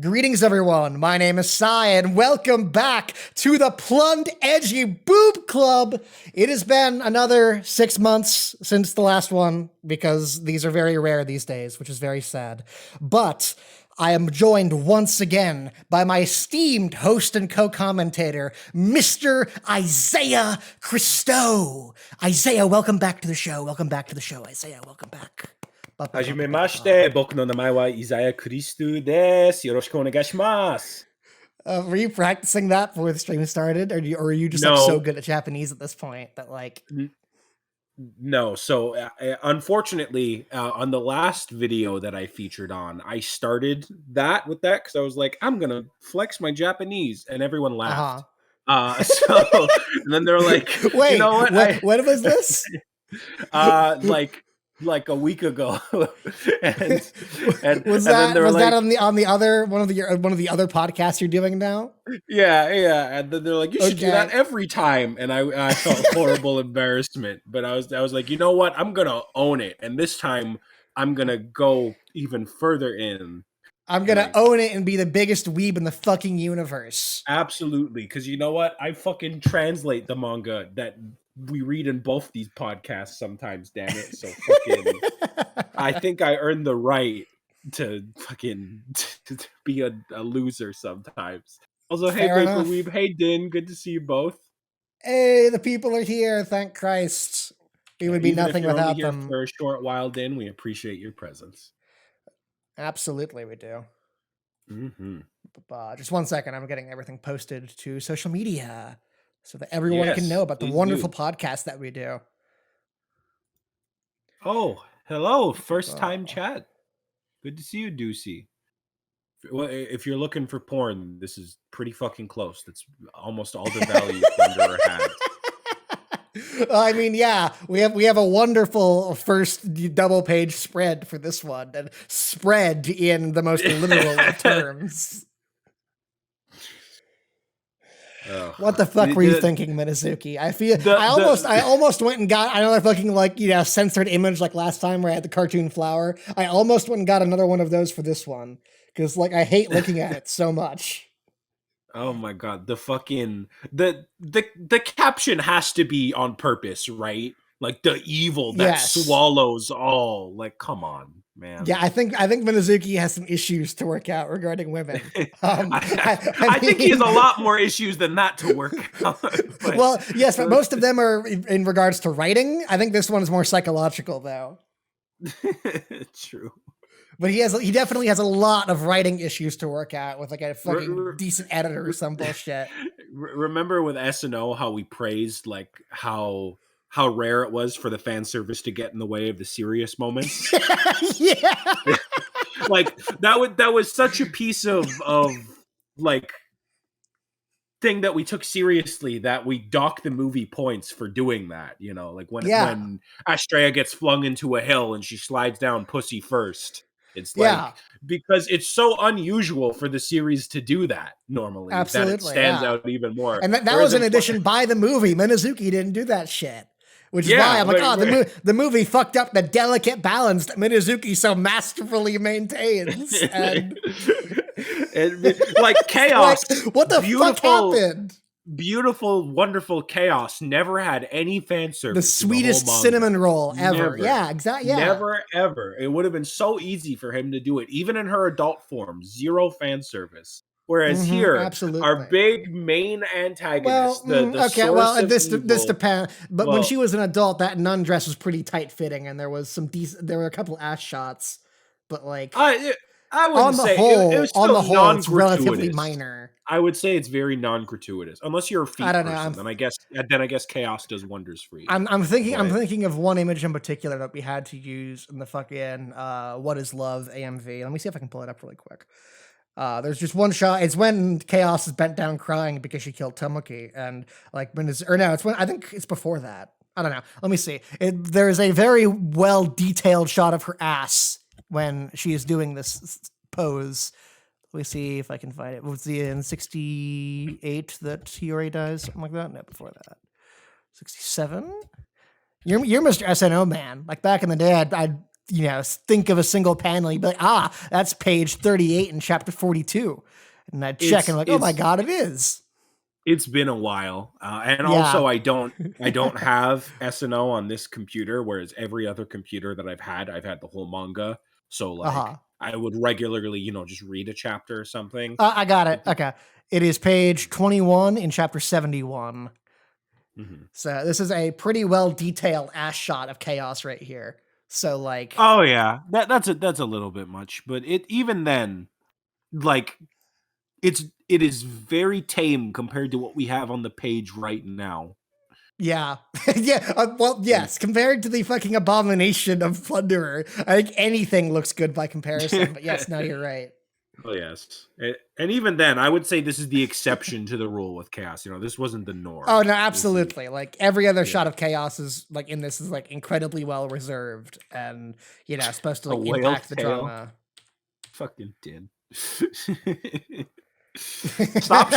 Greetings, everyone. My name is Sai, and welcome back to the Plund Edgy Boob Club. It has been another 6 months since the last one, because these are very rare these days, which is very sad. But I am joined once again by my esteemed host and co-commentator, Mr. Isaiah Christo. Isaiah, welcome back to the show. Welcome back to the show, Isaiah. Welcome back. はじめまして、僕の名前はイザヤ・クリストです。よろしくお願いします。Were you practicing that before the stream started, or are you just like so good at Japanese at this point that like? No. So unfortunately, on the last video that I featured on, I started that with that because I was like, I'm gonna flex my Japanese, and everyone laughed. So and then they're like, wait, you know what? When was this? Like a week ago, and was that on the other one of the other podcasts you're doing now? Yeah, and then they're like, you should do that every time, and I felt horrible embarrassment, but I was like, you know what, I'm gonna own it, and this time I'm gonna go even further in. I'm gonna own it and be the biggest weeb in the fucking universe. Absolutely, because you know what, I fucking translate the manga that we read in both these podcasts sometimes, damn it. So fucking I think I earned the right to fucking to be a loser sometimes. Also, hey Baker Weeb, hey Din, good to see you both. Hey, the people are here, thank Christ. We would be nothing without them. For a short while, Din, we appreciate your presence. Absolutely, we do. Mm-hmm. Just 1 second, I'm getting everything posted to social media so that everyone can know about the wonderful podcast that we do. Oh, hello. First time chat. Good to see you, Deucey. If you're looking for porn, this is pretty fucking close. That's almost all the value Plunderer has. I mean, yeah, we have a wonderful first double page spread for this one, and spread in the most literal of terms. What the fuck were you thinking, Minazuki? I almost went and got another fucking censored image like last time where I had the cartoon flower. I almost went and got another one of those for this one because I hate looking at it so much. Oh my god, the fucking the caption has to be on purpose, right? Like the evil that swallows all. Like, come on, man. Yeah, I think Minazuki has some issues to work out regarding women. I think he has a lot more issues than that to work out. But, well, yes, but most of them are in regards to writing. I think this one is more psychological, though. True. But he definitely has a lot of writing issues to work out with a fucking decent editor or some bullshit. Remember with SNO how we praised how rare it was for the fan service to get in the way of the serious moments? Yeah. that was such a piece of thing that we took seriously that we dock the movie points for doing that, when Astrea gets flung into a hill and she slides down pussy first. It's because it's so unusual for the series to do that normally. Absolutely, that it stands out even more. And that was an addition by the movie. Minazuki didn't do that shit. Which is why I'm the movie fucked up the delicate balance that Minazuki so masterfully maintains. And chaos. What the fuck happened? Beautiful, wonderful chaos never had any fan service. The sweetest cinnamon roll ever. Never. Yeah, exactly. Yeah. Never, ever. It would have been so easy for him to do it, even in her adult form. Zero fan service. Whereas here, our big main antagonist, this depends. But when she was an adult, that nun dress was pretty tight fitting, and there were a couple ass shots. But I wouldn't say on the whole, it's relatively minor. I would say it's very non-gratuitous, unless you're a feet person. Then I guess chaos does wonders for you. I'm thinking of one image in particular that we had to use in the fucking What Is Love AMV. Let me see if I can pull it up really quick. There's just one shot. It's when Chaos is bent down crying because she killed Tomoki, and it's when I think it's before that. I don't know. Let me see. There is a very well detailed shot of her ass when she is doing this pose. Let me see if I can find it. Was it in 68 that Hiyori dies? Something like that? No, before that. 67? You're Mr. SNO man. Like back in the day, think of a single panel, you'd be like, that's page 38 in chapter 42. And I'd check and I'm like, oh my God, it is. It's been a while. And Yeah. also I don't have SNO on this computer, whereas every other computer that I've had the whole manga. So like I would regularly, just read a chapter or something. I got it. Okay. It is page 21 in chapter 71. Mm-hmm. So this is a pretty well detailed ass shot of chaos right here. So like, oh yeah, that's a little bit much, but even then, like, it is very tame compared to what we have on the page right now. Yeah. Yeah. Well, yes. Compared to the fucking abomination of Plunderer, I think anything looks good by comparison. But yes, no, you're right. Oh yes, and even then, I would say this is the exception to the rule with chaos. This wasn't the norm. Oh no, absolutely. Like every other shot of chaos is like in this is like incredibly well reserved and supposed to like impact the drama. Fucking did. Stop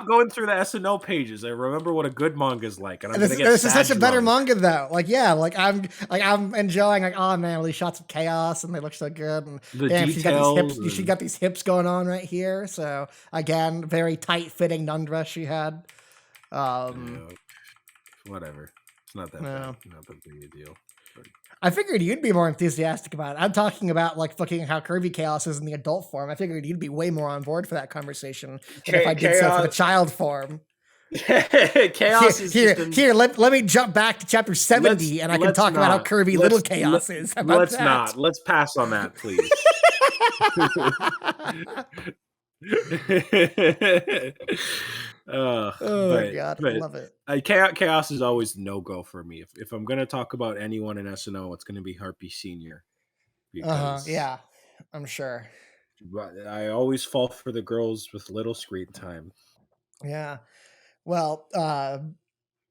going through the SNL pages. I remember what a good manga is like, and I'm gonna get this is such a better manga though. Like I'm enjoying like, oh man, all these shots of chaos and they look so good. And the damn, details. She got these hips going on right here. So again, very tight fitting nundress she had. Whatever. It's not that bad. Not that big a deal. I figured you'd be more enthusiastic about it. I'm talking about like fucking how curvy chaos is in the adult form. I figured you'd be way more on board for that conversation than if I did so for the child form. Chaos is here. Let me jump back to chapter 70 and I can talk about how curvy little chaos is. Let's not. Let's pass on that, please. My God, I love it. Chaos is always no-go for me. If I'm gonna talk about anyone in SNO, it's gonna be Harpy Senior. Yeah, I'm sure. I always fall for the girls with little screen time. Yeah. Well,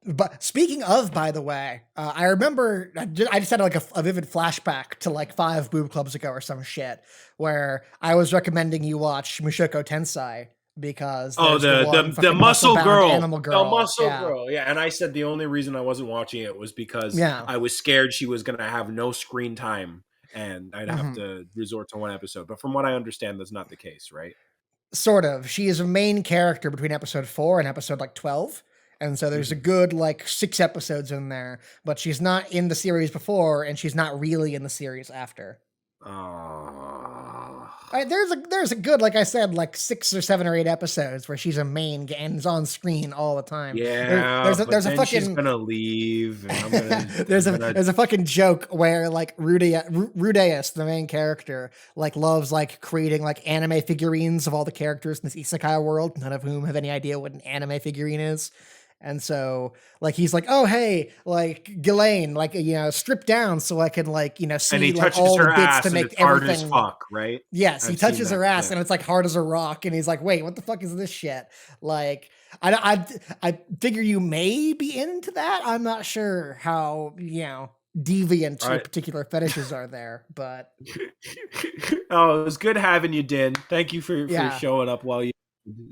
but speaking of, by the way, I remember I just had like a vivid flashback to like 5 boob clubs ago or some shit where I was recommending you watch Mushoku Tensei because the muscle girl, animal girl, the muscle girl, yeah. And I said the only reason I wasn't watching it was because I was scared she was gonna have no screen time and I'd have to resort to one episode. But from what I understand, that's not the case, right? Sort of. She is a main character between episode 4 and episode like 12. And so there's a good like 6 episodes in there, but she's not in the series before and she's not really in the series after. There's a good, like I said, like 6 or 7 or 8 episodes where she's a main and is on screen all the time. Yeah, there's a fucking. She's gonna leave. And I'm gonna, there's a fucking joke where like Rudeus, the main character, like loves like creating like anime figurines of all the characters in this isekai world, none of whom have any idea what an anime figurine is. And so, like, he's like, oh, hey, like, Ghislaine, like, strip down so I can, like, see, and he like, all the bits to make everything. Hard as fuck, right? Yes, he touches her ass, and it's, like, hard as a rock. And he's like, wait, what the fuck is this shit? Like, I figure you may be into that. I'm not sure how, deviant your particular fetishes are there, but. Oh, it was good having you, Din. Thank you for showing up while you.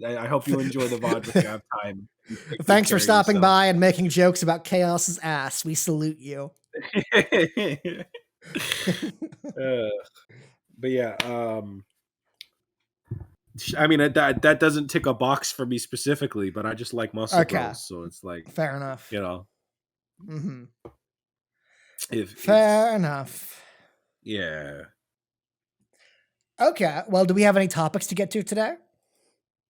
I hope you enjoy the VOD if you have time. Thanks for stopping by and making jokes about Chaos's ass. We salute you. But yeah, I mean that doesn't tick a box for me specifically, but I just like muscle girls, so it's like fair enough. Mm-hmm. Fair enough. Yeah. Okay. Well, do we have any topics to get to today?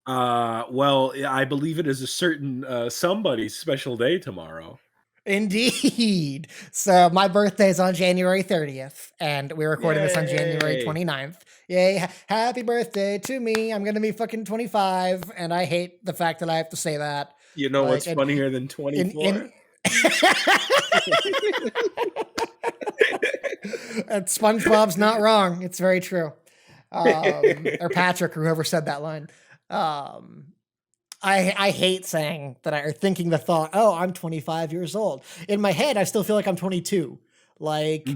Well, I believe it is a certain somebody's special day tomorrow. Indeed. So my birthday is on January 30th, and we're recording this on January 29th. Yay. Happy birthday to me. I'm going to be fucking 25, and I hate the fact that I have to say that. You know what's funnier than 24? SpongeBob's not wrong. It's very true. Or Patrick, or whoever said that line. I hate saying that or thinking the thought, oh, I'm 25 years old. In my head, I still feel like I'm 22. Like,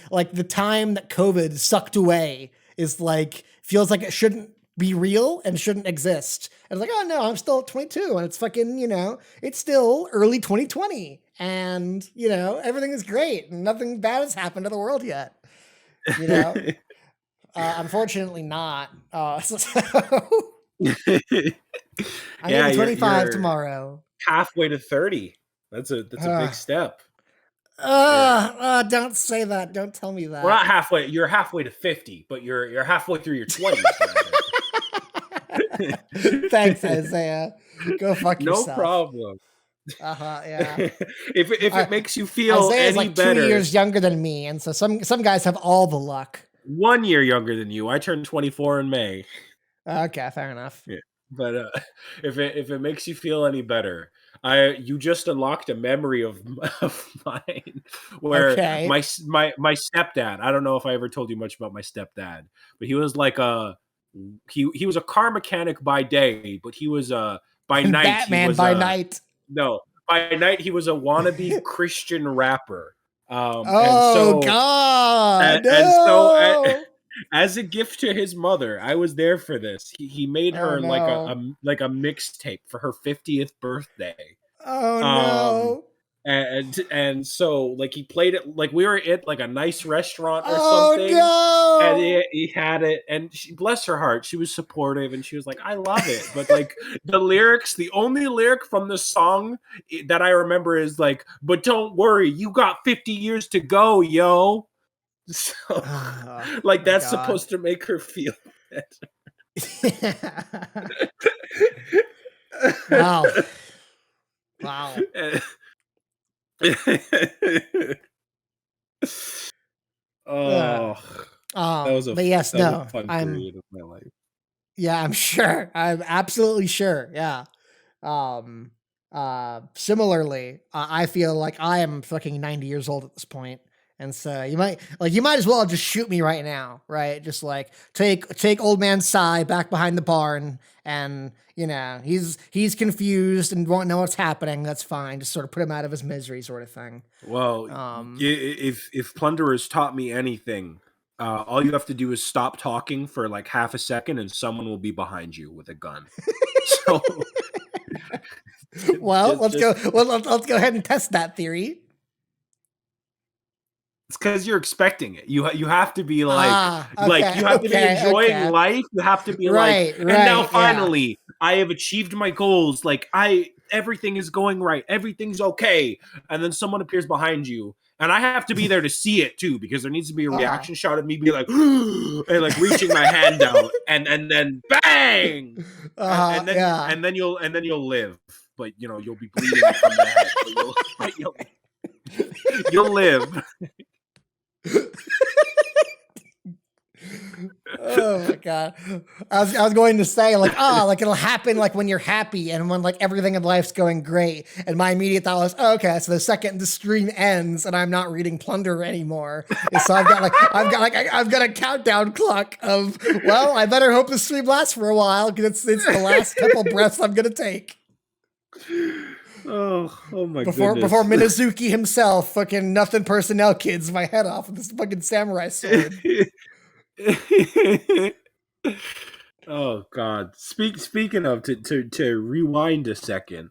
like the time that COVID sucked away is like, feels like it shouldn't be real and shouldn't exist. And it's like, oh no, I'm still at 22 and it's fucking, it's still early 2020 and, everything is great and nothing bad has happened to the world yet. Unfortunately not. So I'm gonna be 25 tomorrow. Halfway to 30. That's a big step. Don't say that. Don't tell me that. Well, not halfway. You're halfway to 50, but you're halfway through your 20s. Thanks, Isaiah. Go fuck yourself. No problem. Yeah. if it makes you feel Isaiah's any like better. 2 years younger than me, and so some guys have all the luck. 1 year younger than you. I turned 24 in May. Okay, fair enough. Yeah. But if it makes you feel any better, you just unlocked a memory of mine where my stepdad. I don't know if I ever told you much about my stepdad, but he was like he was a car mechanic by day, but he was by night. Batman he was by night. No, by night he was a wannabe Christian rapper. God! And so as a gift to his mother, I was there for this. He made her like a mixtape for her 50th birthday. Oh no! And so like he played it like we were at like a nice restaurant or something. No! And he had it, and bless her heart, she was supportive and she was like, I love it. But like the lyrics, the only lyric from the song that I remember is like, but don't worry, you got 50 years to go, yo. So like that's supposed to make her feel better. Wow. That was a fun period of my life. Yeah, I'm sure. I'm absolutely sure. Yeah. Similarly, I feel like I am fucking 90 years old at this point. And so you might as well just shoot me right now, right? Just like take old man Sai back behind the barn, and he's confused and won't know what's happening. That's fine. Just sort of put him out of his misery, sort of thing. Well, if Plunderers taught me anything, all you have to do is stop talking for like half a second, and someone will be behind you with a gun. So, well, let's go ahead and test that theory. It's because you're expecting it. You have to be like, you have to be enjoying life. You have to be and now finally, I have achieved my goals. Like everything is going right. Everything's okay. And then someone appears behind you, and I have to be there to see it too, because there needs to be a reaction shot of me be like, and like reaching my hand out, and then bang, and then you'll live, but you'll be bleeding from the head. But you'll live. Oh my god! I was going to say like it'll happen like when you're happy and when like everything in life's going great. And my immediate thought was, okay, so the second the stream ends and I'm not reading Plunderer anymore, so I've got a countdown clock of, well, I better hope the stream lasts for a while because it's the last couple breaths I'm gonna take. Oh my goodness. Before Minazuki himself fucking nothing personnel kids my head off with this fucking samurai sword. Oh god. Speaking of to rewind a second.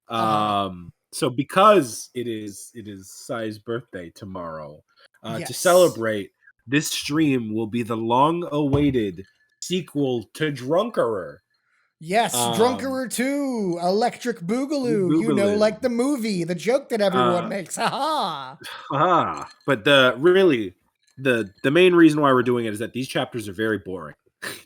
So because it is Sai's birthday tomorrow, to celebrate, this stream will be the long awaited sequel to Drunkerer. Yes, Drunkerer 2, Electric Boogaloo. Like the movie, the joke that everyone makes. Haha. But the main reason why we're doing it is that these chapters are very boring.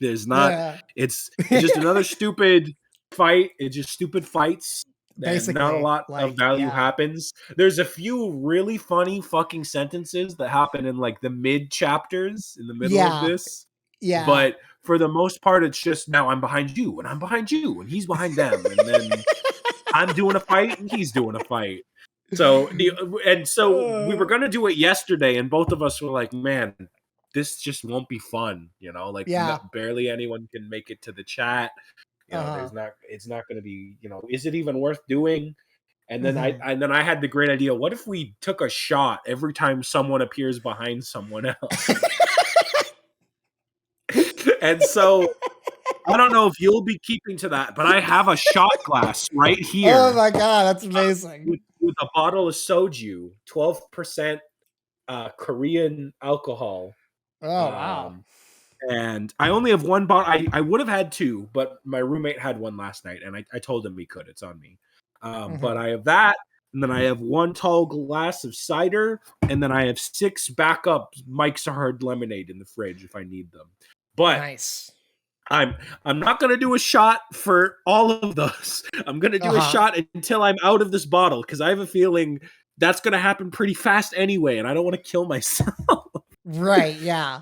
There's not. It's just another stupid fight. It's just stupid fights. Basically, not a lot of value happens. There's a few really funny fucking sentences that happen in like the mid chapters in the middle of this. Yeah. But for the most part, it's just now I'm behind you, and I'm behind you, and he's behind them, and then I'm doing a fight, and he's doing a fight. So we were gonna do it yesterday, and both of us were like, "Man, this just won't be fun." Barely anyone can make it to the chat. It's not gonna be. Is it even worth doing? And then I had the great idea. What if we took a shot every time someone appears behind someone else? And so I don't know if you'll be keeping to that, but I have a shot glass right here. Oh my god, that's amazing. With a bottle of soju, 12% Korean alcohol. Oh wow. And I only have one bottle. I would have had two, but my roommate had one last night, and I told him he could. It's on me. But I have that, and then I have one tall glass of cider, and then I have 6 backup Mike's Hard lemonade in the fridge if I need them. But Nice. I'm not gonna do a shot for all of those. I'm gonna do a shot until I'm out of this bottle, because I have a feeling that's gonna happen pretty fast anyway, and I don't want to kill myself. Right, yeah.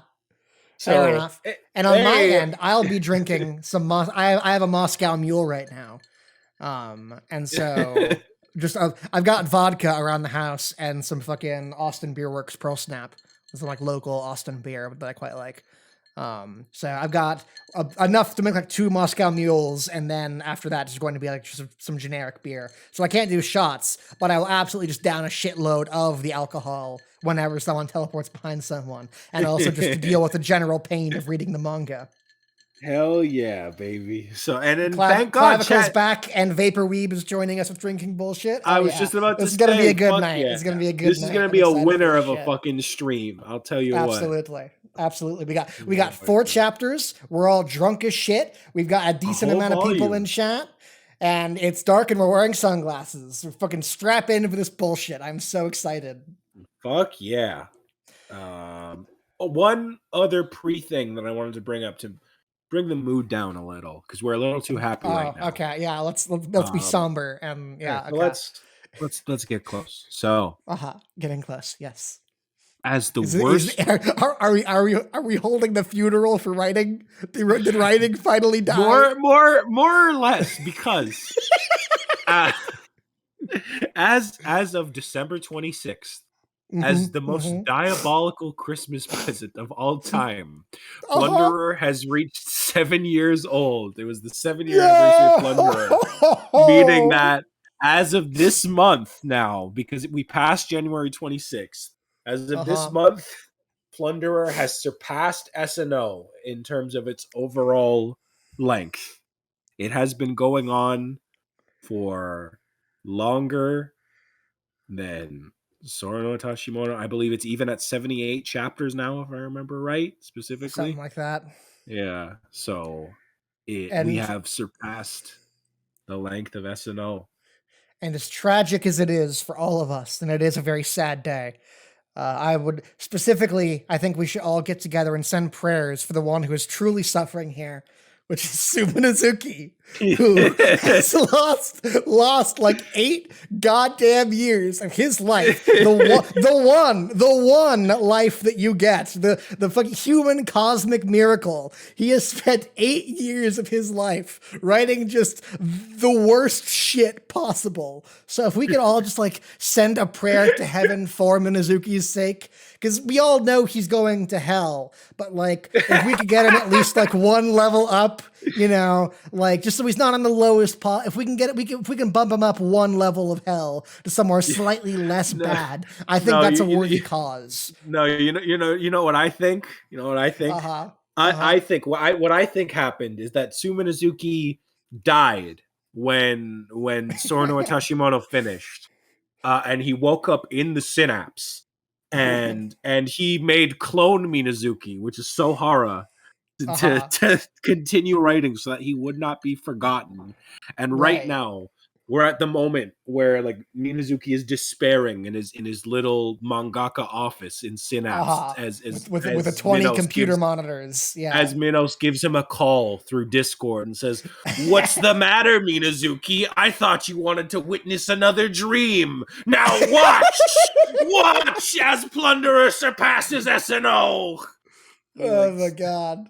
So, fair enough. And on my end, I'll be drinking some I have a Moscow Mule right now. And so just I've got vodka around the house and some fucking Austin Beer Works Pearl Snap. Some like local Austin beer that I quite like. So I've got enough to make like 2 Moscow Mules, and then after that, it's going to be like just some generic beer. So I can't do shots, but I will absolutely just down a shitload of the alcohol whenever someone teleports behind someone, and also just to deal with the general pain of reading the manga. Hell yeah, baby! So and then thank God, Clavicle's back, and Vapor Weeb is joining us with drinking bullshit. I was just about to say, this is gonna be a good night. Yeah. It's gonna be a good. This is gonna be a winner of a fucking stream. I'll tell you what. Absolutely. We got 4 chapters. We're all drunk as shit. We've got a decent amount of people in chat, and it's dark, and we're wearing sunglasses. We're fucking strap in for this bullshit. I'm so excited. Fuck yeah. One other thing that I wanted to bring up to bring the mood down a little, because we're a little too happy right now. Okay, yeah, let's be somber, and yeah, okay. Let's get close. So getting close, yes. As the worst, are we holding the funeral for writing? Did writing finally die? More or less, because as of December 26th, as the most diabolical Christmas present of all time, Plunderer has reached 7 years old. It was the 7-year anniversary of Plunderer, meaning that as of this month now, because we passed January 26th, as of this month, Plunderer has surpassed SNO in terms of its overall length. It has been going on for longer than Sorono Tashimono. I believe it's even at 78 chapters now, if I remember right, specifically. Something like that. Yeah, so we have surpassed the length of SNO. And as tragic as it is for all of us, and it is a very sad day, I would specifically, I think we should all get together and send prayers for the one who is truly suffering here, which is Minazuki, who has lost like 8 goddamn years of his life. The one life that you get, the fucking human cosmic miracle. He has spent 8 years of his life writing just the worst shit possible. So if we could all just like send a prayer to heaven for Minazuki's sake, because we all know he's going to hell, but like if we could get him at least like 1 level up, you know, like just so he's not on the lowest if we can get it, if we can bump him up 1 level of hell to somewhere slightly less bad, I think that's a worthy cause. No, you know what I think. You know what I think. I think what I think happened is that Minazuki died when Sorono and Tashimono finished, and he woke up in the synapse. And he made clone Minazuki, which is Sohara, to continue writing so that he would not be forgotten. And right now, we're at the moment where like Minazuki is despairing in his little mangaka office in Synapse with the 20 computer monitors. Yeah. As Minos gives him a call through Discord and says, "What's the matter, Minazuki? I thought you wanted to witness another dream. Now watch as Plunderer surpasses SNO." Oh my god.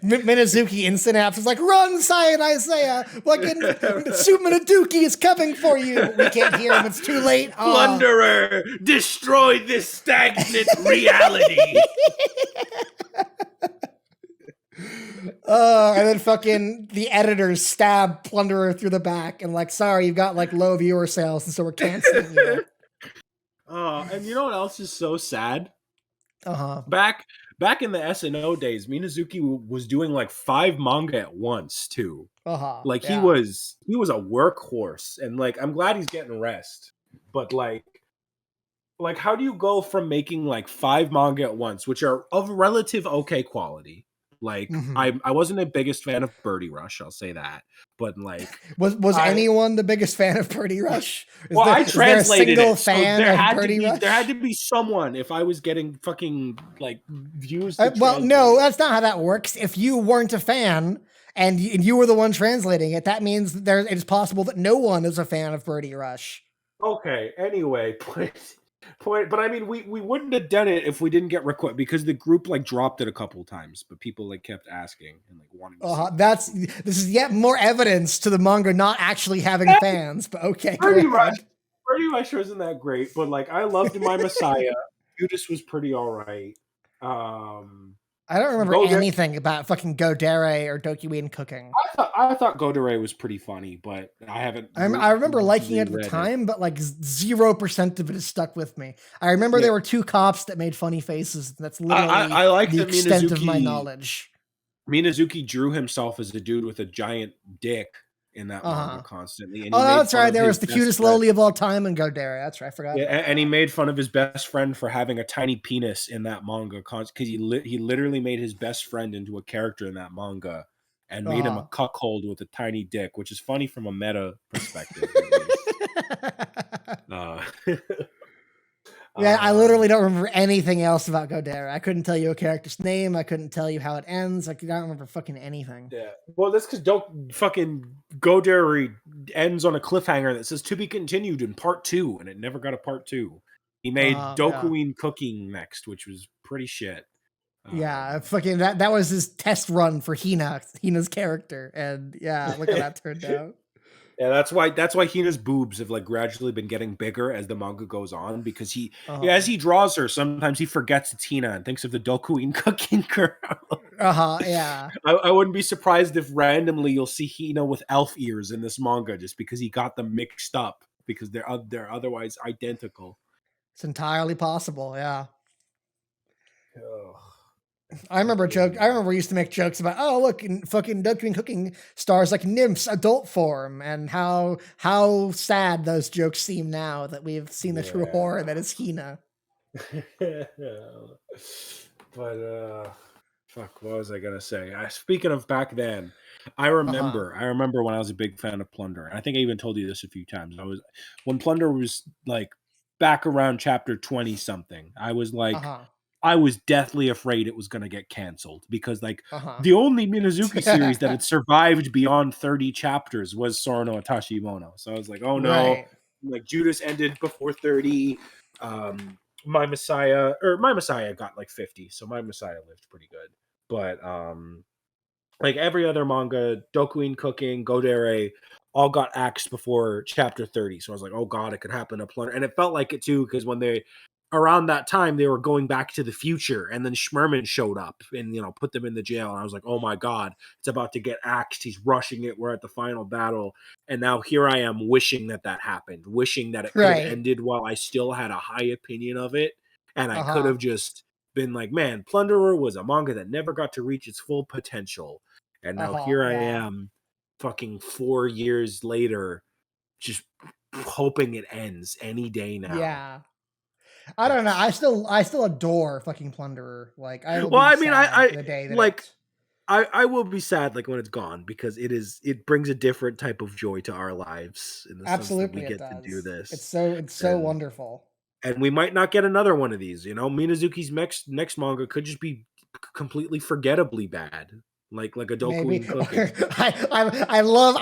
Minazuki in Synapse is like, "Run, Saiyan Isaiah! Fucking Minazuki is coming for you!" We can't hear him, it's too late. Plunderer, destroy this stagnant reality. And then fucking the editors stab Plunderer through the back and like, "Sorry, you've got like low viewer sales, and so we're canceling you." And you know what else is so sad? Uh-huh. Back back in the SNO days, Minazuki was doing like 5 manga at once too. Like he Yeah. was a workhorse, and like I'm glad he's getting rest. But like how do you go from making like 5 manga at once, which are of relative okay quality? Like Mhm. I wasn't a biggest fan of Birdie Rush, I'll say that. But like Was I anyone the biggest fan of Birdie Rush? well, I Is there a translated single it, so fan of Birdie there had Rush? to be someone if I was getting fucking like views to Well, translate no, it. that's not how that works. If you weren't a fan and you were the one translating it, that means that it is possible that no one is a fan of Birdie Rush. Okay. Anyway, point. But I mean, we wouldn't have done it if we didn't get request because the group like dropped it a couple times, but people like kept asking and like wanting to see. This is yet more evidence to the manga not actually having fans. But okay, go Pretty much. ahead. Pretty much wasn't that great, but like I loved My Messiah. Judas was pretty all right. I don't remember Go there. anything about fucking Godere or Dokiwin cooking. I thought Godere was pretty funny, but I haven't. I remember liking it at the reread time, but like 0% of it has stuck with me. I remember there were 2 cops that made funny faces. That's literally I like the that extent of my knowledge. Minazuki drew himself as a dude with a giant dick in that manga constantly, and he Oh, made that's fun right. of There his was the best cutest friend. loli of all time in Godere. That's right. I forgot. Yeah, about and he that. made fun of his best friend for having a tiny penis in that manga because he literally made his best friend into a character in that manga and made him a cuckold with a tiny dick, which is funny from a meta perspective. Yeah, I literally don't remember anything else about Godere. I couldn't tell you a character's name. I couldn't tell you how it ends. I don't remember fucking anything. Yeah. Well, that's because don't fucking Godere ends on a cliffhanger that says to be continued in part 2, and it never got a part 2. He made Dokuin Cooking next, which was pretty shit. Yeah, fucking that was his test run for Hina's character, and yeah, look how that turned out. Yeah, that's why Hina's boobs have like gradually been getting bigger as the manga goes on because as he draws her, sometimes he forgets it's Hina and thinks of the Dokuin Cooking girl. Yeah. I wouldn't be surprised if randomly you'll see Hina with elf ears in this manga just because he got them mixed up because they're otherwise identical. It's entirely possible, yeah. Ugh. I remember we used to make jokes about, oh look, in fucking Dokuin Cooking stars like nymphs adult form, and how sad those jokes seem now that we've seen the true horror that is Hina. But fuck, what was I gonna say? Speaking of back then, I remember when I was a big fan of Plunderer. I think I even told you this a few times. When Plunderer was like back around chapter 20 something. I was like, I was deathly afraid it was gonna get canceled because like the only Minazuki series that had survived beyond 30 chapters was Sora no Atashi Mono. So I was like, oh no, like Judas ended before 30. My Messiah got like 50, so My Messiah lived pretty good. But like every other manga, Dokuin Cooking, Godere, all got axed before chapter 30. So I was like, oh god, it could happen to Plunderer. And it felt like it too, because when they around that time they were going back to the future, and then Sherman showed up and put them in the jail. And I was like, oh my god, it's about to get axed. He's rushing it. We're at the final battle. And now here I am wishing that happened, wishing that it could have ended while I still had a high opinion of it. And I could have just been like, man, Plunderer was a manga that never got to reach its full potential. And now here I am, fucking 4 years later, just hoping it ends any day now. Yeah. I don't know. I still adore fucking Plunderer. Like I will be sad the day that like I will be sad like when it's gone because it brings a different type of joy to our lives in the sense that we get to do this. It's so wonderful. And we might not get another one of these, Minazuki's next manga could just be completely forgettably bad. Like a Dokuin Cooking. I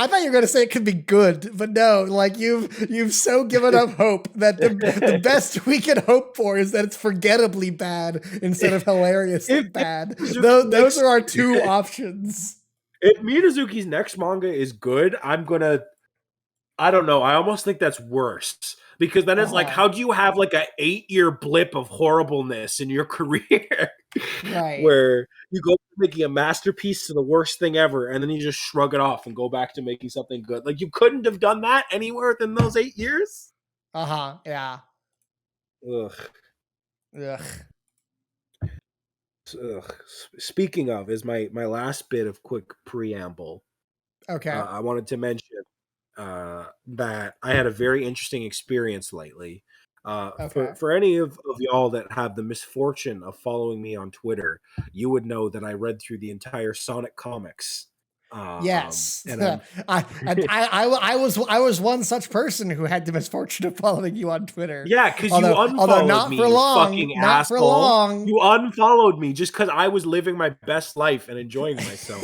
thought you were gonna say it could be good, but no, like you've so given up hope that the best we can hope for is that it's forgettably bad instead of hilariously bad. Those are our 2 options. If Minazuki's next manga is good, I don't know. I almost think that's worse because then it's like, how do you have like an 8-year blip of horribleness in your career? Where you go from making a masterpiece to the worst thing ever, and then you just shrug it off and go back to making something good. Like you couldn't have done that anywhere within those 8 years. Yeah. Ugh. Speaking of, is my last bit of quick preamble. Okay. I wanted to mention that I had a very interesting experience lately. Okay. For any of y'all that have the misfortune of following me on Twitter, you would know that I read through the entire Sonic comics. Yes. And I'm I was one such person who had the misfortune of following you on Twitter. yeah, because you Although unfollowed not me, for you long, fucking not for asshole. long. You unfollowed me just because I was living my best life and enjoying myself.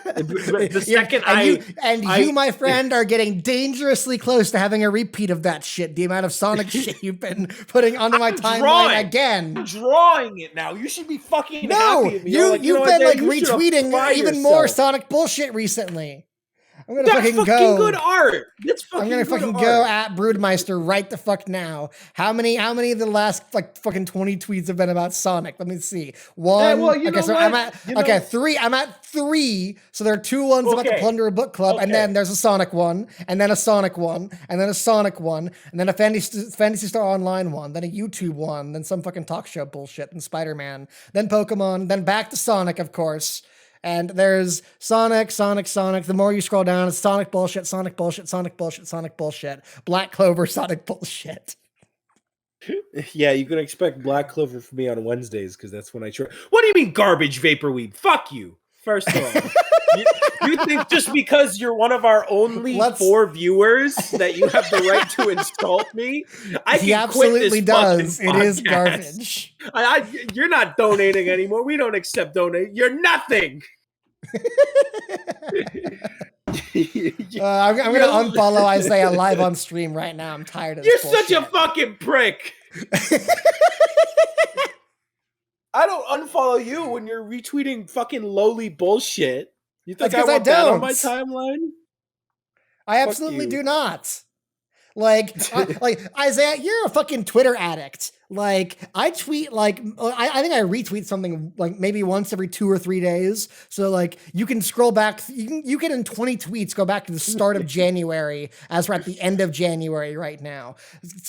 The second you, my friend, are getting dangerously close to having a repeat of that shit. The amount of Sonic shit you've been putting onto my timeline again. I'm drawing it now. You should be fucking No, happy at me. you've been like retweeting even more yourself. Sonic bullshit recently. I'm gonna That's fucking fucking go. good art. That's fucking I'm gonna good fucking art. go at Broodmeister right the fuck now. How many of the last like fucking 20 tweets have been about Sonic? Let me see. One. well, you okay, know so what? I'm at You know- three. I'm at 3. So there are 2 ones about the Okay. Plunderer book club, and then Okay. there's a Sonic one, and then a Sonic one, and then a Sonic one, and then a Fantasy Star Online one, then a YouTube one, then some fucking talk show bullshit, and Spider-Man, then Pokemon, then back to Sonic, of course. And there's Sonic. The more you scroll down, it's Sonic bullshit, Sonic bullshit, Sonic bullshit, Sonic bullshit, Black Clover, Sonic bullshit. Yeah, you can expect Black Clover from me on Wednesdays because that's when I try. What do you mean garbage vaporweed? Fuck you. First of all, you think just because you're one of our only 4 viewers that you have the right to insult me? He absolutely does. It is garbage. You're not donating anymore. We don't accept donate. You're nothing. I'm gonna unfollow Isaiah live on stream right now. I'm tired of this You're such a fucking prick. I don't unfollow you when you're retweeting fucking lowly bullshit. You think I want that on my timeline? I absolutely do not. Like Isaiah, you're a fucking Twitter addict. Like I tweet like I think I retweet something like maybe once every 2 or 3 days. So like you can scroll back, you can in 20 tweets go back to the start of January as we're at the end of January right now.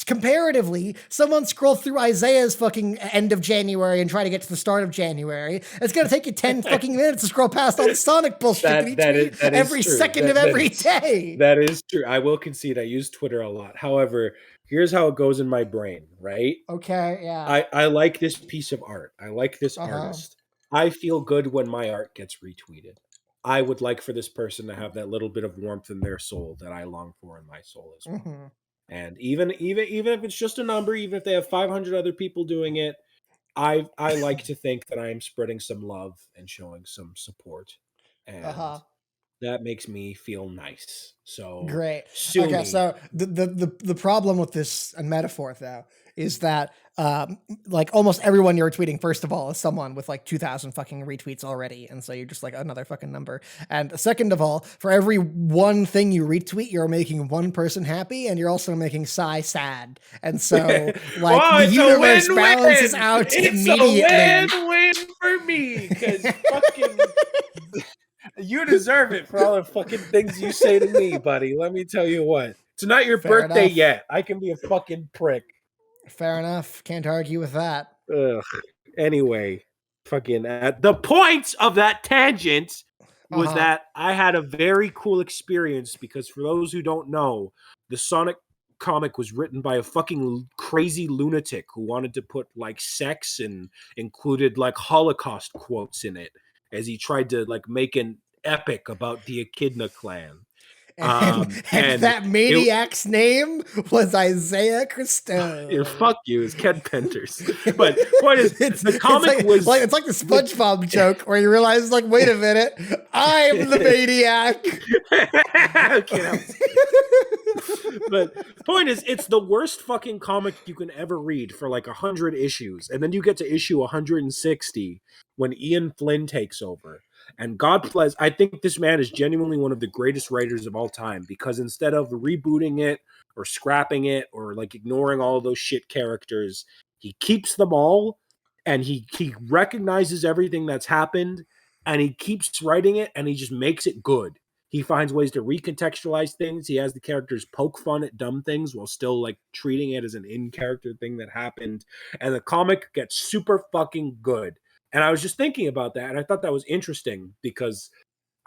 Comparatively, someone scroll through Isaiah's fucking end of January and try to get to the start of January. It's gonna take you 10 fucking minutes to scroll past all the Sonic bullshit that is every true. Second of every day. That is true. I will concede I use Twitter a lot. However, here's how it goes in my brain, right? Okay, yeah. I like this piece of art. I like this artist. I feel good when my art gets retweeted. I would like for this person to have that little bit of warmth in their soul that I long for in my soul as well. Mm-hmm. And even if it's just a number, even if they have 500 other people doing it, I like to think that I am spreading some love and showing some support. And that makes me feel nice. So great. Okay, so the problem with this metaphor though is that like almost everyone you're tweeting first of all is someone with like 2,000 fucking retweets already, and so you're just like another fucking number. And second of all, for every one thing you retweet, you're making one person happy, and you're also making Psy sad. And so like the universe balances out immediately. It's a win-win for me because fucking. You deserve it for all the fucking things you say to me, buddy. Let me tell you what. It's not your birthday yet. I can be a fucking prick. Fair enough. Can't argue with that. Ugh. Anyway, fucking the point of that tangent was that I had a very cool experience because for those who don't know, the Sonic comic was written by a fucking crazy lunatic who wanted to put like sex and included like Holocaust quotes in it as he tried to like make an epic about the Echidna clan. And that maniac's name was Isaiah Christo. Fuck you, it's Ken Penters. But what is the comic it's like the SpongeBob joke where you realize like, wait a minute, I'm the maniac. But the point is, it's the worst fucking comic you can ever read for like 100 issues, and then you get to issue 160 when Ian Flynn takes over. And God bless, I think this man is genuinely one of the greatest writers of all time because instead of rebooting it or scrapping it or like ignoring all those shit characters, he keeps them all and he recognizes everything that's happened and he keeps writing it and he just makes it good. He finds ways to recontextualize things. He has the characters poke fun at dumb things while still like treating it as an in-character thing that happened. And the comic gets super fucking good. And I was just thinking about that, and I thought that was interesting because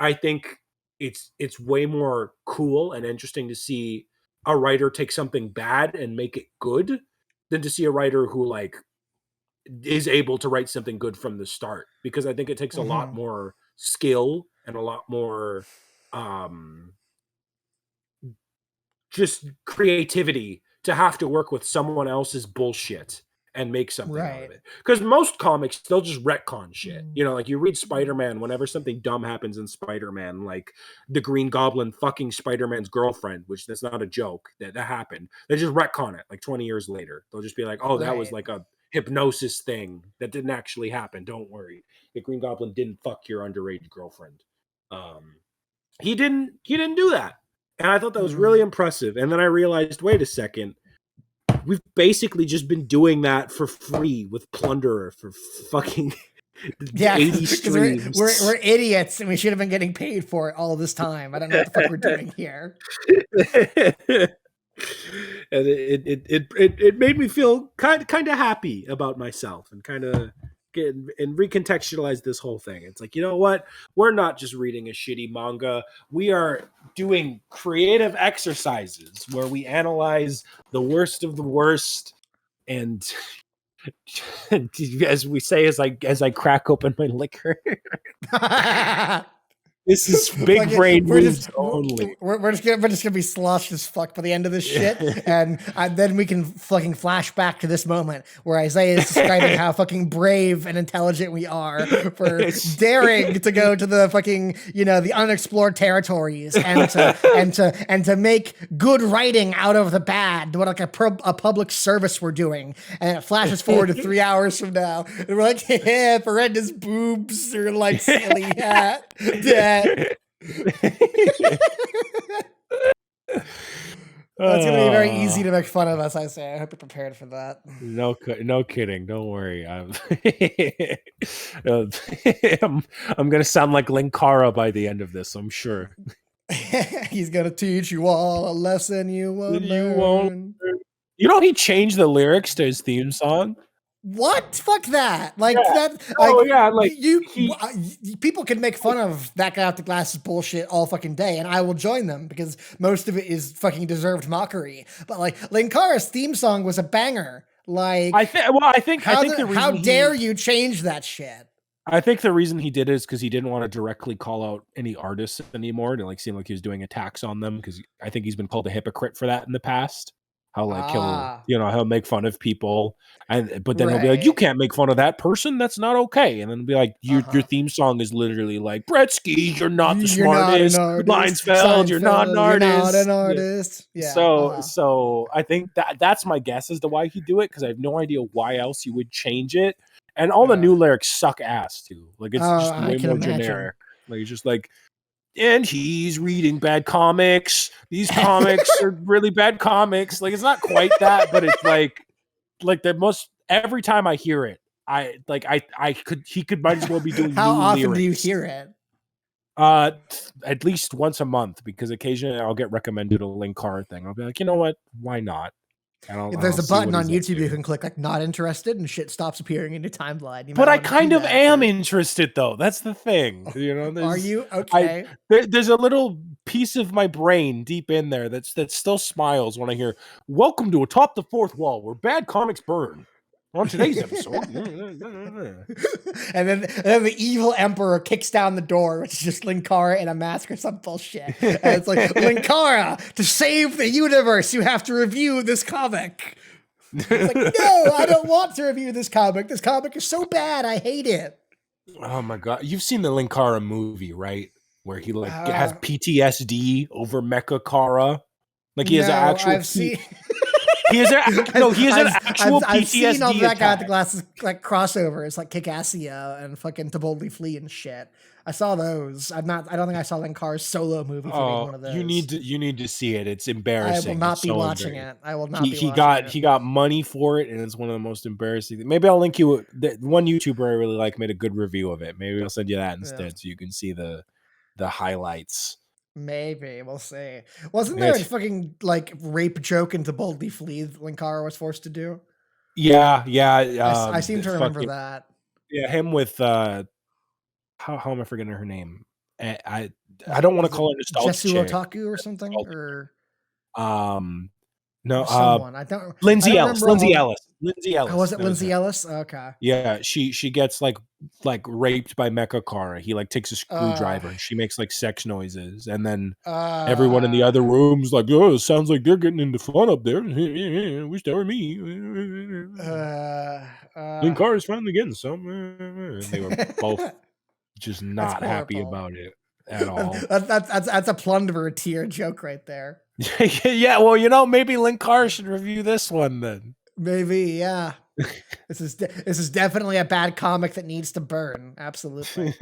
I think it's way more cool and interesting to see a writer take something bad and make it good than to see a writer who like is able to write something good from the start, because I think it takes a lot more skill and a lot more just creativity to have to work with someone else's bullshit and make something out of it. Because most comics, they'll just retcon shit. You know, like you read Spider-Man, whenever something dumb happens in Spider-Man, like the Green Goblin fucking Spider-Man's girlfriend, which that's not a joke, that happened. They just retcon it like 20 years later. They'll just be like, oh, that was like a hypnosis thing that didn't actually happen. Don't worry. The Green Goblin didn't fuck your underage girlfriend. He didn't do that. And I thought that was really impressive. And then I realized, wait a second, we've basically just been doing that for free with Plunderer for fucking 80 streams. We're idiots, and we should have been getting paid for it all this time. I don't know what the fuck we're doing here. And it made me feel kind of happy about myself, and kind of get and recontextualize this whole thing. It's like, you know what? We're not just reading a shitty manga. We are doing creative exercises where we analyze the worst of the worst, and as we say, as I crack open my liquor. This is big brain moves only. We're just gonna be sloshed as fuck by the end of this shit, and then we can fucking flash back to this moment where Isaiah is describing how fucking brave and intelligent we are for daring to go to the fucking, you know, the unexplored territories, and to make good writing out of the bad, what like a public service we're doing. And it flashes forward to 3 hours from now, and we're like, yeah, Ferenda's boobs are like silly hat. That's gonna be very easy to make fun of us, I say. I hope you're prepared for that. No kidding. Don't worry. I'm gonna sound like Linkara by the end of this, I'm sure. He's gonna teach you all a lesson you won't learn. You know, he changed the lyrics to his theme song. What? Fuck that! Like that? People can make fun of that guy with the glasses bullshit all fucking day, and I will join them because most of it is fucking deserved mockery. But like Linkara's theme song was a banger. Like I think the reason how dare you change that shit? I think the reason he did it is because he didn't want to directly call out any artists anymore to like seem like he was doing attacks on them, because I think he's been called a hypocrite for that in the past. How like he'll make fun of people, but then he'll be like, you can't make fun of that person, that's not okay. And then be like, your theme song is literally like, Bretsky, you're not the smartest. Linesfeld, you're not an artist. Yeah. So I think that's my guess as to why he'd do it, because I have no idea why else he would change it. And all the new lyrics suck ass too. Like it's just way more generic. Like it's just like, and he's reading bad comics. These comics are really bad comics. Like it's not quite that, but it's like the most. Every time I hear it, he could might as well be doing. How new often lyrics. do you hear it? At least once a month, because occasionally I'll get recommended a Linkara thing. I'll be like, you know what? Why not? There's a button on YouTube you can click like not interested, and shit stops appearing in your timeline. But I kind of am interested, though. That's the thing. You know, are you okay? There's a little piece of my brain deep in there that still smiles when I hear "Welcome to Atop the Fourth Wall, where bad comics burn." On today's episode, and then the evil emperor kicks down the door, which is just Linkara in a mask or some bullshit. And it's like, Linkara, to save the universe, you have to review this comic. It's like, no, I don't want to review this comic. This comic is so bad, I hate it. Oh my god, you've seen the Linkara movie, right? Where he like has PTSD over Mecha Kara. Like he has an actual. I've seen. He has an actual PTSD. I've seen all that attack. guy with the glasses like crossovers, like Kick-Assia and fucking To Boldly Flee and shit. I saw those. I don't think I saw Linkara's solo movie for one of those. You need to see it. It's embarrassing. I will not be watching it. I will not be watching it. He got money for it, and it's one of the most embarrassing things. Maybe I'll link you. One YouTuber I really like made a good review of it. Maybe I'll send you that instead, so you can see the highlights. Maybe we'll see. Wasn't there a fucking like rape joke into Boldly Flee Linkara was forced to do? Yeah. I seem to remember that. Yeah, him with how am I forgetting her name? I don't want to call it nostalgia Jesu chick. Otaku or something, Um, no, or someone. I Lindsay don't Ellis. remember all Lindsay the. Ellis. Lindsay Oh, Ellis. was it That was her. Lindsay Ellis? Okay. Yeah, she gets like raped by Mecha. He like takes a Uh, screwdriver. She makes like sex noises, and then everyone in the uh, other rooms like, oh, it sounds like they're getting into fun up there. Wish that were me. uh, uh, Linkara is finally getting some. And they were both just that's not happy horrible. about it at all. That's a Plunderer tier joke right there. Yeah, well, maybe Linkara should review this one then. Maybe, yeah. This is definitely a bad comic that needs to burn. Absolutely.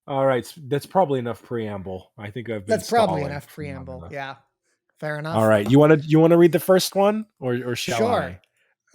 All right, that's probably enough preamble. I think I've been That's probably stalling enough for long preamble. enough. Yeah. Fair All enough. right, you want to read the first one or shall Sure. I?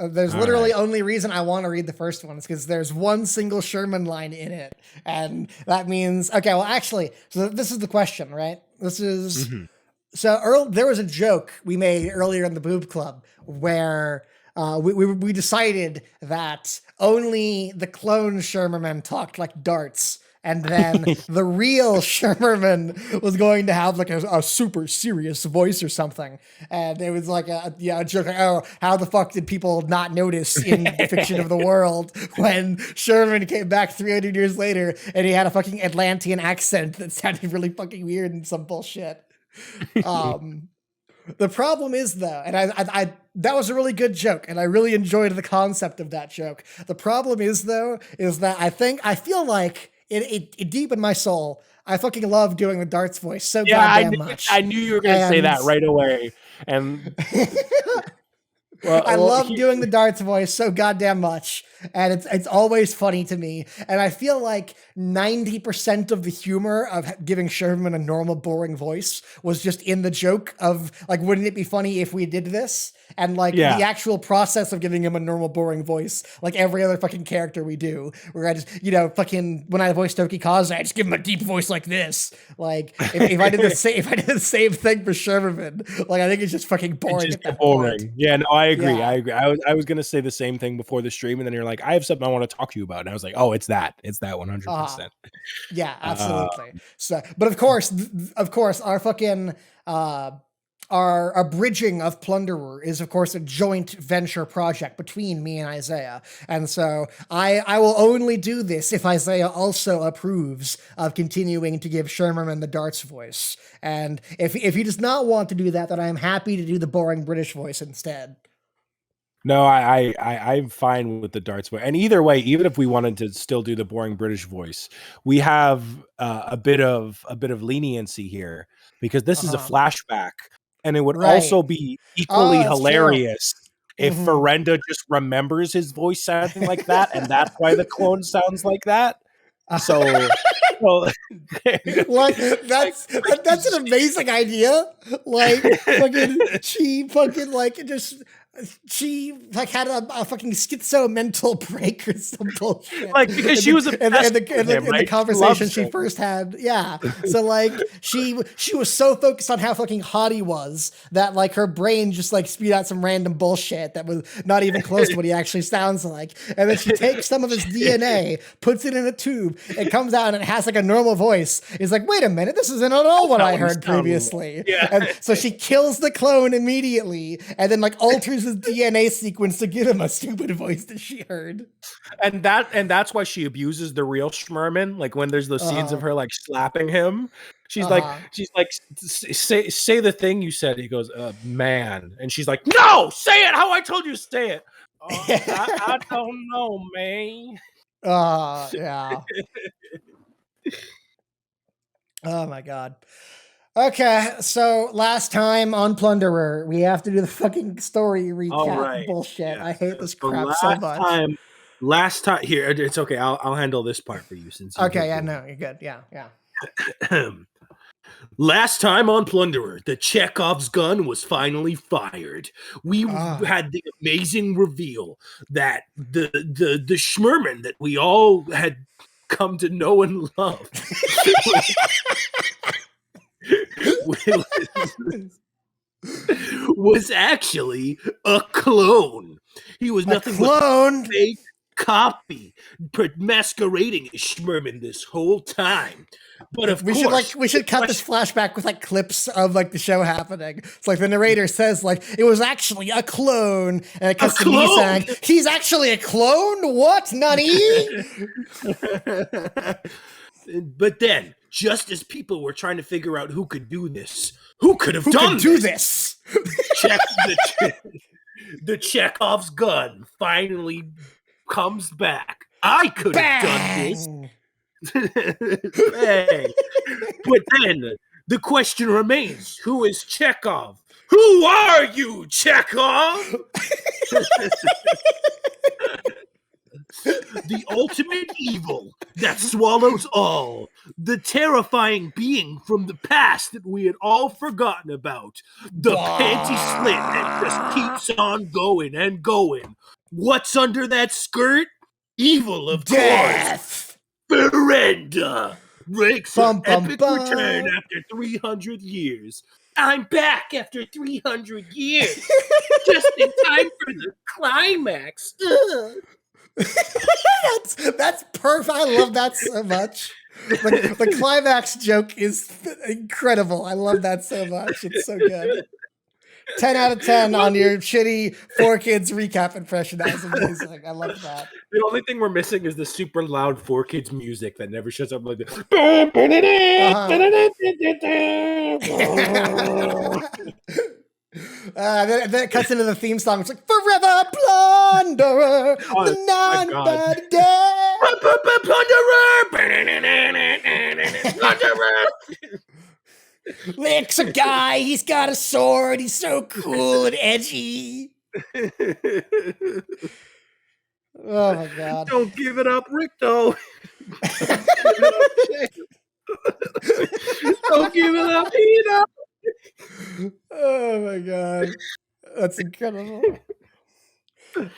There's All literally right. only reason I want to read the first one is because there's one single Sherman line in it. And that means, okay, well, actually, so this is the question, right? This is, Mhm. so there was a joke we made earlier in the Boob Club where we decided that only the clone Shermerman talked like darts. And then the real Shermerman was going to have like a super serious voice or something. And it was like a joke like, oh, how the fuck did people not notice in the fiction of the world when Sherman came back 300 years later and he had a fucking Atlantean accent that sounded really fucking weird and some bullshit. The problem is though, and I that was a really good joke, and I really enjoyed the concept of that joke. The problem is though, is that I feel like it deep in my soul, I fucking love doing the darts voice so Yeah, goddamn much. I knew you were going to say And that right away. And I well, love doing the darts voice so goddamn much, and it's always funny to me. And I feel like 90% of the humor of giving Sherman a normal, boring voice was just in the joke of like, wouldn't it be funny if we did this? And like yeah. the actual process of giving him a normal, boring voice, like every other fucking character we do, where I just, fucking when I voice Toki Kaze, I just give him a deep voice like this. Like if I did the same thing for Sherman, like I think it's just fucking It boring just at get that boring. point. Yeah, no, I agree. Yeah. I was going to say the same thing before the stream, and then you're like, I have something I want to talk to you about. And I was like, oh, it's that 100%. Yeah, Uh, absolutely. So, but of course, our fucking our bridging of Plunderer is of course a joint venture project between me and Isaiah, and so I will only do this if Isaiah also approves of continuing to give Sherman the darts voice, and if he does not want to do that, then I am happy to do the boring British voice instead. No, I'm fine with the darts voice. And either way, even if we wanted to still do the boring British voice, we have a bit of leniency here because this is a flashback, and it would Right. also be Oh, equally that's true. hilarious if Mhm. Ferenda just remembers his voice sounding like that, and that's why the clone sounds like that. So, well, Like like, that's an amazing idea. Like fucking she fucking like just she like had a fucking schizo mental break or some bullshit like because she was obsessed with him, in the right? She conversation loves she him. first had. Yeah. So like she was so focused on how fucking hot he was that like her brain just like spewed out some random bullshit that was not even close to what he actually sounds like. And then she takes some of his DNA, puts it in a tube, it comes out and it has like a normal voice. It's like, wait a minute, this isn't at all what I heard previously. Yeah. And so she kills the clone immediately and then like alters his DNA sequence to give him a stupid voice that she heard. And that's why she abuses the real Schmerman. Like when there's those scenes of her like slapping him, she's like say the thing you said. He goes, man, and she's like, no, say it how I told you to say it. I don't know, man. Yeah. Oh my god. Okay, so last time on Plunderer, we have to do the fucking story recap bullshit. Yeah. I hate this So crap so much. last time here, it's okay. I'll handle this part for you since you Okay, yeah, no, you're good. Yeah. Last time on Plunderer, the Chekhov's gun was finally fired. We had the amazing reveal that the Schmerman that we all had come to know and love was actually a clone. He was nothing but fake copy masquerading as Sherman this whole time. But of course, we should cut this flashback with like clips of like the show happening. It's like the narrator says like it was actually a clone, and it cuts to me saying he's actually a clone. What, Nani? But then, just as people were trying to figure out who could do this, who could do this? The Chekhov's gun finally comes back. I could have done this. Bang. But then the question remains, who is Chekhov? Who are you, Chekhov? The ultimate evil that swallows all. The terrifying being from the past that we had all forgotten about. The panty slit that just keeps on going and going. What's under that skirt? Evil, of course. Ferenda makes an epic return after 300 years. I'm back after 300 years. Just in time for the climax. That's perfect. I love that so much. The climax joke is incredible. I love that so much. It's so good. 10 out of 10 on your shitty 4Kids recap impression. That was amazing. I love that. The only thing we're missing is the super loud 4Kids music that never shows up like this. Then it cuts into the theme song. It's like, forever Plunderer, the non-bad day. Plunderer! Link's a guy, he's got a sword, he's so cool and edgy. Oh my god. Don't give it up, Ricto. Don't give it up, Ina. Oh my god. That's incredible.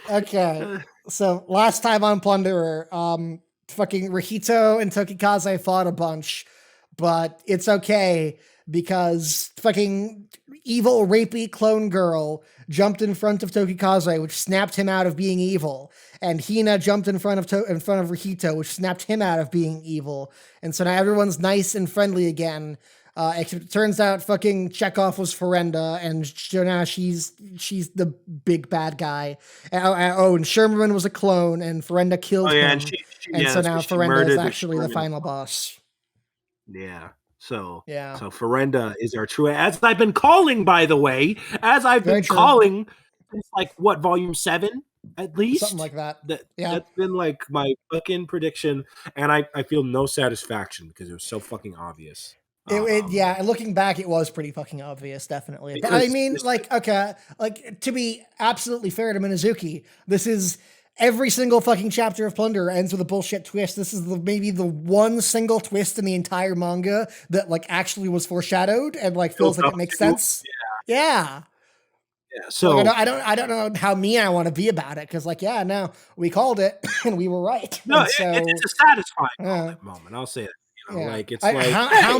Okay. So last time on Plunderer, fucking Rihito and Tokikaze fought a bunch, but it's okay because fucking evil rapey clone girl jumped in front of Tokikaze, which snapped him out of being evil, and Hina jumped in front of Rihito, which snapped him out of being evil, and so now everyone's nice and friendly again. Except it turns out fucking Chekhov was Ferenda, and now she's the big bad guy. And Sherman was a clone, and Ferenda killed him. And so now Ferenda is actually the final boss. Yeah. So Ferenda is our true, as I've been calling, by the way, calling, it's like what, volume 7 at least, something like that. That's been like my fucking prediction, and I feel no satisfaction because it was so fucking obvious. Looking back, it was pretty fucking obvious, definitely. But I mean, to be absolutely fair to Minazuki, this is every single fucking chapter of Plunderer ends with a bullshit twist. This is maybe the one single twist in the entire manga that like actually was foreshadowed and like feels like it makes sense. Yeah. So I don't know how mean I want to be about it because we called it and we were right. No, it's a satisfying moment. I'll say it. How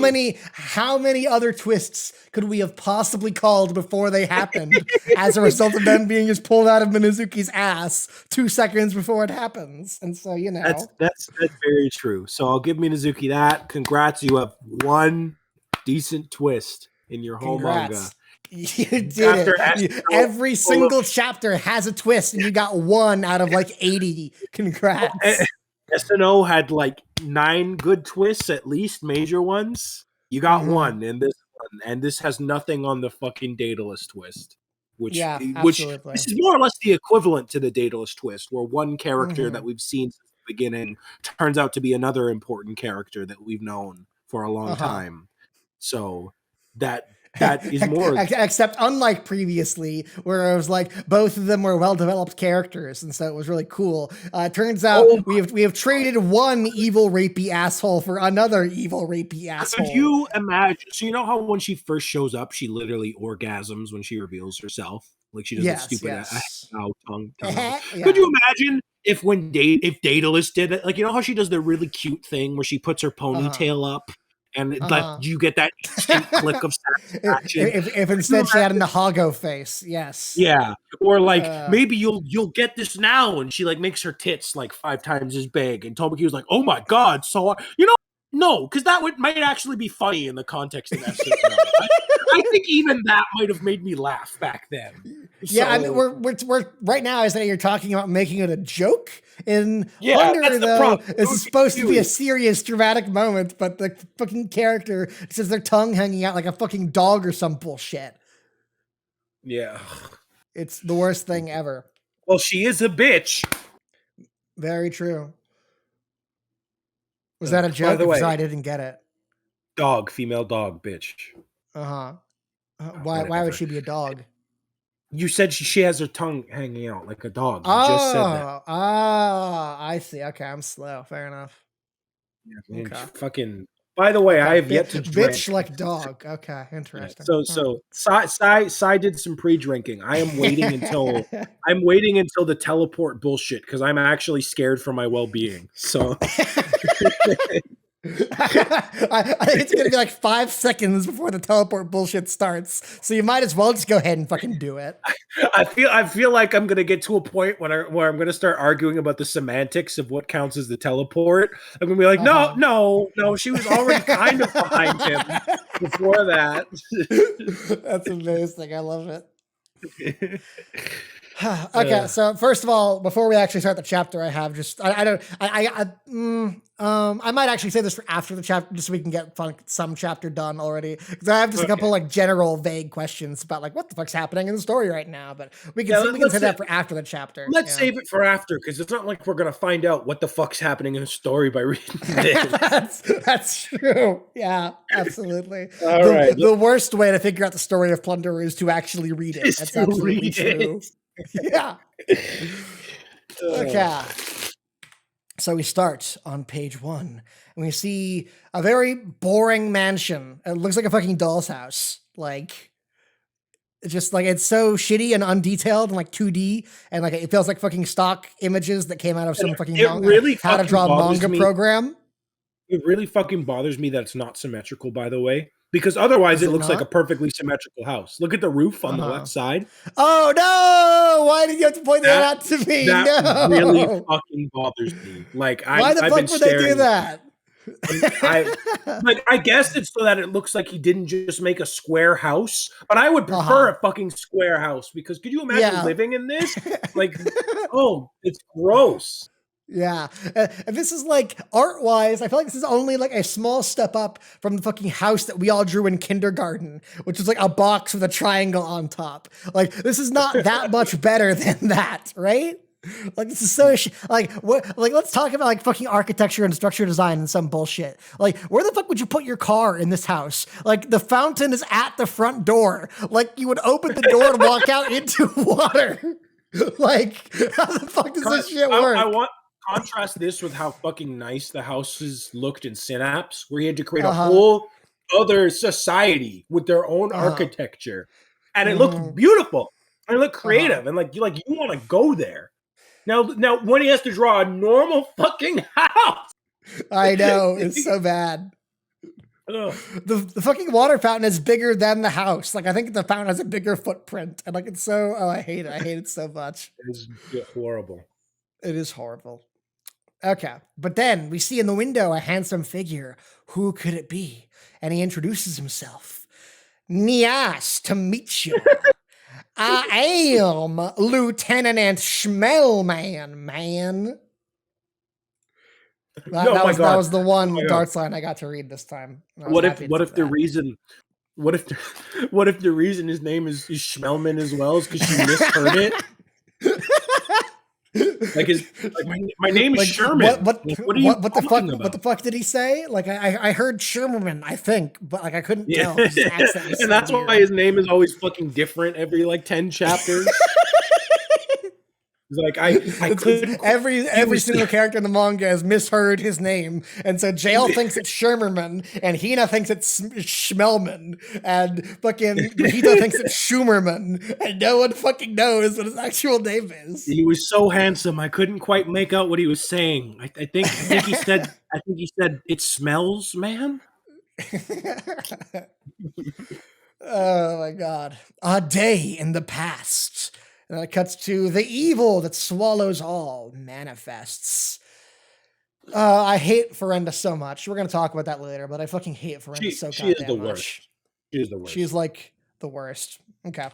many other twists could we have possibly called before they happened as a result of them being just pulled out of Minazuki's ass 2 seconds before it happens? And so that's very true. So I'll give Minazuki that. Congrats, you have one decent twist in your whole manga. You did it. Every single chapter has a twist, and you got one out of like 80. Congrats. SNO had like 9 good twists, at least major ones. You got one in this one, and this has nothing on the fucking Daedalus twist, which this is more or less the equivalent to the Daedalus twist, where one character that we've seen since the beginning turns out to be another important character that we've known for a long time. So that is more, except unlike previously, where it was like both of them were well-developed characters, and so it was really cool. Turns out we have traded one evil rapey asshole for another evil rapey asshole. Could you imagine? So you know how when she first shows up, she literally orgasms when she reveals herself, like she does that stupid tongue. Could you imagine if Daedalus did it? Like, you know how she does the really cute thing where she puts her ponytail up and like Uh-huh. you get that instant click of satisfaction. If instead she had an Nahago face, yes. Yeah, or like Uh, maybe you'll get this now, and she like makes her tits like 5 times as big, and Tobaki was like, "Oh my god!" So no, because that might actually be funny in the context of that. I think even that might have made me laugh back then. yeah, I mean, So we're right now. I say you're talking about making it a joke. In yeah, Plunderer, that's the though, problem. this is supposed to be a serious, dramatic moment, but the fucking character says their tongue hanging out like a fucking dog or some bullshit. Yeah. It's the worst thing ever. Well, she is a bitch. Very true. Was that a By joke? the If way, so, I didn't get it. dog, female dog, bitch. Uh-huh. Why would Whatever. she be a dog? You said she has her tongue hanging out like a dog. You just said that. I see. Okay, I'm slow. Fair enough. Yeah, Okay. Fucking. By the way, Okay. I have yet to drink. Bitch like dog. Okay, interesting. So Sai did some pre-drinking. I'm waiting until the teleport bullshit because I'm actually scared for my well-being. So I think it's gonna be like 5 seconds before the teleport bullshit starts. So you might as well just go ahead and fucking do it. I feel like I'm gonna get to a point where I'm gonna start arguing about the semantics of what counts as the teleport. I'm gonna be like, no, she was already kind of behind him before that. That's amazing. I love it. Okay, so first of all, before we actually start the chapter, I have just I might actually say this for after the chapter, just so we can get some chapter done already. Because I have just a couple like general vague questions about like what the fuck's happening in the story right now. But we can say that for after the chapter. Let's save it for after, because it's not like we're gonna find out what the fuck's happening in the story by reading this. That's true. Yeah, absolutely. All right. The worst way to figure out the story of Plunderer is to actually read it. That's absolutely true. Yeah. Okay. So we start on page 1, and we see a very boring mansion. It looks like a fucking doll's house. Like, it's just like it's so shitty and undetailed and like 2D, and like it feels like fucking stock images that came out of some fucking how to draw manga program. It really fucking bothers me that it's not symmetrical, by the way. Because otherwise it looks like a perfectly symmetrical house. Look at the roof on the left side. Oh no! Why did you have to point that out to me? That really fucking bothers me. Like why the fuck would they do that? I guess it's so that it looks like he didn't just make a square house, but I would prefer a fucking square house, because could you imagine living in this? Like, oh, it's gross. Yeah, and this is like art-wise, I feel like this is only like a small step up from the fucking house that we all drew in kindergarten, which is like a box with a triangle on top. Like, this is not that much better than that, right? Like, this is so like what? Like, let's talk about like fucking architecture and structure design and some bullshit. Like, where the fuck would you put your car in this house? Like, the fountain is at the front door. Like, you would open the door and walk out into water. Like, how the fuck does this shit work? Contrast this with how fucking nice the houses looked in Synapse, where he had to create a whole other society with their own architecture, and it looked beautiful and it looked creative, and like you want to go there. Now when he has to draw a normal fucking house, I know, it's so bad. The fucking water fountain is bigger than the house. Like, I think the fountain has a bigger footprint, and like it's so I hate it. I hate it so much. It's horrible. It is horrible. Okay, but then we see in the window a handsome figure. Who could it be? And he introduces himself. Nice to meet you. I am Lieutenant Schmelman, man. That was the one darts line I got to read this time. What if the reason his name is Schmelman as well is because she misheard it? Like my name is Sherman. What the fuck did he say? Like I heard Sherman, I think, but like I couldn't tell. And that's why his name is always fucking different every like 10 chapters. Like I couldn't. Every single character in the manga has misheard his name, and so Jail thinks it's Sherman, and Hina thinks it's Schmelman, and fucking Hito thinks it's Schumerman, and no one fucking knows what his actual name is. He was so handsome, I couldn't quite make out what he was saying. I think he said it smells, man. Oh my god. A day in the past. And then it cuts to the evil that swallows all manifests. I hate Ferenda so much. We're gonna talk about that later, but I fucking hate Ferenda so She is the goddamn worst. much. She is the worst. She's like the worst. Okay.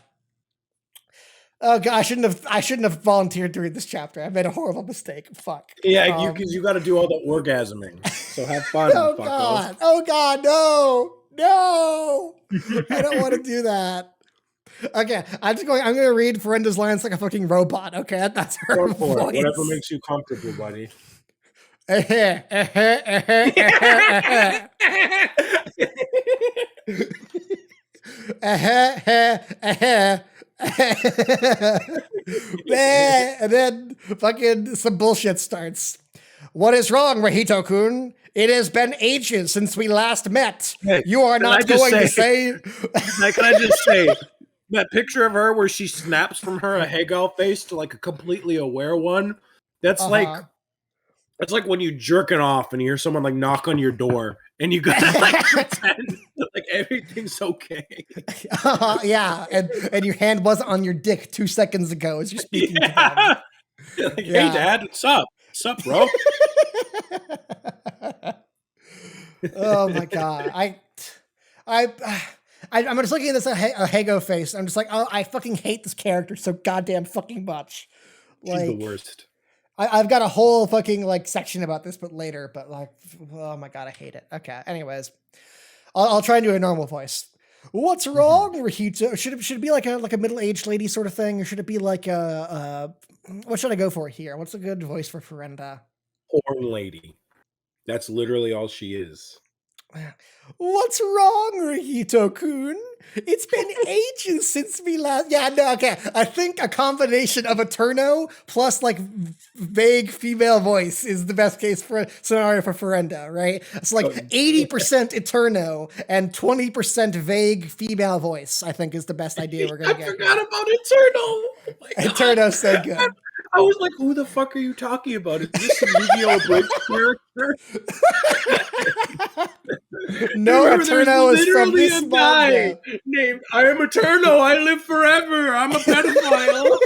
Oh god, I shouldn't have volunteered to read this chapter. I made a horrible mistake. Fuck. Yeah, because you got to do all the orgasming. So have fun. Oh fuckos. god. Oh god, no. No. I don't want to do that. Okay, I'm gonna read Ferenda's lines like a fucking robot. Okay, that's her Or voice. whatever makes you comfortable, buddy. And then fucking some bullshit starts. What is wrong, Rahito-kun? It has been ages since we last met. Hey, You are not going to say... Can I just say, that picture of her where she snaps from her a Hegel face to like a completely aware one, that's like... It's like when you jerking off and you hear someone like knock on your door and you gotta like pretend like everything's okay. Yeah, and your hand wasn't on your dick 2 seconds ago as you're speaking to them. Like, hey, Dad, what's up? What's up, bro? Oh my god, I'm just looking at this a Hego face. I'm just like, oh, I fucking hate this character so goddamn fucking much. She's the worst. I've got a whole fucking like section about this, but later. But like, oh my god, I hate it. Okay, anyways, I'll try and do a normal voice. What's wrong, Rahito? Should it be like a middle-aged lady sort of thing, or should it be like what should I go for here? What's a good voice for Ferenda? Porn lady. That's literally all she is. What's wrong, Rahito-kun? It's been ages since we last... Yeah, no, okay. I think a combination of Eterno plus, like, vague female voice is the best case for scenario for Ferenda, right? It's like 80% Eterno and 20% vague female voice, I think, is the best idea we're going to get. I forgot about Eterno! Oh Eterno's so good. I was like, who the fuck are you talking about? Is this some Yu-Gi-Oh! Bridge character? No, Eterno is from this a guy manga named I am Eterno. I live forever. I'm a pedophile.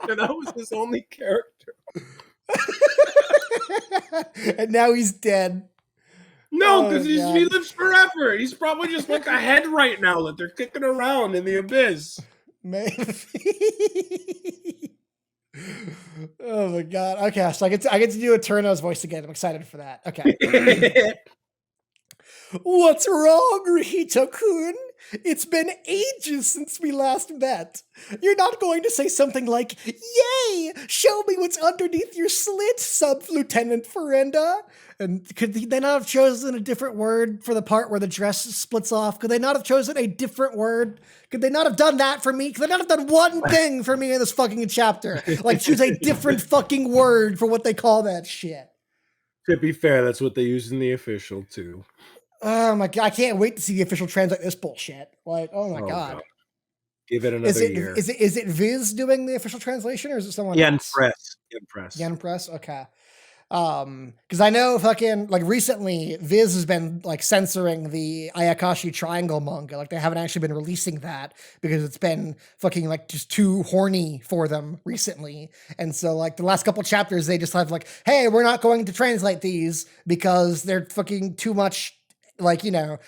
And that was his only character. And now he's dead. No, because he lives forever. He's probably just like a head right now that they're kicking around in the abyss. Maybe. Oh my god. Okay, so I get to do Eterno's voice again. I'm excited for that. Okay. What's wrong, Rahito-kun? It's been ages since we last met. You're not going to say something like, "Yay! Show me what's underneath your slit, Sub-Lieutenant Ferenda." And could they not have chosen a different word for the part where the dress splits off? Could they not have chosen a different word? Could they not have done that for me? Could they not have done one thing for me in this fucking chapter? Like, choose a different fucking word for what they call that shit. To be fair, that's what they use in the official, too. Oh my god, I can't wait to see the official translate this bullshit. Like, oh my god. Give it another year. Is it Viz doing the official translation, or is it someone else? Yen Press. Okay. Because I know fucking like recently Viz has been like censoring the Ayakashi Triangle manga. Like they haven't actually been releasing that because it's been fucking like just too horny for them recently. And so like the last couple chapters they just have like, hey, we're not going to translate these because they're fucking too much like, you know,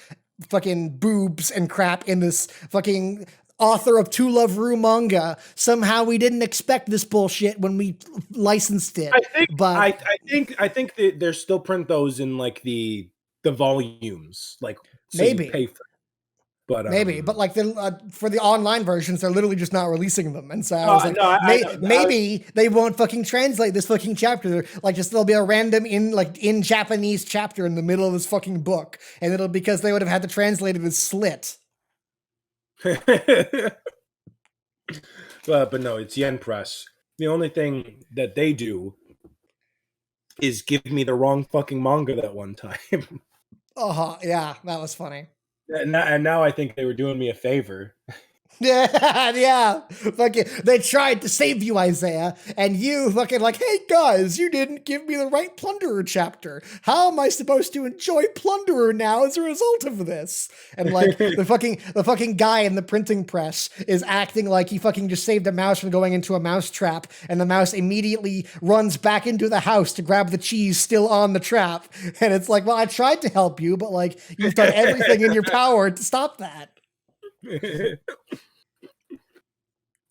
fucking boobs and crap in this fucking author of To Love Ru manga. Somehow we didn't expect this bullshit when we licensed it. I think that they still print those in like the volumes, like so maybe you pay for it. But but like for the online versions, they're literally just not releasing them. And so I was like, maybe they won't fucking translate this fucking chapter. Like just there'll be a random in Japanese chapter in the middle of this fucking book, and it'll because they would have had to translate it as slit. but no, it's Yen Press. The only thing that they do is give me the wrong fucking manga that one time. Yeah, that was funny. And now I think they were doing me a favor. Yeah. Fucking, they tried to save you, Isaiah, and you fucking like, hey guys, you didn't give me the right Plunderer chapter. How am I supposed to enjoy Plunderer now as a result of this? And like the fucking guy in the printing press is acting like he fucking just saved a mouse from going into a mouse trap, and the mouse immediately runs back into the house to grab the cheese still on the trap. And it's like, well, I tried to help you, but like you've done everything in your power to stop that.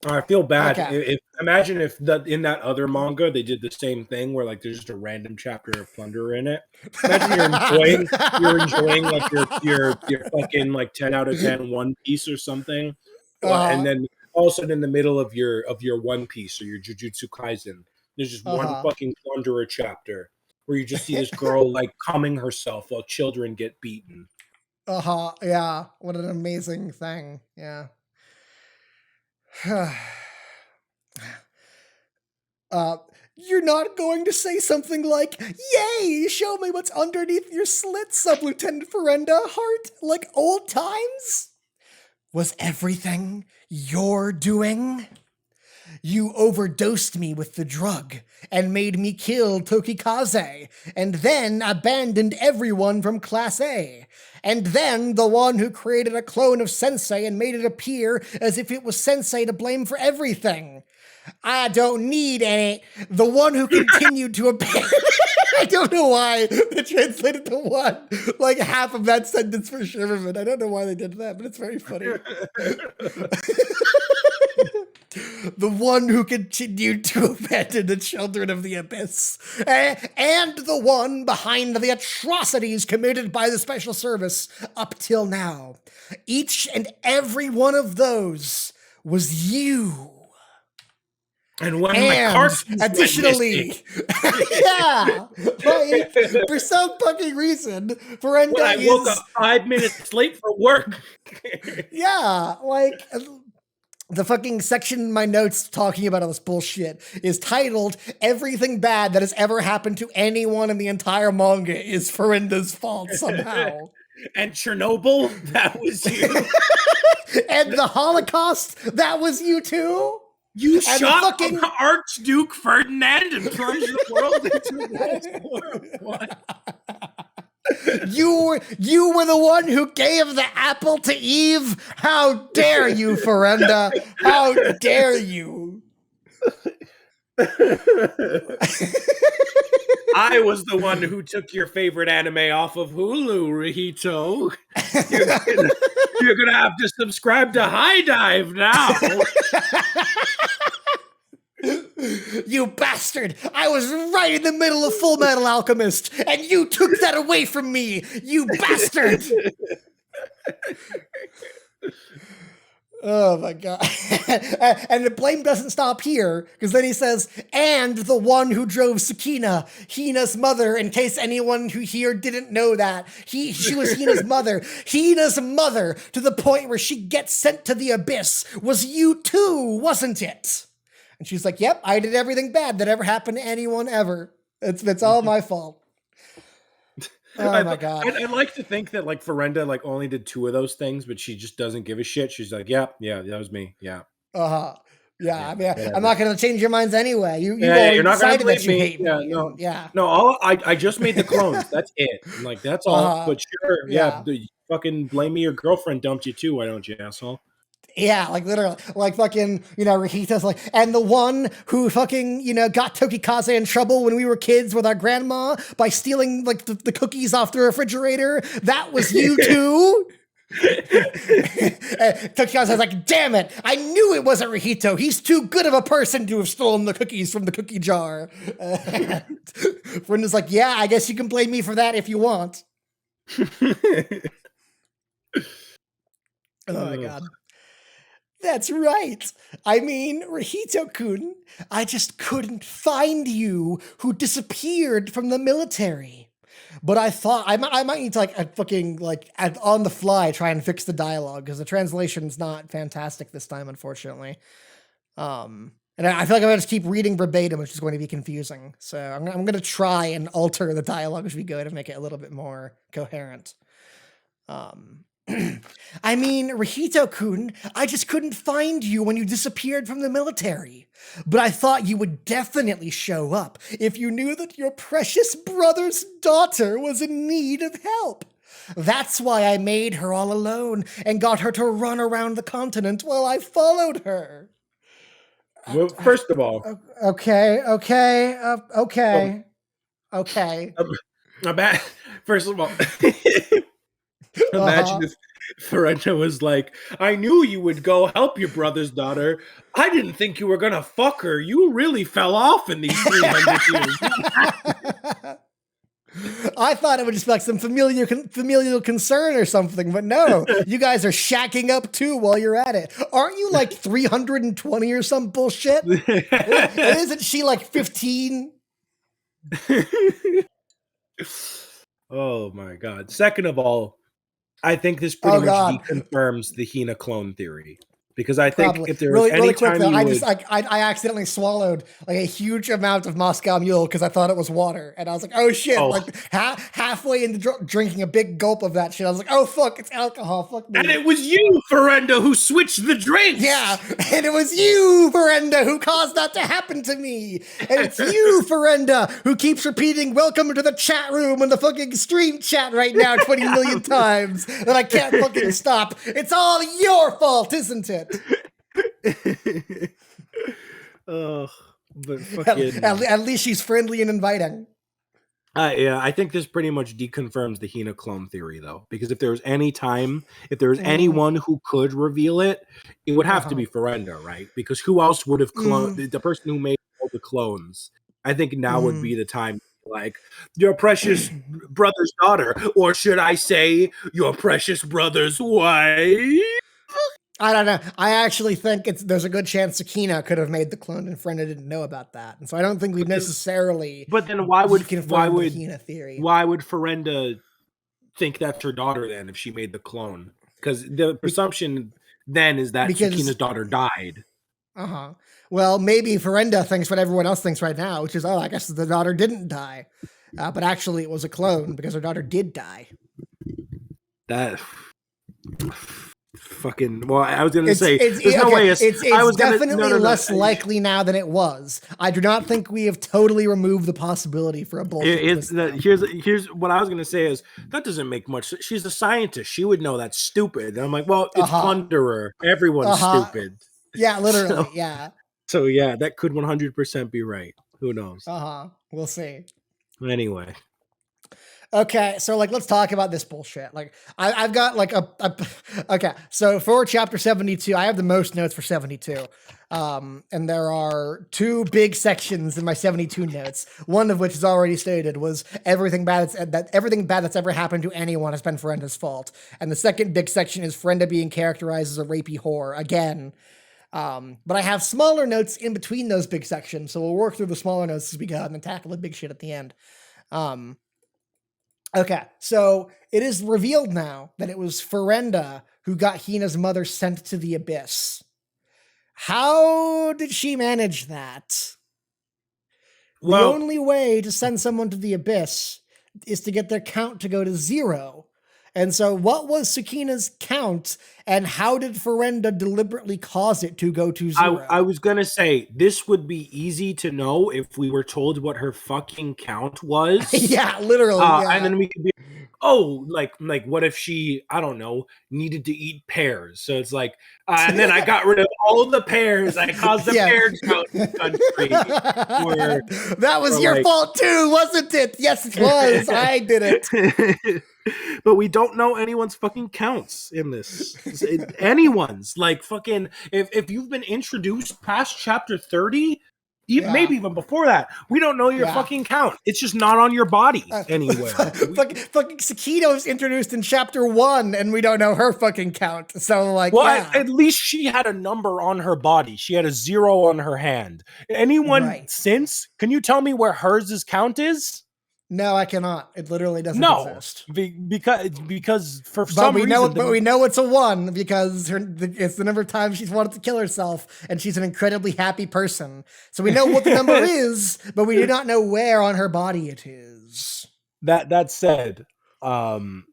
I feel bad. Okay. Imagine if in that other manga they did the same thing where like there's just a random chapter of Plunderer in it. Imagine you're enjoying like your fucking like 10 out of 10 One Piece or something, and then all of a sudden in the middle of your One Piece or your Jujutsu Kaisen, there's just one fucking Plunderer chapter where you just see this girl like calming herself while children get beaten. Yeah. What an amazing thing. Yeah. You're not going to say something like, yay, show me what's underneath your slit, Sub-Lieutenant Ferenda, heart, like old times? Was everything your doing? You overdosed me with the drug and made me kill Tokikaze, and then abandoned everyone from Class A. And then the one who created a clone of Sensei and made it appear as if it was Sensei to blame for everything. I don't need any. The one who continued to abandon. I don't know why they translated the one, like half of that sentence for Sherman. I don't know why they did that, but it's very funny. The one who continued to abandon the children of the abyss, and the one behind the atrocities committed by the special service up till now. Each and every one of those was you. And when my cartridge additionally, yeah, like, for some fucking reason, Ferenda when I woke up 5 minutes late for work. Yeah, like the fucking section in my notes talking about all this bullshit is titled "Everything Bad That Has Ever Happened to Anyone in the Entire Manga Is Ferenda's Fault Somehow." And Chernobyl, that was you. And the Holocaust, that was you too. You shot fucking Archduke Ferdinand and plunged the world into World War I. You were the one who gave the apple to Eve. How dare you, Ferenda? How dare you? I was the one who took your favorite anime off of Hulu, Rihito. You're gonna have to subscribe to High Dive now. You bastard! I was right in the middle of Full Metal Alchemist, and you took that away from me! You bastard! Oh my god. And the blame doesn't stop here, because then he says, and the one who drove Sakina, Hina's mother, in case anyone who here didn't know that. She was Hina's mother. Hina's mother, to the point where she gets sent to the abyss, was you too, wasn't it? And she's like, yep, I did everything bad that ever happened to anyone ever. It's all my fault. Oh my god! I'd like to think that like Ferenda like only did 2 of those things, but she just doesn't give a shit. She's like, yeah, that was me. Yeah. Yeah. I mean, I'm not going to change your minds anyway. You're not decided that you me. hate me. No. I just made the clones. That's it. I'm like, that's all. But sure, fucking blame me. Your girlfriend dumped you too. Why don't you, asshole? Yeah, like literally, like fucking, Rihito's like, and the one who fucking, got Tokikaze in trouble when we were kids with our grandma by stealing like the cookies off the refrigerator, that was you too? Tokikaze's like, damn it, I knew it wasn't Rihito. He's too good of a person to have stolen the cookies from the cookie jar. Ferenda's like, yeah, I guess you can blame me for that if you want. Oh my god. That's right. I mean, Rihito-kun, I just couldn't find you who disappeared from the military. But I thought I might need to on the fly try and fix the dialogue, because the translation's not fantastic this time, unfortunately. And I feel like I'm gonna just keep reading verbatim, which is going to be confusing. So I'm gonna try and alter the dialogue as we go to make it a little bit more coherent. I mean, Rahito-kun, I just couldn't find you when you disappeared from the military. But I thought you would definitely show up if you knew that your precious brother's daughter was in need of help. That's why I made her all alone and got her to run around the continent while I followed her. Well, first of all, Okay. um, first of all, imagine Uh-huh. if Ferenda was like, I knew you would go help your brother's daughter. I didn't think you were gonna fuck her. You really fell off in these 300 years. I thought it would just be like some familial concern or something, but no, you guys are shacking up too while you're at it. Aren't you like 320 or some bullshit? And isn't she like 15? Oh my god. Second of all, I think this pretty much deconfirms the Hina clone theory. Because I think Probably. if there was any quick time though, you I accidentally swallowed like a huge amount of Moscow Mule because I thought it was water, and I was like, oh shit! Like halfway into drinking a big gulp of that shit, I was like, oh fuck, it's alcohol. Fuck me. And it was you, Ferenda, who switched the drinks. Yeah, and it was you, Ferenda, who caused that to happen to me. And it's you, Ferenda, who keeps repeating "Welcome to the chat room" in the fucking stream chat right now 20 million times that I can't fucking stop. It's all your fault, isn't it? But fucking at least she's friendly and inviting. Yeah, I think this pretty much deconfirms the Hina clone theory, though, because if there was any time, if there was anyone who could reveal it, it would have to be Ferenda, right? Because who else would have cloned the person who made all the clones? I think now would be the time, like, your precious brother's daughter, or should I say, your precious brother's wife? I don't know. I actually think there's a good chance Sakina could have made the clone and Ferenda didn't know about that. And so I don't think we'd necessarily. But then why would Hina theory? Why would Ferenda think that's her daughter then if she made the clone? Because the presumption then is that Sakina's daughter died. Well, maybe Ferenda thinks what everyone else thinks right now, which is, oh, I guess the daughter didn't die. But actually it was a clone because her daughter did die. That fucking I was gonna say there's no way it's definitely less likely now than it was. I do not think we have totally removed the possibility for a bullshit. Here's what I was gonna say is that doesn't make much. She's a scientist. She would know that's stupid. And I'm like, well, it's Plunderer. Everyone's stupid. Yeah, literally. Yeah. So yeah, that could 100% be right. Who knows? We'll see. Anyway. Okay, so like let's talk about this bullshit. Like I've got like okay, so for chapter 72, I have the most notes for 72. And there are two big sections in my 72 notes. One of which is already stated was everything bad that's ever happened to anyone has been Ferenda's fault. And the second big section is Ferenda being characterized as a rapey whore again. But I have smaller notes in between those big sections, so we'll work through the smaller notes as we go and then tackle the big shit at the end. Okay, so it is revealed now that it was Ferenda who got Hina's mother sent to the abyss. How did she manage that? Well, the only way to send someone to the abyss is to get their count to go to 0. And so what was Sakina's count, and how did Ferenda deliberately cause it to go to 0? I was going to say, this would be easy to know if we were told what her fucking count was. Yeah, literally. Yeah. And then we could be, oh, like what if she, I don't know, needed to eat pears? So it's like, and then I got rid of all the pears. I caused the pear drought in the country. That was your fault too, wasn't it? Yes, it was. I did it. But we don't know anyone's fucking counts in this. Anyone's like fucking if you've been introduced past chapter 30, maybe even before that, we don't know your fucking count. It's just not on your body anywhere. Fucking Sakina was introduced in chapter 1 and we don't know her fucking count. So like, at least she had a number on her body. She had a 0 on her hand. Anyone since? Can you tell me where hers count is? No, I cannot. It literally doesn't exist. Because for some reason... But we know it's a 1 because it's the number of times she's wanted to kill herself, and she's an incredibly happy person. So we know what the number is, but we do not know where on her body it is. That said, also,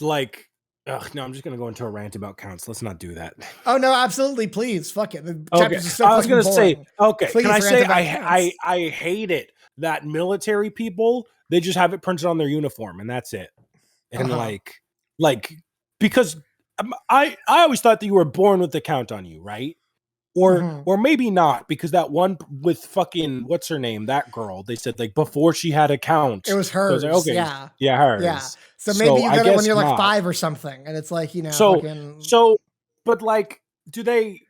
like, no, I'm just gonna go into a rant about counts. Let's not do that. Oh no, absolutely, please, fuck it. The Okay, chapters are so I was fucking gonna say, boring. okay, can I Please rant say about counts. I hate it that military people, they just have it printed on their uniform and that's it. And like because I always thought that you were born with the count on you, right? Or maybe not, because that one with fucking what's her name, that girl, they said like before she had a count. It was So I hers. was like, okay, Yeah. yeah, hers. Yeah. So maybe you I got it when guess you're like not. 5 or something, and it's like, you know, So fucking but like, do they?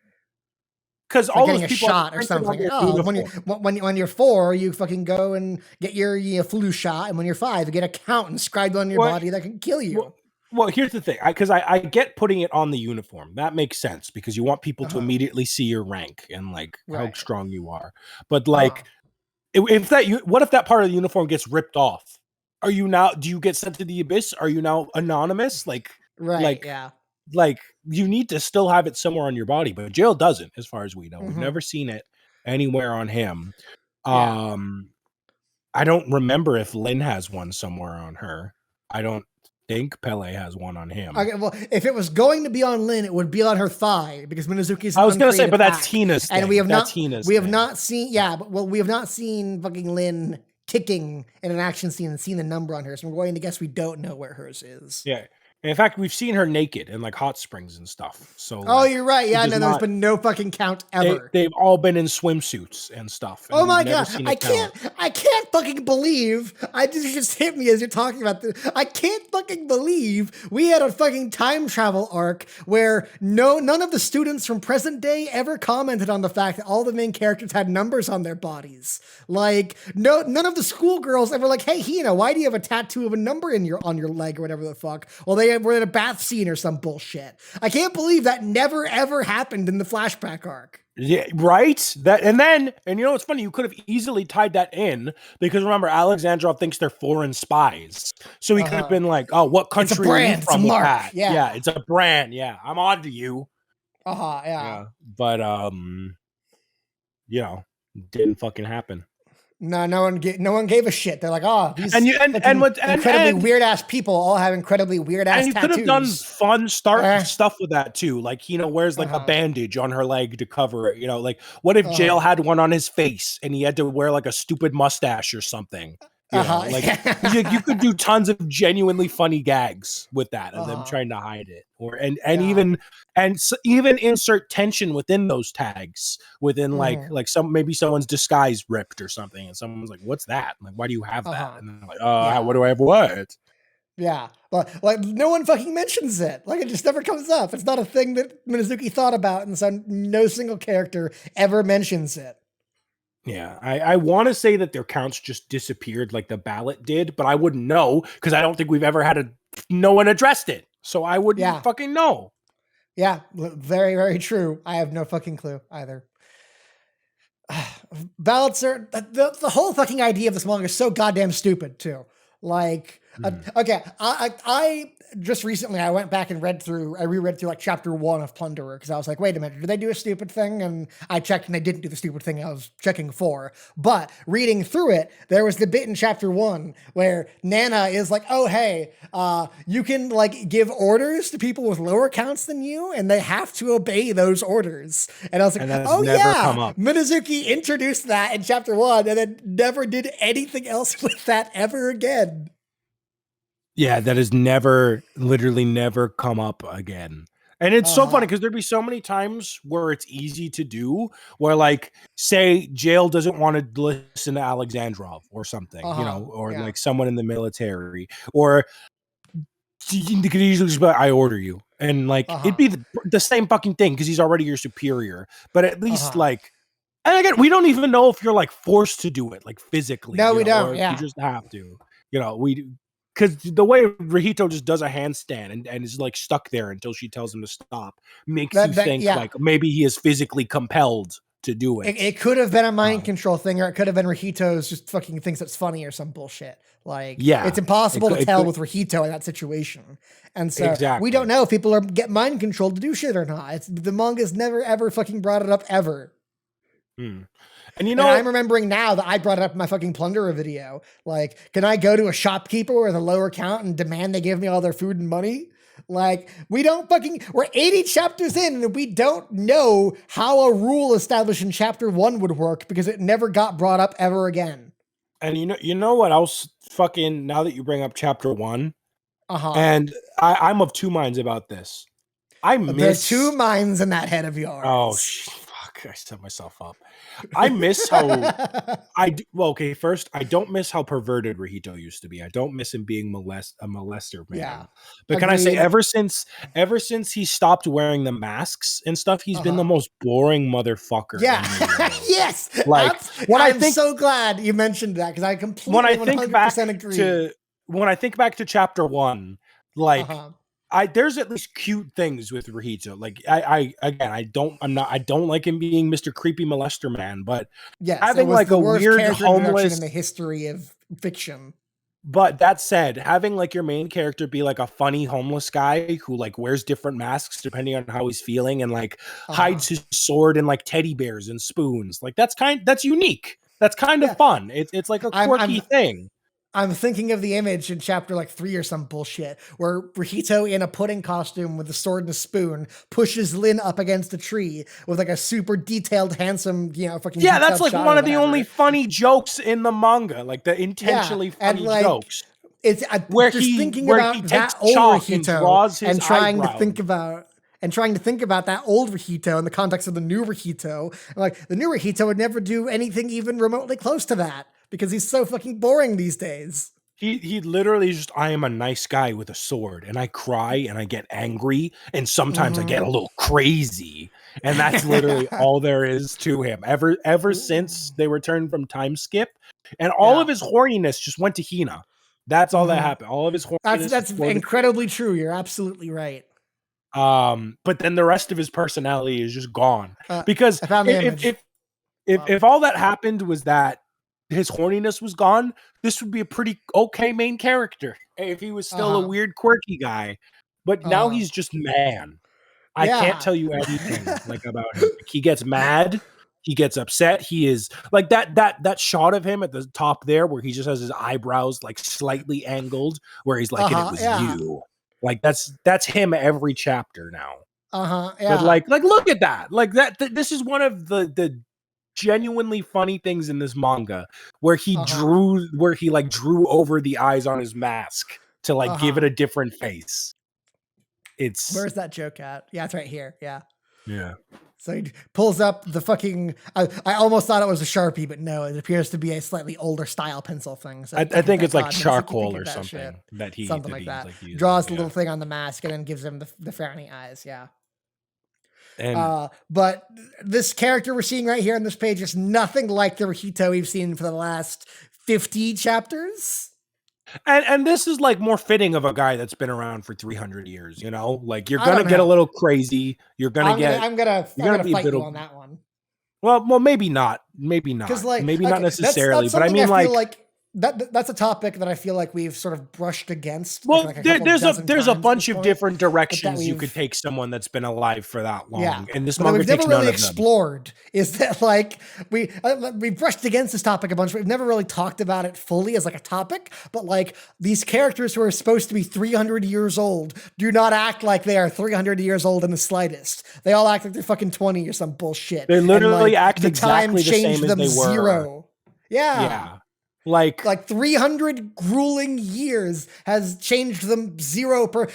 Because like all those getting a people have shot or printed on something. their Oh, uniform. when you're 4, you fucking go and get your flu shot, and when you're 5, you get a count inscribed on your What? body that can kill you. Well, here's the thing, because I get putting it on the uniform. That makes sense because you want people to immediately see your rank and like how Right. strong you are. But like, if what if that part of the uniform gets ripped off? Are you now? Do you get sent to the abyss? Are you now anonymous? Right. Yeah. Like you need to still have it somewhere on your body, but jail doesn't, as far as we know. We've never seen it anywhere on him. Yeah. I don't remember if Lynn has one somewhere on her. I don't think Pele has one on him. Okay, well, if it was going to be on Lynn, it would be on her thigh because Minazuki is. I was gonna say, but that's Tina's thing. And we have that's not seen. Yeah, but we have not seen fucking Lynn kicking in an action scene and seen the number on her. So we're going to guess we don't know where hers is. Yeah. In fact, we've seen her naked in like hot springs and stuff. So oh, you're right. Yeah, no, there's been no fucking count ever. They've all been in swimsuits and stuff. And oh my god, I can't fucking believe. Just hit me as you're talking about this. I can't fucking believe we had a fucking time travel arc where none of the students from present day ever commented on the fact that all the main characters had numbers on their bodies. Like none of the schoolgirls ever like, hey Hina, why do you have a tattoo of a number on your leg or whatever the fuck? Well, they were in a bath scene or some bullshit. I can't believe that never ever happened in the flashback arc. Yeah, right. And you know what's funny? You could have easily tied that in because remember, Alexandrov thinks they're foreign spies, so he could have been like, "Oh, what country are you from?" With that? Yeah, it's a brand. Yeah, I'm on to you. Yeah. But didn't fucking happen. No one gave a shit. They're like, oh, these incredibly weird ass people all have incredibly weird ass tattoos. And you could have done fun stuff with that too. Like Hina wears like a bandage on her leg to cover it. You know, like what if Jail had one on his face and he had to wear like a stupid mustache or something? You know, like you could do tons of genuinely funny gags with that of them trying to hide it, even insert tension within those tags within like maybe someone's disguise ripped or something, and someone's like, "What's that?" Like, why do you have that? And they're like, what do I have? What? Yeah, but like no one fucking mentions it. Like it just never comes up. It's not a thing that Minazuki thought about, and so no single character ever mentions it. Yeah, I want to say that their counts just disappeared like the ballot did, but I wouldn't know because I don't think we've ever had no one addressed it. So I wouldn't fucking know. Yeah, very, very true. I have no fucking clue either. Ballots are the whole fucking idea of this manga is so goddamn stupid too. Like, okay, I just recently I went back and reread through like chapter 1 of Plunderer because I was like, wait a minute, did they do a stupid thing? And I checked and they didn't do the stupid thing I was checking for. But reading through it, there was the bit in chapter 1 where Nana is like, oh hey, you can like give orders to people with lower counts than you, and they have to obey those orders. And I was like, oh yeah, Minazuki introduced that in chapter 1 and then never did anything else with that ever again. Yeah, that has literally never come up again. And it's so funny because there'd be so many times where it's easy to do where like, say Jail doesn't want to listen to Alexandrov or something, or like someone in the military, or you could easily just be like, I order you. And like, it'd be the same fucking thing because he's already your superior. But at least like, and again, we don't even know if you're like forced to do it like physically. No, we don't. You just have to, because the way Rihito just does a handstand and is like stuck there until she tells him to stop makes you think like maybe he is physically compelled to do it. It could have been a mind control thing, or it could have been Rihito's just fucking thinks it's funny or some bullshit. Like, it's impossible to tell with Rihito in that situation. And so we don't know if people get mind controlled to do shit or not. The manga's never ever fucking brought it up ever. And And I'm remembering now that I brought it up in my fucking Plunderer video. Like, can I go to a shopkeeper with a lower count and demand they give me all their food and money? Like, we're 80 chapters in and we don't know how a rule established in chapter 1 would work because it never got brought up ever again. And you know what else fucking, now that you bring up chapter 1, and I'm of two minds about this. There's two minds in that head of yours. Oh, fuck. I set myself up. I miss how first, I don't miss how perverted Rahito used to be. I don't miss him being a molester, man. Yeah. But can I say, ever since he stopped wearing the masks and stuff, he's been the most boring motherfucker. Yeah. Yes. Like, I'm so glad you mentioned that because I completely 100% agree. When I think back to chapter 1, like, there's at least cute things with Rahito. Like I don't like him being Mr. Creepy Molester Man, but having like a weird homeless in the history of fiction. But that said, having like your main character be like a funny homeless guy who like wears different masks depending on how he's feeling and like hides his sword in like teddy bears and spoons, like that's unique. That's kind of fun. It's like a quirky thing. I'm thinking of the image in chapter like 3 or some bullshit where Rahito in a pudding costume with a sword and a spoon pushes Lin up against a tree with like a super detailed, handsome, fucking that's like one of the only funny jokes in the manga, like the intentionally funny jokes. It's where thinking about that old Rahito and trying to think about that old Rahito in the context of the new Rahito. Like the new Rahito would never do anything even remotely close to that. Because he's so fucking boring these days. He literally just, I am a nice guy with a sword and I cry and I get angry and sometimes I get a little crazy. And that's literally all there is to him. Ever since they returned from time skip, and all of his horniness just went to Hina. That's all that happened. All of his horniness. That's incredibly true. You're absolutely right. But then the rest of his personality is just gone. Because if all that happened was that his horniness was gone, this would be a pretty okay main character if he was still a weird quirky guy. But now he's just man. I can't tell you anything like about him. Like, he gets mad, he gets upset. He is like that shot of him at the top there where he just has his eyebrows like slightly angled, where he's like, and it was you. Like that's him every chapter now. But like look at that. Like this is one of the genuinely funny things in this manga where he drew over the eyes on his mask to like give it a different face. Where's that joke at? Yeah, it's right here. Yeah. So he pulls up the fucking, I almost thought it was a Sharpie, but no, it appears to be a slightly older style pencil thing. So I think it's like charcoal or something something like that. Draws the little thing on the mask and then gives him the frowny eyes. Yeah. But this character we're seeing right here on this page is nothing like the Rahito we've seen for the last 50 chapters. And this is like more fitting of a guy that's been around for 300 years, like you're going to get a little crazy. I'm going to fight you on that one. Well, maybe not. Maybe not. Maybe not necessarily, but I mean like that's a topic that I feel like we've sort of brushed against. Well, there's a bunch of different directions you could take someone that's been alive for that long, and this manga we've never really explored. Is that like we brushed against this topic a bunch, but we've never really talked about it fully as like a topic. But like these characters who are supposed to be 300 years old do not act like they are 300 years old in the slightest. They all act like they're fucking 20 or some bullshit. They literally act exactly the same as they were. Zero. Yeah. Like 300 grueling years has changed them zero per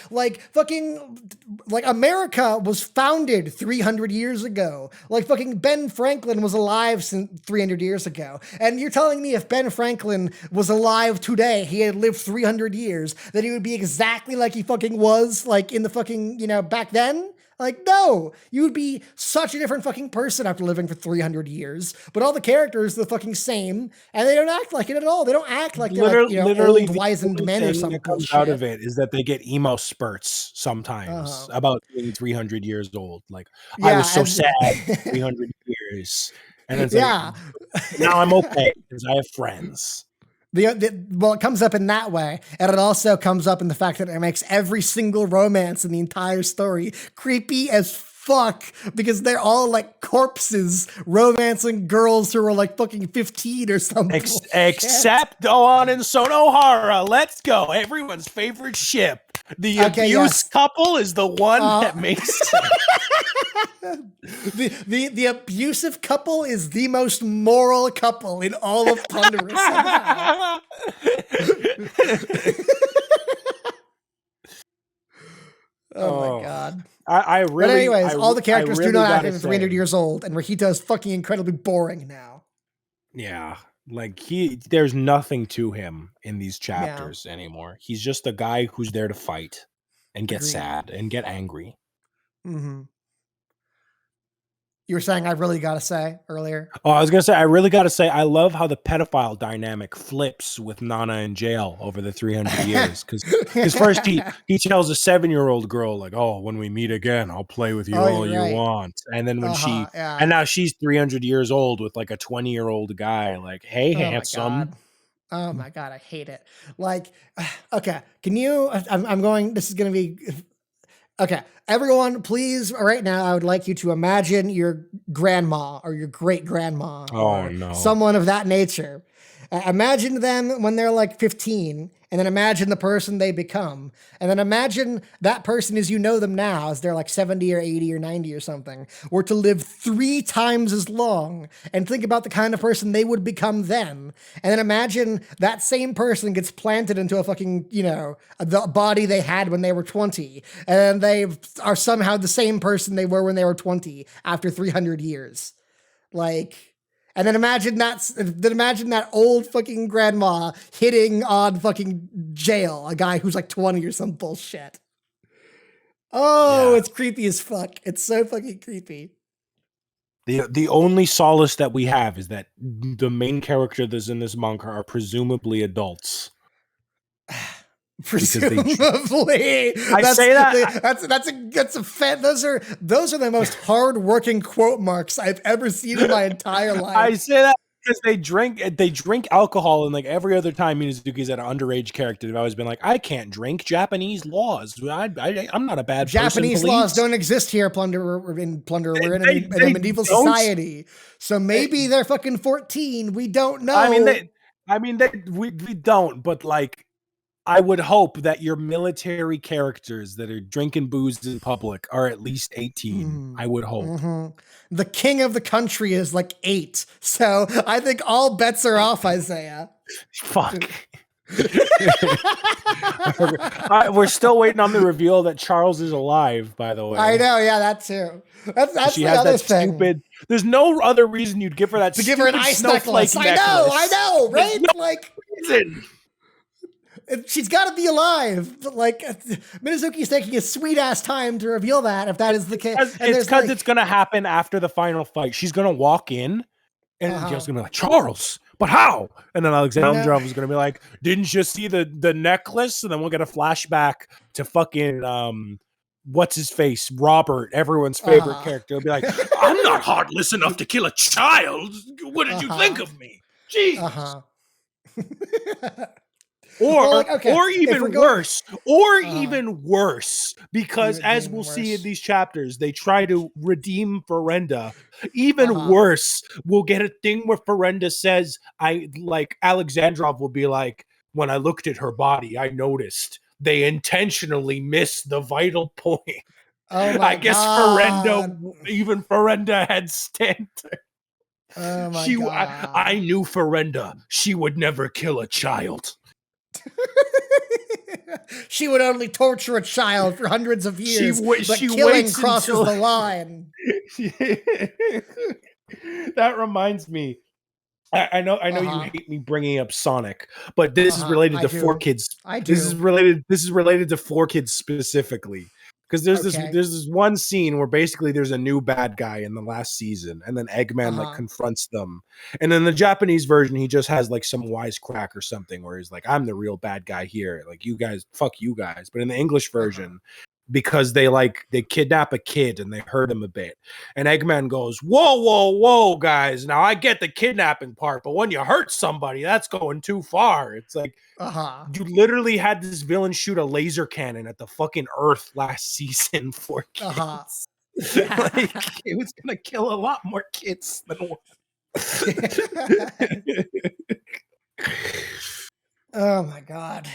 America was founded 300 years ago. Like fucking Ben Franklin was alive since 300 years ago. And you're telling me if Ben Franklin was alive today, he had lived 300 years, that he would be exactly like he fucking was like in the fucking, back then? Like, no, you would be such a different fucking person after living for 300 years. But all the characters are the fucking same, and they don't act like it at all. They don't act like they're literally old, wizened men or something. That comes out of it is that they get emo spurts sometimes about being 300 years old. Like, I was so sad 300 years. And it's like, now I'm okay because I have friends. Well, it comes up in that way, and it also comes up in the fact that it makes every single romance in the entire story creepy as fuck because they're all like corpses romancing girls who are like fucking 15 or something. Except Doan and Sonohara. Let's go. Everyone's favorite ship. The abuse couple is the one that makes sense. The abusive couple is the most moral couple in all of Plunderer. Oh my god. I really. But anyways, all the characters do not act 300 say, years old, and Rahito is fucking incredibly boring now. Yeah, like there's nothing to him in these chapters anymore. He's just a guy who's there to fight and get sad and get angry. Mm-hmm. You were saying I really got to say earlier? Oh, I was going to say, I really got to say, I love how the pedophile dynamic flips with Nana in jail over the 300 years. Because first he tells a 7-year-old girl, like, oh, when we meet again, I'll play with you all you want. And then when and now she's 300 years old with like a 20-year-old guy, like, hey, handsome. Oh my God, I hate it. Like, okay, can you, I'm going, this is going to be... Okay, everyone, please, right now, I would like you to imagine your grandma or your great-grandma or someone of that nature. Imagine them when they're like 15, and then imagine the person they become. And then imagine that person as you know them now, as they're like 70 or 80 or 90 or something, were to live 3 times as long, and think about the kind of person they would become then. And then imagine that same person gets planted into a fucking, the body they had when they were 20, and they are somehow the same person they were when they were 20 after 300 years. Like... And then imagine that old fucking grandma hitting on fucking jail, a guy who's like 20 or some bullshit. Oh, It's creepy as fuck. It's so fucking creepy. The only solace that we have is that the main character that's in this manga are presumably adults. Presumably, those are the most hard-working quote marks I've ever seen in my entire life. I say that because they drink alcohol, and like every other time Minazuki's at an underage character, they've always been like, I can't drink. Japanese laws. I'm not a bad Japanese person. laws don't exist here, Plunderer. We're in a medieval society, so maybe they're fucking 14. We don't know. We don't, but like. I would hope that your military characters that are drinking booze in public are at least 18. I would hope. Mm-hmm. The king of the country is like 8. So I think all bets are off, Isaiah. Fuck. We're still waiting on the reveal that Charles is alive, by the way. I know, yeah, that too. That's she the has other that thing. Stupid. There's no other reason you'd give her that. To give her an ice necklace. I know, right? No reason. She's got to be alive. But like, Minazuki's taking a sweet ass time to reveal that, if that is the case. It's because it's going to happen after the final fight. She's going to walk in, and Joe's going to be like, Charles, but how? And then Alexandrov is going to be like, didn't you see the necklace? And then we'll get a flashback to fucking, what's his face? Robert, everyone's favorite character. He'll be like, I'm not heartless enough to kill a child. What did you think of me? Jeez. Or even worse, because as we'll see in these chapters, they try to redeem Ferenda. Even worse, we'll get a thing where Ferenda says, Alexandrov will be like, when I looked at her body, I noticed they intentionally missed the vital point. Oh my guess Ferenda had stand. Oh my God. I knew Ferenda. She would never kill a child. She would only torture a child for hundreds of years, but killing crosses the line. That reminds me. I know you hate me bringing up Sonic, but this is related to 4Kids. I do. This is related to 4Kids specifically. Because there's this one scene where basically there's a new bad guy in the last season, and then Eggman like confronts them. And in the Japanese version, he just has like some wisecrack or something where he's like, I'm the real bad guy here. Like, you guys, fuck you guys. But in the English version, because they kidnap a kid and they hurt him a bit. And Eggman goes, whoa, guys. Now I get the kidnapping part, but when you hurt somebody, that's going too far. It's like, you literally had this villain shoot a laser cannon at the fucking Earth last season for kids. Like, it was gonna kill a lot more kids than one. Oh my god.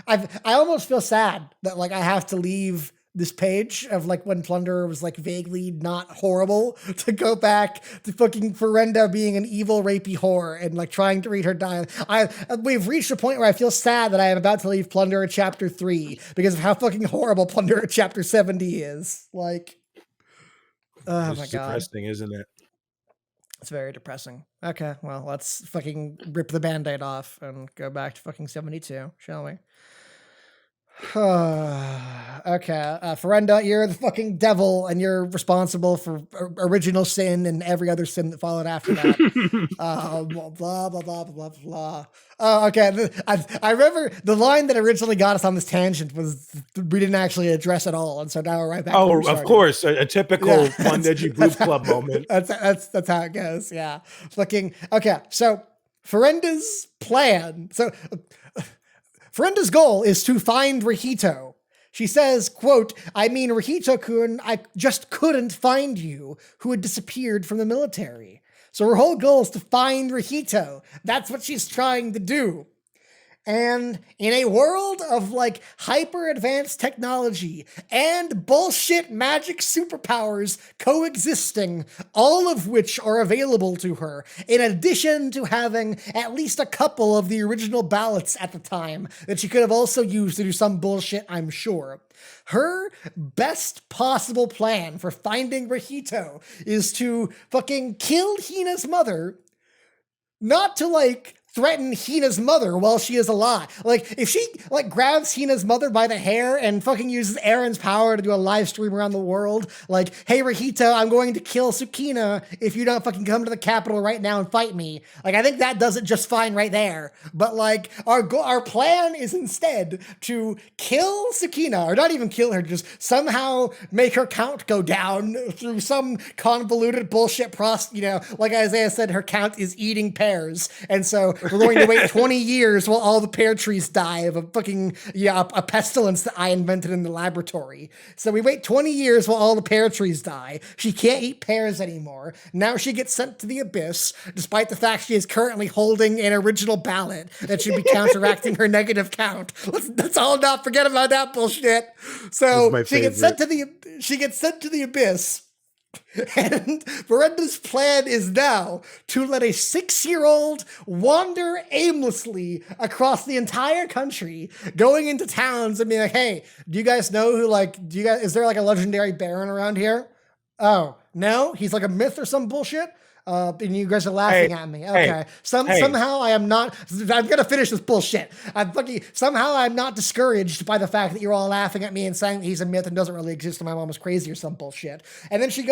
I almost feel sad that like I have to leave this page of like when Plunderer was like vaguely not horrible to go back to fucking Ferenda being an evil rapey whore and like trying to read her dialogue. We've reached a point where I feel sad that I am about to leave Plunderer chapter 3 because of how fucking horrible Plunderer chapter 70 is. Like, oh it's my god. depressing, isn't it? It's very depressing. Okay, well, let's fucking rip the Band-Aid off and go back to fucking 72, shall we? Okay, Ferenda, you're the fucking devil, and you're responsible for original sin and every other sin that followed after that. Blah blah blah blah blah blah. Oh, okay. I remember the line that originally got us on this tangent was we didn't actually address at all, and so now we're right back. Oh, of course, a typical Fun Edgy Book Club moment. That's how it goes. Yeah, fucking okay. So Ferenda's plan. So. Ferenda's goal is to find Rahito. She says, quote, I mean, Rahito-kun, I just couldn't find you, who had disappeared from the military. So her whole goal is to find Rahito. That's what she's trying to do. And in a world of like hyper advanced technology and bullshit magic superpowers coexisting, all of which are available to her, in addition to having at least a couple of the original ballots at the time that she could have also used to do some bullshit, I'm sure. Her best possible plan for finding Rahito is to fucking kill Hina's mother, not to like threaten Hina's mother while she is alive. Like, if she, like, grabs Hina's mother by the hair and fucking uses Aaron's power to do a live stream around the world, like, hey, Rahito, I'm going to kill Tsukina if you don't fucking come to the capital right now and fight me. Like, I think that does it just fine right there. But, like, our plan is instead to kill Tsukina, or not even kill her, just somehow make her count go down through some convoluted bullshit process, you know, like Isaiah said, her count is eating pears. And so we're going to wait 20 years while all the pear trees die of a fucking, a pestilence that I invented in the laboratory. So we wait 20 years while all the pear trees die. She can't eat pears anymore. Now she gets sent to the abyss, despite the fact she is currently holding an original ballot that should be counteracting her negative count. Let's all not forget about that bullshit. So she gets sent to the abyss. And Ferenda's plan is now to let a 6-year-old wander aimlessly across the entire country, going into towns and being like, hey, do you guys know who, like, is there like a legendary baron around here? Oh, no? He's like a myth or some bullshit? And you guys are laughing at me. Okay. Somehow I'm gonna finish this bullshit. Somehow I'm not discouraged by the fact that you're all laughing at me and saying that he's a myth and doesn't really exist and my mom is crazy or some bullshit. And then she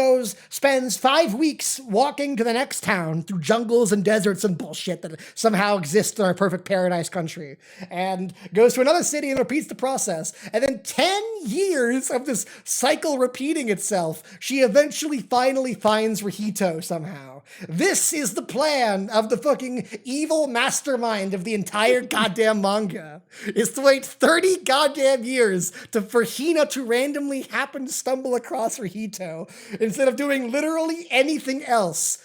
spends 5 weeks walking to the next town through jungles and deserts and bullshit that somehow exists in our perfect paradise country, and goes to another city and repeats the process. And then 10 years of this cycle repeating itself, she eventually finally finds Rahito somehow. This is the plan of the fucking evil mastermind of the entire goddamn manga, is to wait 30 goddamn years for Hina to randomly happen to stumble across Rahito instead of doing literally anything else.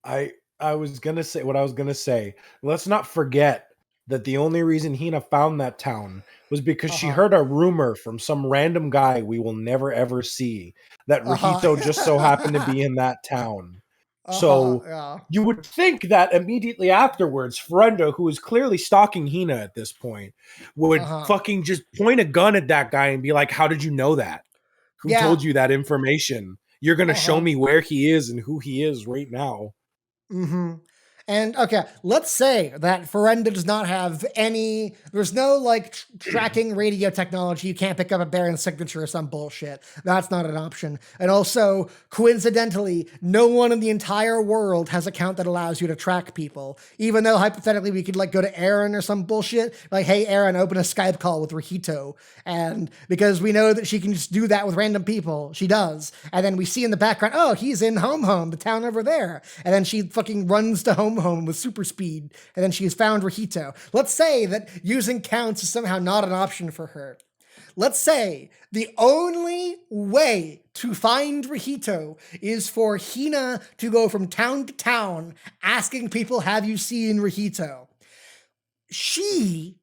I was gonna say what I was gonna say. Let's not forget that the only reason Hina found that town was because she heard a rumor from some random guy we will never ever see that Rahito just so happened to be in that town. So you would think that immediately afterwards, Ferenda, who is clearly stalking Hina at this point, would fucking just point a gun at that guy and be like, how did you know that? Who told you that information? You're going to show me where he is and who he is right now. Mm-hmm. And okay, let's say that Ferenda does not have there's no like tracking radio technology. You can't pick up a Baron's signature or some bullshit. That's not an option. And also, coincidentally, no one in the entire world has an account that allows you to track people. Even though hypothetically we could like go to Aaron or some bullshit, like, hey Aaron, open a Skype call with Rahito. And because we know that she can just do that with random people, she does. And then we see in the background, oh, he's in Home, the town over there. And then she fucking runs to Home with super speed, and then she has found Rahito. Let's say that using counts is somehow not an option for her. Let's say the only way to find Rihito is for Hina to go from town to town asking people, have you seen Rihito? She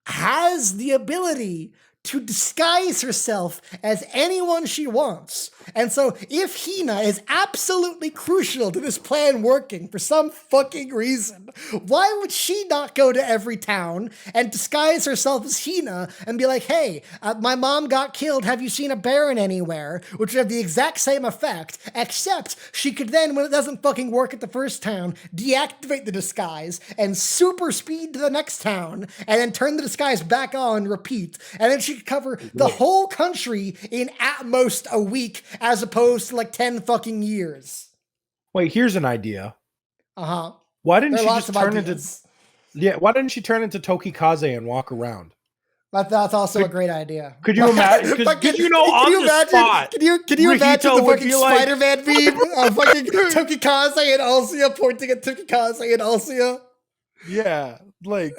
has the ability to disguise herself as anyone she wants. And so if Hina is absolutely crucial to this plan working for some fucking reason, why would she not go to every town and disguise herself as Hina and be like, hey, my mom got killed, have you seen a baron anywhere? Which would have the exact same effect, except she could then, when it doesn't fucking work at the first town, deactivate the disguise and super speed to the next town and then turn the disguise back on, repeat. And then she could cover the whole country in at most a week as opposed to like 10 fucking years. Wait, here's an idea. Uh-huh. Why didn't she just turn into why didn't she turn into Tokikaze and walk around? That's also a great idea. Could you imagine? Could you know on the spot? Can you imagine the fucking Spider-Man meme of fucking Tokikaze and Alcia pointing at Tokikaze and Alcia? Yeah, like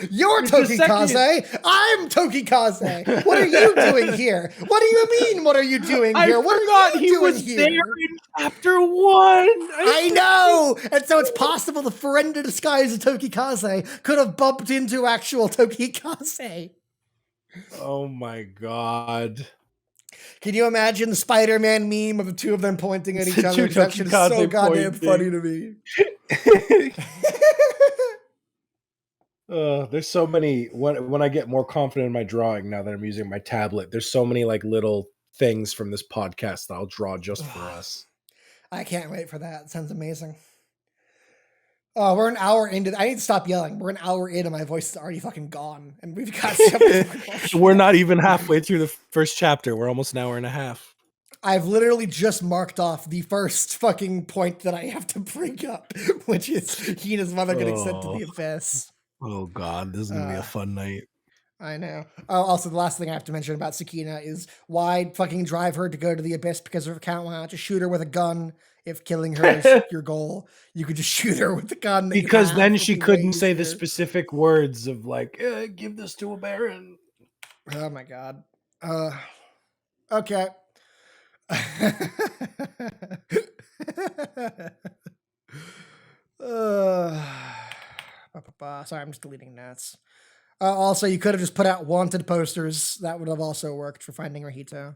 you're Tokikaze. I'm Tokikaze. What are you doing here? What do you mean? What are you doing here? I forgot he was there in chapter 1. I know, and so it's possible the Ferenda disguise of Tokikaze could have bumped into actual Tokikaze. Oh my god. Can you imagine the Spider-Man meme of the two of them pointing at each other? That shit is so goddamn funny to me. There's so many when I get more confident in my drawing now that I'm using my tablet, there's so many like little things from this podcast that I'll draw just for us. I can't wait for that. It sounds amazing. Oh, we're an hour into. I need to stop yelling. We're an hour in, and my voice is already fucking gone, and we've got. We're not even halfway through the first chapter. We're almost an hour and a half. I've literally just marked off the first fucking point that I have to bring up, which is Hina's mother getting sent to the abyss. Oh god, this is gonna be a fun night. I know. Oh, also, the last thing I have to mention about Sakina is why fucking drive her to go to the abyss because of her account. Why not just shoot her with a gun? If killing her is your goal, you could just shoot her with the gun. Because then she couldn't say the specific words of like, give this to a baron. Oh my god. Okay. Sorry, I'm just deleting notes. Also, you could have just put out wanted posters. That would have also worked for finding Rihito.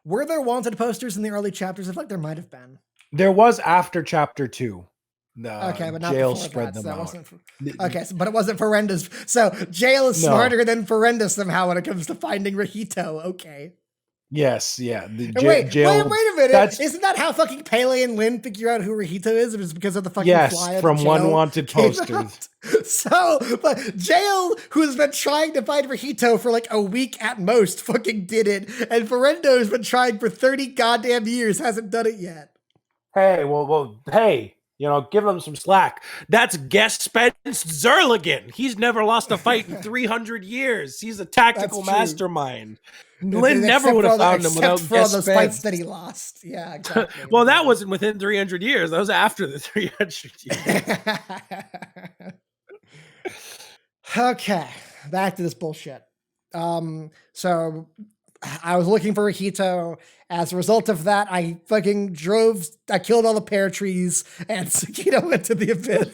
Were there wanted posters in the early chapters? I feel like there might have been. There was after chapter 2. Okay, but not Jail before spread that, them so that out. wasn't okay, but it wasn't Ferenda's. So Jail is smarter than Ferenda somehow when it comes to finding Rihito. Okay. Yes, yeah. Wait a minute. Isn't that how fucking Pele and Lynn figure out who Rihito is? It was because of the fucking fly from one wanted posters. So, but Jail, who's been trying to find Rihito for like a week at most, fucking did it. And Ferendo has been trying for 30 goddamn years, hasn't done it yet. Hey, hey. Give them some slack. That's guest Spence Zerligan. He's never lost a fight in 300 years. He's a tactical mastermind. Lynn never would have found him without for all those fights that he lost. Yeah, exactly. Well, that wasn't within 300 years. That was after the 300 years. Okay, back to this bullshit. So I was looking for Rihito. As a result of that, I killed all the pear trees, and Sakina went to the abyss.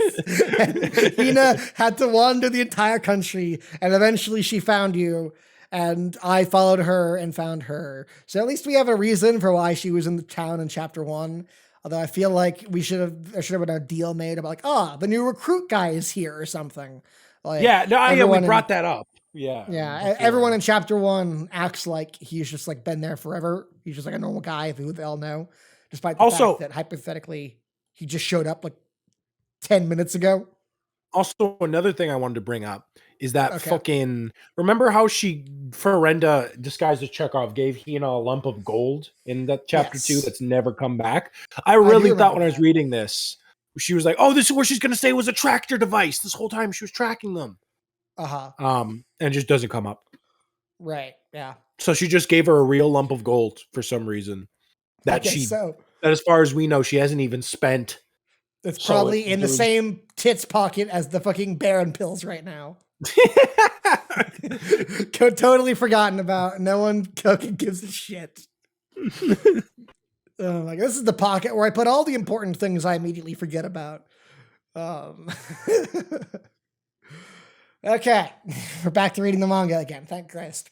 And Hina had to wander the entire country, and eventually she found you, and I followed her and found her. So at least we have a reason for why she was in the town in chapter 1. Although I feel like there should have been a deal made about like, the new recruit guy is here or something. Like, we brought that up. Yeah. Everyone in chapter 1 acts like he's just like been there forever. He's just like a normal guy who they all know, despite the fact that hypothetically he just showed up like 10 minutes ago. Also, another thing I wanted to bring up is that fucking remember how Ferenda disguised as Chekhov gave Hina a lump of gold in that chapter 2 that's never come back. I really thought when I was reading this, she was like, "Oh, this is where she's gonna say it was a tractor device." This whole time she was tracking them. And it just doesn't come up. Right. Yeah. So she just gave her a real lump of gold for some reason. That as far as we know, she hasn't even spent It's probably in the same tits pocket as the fucking Baron pills right now. Totally forgotten about. No one gives a shit. Oh my God. This is the pocket where I put all the important things I immediately forget about. Okay, we're back to reading the manga again. Thank Christ.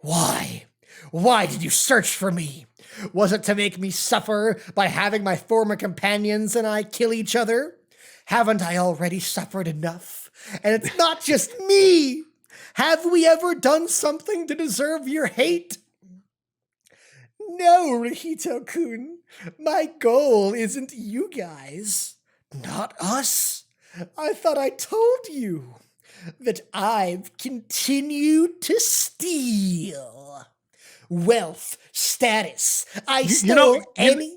Why? Why did you search for me? Was it to make me suffer by having my former companions and I kill each other? Haven't I already suffered enough? And it's not just me. Have we ever done something to deserve your hate? No, Rihito-kun. My goal isn't you guys. Not us. I thought I told you that I've continued to steal. Wealth, status. I stole any...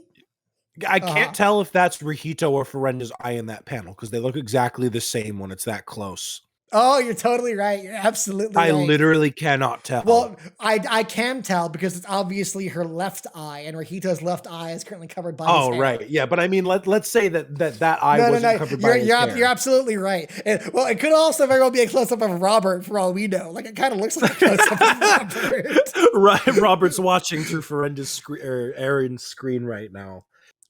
I can't tell if that's Rihito or Ferenda's eye in that panel because they look exactly the same when it's that close. Oh, you're totally right. You're absolutely right. I literally cannot tell. Well, I can tell because it's obviously her left eye, and Rihito's left eye is currently covered by his hair. Oh, right. Yeah, but I mean, let's say that eye wasn't covered by his hair. You're absolutely right. Well, it could also very well be a close-up of Robert, for all we know. Like, it kind of looks like a close-up of Robert. Right. Robert's watching through Ferenda's Aaron's screen right now.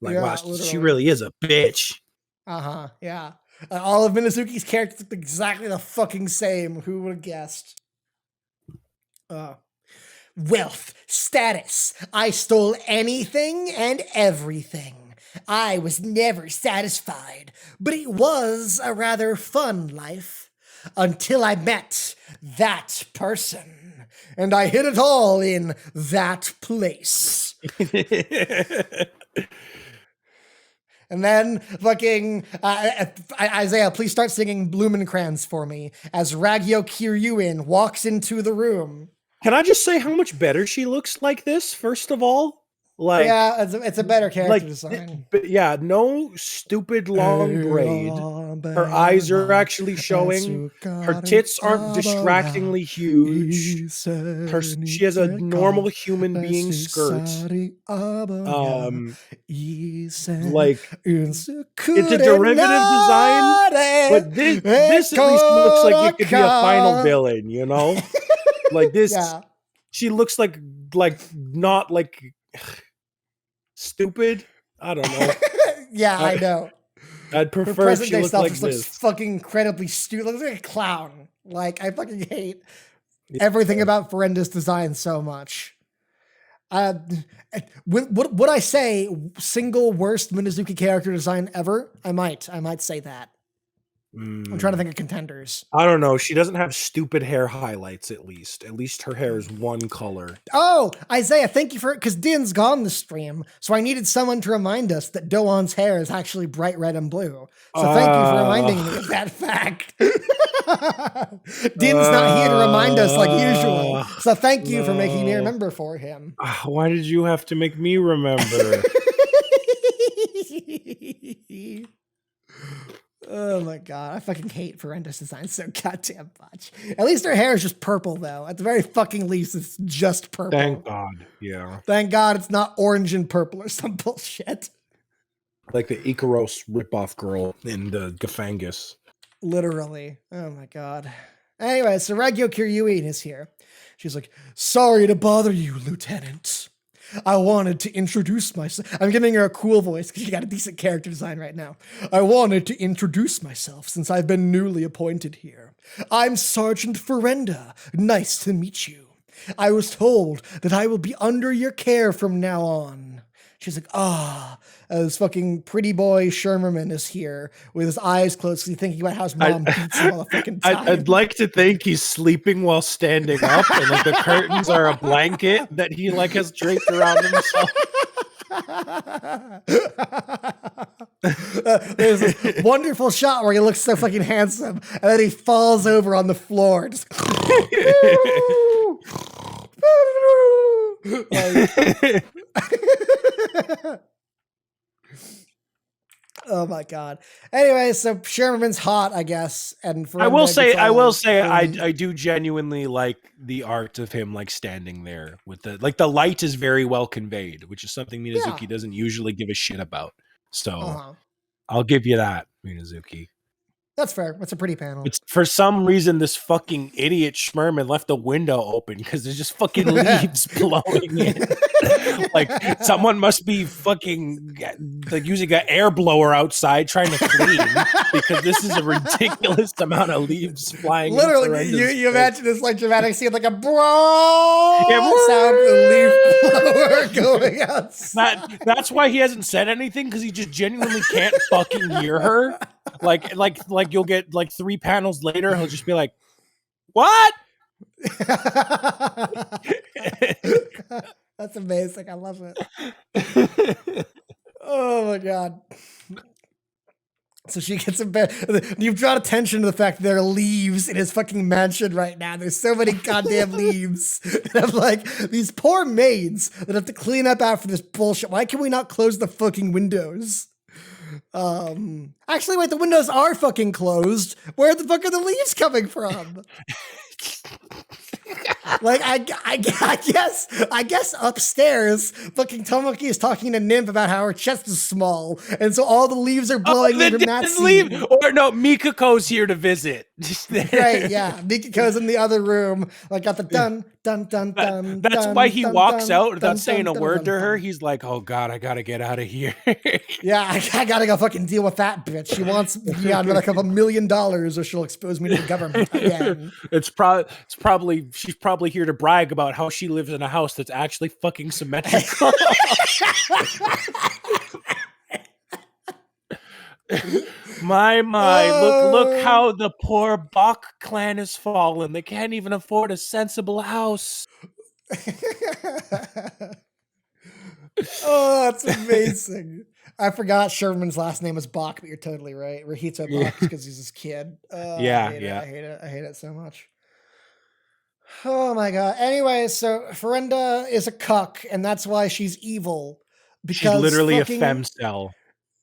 Like, wow, she really is a bitch. Uh-huh, yeah. All of Minazuki's characters look exactly the fucking same. Who would have guessed? Wealth, status. I stole anything and everything. I was never satisfied, but it was a rather fun life until I met that person, and I hid it all in that place. And then fucking Isaiah, please start singing Blumenkrantz for me as Ragyo Kiryuin walks into the room. Can I just say how much better she looks like this, first of all? Like, yeah, it's a better character design. But yeah, no stupid long braid. Her eyes are actually showing. Her tits aren't distractingly huge. She has a normal human being skirt. Like, it's a derivative design, but this at least looks like it could be a final villain, you know? Like this, she looks like not like stupid. I don't know. Yeah, I know. I'd prefer if she looked like this. Looks fucking incredibly stupid. Looks like a clown. Like, I fucking hate everything about Ferenda's design so much. Would I say single worst Minazuki character design ever? I might say that. I'm trying to think of contenders. I don't know. She doesn't have stupid hair highlights, at least. At least her hair is one color. Oh, Isaiah, thank you for it, because Din's gone the stream, so I needed someone to remind us that Doan's hair is actually bright red and blue. So thank you for reminding me of that fact. Din's not here to remind us like usual, so thank you for making me remember for him. Why did you have to make me remember? Oh my god, I fucking hate Ferenda's design so goddamn much. At least her hair is just purple, though. At the very fucking least, it's just purple. Thank God, yeah. Thank God it's not orange and purple or some bullshit. Like the Ikaros ripoff girl in the Gafangus. Literally. Oh my god. Anyway, so Ragyo Kiryuin is here. She's like, sorry to bother you, Lieutenant. I wanted to introduce myself. I'm giving her a cool voice because she got a decent character design right now. I wanted to introduce myself since I've been newly appointed here. I'm Sergeant Ferenda. Nice to meet you. I was told that I will be under your care from now on. She's like, as fucking pretty boy Sherman is here with his eyes closed, thinking about how his mom beats him all the fucking time. I'd like to think he's sleeping while standing up, and like the curtains are a blanket that he like has draped around himself. There's this wonderful shot where he looks so fucking handsome, and then he falls over on the floor. Just oh my god. Anyway, so Sherman's hot, I guess, and I will say, I do genuinely like the art of him like standing there with the light is very well conveyed, which is something Minazuki doesn't usually give a shit about. So I'll give you that, Minazuki. That's fair. That's a pretty panel. It's for some reason this fucking idiot Sherman left the window open because there's just fucking leaves blowing in. Like someone must be fucking like using an air blower outside trying to clean because this is a ridiculous amount of leaves flying. Literally, you imagine this like dramatic scene, like a sound of leaf blower going outside. That's why he hasn't said anything, because he just genuinely can't fucking hear her. Like you'll get like 3 panels later, he'll just be like, "What?" That's amazing. I love it. Oh my god. So she gets in bed. You've drawn attention to the fact that there are leaves in his fucking mansion right now. There's so many goddamn leaves. And I'm like, these poor maids that have to clean up after this bullshit. Why can we not close the fucking windows? Actually, wait, the windows are fucking closed. Where the fuck are the leaves coming from? Like, I guess upstairs, fucking Tomoki is talking to Nymph about how her chest is small, and so all the leaves are blowing in from that scene. Or no, Mikako's here to visit. Right, yeah. Mikako's in the other room, like got the dun, dun, dun, dun. That's dun, why he dun, walks dun, out without dun, saying dun, a dun, word dun, to dun. her. He's like, "Oh God, I gotta get out of here." Yeah, I gotta go fucking deal with that bitch. She wants me on with a couple $1 million, or she'll expose me to the government again. She's probably here to brag about how she lives in a house that's actually fucking symmetrical. My, look how the poor Bach clan has fallen. They can't even afford a sensible house. Oh, that's amazing. I forgot Sherman's last name was Bach, but you're totally right. Rahito Bach, because he's his kid. Yeah. I hate it so much. Oh my god. Anyway, so Ferenda is a cuck, and that's why she's evil. Because she's literally a femcel.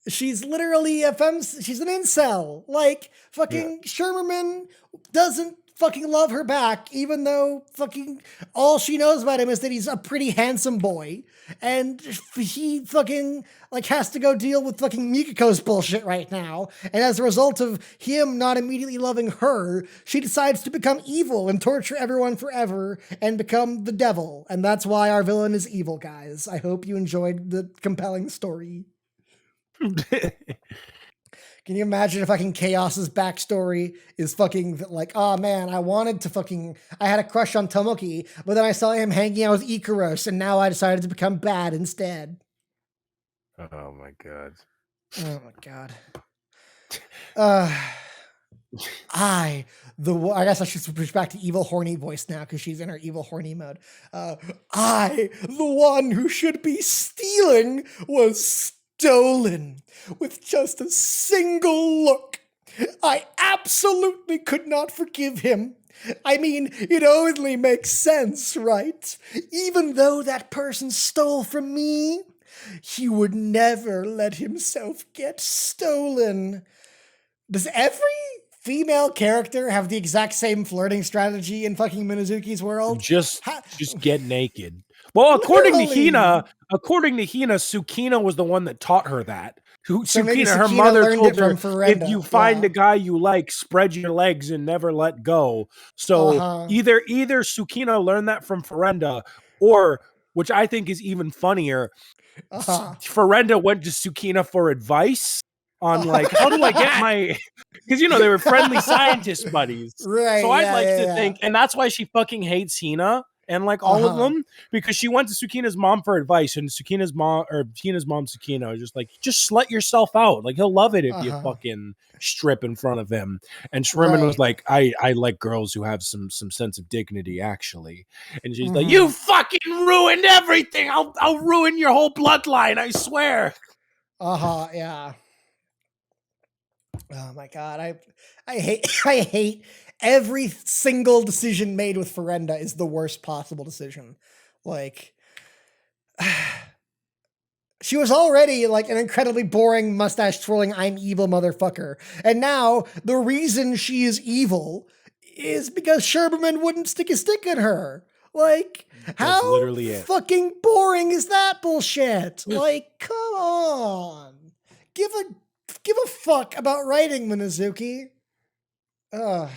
She's literally a she's an incel. Like, fucking Sherman doesn't fucking love her back, even though fucking all she knows about him is that he's a pretty handsome boy. And he fucking like has to go deal with fucking Mikako's bullshit right now. And as a result of him not immediately loving her, she decides to become evil and torture everyone forever and become the devil. And that's why our villain is evil, guys. I hope you enjoyed the compelling story. Can you imagine if fucking Chaos's backstory is fucking like, oh man, I had a crush on Tomoki, but then I saw him hanging out with Ikaros, and now I decided to become bad instead. Oh my god. Oh my god. I guess I should switch back to evil horny voice now because she's in her evil horny mode. The one who should be stealing was stolen with just a single look. I absolutely could not forgive him. I mean, it only makes sense, right? Even though that person stole from me, he would never let himself get stolen. Does every female character have the exact same flirting strategy in fucking Minazuki's world? Just get naked. Well, according to Hina, Tsukina was the one that taught her that. Tsukina, her mother told her, Ferenda, if you find a guy you like, spread your legs and never let go. So either Tsukina learned that from Ferenda, or, which I think is even funnier, Ferenda went to Tsukina for advice on like, how do I get my... Because, they were friendly scientist buddies. Right. So I'd like to think, and that's why she fucking hates Hina. And like all of them, because she went to Tsukina's mom for advice, and Hina's mom, Tsukina, was just like, just slut yourself out. Like, he'll love it if you fucking strip in front of him. And Sherman was like, I like girls who have some sense of dignity, actually. And she's like, you fucking ruined everything. I'll ruin your whole bloodline, I swear. Yeah. Oh my god, I hate every single decision made with Ferenda is the worst possible decision. Like, she was already like an incredibly boring mustache twirling I'm evil motherfucker, and now the reason she is evil is because Sherman wouldn't stick a stick in her. Like, how literally fucking boring is that bullshit? Like, come on, give a give a fuck about writing, Minazuki. Ugh.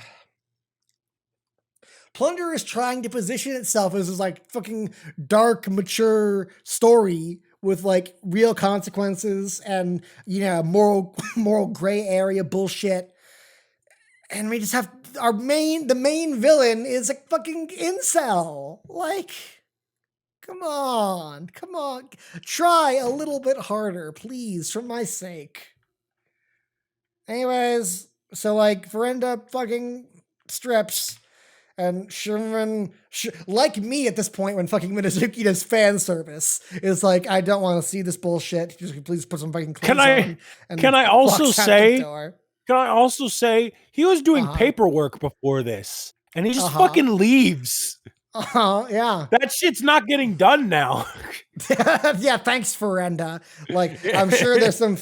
Plunderer is trying to position itself as this like fucking dark, mature story with like real consequences and moral gray area bullshit. And we just have the main villain is a fucking incel. Like, come on. Try a little bit harder, please, for my sake. Anyways, so like Ferenda fucking strips. And Sherman, like me at this point when fucking Minazuki does fan service, is like, I don't want to see this bullshit. Just please put some fucking clothes on. Can I also say he was doing paperwork before this, and he just fucking leaves. Yeah. That shit's not getting done now. Yeah, thanks, Ferenda. Like, I'm sure there's some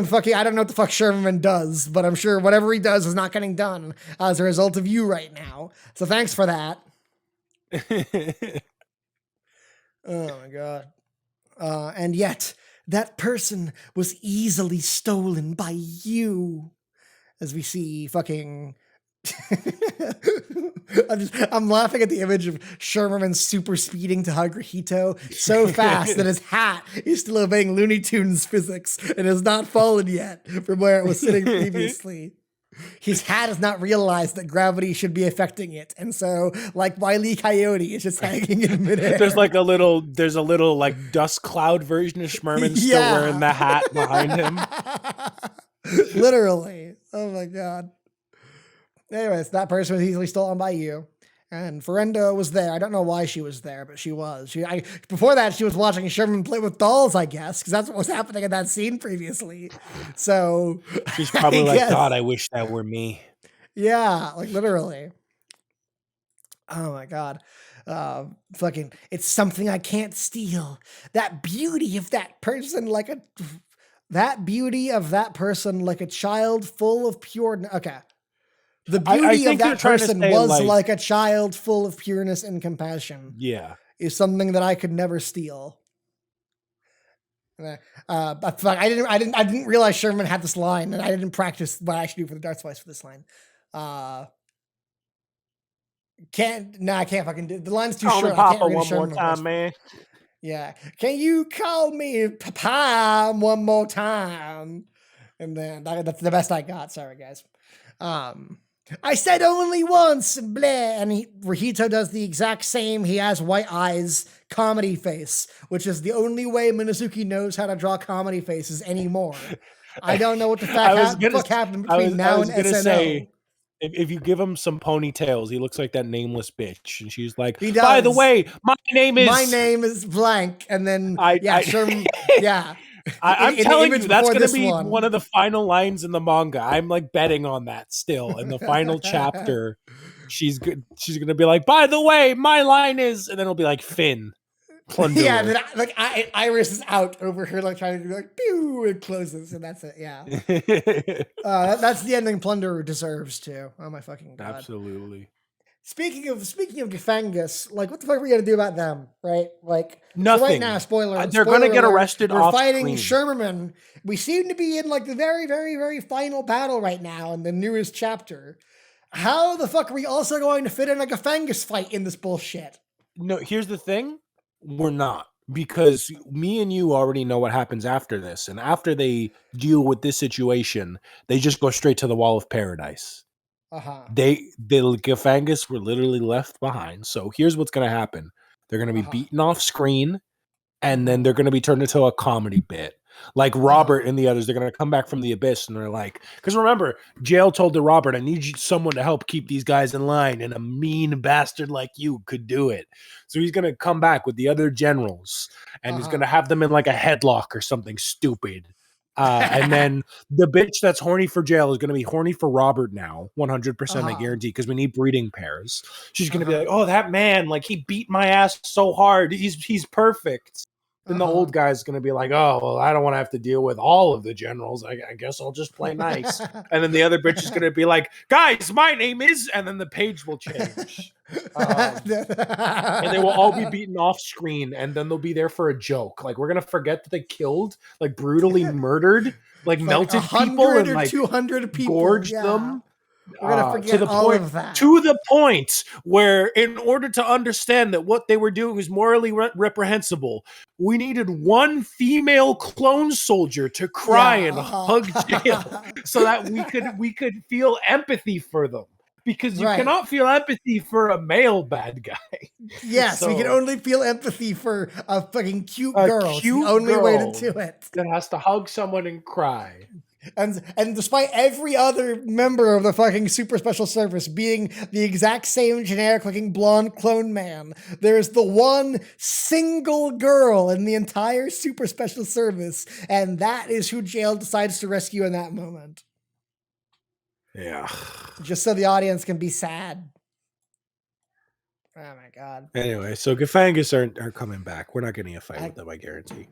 fucking, I don't know what the fuck Sherman does, but I'm sure whatever he does is not getting done as a result of you right now. So thanks for that. Oh my god. And yet, that person was easily stolen by you. As we see fucking... I'm laughing at the image of Sherman super speeding to Hagrahito so fast that his hat is still obeying Looney Tunes physics and has not fallen yet from where it was sitting previously. His hat has not realized that gravity should be affecting it, and so, like Wile E. Coyote, it's just hanging in midair. There's a little like dust cloud version of Sherman still wearing the hat behind him. Literally. Oh my god. Anyways, that person was easily stolen by you. And Ferenda was there. I don't know why she was there, but she was. Before that, she was watching Sherman play with dolls, I guess, because that's what was happening in that scene previously. So she's probably like, God, I wish that were me. Yeah, like literally. Oh my god. Fucking, it's something I can't steal. That beauty of that person like a child full of pure... Okay. The beauty of that person was like a child full of pureness and compassion. Yeah. Is something that I could never steal. I didn't realize Sherman had this line, and I didn't practice what I should do for the Darts voice for this line. I can't fucking do it. The line's too short. I can't read one more time, man. Yeah. Can you call me Papa one more time? And then that's the best I got. Sorry, guys. I said only once, bleh. And Rahito does the exact same. He has white eyes, comedy face, which is the only way Minazuki knows how to draw comedy faces anymore. I don't know what the fuck happened between now and SNL. Say, if you give him some ponytails, he looks like that nameless bitch. And she's like, by the way, my name is blank. And then, Sherman, yeah. I'm telling you, that's going to be one of the final lines in the manga. I'm like betting on that still. In the final chapter, she's going to be like, by the way, my line is, and then it'll be like Finn. Plunderer. Yeah, then Iris is out over here, like trying to do like, pew, it closes, and that's it. Yeah. That's the ending Plunderer deserves too. Oh my fucking god. Absolutely. Speaking of Gafangus, like what the fuck are we gonna do about them, right? Like nothing. So right now, spoiler. They're gonna get arrested. We're fighting Sherman. We seem to be in like the very, very, very final battle right now in the newest chapter. How the fuck are we also going to fit in like a Gafangus fight in this bullshit? No, here's the thing: we're not, because me and you already know what happens after this, and after they deal with this situation, they just go straight to the Wall of Paradise. The Gafangus were literally left behind. So here's what's going to happen. They're going to be beaten off screen, and then they're going to be turned into a comedy bit. Like Robert and the others, they're going to come back from the abyss, and they're like, because remember, Jail told to Robert, I need someone to help keep these guys in line, and a mean bastard like you could do it. So he's going to come back with the other generals, and he's going to have them in like a headlock or something stupid. And then the bitch that's horny for Jail is going to be horny for Robert now, 100%, I guarantee, because we need breeding pairs. She's going to be like, oh, that man, like he beat my ass so hard. He's perfect. Then the old guy's going to be like, oh, well, I don't want to have to deal with all of the generals. I guess I'll just play nice. And then the other bitch is going to be like, guys, my name is, and then the page will change. And they will all be beaten off screen, and then they'll be there for a joke. Like, we're going to forget that they killed, like, brutally murdered, like melted people and like 200 people, gorged them. We're gonna forget all of that. To the point where, in order to understand that what they were doing was morally reprehensible, we needed one female clone soldier to cry and hug Jail, so that we could feel empathy for them. Because you cannot feel empathy for a male bad guy. Yes, we can only feel empathy for a fucking cute girl. It's the only way to do it. That has to hug someone and cry. And despite every other member of the fucking super special service being the exact same generic looking blonde clone man, there's the one single girl in the entire super special service, and that is who Jail decides to rescue in that moment. Yeah. Just so the audience can be sad. Oh my god. Anyway, so Gafangus are coming back. We're not getting a fight with them, I guarantee.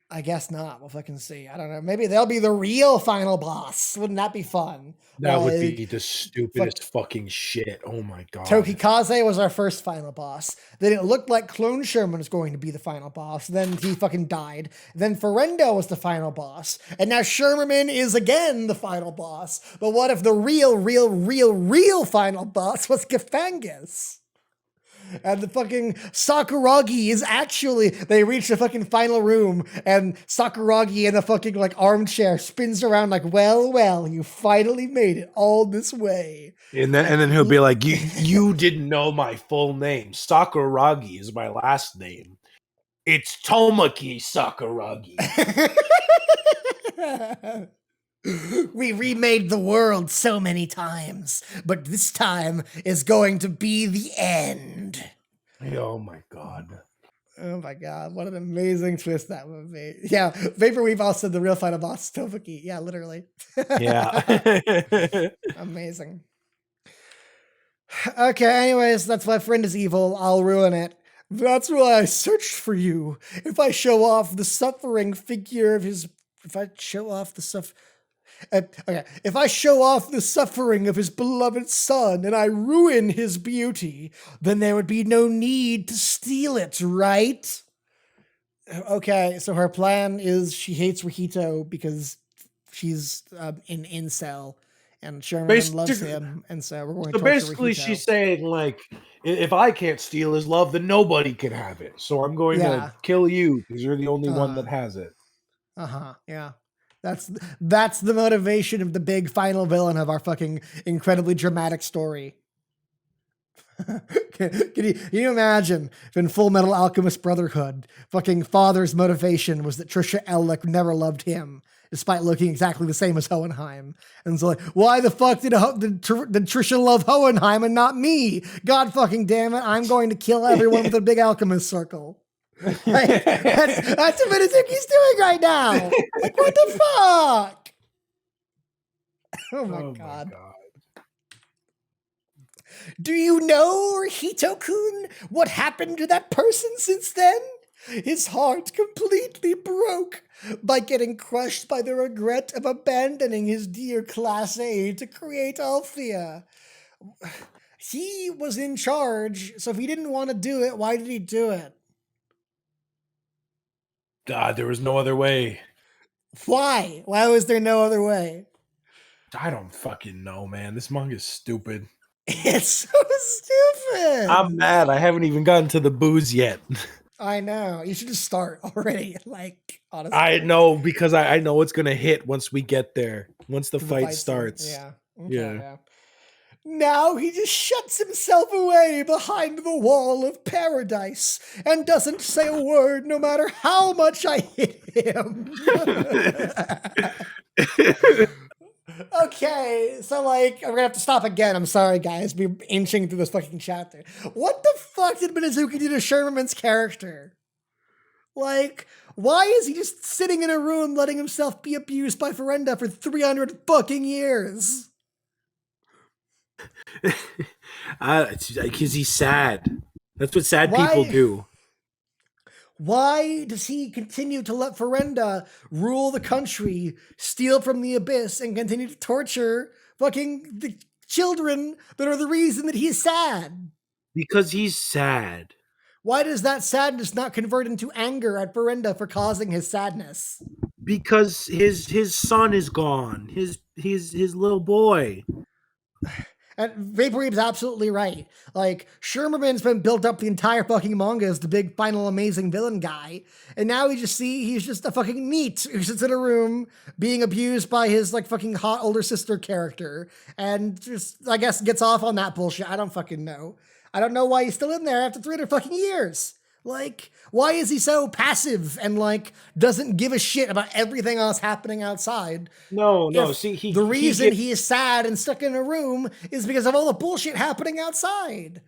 I guess not. We'll fucking see. I don't know. Maybe they'll be the real final boss. Wouldn't that be fun? That would be the stupidest fucking shit. Oh my god. Tokikaze was our first final boss. Then it looked like Clone Sherman was going to be the final boss. Then he fucking died. Then Ferenda was the final boss. And now Sherman is again the final boss. But what if the real final boss was Gafangus? And the fucking Sakuragi is actually, they reach the fucking final room, and Sakuragi in a fucking like armchair spins around like, well, you finally made it all this way. And then he'll be like, you didn't know my full name. Sakuragi is my last name. It's Tomaki Sakuragi. We remade the world so many times, but this time is going to be the end. Oh my god. Oh my god, what an amazing twist that would be. Yeah, Vaporweave also the real final boss, Tofaki. Yeah, literally. Yeah. Amazing. Okay, anyways, that's why Friend is evil. I'll ruin it. That's why I searched for you. If I show off the suffering figure of his... If I show off the if I show off the suffering of his beloved son and I ruin his beauty, then there would be no need to steal it, right? Okay, so her plan is she hates Rihito because she's an incel and Sherman loves him, and so we're going to basically Rihito. She's saying, like, if I can't steal his love, then nobody can have it. So I'm going to kill you because you're the only one that has it. Yeah. That's the motivation of the big final villain of our fucking incredibly dramatic story. Can you imagine if in Full Metal Alchemist Brotherhood, fucking father's motivation was that Trisha Ellick never loved him, despite looking exactly the same as Hohenheim. And so like, why the fuck did Trisha love Hohenheim and not me? God fucking damn it, I'm going to kill everyone with a big alchemist circle. Like, that's what Minazuki's doing right now. Like, what the fuck? Oh my god. Do you know, Hito-kun, what happened to that person since then? His heart completely broke by getting crushed by the regret of abandoning his dear Class A to create Althea. He was in charge, so if he didn't want to do it, why did he do it? God, there was no other way. Why? Why was there no other way? I don't fucking know, man. This manga's stupid. It's so stupid. I'm mad. I haven't even gotten to the booze yet. I know. You should just start already. Like, honestly. I know, because I know it's going to hit once we get there. Once the fight starts. Yeah. Okay, yeah. Now he just shuts himself away behind the wall of paradise and doesn't say a word no matter how much I hit him. Okay, so like, I'm gonna have to stop again. I'm sorry, guys. We're inching through this fucking chapter. What the fuck did Minazuki do to Sherman's character? Like, why is he just sitting in a room letting himself be abused by Ferenda for 300 fucking years? Because he's sad. That's what sad people do. Why does he continue to let Ferenda rule the country, steal from the abyss, and continue to torture fucking the children that are the reason that he's sad? Because he's sad. Why does that sadness not convert into anger at Ferenda for causing his sadness? Because his son is gone. His little boy. And Vaporwave's absolutely right. Like, Sherman's been built up the entire fucking manga as the big final amazing villain guy. And now he's just a fucking NEET who sits in a room being abused by his like fucking hot older sister character. And just, I guess, gets off on that bullshit. I don't fucking know. I don't know why he's still in there after 300 fucking years. Like, why is he so passive and like doesn't give a shit about everything else happening outside? No. See, the reason he is sad and stuck in a room is because of all the bullshit happening outside.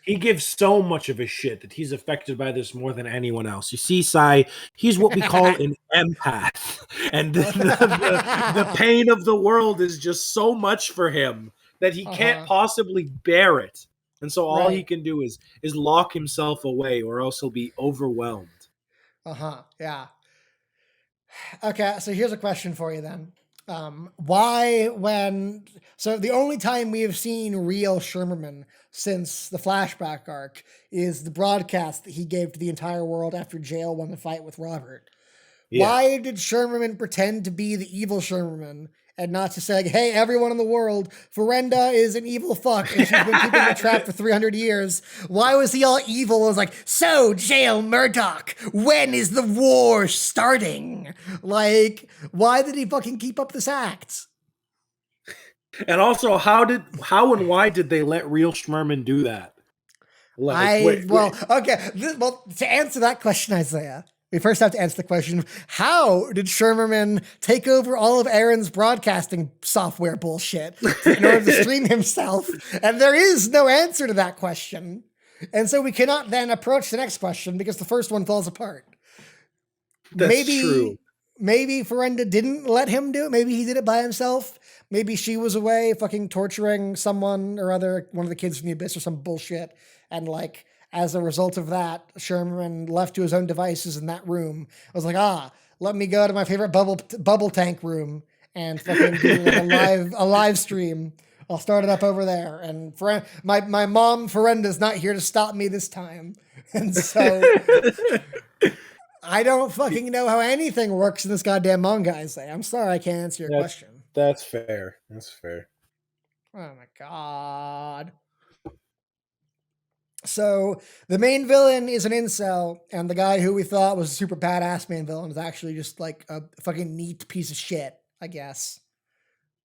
He gives so much of a shit that he's affected by this more than anyone else. You see, Sai, he's what we call an empath, and the pain of the world is just so much for him that he can't possibly bear it. And so all he can do is lock himself away, or else he'll be overwhelmed. Yeah. Okay, so here's a question for you then. So the only time we have seen real Sherman since the flashback arc is the broadcast that he gave to the entire world after Jail won the fight with Robert. Yeah. Why did Sherman pretend to be the evil Sherman and not to say, hey, everyone in the world, Ferenda is an evil fuck and she's been keeping me trapped for 300 years. Why was he all evil? It was like, so, Jail Murdoch, when is the war starting? Like, why did he fucking keep up this act? And also, how and why did they let real Sherman do that? Like, to answer that question, Isaiah, we first have to answer the question, how did Sherman take over all of Aaron's broadcasting software bullshit in order to stream himself? And there is no answer to that question. And so we cannot then approach the next question because the first one falls apart. That's true. Maybe Ferenda didn't let him do it. Maybe he did it by himself. Maybe she was away fucking torturing someone or other, one of the kids from the abyss or some bullshit. And like, as a result of that, Sherman left to his own devices in that room. I was like, let me go to my favorite bubble tank room and fucking do like a live stream. I'll start it up over there. And my mom Ferenda's not here to stop me this time. And so I don't fucking know how anything works in this goddamn manga, I say. I'm sorry I can't answer your question. That's fair. That's fair. Oh my God. So the main villain is an incel, and the guy who we thought was a super badass main villain is actually just like a fucking neat piece of shit, I guess.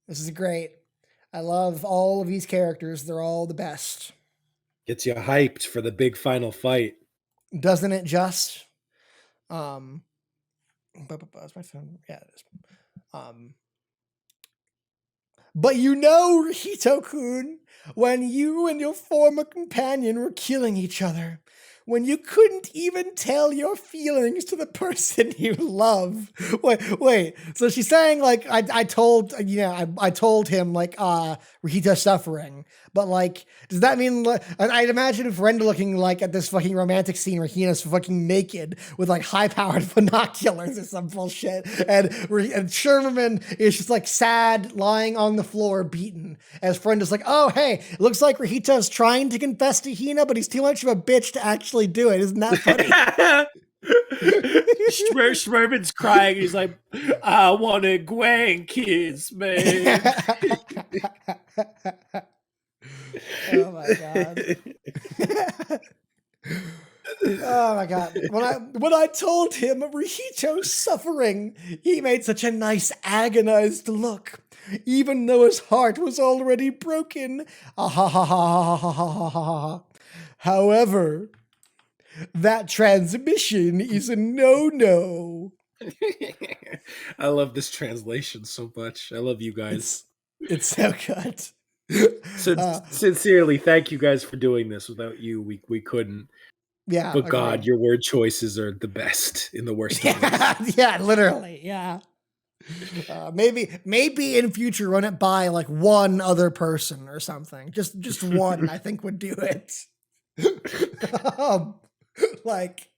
This is great. I love all of these characters. They're all the best. Gets you hyped for the big final fight. Doesn't it just? Is my phone? Yeah, it is. But you know, Hito-kun, when you and your former companion were killing each other, when you couldn't even tell your feelings to the person you love. Wait. So she's saying like, I told him like, Rihita's suffering. But like, does that mean, like, I'd imagine Ferenda looking like at this fucking romantic scene where Hina's fucking naked with like high-powered binoculars or some bullshit. And Sherman is just like sad, lying on the floor, beaten. As Ferenda's like, oh, hey, it looks like Rihita's trying to confess to Hina, but he's too much of a bitch to actually do it. Isn't that funny? Sherman's crying. He's like, I wanted grandkids, man. Oh my God. Oh my God. When I told him Rihito's suffering, he made such a nice agonized look, even though his heart was already broken. However, that transmission is a no-no. I love this translation so much. I love you guys. It's so good. Sincerely, thank you guys for doing this. Without you, we couldn't. Yeah. But God, your word choices are the best in the worst of ways. Yeah, literally. Yeah. Maybe in future run it by like one other person or something. Just one, I think would do it. Like,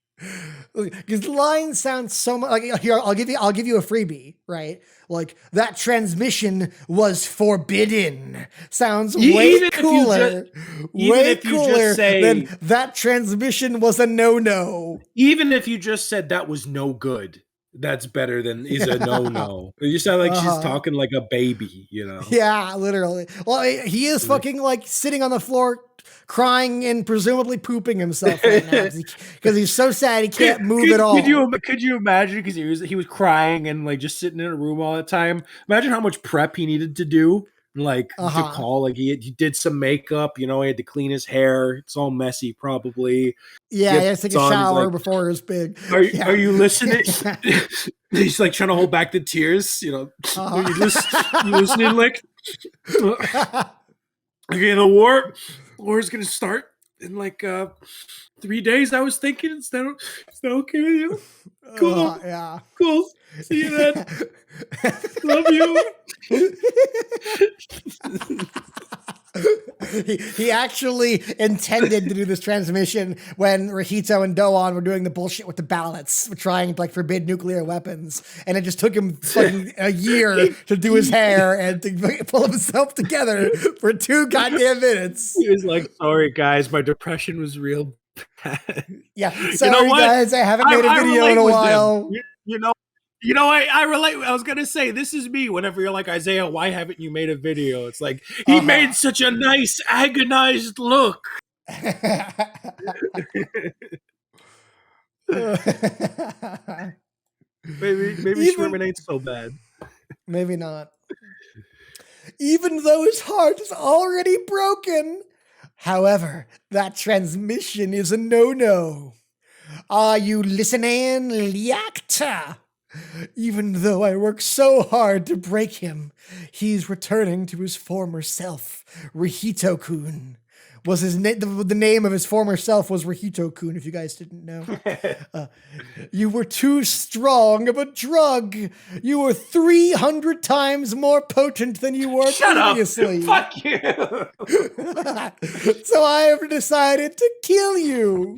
Because the line sounds so much like here. I'll give you a freebie, right? Like that transmission was forbidden. Sounds way cooler. Way cooler than that transmission was a no-no. Even if you just said that was no good, that's better than is a no-no. You sound like she's talking like a baby, you know? Yeah, literally. Well, he is fucking like sitting on the floor crying and presumably pooping himself right now because he's so sad he can't move at all. Could you imagine? Because he was crying and like just sitting in a room all the time. Imagine how much prep he needed to do, like to call. Like he did some makeup. You know, he had to clean his hair. It's all messy, probably. Yeah, he has to take a shower before his big. Are you listening? He's like trying to hold back the tears. You know, you listening? Like, okay, the war's gonna start in like 3 days. I was thinking, is that okay with you? Cool. Yeah. Cool. See you then. Love you. He actually intended to do this transmission when Rahito and Doan were doing the bullshit with the ballots, trying to like forbid nuclear weapons, and it just took him fucking a year to do his hair and to pull himself together for 2 goddamn minutes. He was like, "Sorry guys, my depression was real bad." Yeah, sorry guys, I haven't made a video in a while. You know, I relate. I was gonna say this is me. Whenever you're like, Isaiah, why haven't you made a video? It's like he made such a nice agonized look. maybe Sherman ain't so bad. Maybe not. Even though his heart is already broken. However, that transmission is a no-no. Are you listening, Liakta? Even though I work so hard to break him, he's returning to his former self, Rahito-kun. Was his the name of his former self was Rahito-kun, if you guys didn't know. You were too strong of a drug. You were 300 times more potent than you were previously. Up. Fuck you. So I have decided to kill you.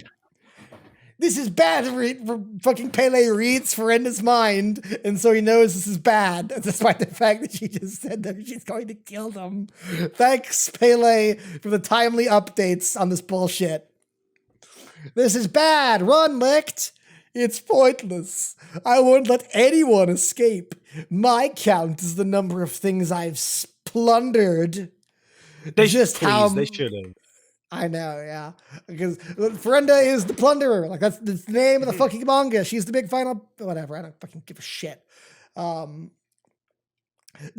This is bad for fucking Pele reads Ferenda's mind, and so he knows this is bad, despite the fact that she just said that she's going to kill them. Thanks, Pele, for the timely updates on this bullshit. This is bad. Run, Licht. It's pointless. I won't let anyone escape. My count is the number of things I've plundered. They should have. I know, yeah. Because Ferenda is the Plunderer. Like, that's the name of the fucking manga. She's the big final... Whatever, I don't fucking give a shit.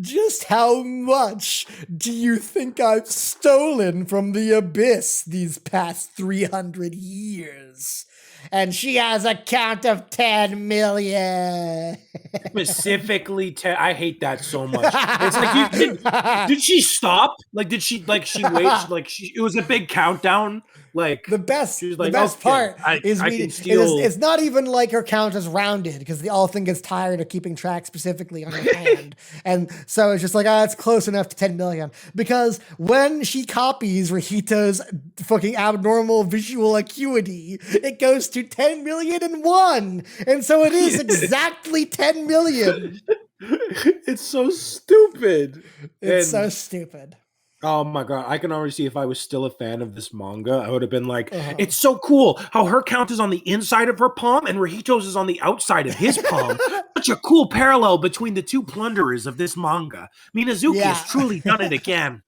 Just how much do you think I've stolen from the abyss these past 300 years? And she has a count of 10 million. Specifically 10. I hate that so much. It's like, did she stop? Like, did she wait? It was a big countdown. Like the best like, part is it's not even like her count is rounded because the all thing gets tired of keeping track specifically on her hand. And so it's just like, it's close enough to 10 million. Because when she copies Rahito's fucking abnormal visual acuity, it goes to 10,000,001. And so it is exactly 10 million. It's so stupid. So stupid. Oh my god, I can already see if I was still a fan of this manga, I would have been like, it's so cool how her count is on the inside of her palm and Rahito's is on the outside of his palm. Such a cool parallel between the 2 plunderers of this manga. Minazuki has truly done it again.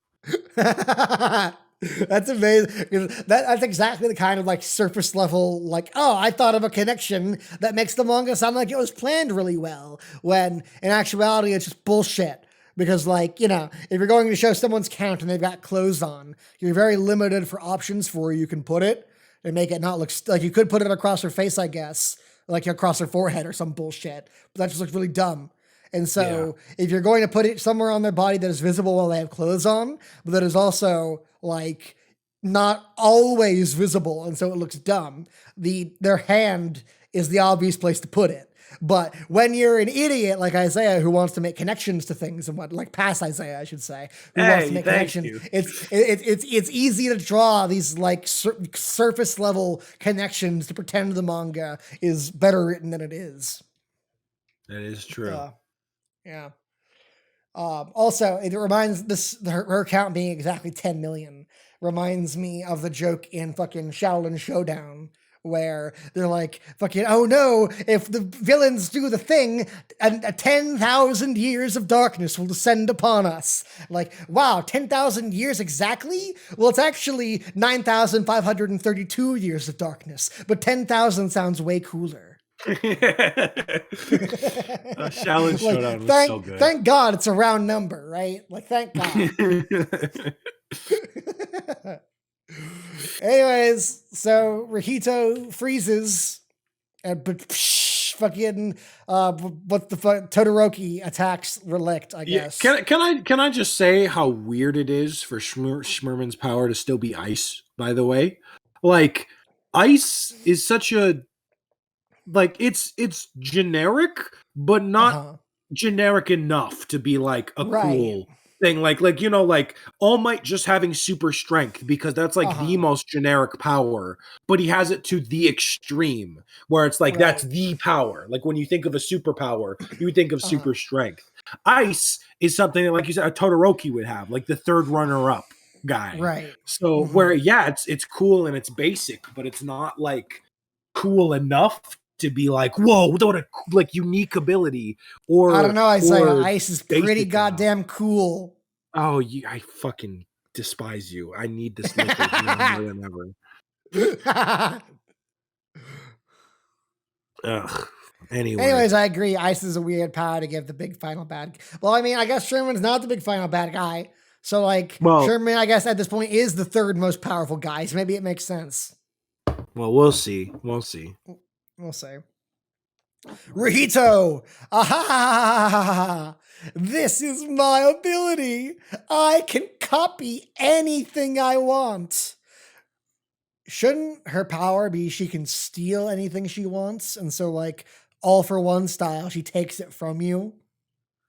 That's amazing. That's exactly the kind of like surface level, like, I thought of a connection that makes the manga sound like it was planned really well, when in actuality it's just bullshit. Because, like, you know, if you're going to show someone's count and they've got clothes on, you're very limited for options for where you can put it and make it not look like you could put it across her face, I guess, like across her forehead or some bullshit. But that just looks really dumb. And so if you're going to put it somewhere on their body that is visible while they have clothes on, but that is also like not always visible, and so it looks dumb, their hand is the obvious place to put it. But when you're an idiot like Isaiah who wants to make connections to things and what, like past Isaiah, I should say, who wants to make connections, it's easy to draw these like surface level connections to pretend the manga is better written than it is. That is true. Yeah. Also, it reminds her count being exactly 10 million reminds me of the joke in fucking Shaolin Showdown where they're like, fucking, oh no, if the villains do the thing, 10,000 years of darkness will descend upon us. Like, wow, 10,000 years exactly? Well, it's actually 9,532 years of darkness, but 10,000 sounds way cooler. Shaolin Showdown was so good. Thank God it's a round number, right? Like, thank God. Anyways, so Rihito freezes, and fucking what the fuck? Todoroki attacks Relict, I guess. Can I just say how weird it is for Schmerman's power to still be ice? By the way, like ice is such a it's generic, but not generic enough to be like a cool thing. Like All Might just having super strength, because that's like the most generic power, but he has it to the extreme where it's like that's the power. Like when you think of a superpower, you would think of super strength. Ice is something that, like you said, a Todoroki would have, like the third runner-up guy. Right. So where it's cool and it's basic, but it's not like cool enough to be like, whoa, what a like unique ability. Or I don't know, Isaiah. Ice is pretty goddamn cool. Oh, I fucking despise you. I need this liquid more than ever. Ugh. Anyways, I agree. Ice is a weird power to give the big final bad. Well, I mean, I guess Sherman's not the big final bad guy. So, Sherman, I guess at this point is the third most powerful guy. So maybe it makes sense. Well, we'll see. We'll see. Rihito! Aha! This is my ability. I can copy anything I want. Shouldn't her power be she can steal anything she wants? And so, all for one style, she takes it from you?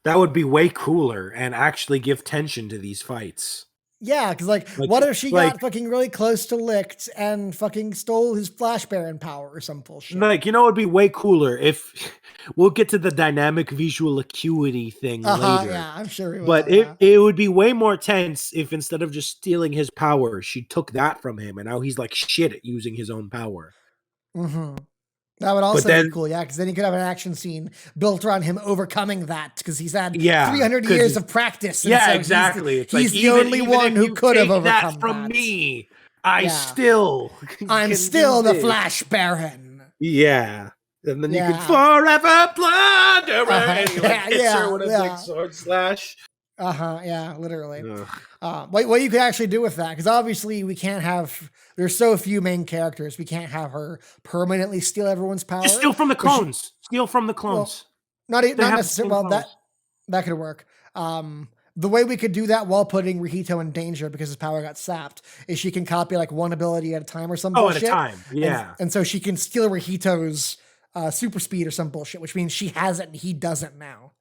That would be way cooler and actually give tension to these fights. Yeah, because what if she got fucking really close to Licht and fucking stole his Flash Baron power or some bullshit? It would be way cooler if we'll get to the dynamic visual acuity thing later. Yeah, I'm sure. It would be way more tense if instead of just stealing his power, she took that from him, and now he's like shit at using his own power. Mm-hmm. That would also be cool, yeah, because then he could have an action scene built around him overcoming that, because he's had 300 years of practice. Yeah, so exactly. He's the only one who could have overcome that. From me, I'm still the Flash Baron. Yeah. And then you can forever Plunderer. And he hits her with a big sword slash. Yeah, literally. What you could actually do with that, because obviously we can't have, there's so few main characters, we can't have her permanently steal everyone's power. Just steal from the clones. Steal from the clones. Well, not necessarily. Well, that could work. The way we could do that while putting Rihito in danger because his power got sapped is she can copy one ability at a time or some bullshit. At a time, yeah. And so she can steal Rihito's super speed or some bullshit, which means she has it and he doesn't now.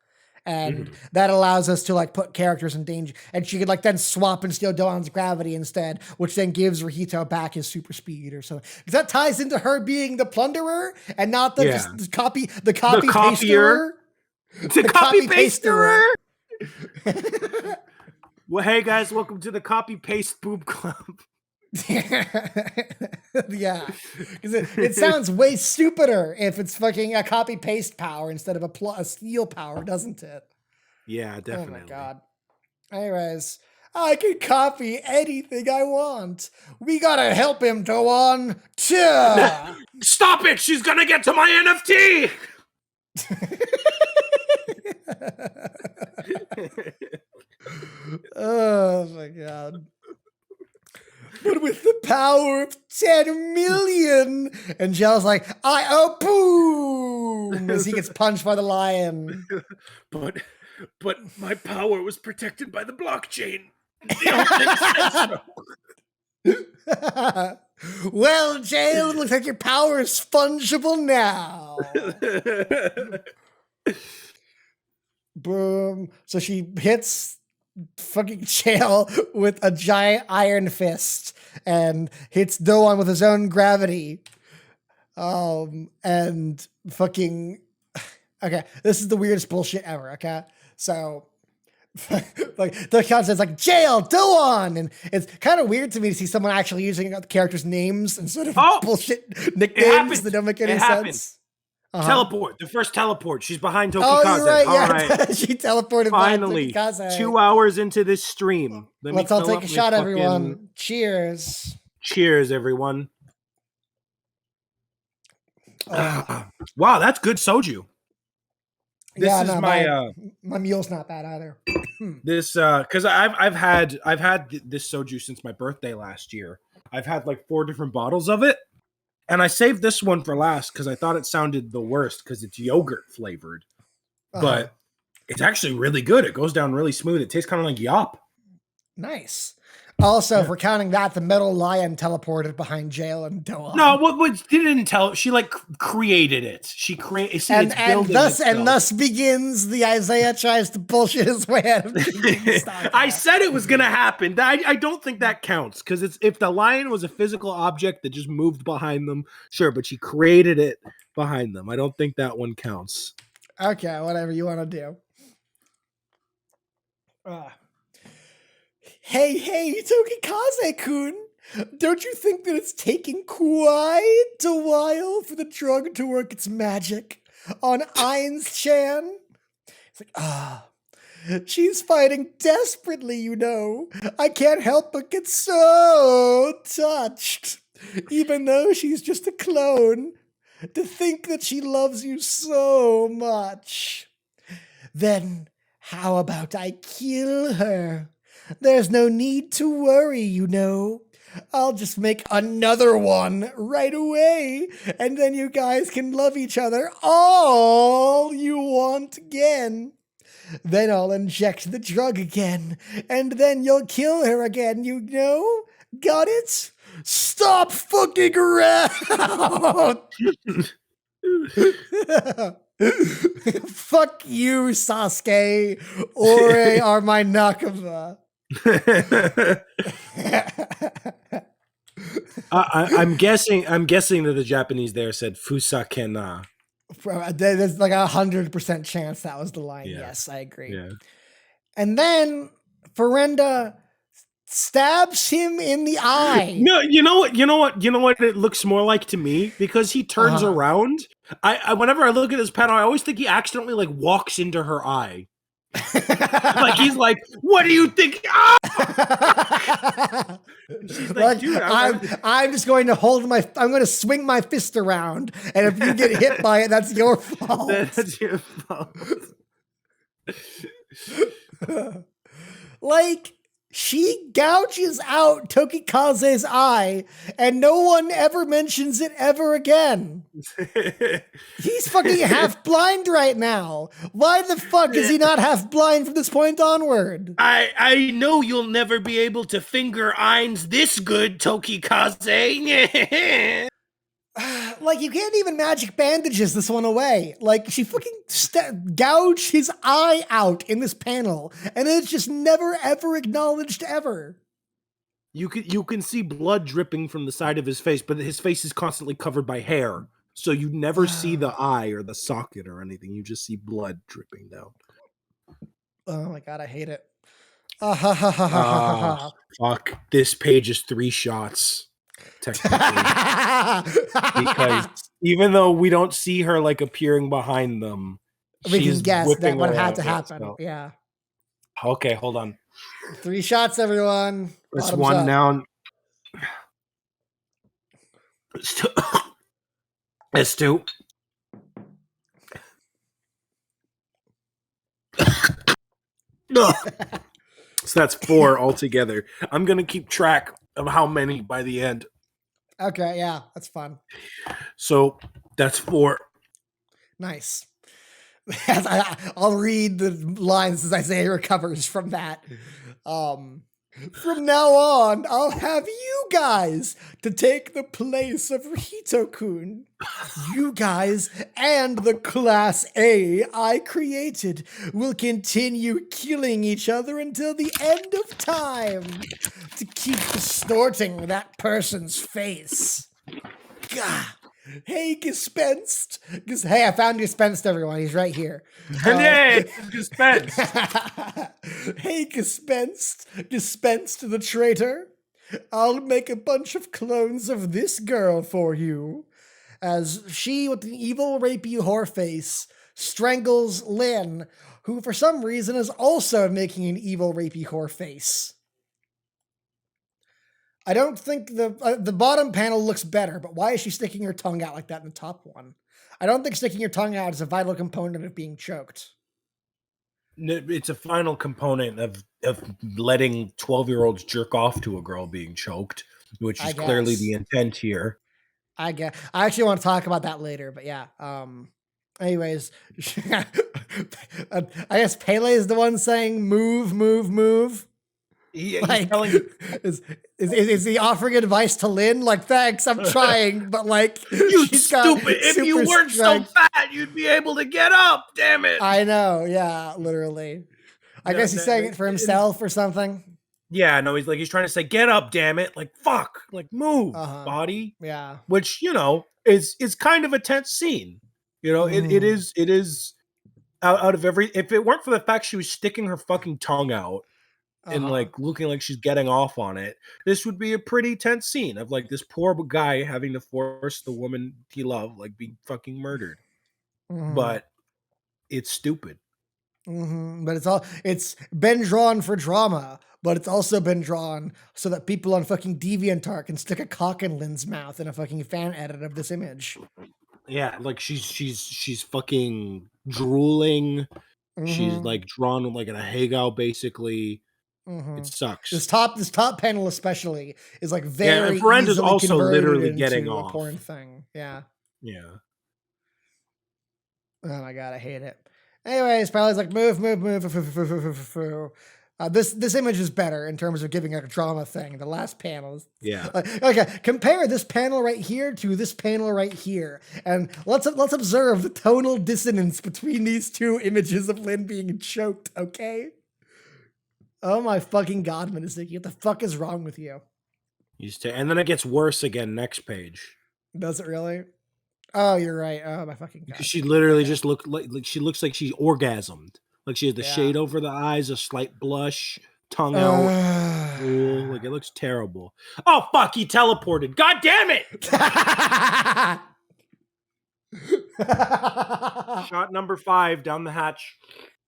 And that allows us to put characters in danger. And she could then swap and steal Doan's gravity instead, which then gives Rihito back his super speed or something. Because that ties into her being the plunderer and not the copy pasterer. The copy pasterer. Well, hey guys, welcome to the copy paste boob club. Yeah, because it sounds way stupider if it's fucking a copy paste power instead of a steal power, doesn't it? Yeah, definitely. Oh my god. Anyways, I can copy anything I want. We gotta help him, Doan. Stop it! She's gonna get to my NFT. Oh my god. But with the power of 10 million. And Gel's like, boom, as he gets punched by the lion. But my power was protected by the blockchain. Well, Jail, it looks like your power is fungible now. Boom. So she hits fucking Jail with a giant iron fist and hits Doan with his own gravity. And fucking okay, this is the weirdest bullshit ever, okay? So like the concept's like Jail, Doan, and it's kind of weird to me to see someone actually using the characters' names instead of bullshit nicknames that don't make any sense. Teleport. The first teleport. She's behind Tokikaze. Oh, you're right. All right. She teleported finally behind Tokikaze. 2 hours into this stream. Let's all take a shot, everyone. Cheers. Cheers, everyone. Wow, that's good soju. This is my mule's not bad either. This because I've had this soju since my birthday last year. I've had like 4 different bottles of it, and I saved this one for last because I thought it sounded the worst because it's yogurt flavored, but it's actually really good. It goes down really smooth. It tastes kind of like yop. Nice. Also, if we're counting that, the metal lion teleported behind Jail and Doan. No, what didn't tell? She like created it. She created, and thus begins the Isaiah tries to bullshit his way out of. I said it was gonna happen. I don't think that counts because it's if the lion was a physical object that just moved behind them, sure, but she created it behind them. I don't think that one counts. Okay, whatever you want to do. Hey, Tokikaze-kun, don't you think that it's taking quite a while for the drug to work its magic on Ainz-chan? It's like, she's fighting desperately, you know. I can't help but get so touched, even though she's just a clone. To think that she loves you so much. Then how about I kill her? There's no need to worry, you know. I'll just make another one right away, and then you guys can love each other all you want again. Then I'll inject the drug again, and then you'll kill her again, you know? Got it? Stop fucking around! Fuck you, Sasuke. Ore are my Nakama. I'm guessing that the Japanese there said fusakena. There's like 100% chance that was the line. Yeah. Yes, I agree. Yeah. And then Ferenda stabs him in the eye. No, you know what it looks more like to me? Because he turns around. I whenever I look at this panel, I always think he accidentally like walks into her eye. Like he's like, what do you think? She's like, dude, I'm just going to I'm going to swing my fist around, and if you get hit by it, that's your fault. That's your fault. Like, she gouges out Tokikaze's eye, and no one ever mentions it ever again. He's fucking half blind right now. Why the fuck is he not half blind from this point onward? I know you'll never be able to finger Ainz this good, Tokikaze. Like, you can't even magic bandages this one away. Like, she fucking gouged his eye out in this panel, and it's just never ever acknowledged ever. You can see blood dripping from the side of his face, but his face is constantly covered by hair, so you never see the eye or the socket or anything. You just see blood dripping down. Oh my god, I hate it. Fuck! This page is 3 shots. Technically, because even though we don't see her like appearing behind them, we can guess that what had to happen. So. Yeah. Okay, hold on. 3 shots, everyone. It's one down. It's 2. So that's 4 altogether. I'm gonna keep track of how many by the end. Okay, yeah, that's fun. So that's 4. Nice. I'll read the lines as Isaiah recovers from that. From now on, I'll have you guys to take the place of Hito-kun. You guys and the Class A I created will continue killing each other until the end of time to keep distorting that person's face. Gah. Hey, Gespensed. Hey, I found Gespensed, everyone. He's right here. Hey, Gespensed. Hey, Gespensed the traitor. I'll make a bunch of clones of this girl for you. As she, with an evil, rapey whore face, strangles Lin, who for some reason is also making an evil, rapey whore face. I don't think the bottom panel looks better, but why is she sticking her tongue out like that in the top one? I don't think sticking your tongue out is a vital component of being choked. It's a final component of letting 12-year-olds jerk off to a girl being choked, which is clearly the intent here. I guess. I actually want to talk about that later, but yeah. Anyways, I guess Pele is the one saying move, move, move. Like, is he offering advice to Lin? Like, thanks, I'm trying, but like, you stupid! If you weren't so fat, you'd be able to get up. Damn it! I know, yeah, literally. I guess he's saying it for himself or something. Yeah, no, he's trying to say, "Get up, damn it!" Like, fuck, like move, body. Yeah, which is kind of a tense scene. It is out of every. If it weren't for the fact she was sticking her fucking tongue out. And like looking like she's getting off on it, this would be a pretty tense scene of like this poor guy having to force the woman he loved like be fucking murdered. But it's stupid. But it's been drawn for drama, but it's also been drawn so that people on fucking DeviantArt can stick a cock in Lin's mouth in a fucking fan edit of this image. Yeah, like she's fucking drooling. She's like drawn like in a Hagao basically. It sucks. This top panel especially is like very and Ferenda's also literally getting a off. porn thing. Yeah. Oh my god, I hate it. Anyways, Pally's like move. This image is better in terms of giving a drama thing. The last panel is okay. Compare this panel right here to this panel right here, and let's observe the tonal dissonance between these two images of Lin being choked. Okay. Oh my fucking god, Minazuki, what the fuck is wrong with you? And then it gets worse again next page. Does it really? Oh, you're right. Oh my fucking god. She literally just looked like she looks like she's orgasmed. Like she has the shade over the eyes, a slight blush, tongue out. Ooh, like it looks terrible. Oh fuck, he teleported. God damn it! Shot number 5 down the hatch.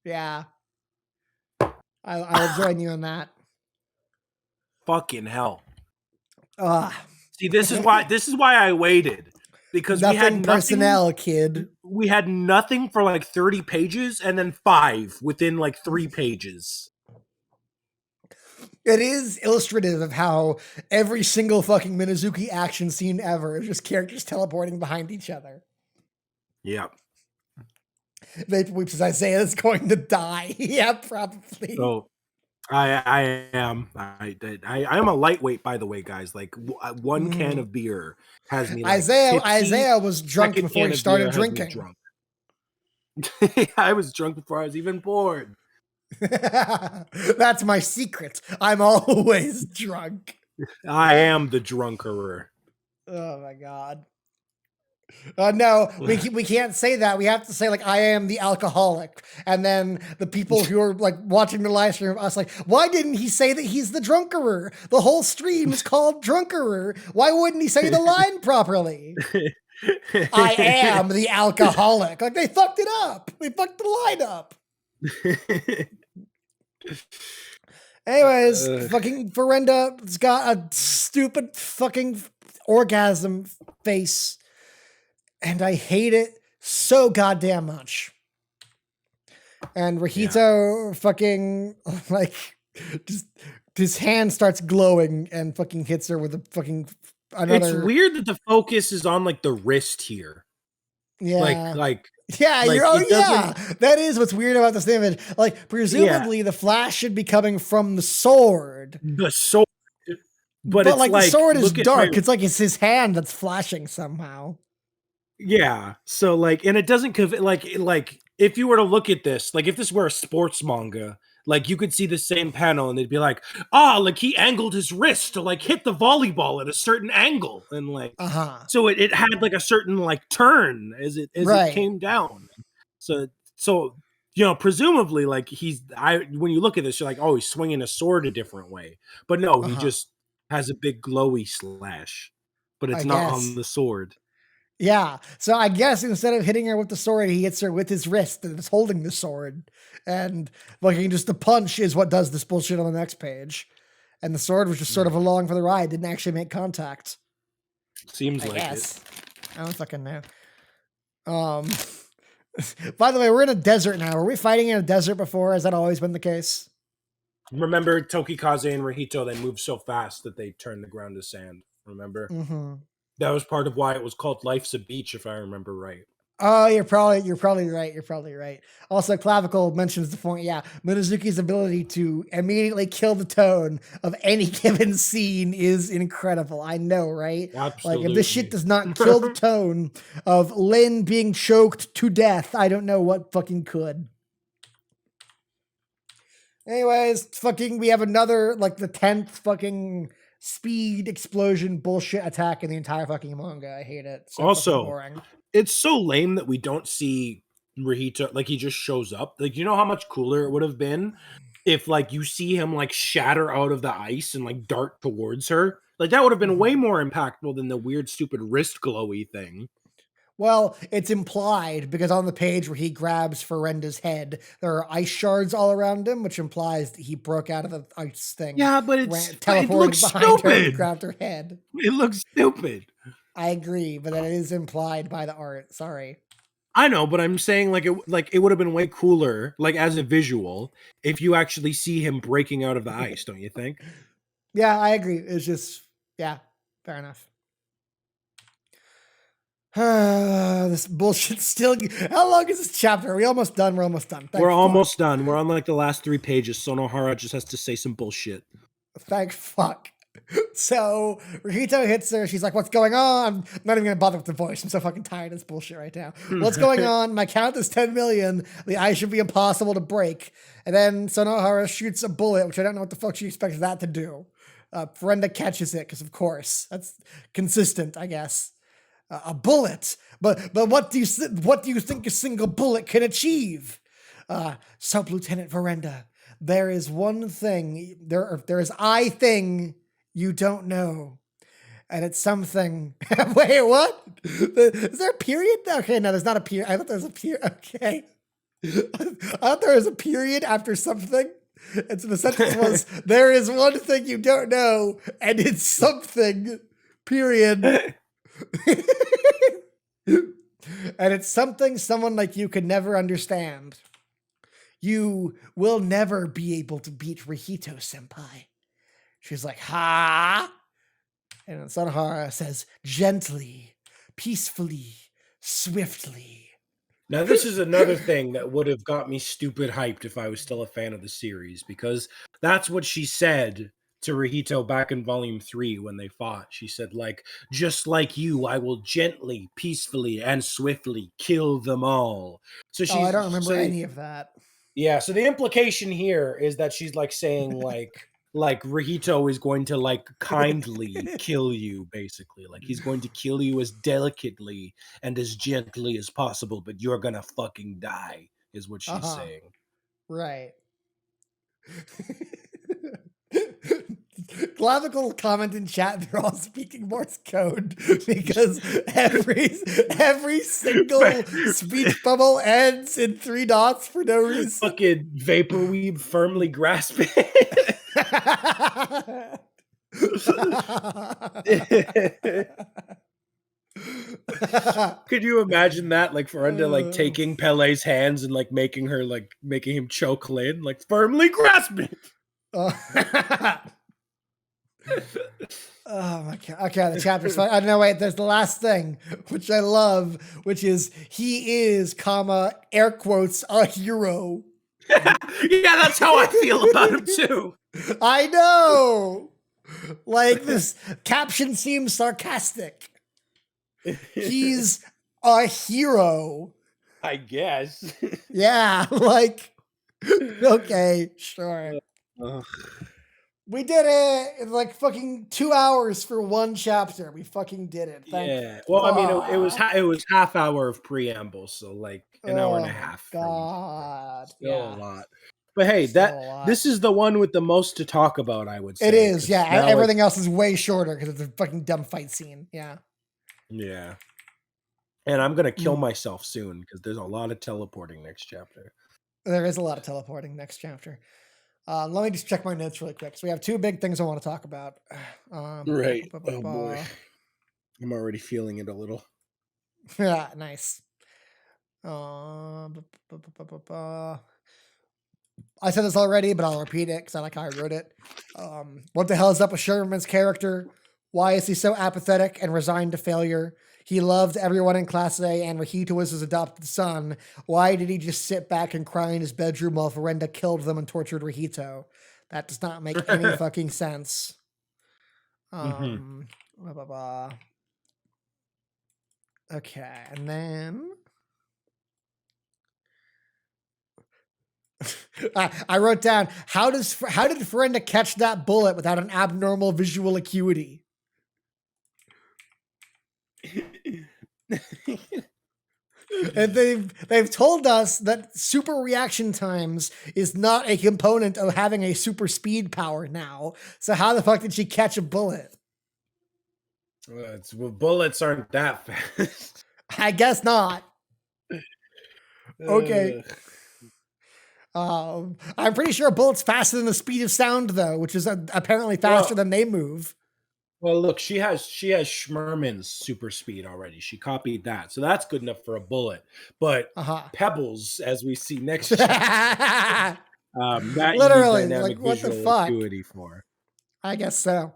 Yeah. I'll join you on that. Fucking hell. See, this is why I waited. Because we had nothing, personnel, kid. We had nothing for like 30 pages and then 5 within like 3 pages. It is illustrative of how every single fucking Minazuki action scene ever is just characters teleporting behind each other. Yeah. Vapor Weep says Isaiah is going to die. Yeah, probably. So I am a lightweight, by the way, guys. Like one can of beer has me. Like Isaiah was drunk before he started drinking. I was drunk before I was even born. That's my secret. I'm always drunk. I am the Drunkerer. Oh my god. No, we can't say that. We have to say like I am the alcoholic, and then the people who are like watching the live stream of us like, why didn't he say that he's the Drunkerer? The whole stream is called Drunkerer. Why wouldn't he say the line properly? I am the alcoholic. Like they fucked it up. They fucked the line up. Anyways, fucking Ferenda's got a stupid fucking orgasm face. And I hate it so goddamn much. And Rahito fucking like just his hand starts glowing and fucking hits her with a fucking another. It's weird that the focus is on like the wrist here. Yeah. Like Yeah, like, it doesn't. that is what's weird about this image. Like, presumably the flash should be coming from the sword. The sword, but But it's like the like, sword is look at my dark. It's like it's his hand that's flashing somehow. yeah. So like, and it doesn't like if you were to look at this, like if this were a sports manga, like you could see the same panel and they'd be like, like he angled his wrist to like hit the volleyball at a certain angle, and like Uh-huh. so it had like a certain like turn as it Right. came down. So presumably like when you look at this, you're like, oh, he's swinging a sword a different way, but no, he just has a big glowy slash, but it's I not guess. on the sword. Yeah. So I guess instead of hitting her with the sword, he hits her with his wrist and is holding the sword. And fucking just the punch is what does this bullshit on the next page. And the sword was just sort of along for the ride, didn't actually make contact. Seems like it. I don't fucking know. By the way, we're in a desert now. Were we fighting in a desert before? Has that always been the case? Remember Tokikaze and Rahito, they moved so fast that they turned the ground to sand. Remember? Mm-hmm. That was part of why it was called Life's a Beach, if I remember right. Oh, you're probably right. You're probably right. Also, Clavicle mentions the point. Yeah, Minazuki's ability to immediately kill the tone of any given scene is incredible. I know, right? Absolutely. Like if this shit does not kill the tone of Lin being choked to death, I don't know what fucking could. Anyways, fucking, we have another like the 10th fucking speed explosion bullshit attack in the entire fucking manga. I hate it. So also, boring. It's so lame that we don't see Rahito, like he just shows up. Like, you know how much cooler it would have been if like you see him like shatter out of the ice and like dart towards her. Like that would have been way more impactful than the weird stupid wrist glowy thing. Well, it's implied because on the page where he grabs Ferenda's head, there are ice shards all around him, which implies that he broke out of the ice thing. Yeah, but it teleported looks behind stupid. her and grabbed her head. It looks stupid. I agree, but that is implied by the art. Sorry. I know, but I'm saying like it would have been way cooler, like as a visual, if you actually see him breaking out of the ice, don't you think? Yeah, I agree. It's just fair enough. This bullshit still. How long is this chapter? Are we almost done? We're almost done. We're almost done. We're on like the last 3 pages. Sonohara just has to say some bullshit. Thank fuck. So Rahito hits her. She's like, "What's going on?" I'm not even gonna bother with the voice. I'm so fucking tired of this bullshit right now. What's going on? My count is 10 million. The ice should be impossible to break. And then Sonohara shoots a bullet, which I don't know what the fuck she expects that to do. Ferenda catches it because, of course, that's consistent, I guess. A bullet, but what do you think a single bullet can achieve? Sub-Lieutenant Ferenda, there is one thing, there is I thing you don't know, and it's something. Wait, what? Is there a period? Okay, no, there's not a period. I thought there was a period. Okay, I thought there was a period after something. And so the sentence was, there is one thing you don't know, and it's something, period. And it's something someone like you could never understand. You will never be able to beat Rahito senpai. She's like, ha? And Sonohara says, gently, peacefully, swiftly. Now, this is another thing that would have got me stupid hyped if I was still a fan of the series, because that's what she said to Rahito back in volume 3 when they fought. She said, like, just like you, I will gently, peacefully, and swiftly kill them all. So I don't remember any of that. Yeah, so the implication here is that she's like saying like Rahito is going to like kindly kill you, basically. Like he's going to kill you as delicately and as gently as possible, but you're gonna fucking die, is what she's saying. Right. Clavicle comment in chat, they're all speaking Morse code because every single speech bubble ends in 3 dots for no reason. Fucking vaporweave firmly grasping. Could you imagine that? Like Ferenda like taking Pele's hands and like making him choke Lin, like firmly grasping. Oh my god. Okay, the chapter's fine. I don't know, wait, there's the last thing, which I love, which is he is, comma, air quotes, a hero. Yeah, that's how I feel about him too. I know. Like, this caption seems sarcastic. He's a hero. I guess. Yeah, like, okay, sure. We did it in like fucking 2 hours for one chapter. We fucking did it. Yeah. Well, I mean, it was half hour of preamble, so like an hour and a half. God, still a lot. But hey, this is the one with the most to talk about, I would say. It is, yeah. Everything else is way shorter because it's a fucking dumb fight scene. Yeah. Yeah. And I'm gonna kill myself soon because there's a lot of teleporting next chapter. There is a lot of teleporting next chapter. Let me just check my notes really quick. So we have two big things I want to talk about. Right. Oh boy. I'm already feeling it a little. Yeah, nice. I said this already, but I'll repeat it because I like how I wrote it. What the hell is up with Sherman's character? Why is he so apathetic and resigned to failure? He loved everyone in Class A, and Rahito was his adopted son. Why did he just sit back and cry in his bedroom while Ferenda killed them and tortured Rahito? That does not make any fucking sense. Blah, blah, blah. Okay, and then I wrote down, how did Ferenda catch that bullet without an abnormal visual acuity? And they've told us that super reaction times is not a component of having a super speed power now. So how the fuck did she catch a bullet? Well, bullets aren't that fast. I guess not. Okay. I'm pretty sure a bullet's faster than the speed of sound, though, which is apparently faster than they move. Well, look, she has Sherman's super speed already. She copied that, so that's good enough for a bullet. But pebbles, as we see next chapter, that literally, like, what the fuck? Acuity for. I guess so.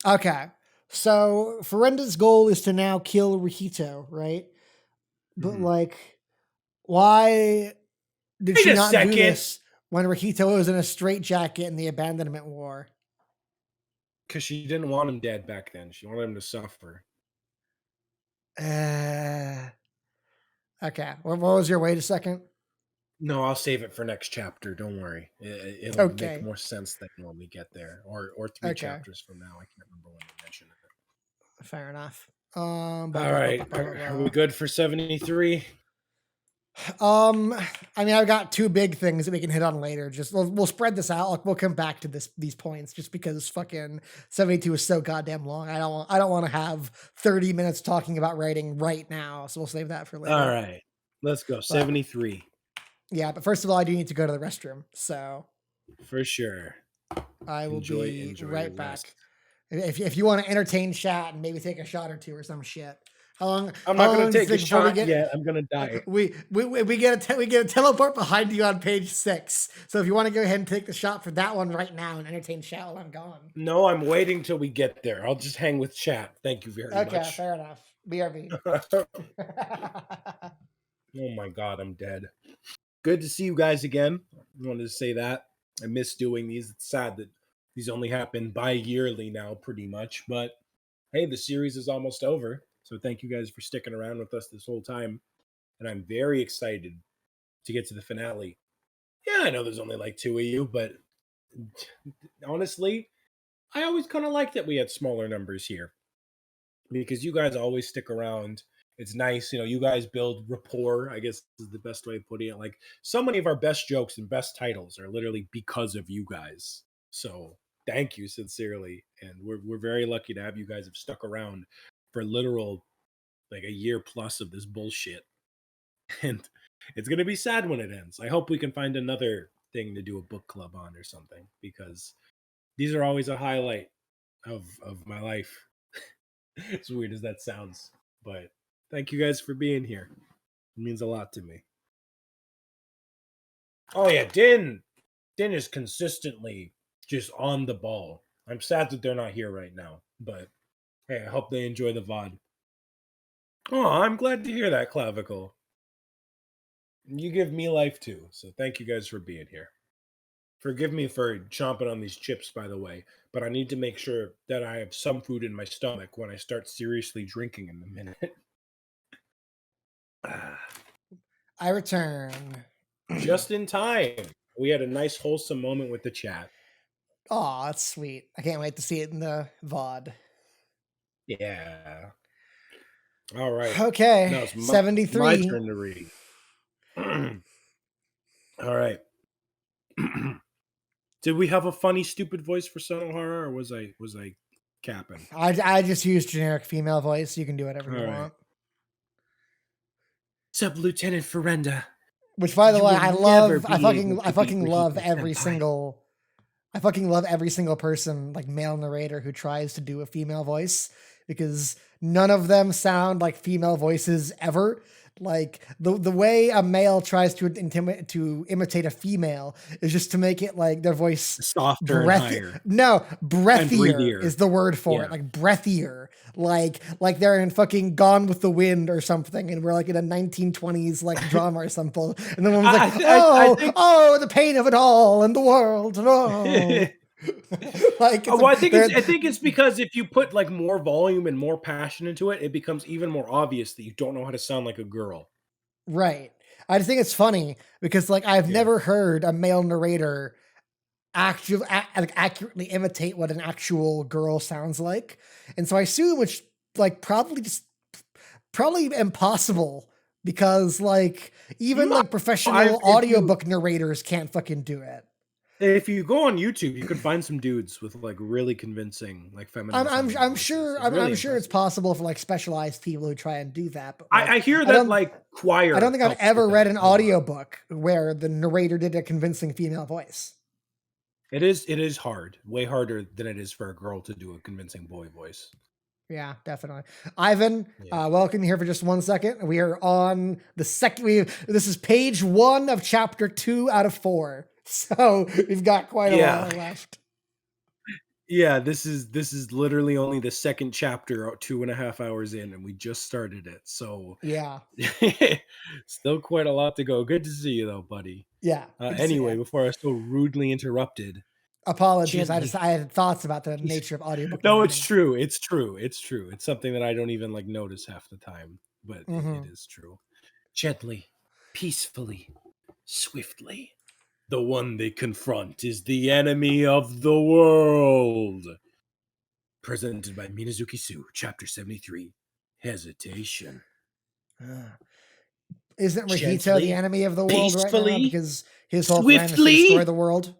Okay, so Ferenda's goal is to now kill Rahito, right? But like, why did she not do this when Rahito was in a straitjacket in the abandonment war? Because she didn't want him dead back then. She wanted him to suffer. Okay. What was your wait a second? No, I'll save it for next chapter. Don't worry. It'll make more sense than when we get there. Or 3 chapters from now. I can't remember when you mentioned it. Fair enough. All right. Are we good for 73? I mean, I've got 2 big things that we can hit on later. Just we'll spread this out. Like, we'll come back to these points just because fucking 72 is so goddamn long. I don't want to have 30 minutes talking about writing right now. So we'll save that for later. All right. Let's go. 73. Yeah, but first of all, I do need to go to the restroom. So for sure. I will be right back. If you want to entertain chat and maybe take a shot or 2 or some shit. How long? I'm not going to take a shot yet. I'm going to die. We get a teleport behind you on page 6. So if you want to go ahead and take the shot for that one right now and entertain chat while I'm gone. No, I'm waiting till we get there. I'll just hang with chat. Thank you very much. Okay, fair enough. BRB. Oh my god, I'm dead. Good to see you guys again. I wanted to say that. I miss doing these. It's sad that these only happen bi-yearly now, pretty much. But hey, the series is almost over. So thank you guys for sticking around with us this whole time. And I'm very excited to get to the finale. Yeah, I know there's only like 2 of you, but honestly, I always kind of liked that we had smaller numbers here. Because you guys always stick around. It's nice, you guys build rapport, I guess is the best way of putting it. Like, so many of our best jokes and best titles are literally because of you guys. So thank you sincerely. And we're very lucky to have you guys have stuck around for literal like a year plus of this bullshit. And it's going to be sad when it ends. I hope we can find another thing to do a book club on or something, because these are always a highlight of my life. As weird as that sounds, but thank you guys for being here. It means a lot to me. Oh yeah, Din. Din is consistently just on the ball. I'm sad that they're not here right now, but hey, I hope they enjoy the VOD. Oh, I'm glad to hear that, Clavicle. You give me life too, so thank you guys for being here. Forgive me for chomping on these chips, by the way, but I need to make sure that I have some food in my stomach when I start seriously drinking in a minute. I return. Just in time. We had a nice, wholesome moment with the chat. Oh, that's sweet. I can't wait to see it in the VOD. Yeah. All right. Okay. Now it's 73. my turn to read. All right. Did we have a funny, stupid voice for Sonohara, or was I capping? I just used generic female voice. You can do whatever you All right. want. Sub Lieutenant Ferenda. Which, by the You way, will I never love. be I able fucking to beat love Rihito every Senpai. single. I fucking love every single person, like male narrator, who tries to do a female voice, because none of them sound like female voices ever. Like the way a male tries to imitate a female is just to make it like their voice Softer and higher. No, breathier breathier. is the word for it. Like breathier. Like they're in fucking Gone with the Wind or something, and we're like in a 1920s like drama or something. And then one was like, oh, the pain of it all in the world. No. Like, I think it's because if you put like more volume and more passion into it, it becomes even more obvious that you don't know how to sound like a girl. Right. I just think it's funny because like I've never heard a male narrator accurately imitate what an actual girl sounds like, and so I assume it's like probably impossible, because like even like professional audiobook narrators can't fucking do it. If you go on YouTube, you could find some dudes with like really convincing like feminine. I'm sure it's possible for like specialized people who try and do that. But like, I hear that like choir. I don't think I've ever read an audiobook where the narrator did a convincing female voice. It is hard, way harder than it is for a girl to do a convincing boy voice. Yeah, definitely. Ivan, welcome here for just 1 second. We are on the second. This is page 1 of chapter 2 out of 4. So we've got quite a while left. Yeah, this is literally only the second chapter, 2.5 hours in, and we just started it. So yeah, still quite a lot to go. Good to see you though, buddy. Yeah. Anyway, before I was so rudely interrupted. Apologies. I had thoughts about the nature of audiobook. No, it's true. It's true. It's true. It's something that I don't even like notice half the time, but it is true. Gently, peacefully, swiftly. The one they confront is the enemy of the world. Presented by Minazuki Sue, Chapter 73. Hesitation. Isn't Rihito the enemy of the world right now because his whole plan is to destroy the world?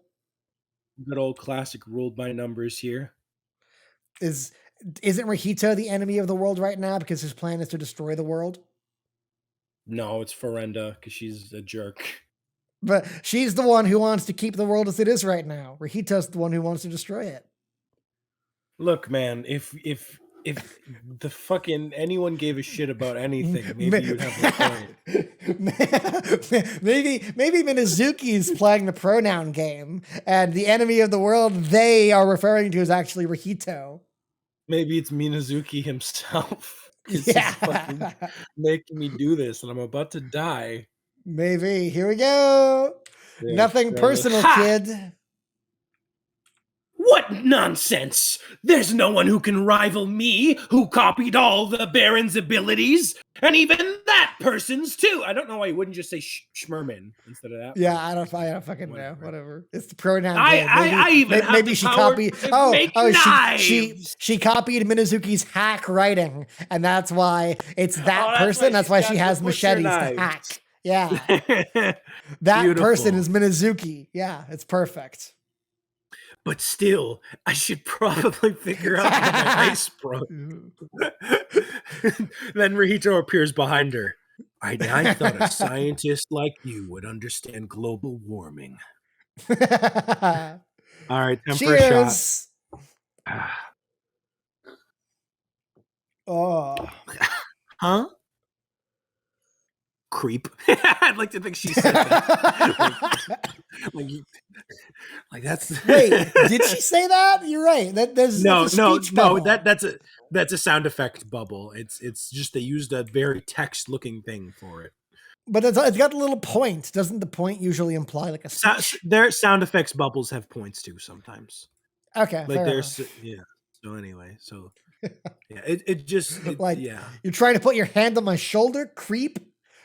Good old classic ruled by numbers here. Isn't Rihito the enemy of the world right now because his plan is to destroy the world? No, it's Ferenda because she's a jerk. But she's the one who wants to keep the world as it is right now. Rihito's the one who wants to destroy it. Look, man, if the fucking anyone gave a shit about anything, maybe you'd have a point. maybe Minazuki's playing the pronoun game, and the enemy of the world they are referring to is actually Rihito. Maybe it's Minazuki himself. He's fucking making me do this, and I'm about to die. Maybe. Here we go. Yeah, nothing personal, kid. What nonsense! There's no one who can rival me, who copied all the Baron's abilities, and even that person's too. I don't know why you wouldn't just say Sherman instead of that. Yeah, I don't fucking know. Whatever. It's the pronoun. I even have maybe the she power copied. To make knives. She copied Minazuki's hack writing, and that's why it's that person. That's why she has machetes to hack. Yeah, that person is Minazuki. Yeah, it's perfect. But still, I should probably figure out how my ice broke. Then Rihito appears behind her. I thought a scientist like you would understand global warming. All right, time for a shot. Oh. Huh? creep. I'd like to think she said that. like that's. Wait, did she say that? You're right. That's a speech bubble. That's a sound effect bubble. It's just they used a very text looking thing for it. But it's got a little point. Doesn't the point usually imply like a speech? Their sound effects bubbles have points too sometimes. Okay, like there's yeah. So anyway, so yeah, you're trying to put your hand on my shoulder, creep.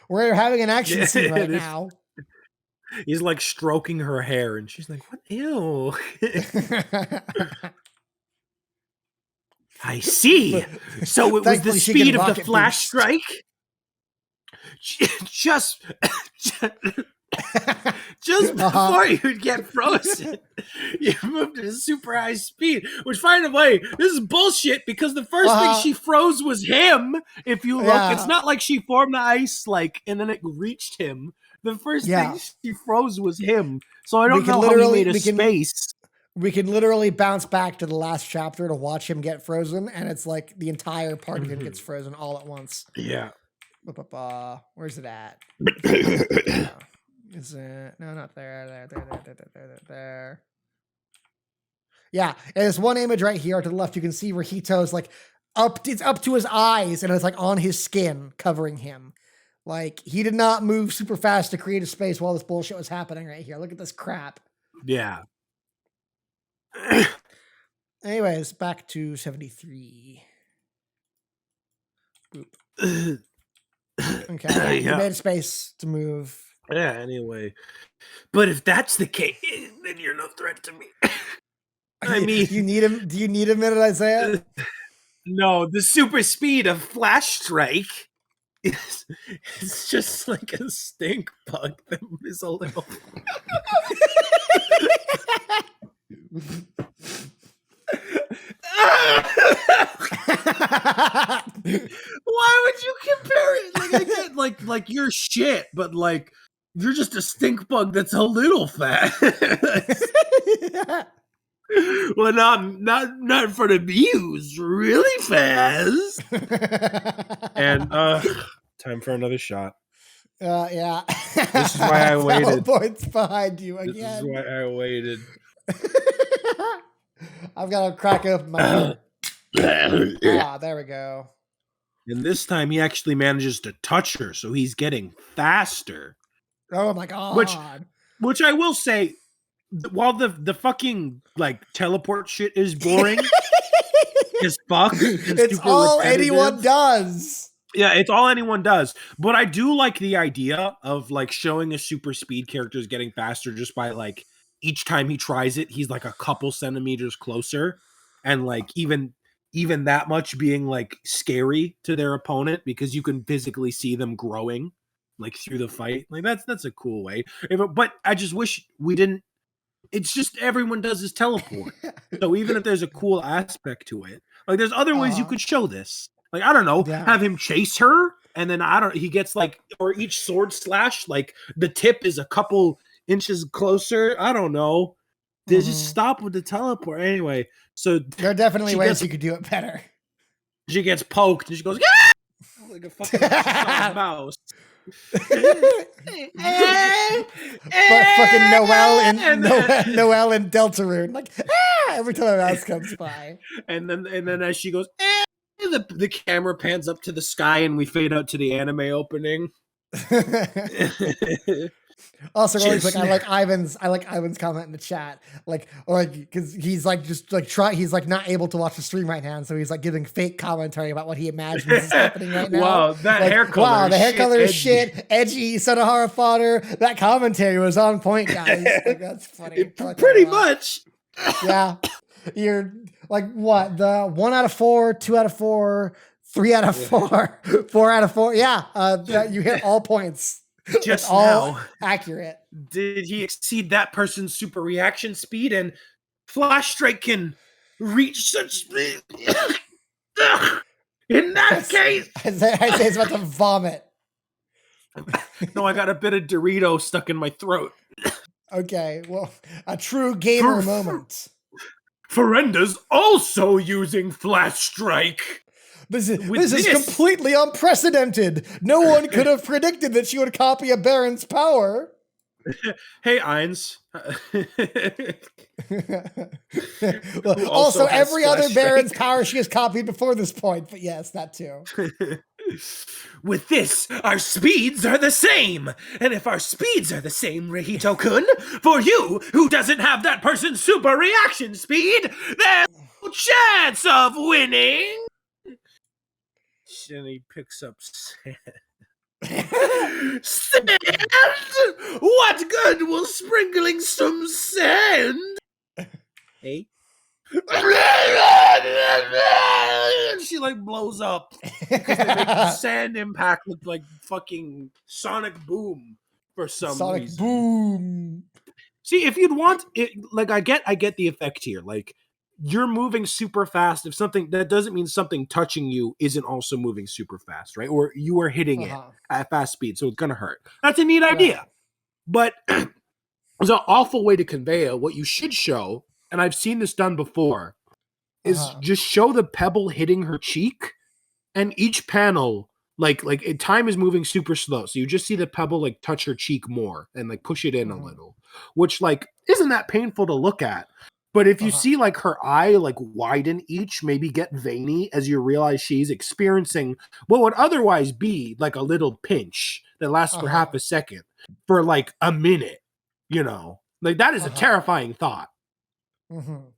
We're having an action scene right now. He's like stroking her hair, and she's like, "What? Ew." I see. So it was the speed of the flash strike. Just before you'd get frozen, you moved at a super high speed. Which, by the way, this is bullshit because the first thing she froze was him. If you look, it's not like she formed the ice and then it reached him. The first thing she froze was him. So I don't know how he made a space. We can literally bounce back to the last chapter to watch him get frozen, and it's like the entire part of him gets frozen all at once. Yeah. Where's it at? Is it? No, not there. There. Yeah, and there's one image right here to the left. You can see where Hito's like it's up to his eyes, and it's like on his skin, covering him. Like, he did not move super fast to create a space while this bullshit was happening right here. Look at this crap. Yeah. Anyways, back to 73. Boop. Okay. You made a space to move. Yeah, anyway. But if that's the case, then you're no threat to me. I mean, do you need a minute, Isaiah? No, the super speed of Flash Strike it's just like a stink bug that is a little. Why would you compare it? Like I get like you're shit, but like you're just a stink bug that's a little fast. Well, not for the views, really fast. And time for another shot. Yeah. This is why I waited. Points behind you again. This is why I waited. I've got to crack open my beer. There we go. And this time he actually manages to touch her, so he's getting faster. Oh my god. Which I will say, while the fucking like teleport shit is boring as fuck, it's all anyone does. Yeah, it's all anyone does. But I do like the idea of like showing a super speed character is getting faster just by like each time he tries it, he's like a couple centimeters closer, and like even that much being like scary to their opponent because you can physically see them growing like through the fight. Like that's a cool way. But I just wish we didn't. It's just everyone does his teleport. So even if there's a cool aspect to it, like there's other ways you could show this. Like, I don't know, have him chase her, and then he gets like, or each sword slash, like the tip is a couple inches closer. I don't know. They just stop with the teleport. Anyway, so there are definitely ways you could do it better. She gets poked and she goes, yeah! Like a fucking mouse. But fucking Noelle and Deltarune, like every time a mouse comes by, and then as she goes, the camera pans up to the sky and we fade out to the anime opening. Also, really quick, I like Ivan's comment in the chat, because he's like he's like not able to watch the stream right now, and so he's like giving fake commentary about what he imagines is happening right now. Wow, that hair color! Wow, the hair color is shit. Edgy, Sonohara fodder. That commentary was on point, guys. Like, that's funny. Pretty much. Yeah, you're like what? The 1 out of 4, 2 out of 4, 3 out of 4, 4 out of 4. Yeah, you hit all points. Just all now, accurate. Did he exceed that person's super reaction speed? And Flash Strike can reach such speed. In that case, Isaiah's about to vomit. No, I got a bit of Dorito stuck in my throat. Okay, well, a true gamer moment. Ferenda's also using Flash Strike. This is completely unprecedented. No one could have predicted that she would copy a Baron's power. Hey, Ainz. Well, also every other Baron's power she has copied before this point, but yes, that too. With this, our speeds are the same. And if our speeds are the same, Rihito-kun, for you, who doesn't have that person's super reaction speed, there's no chance of winning. And he picks up sand. Sand? What good will sprinkling some sand? Hey? She like blows up because they make the sand impact look like fucking Sonic Boom for some Sonic reason. Boom. See, if you'd want it, like I get the effect here. Like you're moving super fast. If something that doesn't mean something touching you isn't also moving super fast, right? Or you are hitting it at fast speed, so it's gonna hurt. That's a neat idea, but it's an awful way to convey it. What you should show, and I've seen this done before, is just show the pebble hitting her cheek, and each panel, like time is moving super slow, so you just see the pebble like touch her cheek more and like push it in a little, which like isn't that painful to look at. But if you see like her eye like widen each, maybe get veiny as you realize she's experiencing what would otherwise be like a little pinch that lasts for half a second for like a minute, you know, like that is a terrifying thought.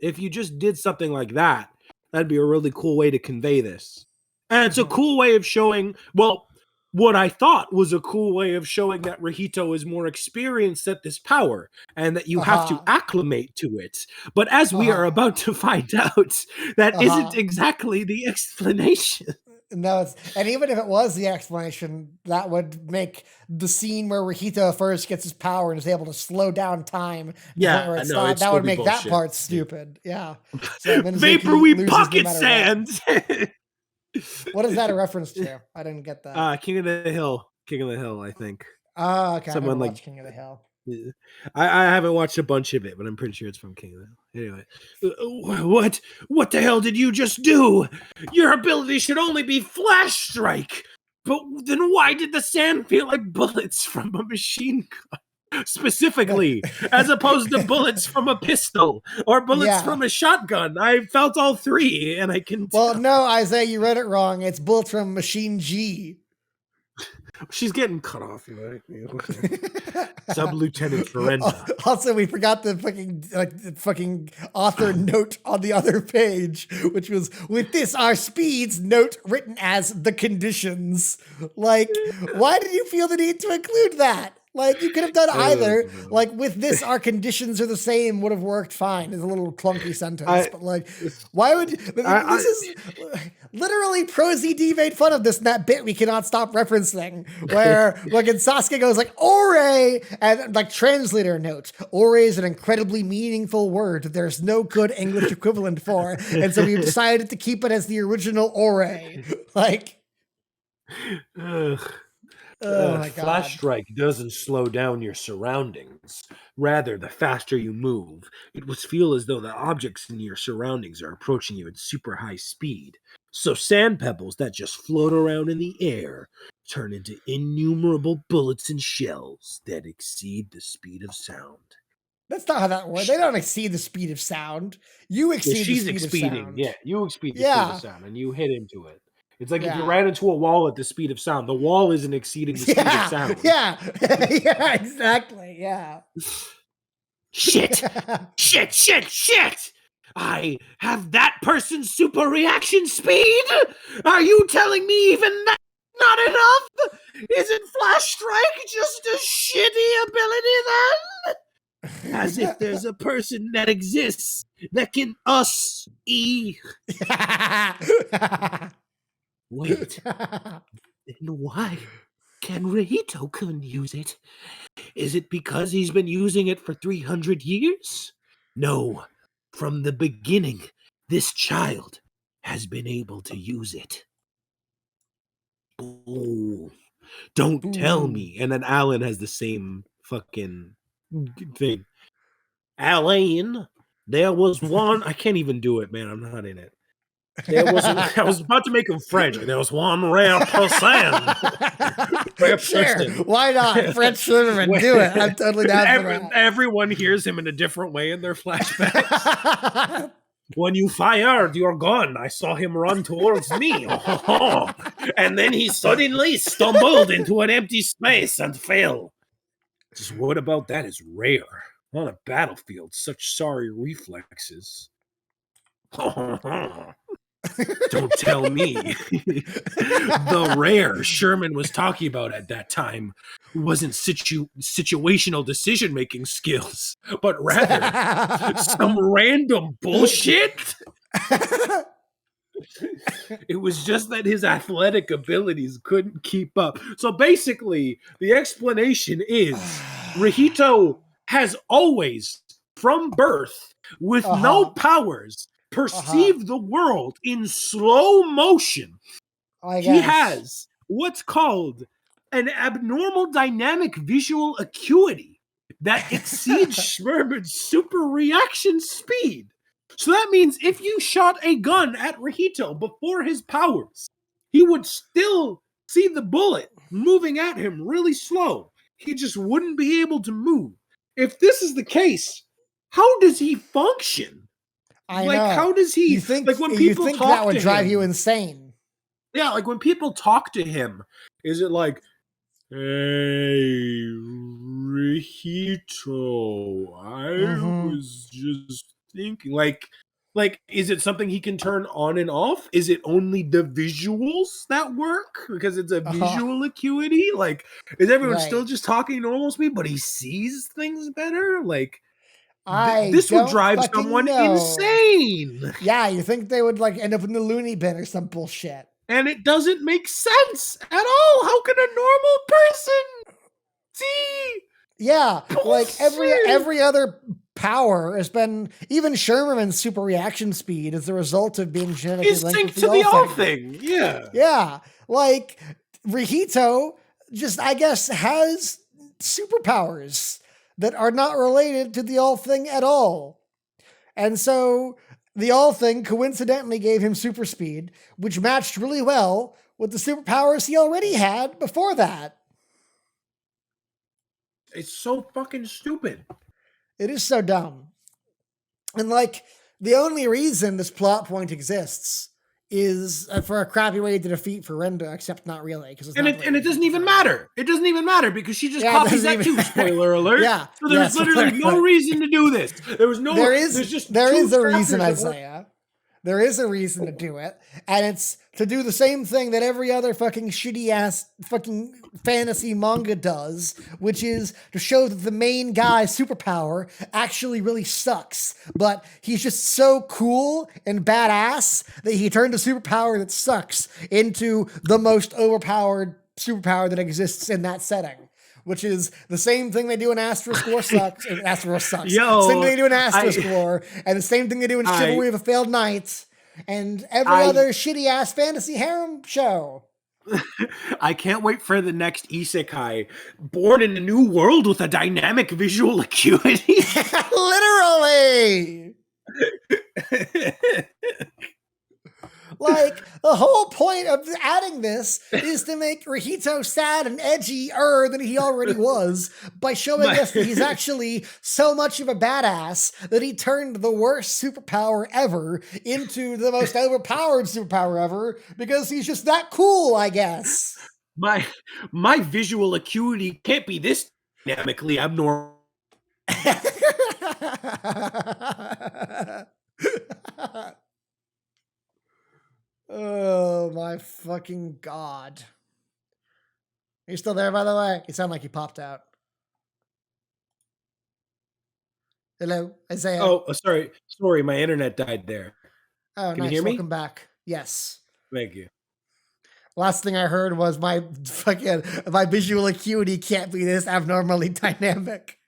If you just did something like that, that'd be a really cool way to convey this. And it's a cool way of showing, well, what I thought was a cool way of showing that Rihito is more experienced at this power and that you have to acclimate to it. But as we are about to find out, that isn't exactly the explanation. No, and even if it was the explanation, that would make the scene where Rihito first gets his power and is able to slow down time. Yeah, that would make that part stupid. Yeah. So Vaporwave pocket sand. What is that a reference to? I didn't get that. King of the Hill. King of the Hill, I think. Oh, okay. Someone like King of the Hill. I haven't watched a bunch of it, but I'm pretty sure it's from King of the Hill. Anyway, what the hell did you just do? Your ability should only be Flash Strike. But then why did the sand feel like bullets from a machine gun? Specifically, as opposed to bullets from a pistol or bullets from a shotgun. I felt all three, and I can Well, no, Isaiah, you read it wrong. It's bullets from Machine G. She's getting cut off, right? Sub-Lieutenant Ferenda. Also, we forgot the fucking author note on the other page, which was, with this, our speeds, note written as the conditions. Like, why did you feel the need to include that? Like, you could have done either. Like, with this, our conditions are the same would have worked fine. It's a little clunky sentence, but like, why would this is literally ProZD made fun of this in that bit we cannot stop referencing, where like in Sasuke goes like ore, and like translator note, ore is an incredibly meaningful word that there's no good English equivalent for, and so we decided to keep it as the original ore. Like. Oh my God. Flash Strike doesn't slow down your surroundings. Rather, the faster you move, it will feel as though the objects in your surroundings are approaching you at super high speed. So sand pebbles that just float around in the air turn into innumerable bullets and shells that exceed the speed of sound. That's not how that works. They don't exceed the speed of sound. You exceed the speed of sound. Yeah, you exceed the speed of sound, and you hit into it. It's like if you ran into a wall at the speed of sound, the wall isn't exceeding the speed of sound. Yeah, yeah, exactly. Yeah. Shit! I have that person's super reaction speed? Are you telling me even that's not enough? Isn't Flash Strike just a shitty ability then? As if there's a person that exists that can us-e. Wait, then why can Rihito-kun use it? Is it because he's been using it for 300 years? No, from the beginning, this child has been able to use it. Oh, don't tell me. And then Alan has the same fucking thing. Alan, there was one. I can't even do it, man. I'm not in it. I was about to make him French. There was one rare person. Sure, why not? French Sherman, do it. I'm totally down for that. Everyone hears him in a different way in their flashbacks. When you fired your gun, I saw him run towards me. And then he suddenly stumbled into an empty space and fell. Just what about that is rare. On a battlefield, such sorry reflexes. Don't tell me. The rare Sherman was talking about at that time wasn't situational decision-making skills, but rather some random bullshit. It was just that his athletic abilities couldn't keep up. So basically, the explanation is Rihito has always, from birth, with no powers, perceived the world in slow motion. He has what's called an abnormal dynamic visual acuity that exceeds Sherman's super reaction speed. So that means if you shot a gun at Rihito before his powers, he would still see the bullet moving at him really slow. He just wouldn't be able to move. If this is the case, how does he function? I know. How does he? You think, like when people talk that would to drive him, you insane? Yeah, like when people talk to him, is it like, "Hey, Rihito, I was just thinking," like, is it something he can turn on and off? Is it only the visuals that work because it's a visual acuity? Like, is everyone still just talking normal speed, but he sees things better? Like, this would drive someone insane. Yeah, you think they would like end up in the loony bin or some bullshit. And it doesn't make sense at all. How can a normal person see? Yeah, like every other power has been, even Sherman's super reaction speed as a result of being genetically linked to the all thing. Yeah. Yeah, like Rihito just, I guess, has superpowers that are not related to the all thing at all. And so the all thing coincidentally gave him super speed, which matched really well with the superpowers he already had before that. It's so fucking stupid. It is so dumb. And like, the only reason this plot point exists is for a crappy way to defeat Ferenda, except not really. And it doesn't even matter. It doesn't even matter because she just copies that too. Spoiler alert. Yeah. So there's literally no reason to do this. There is a reason, Isaiah. There is a reason to do it, and it's to do the same thing that every other fucking shitty ass fucking fantasy manga does, which is to show that the main guy's superpower actually really sucks, but he's just so cool and badass that he turned a superpower that sucks into the most overpowered superpower that exists in that setting. Which is the same thing they do in Asterisk War sucks. Asterisk sucks. Same thing they do in Asterisk War, and the same thing they do in Chivalry of a Failed Knight, and every other shitty ass fantasy harem show. I can't wait for the next isekai, born in a new world with a dynamic visual acuity. Literally. Like, the whole point of adding this is to make Rihito sad and edgy-er than he already was by showing us that he's actually so much of a badass that he turned the worst superpower ever into the most overpowered superpower ever because he's just that cool, I guess. My visual acuity can't be this dynamically abnormal. Oh my fucking god. Are you still there, by the way? You sound like you popped out. Hello, Isaiah. Oh, sorry, my internet died there. Oh, Can you hear me? Welcome back. Yes. Thank you. Last thing I heard was my visual acuity can't be this abnormally dynamic.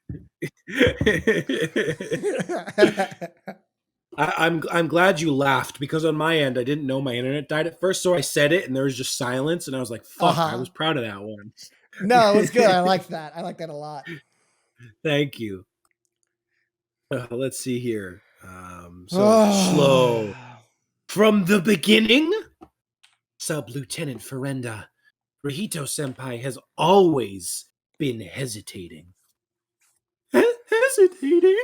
I'm glad you laughed because on my end I didn't know my internet died at first, so I said it and there was just silence and I was like, "Fuck!" I was proud of that one. No, it was good. I like that. I like that a lot. Thank you. Let's see here. Slow, From the beginning, Sub-Lieutenant Ferenda, Rahito-senpai has always been hesitating. Hesitating?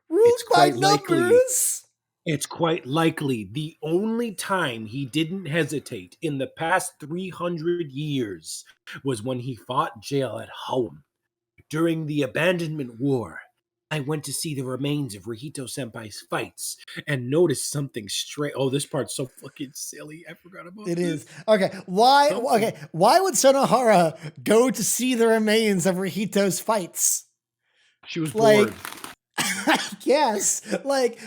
Rules by numbers. It's quite likely the only time he didn't hesitate in the past 300 years was when he fought Jail at home. During the Abandonment War, I went to see the remains of Rahito-senpai's fights and noticed something strange. Oh, this part's so fucking silly. I forgot about it. It is. Okay, why would Sonohara go to see the remains of Rahito's fights? She was bored. Yes. Like,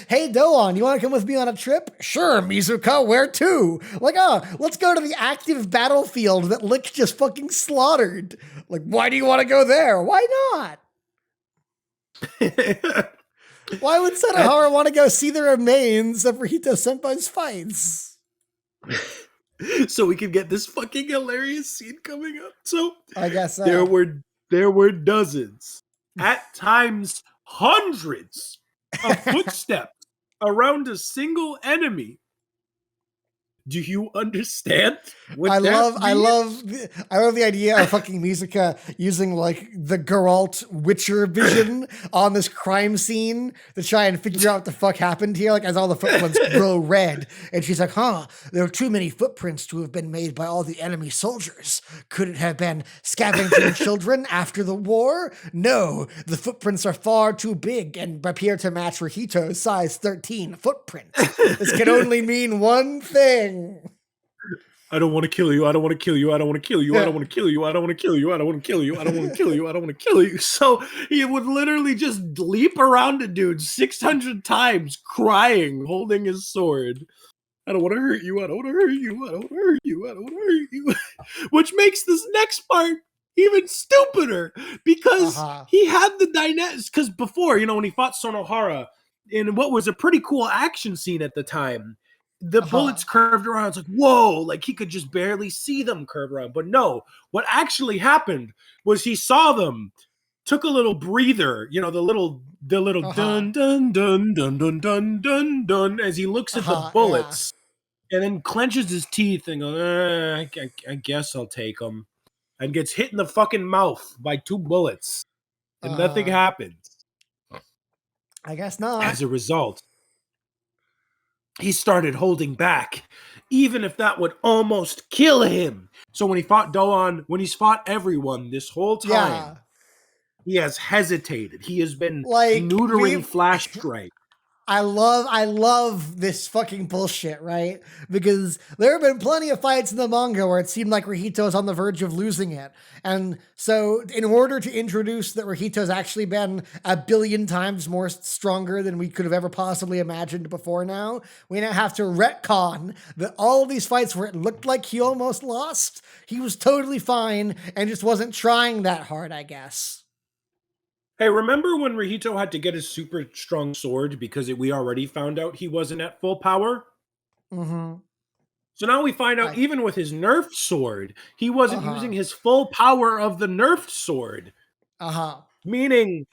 hey, Doan, you want to come with me on a trip? Sure, Mizuka, where to? Like, let's go to the active battlefield that Lick just fucking slaughtered. Like, why do you want to go there? Why not? Why would Sonohara want to go see the remains of Rahito-senpai's fights? So we can get this fucking hilarious scene coming up. So I guess so. There were dozens, at times hundreds of footsteps around a single enemy. Do you understand? I love the idea of fucking Mizuka using like the Geralt Witcher vision on this crime scene to try and figure out what the fuck happened here. Like as all the footprints grow red, and she's like, there are too many footprints to have been made by all the enemy soldiers. Could it have been scavenging children after the war? No, the footprints are far too big and appear to match Rahito's size 13 footprint. This can only mean one thing. I don't want to kill you. I don't want to kill you. I don't want to kill you. I don't want to kill you. I don't want to kill you. I don't want to kill you. I don't want to kill you. I don't want to kill you. So he would literally just leap around a dude 600 times, crying, holding his sword. I don't want to hurt you. I don't want to hurt you. I don't want to hurt you. I don't want to hurt you. Which makes this next part even stupider because he had the dynamics. Because before, when he fought Sonohara in what was a pretty cool action scene at the time, the bullets curved around. It's like, whoa, like he could just barely see them curve around. But no, what actually happened was he saw them, took a little breather, the little dun, dun, dun, dun, dun, dun, dun, dun, as he looks at the bullets and then clenches his teeth and goes, I guess I'll take them. And gets hit in the fucking mouth by 2 bullets. And nothing happens. I guess not. As a result, he started holding back, even if that would almost kill him. So when he fought Doan, when he's fought everyone this whole time, he has hesitated. He has been neutering Flash Strike. I love this fucking bullshit, right? Because there have been plenty of fights in the manga where it seemed like Rahito's on the verge of losing it. And so in order to introduce that Rahito's actually been a billion times more stronger than we could have ever possibly imagined before now, we now have to retcon that all of these fights where it looked like he almost lost, he was totally fine and just wasn't trying that hard, I guess. Hey, remember when Rahito had to get his super strong sword because we already found out he wasn't at full power? Mm-hmm. So now we find out even with his nerfed sword, he wasn't using his full power of the nerfed sword. Meaning,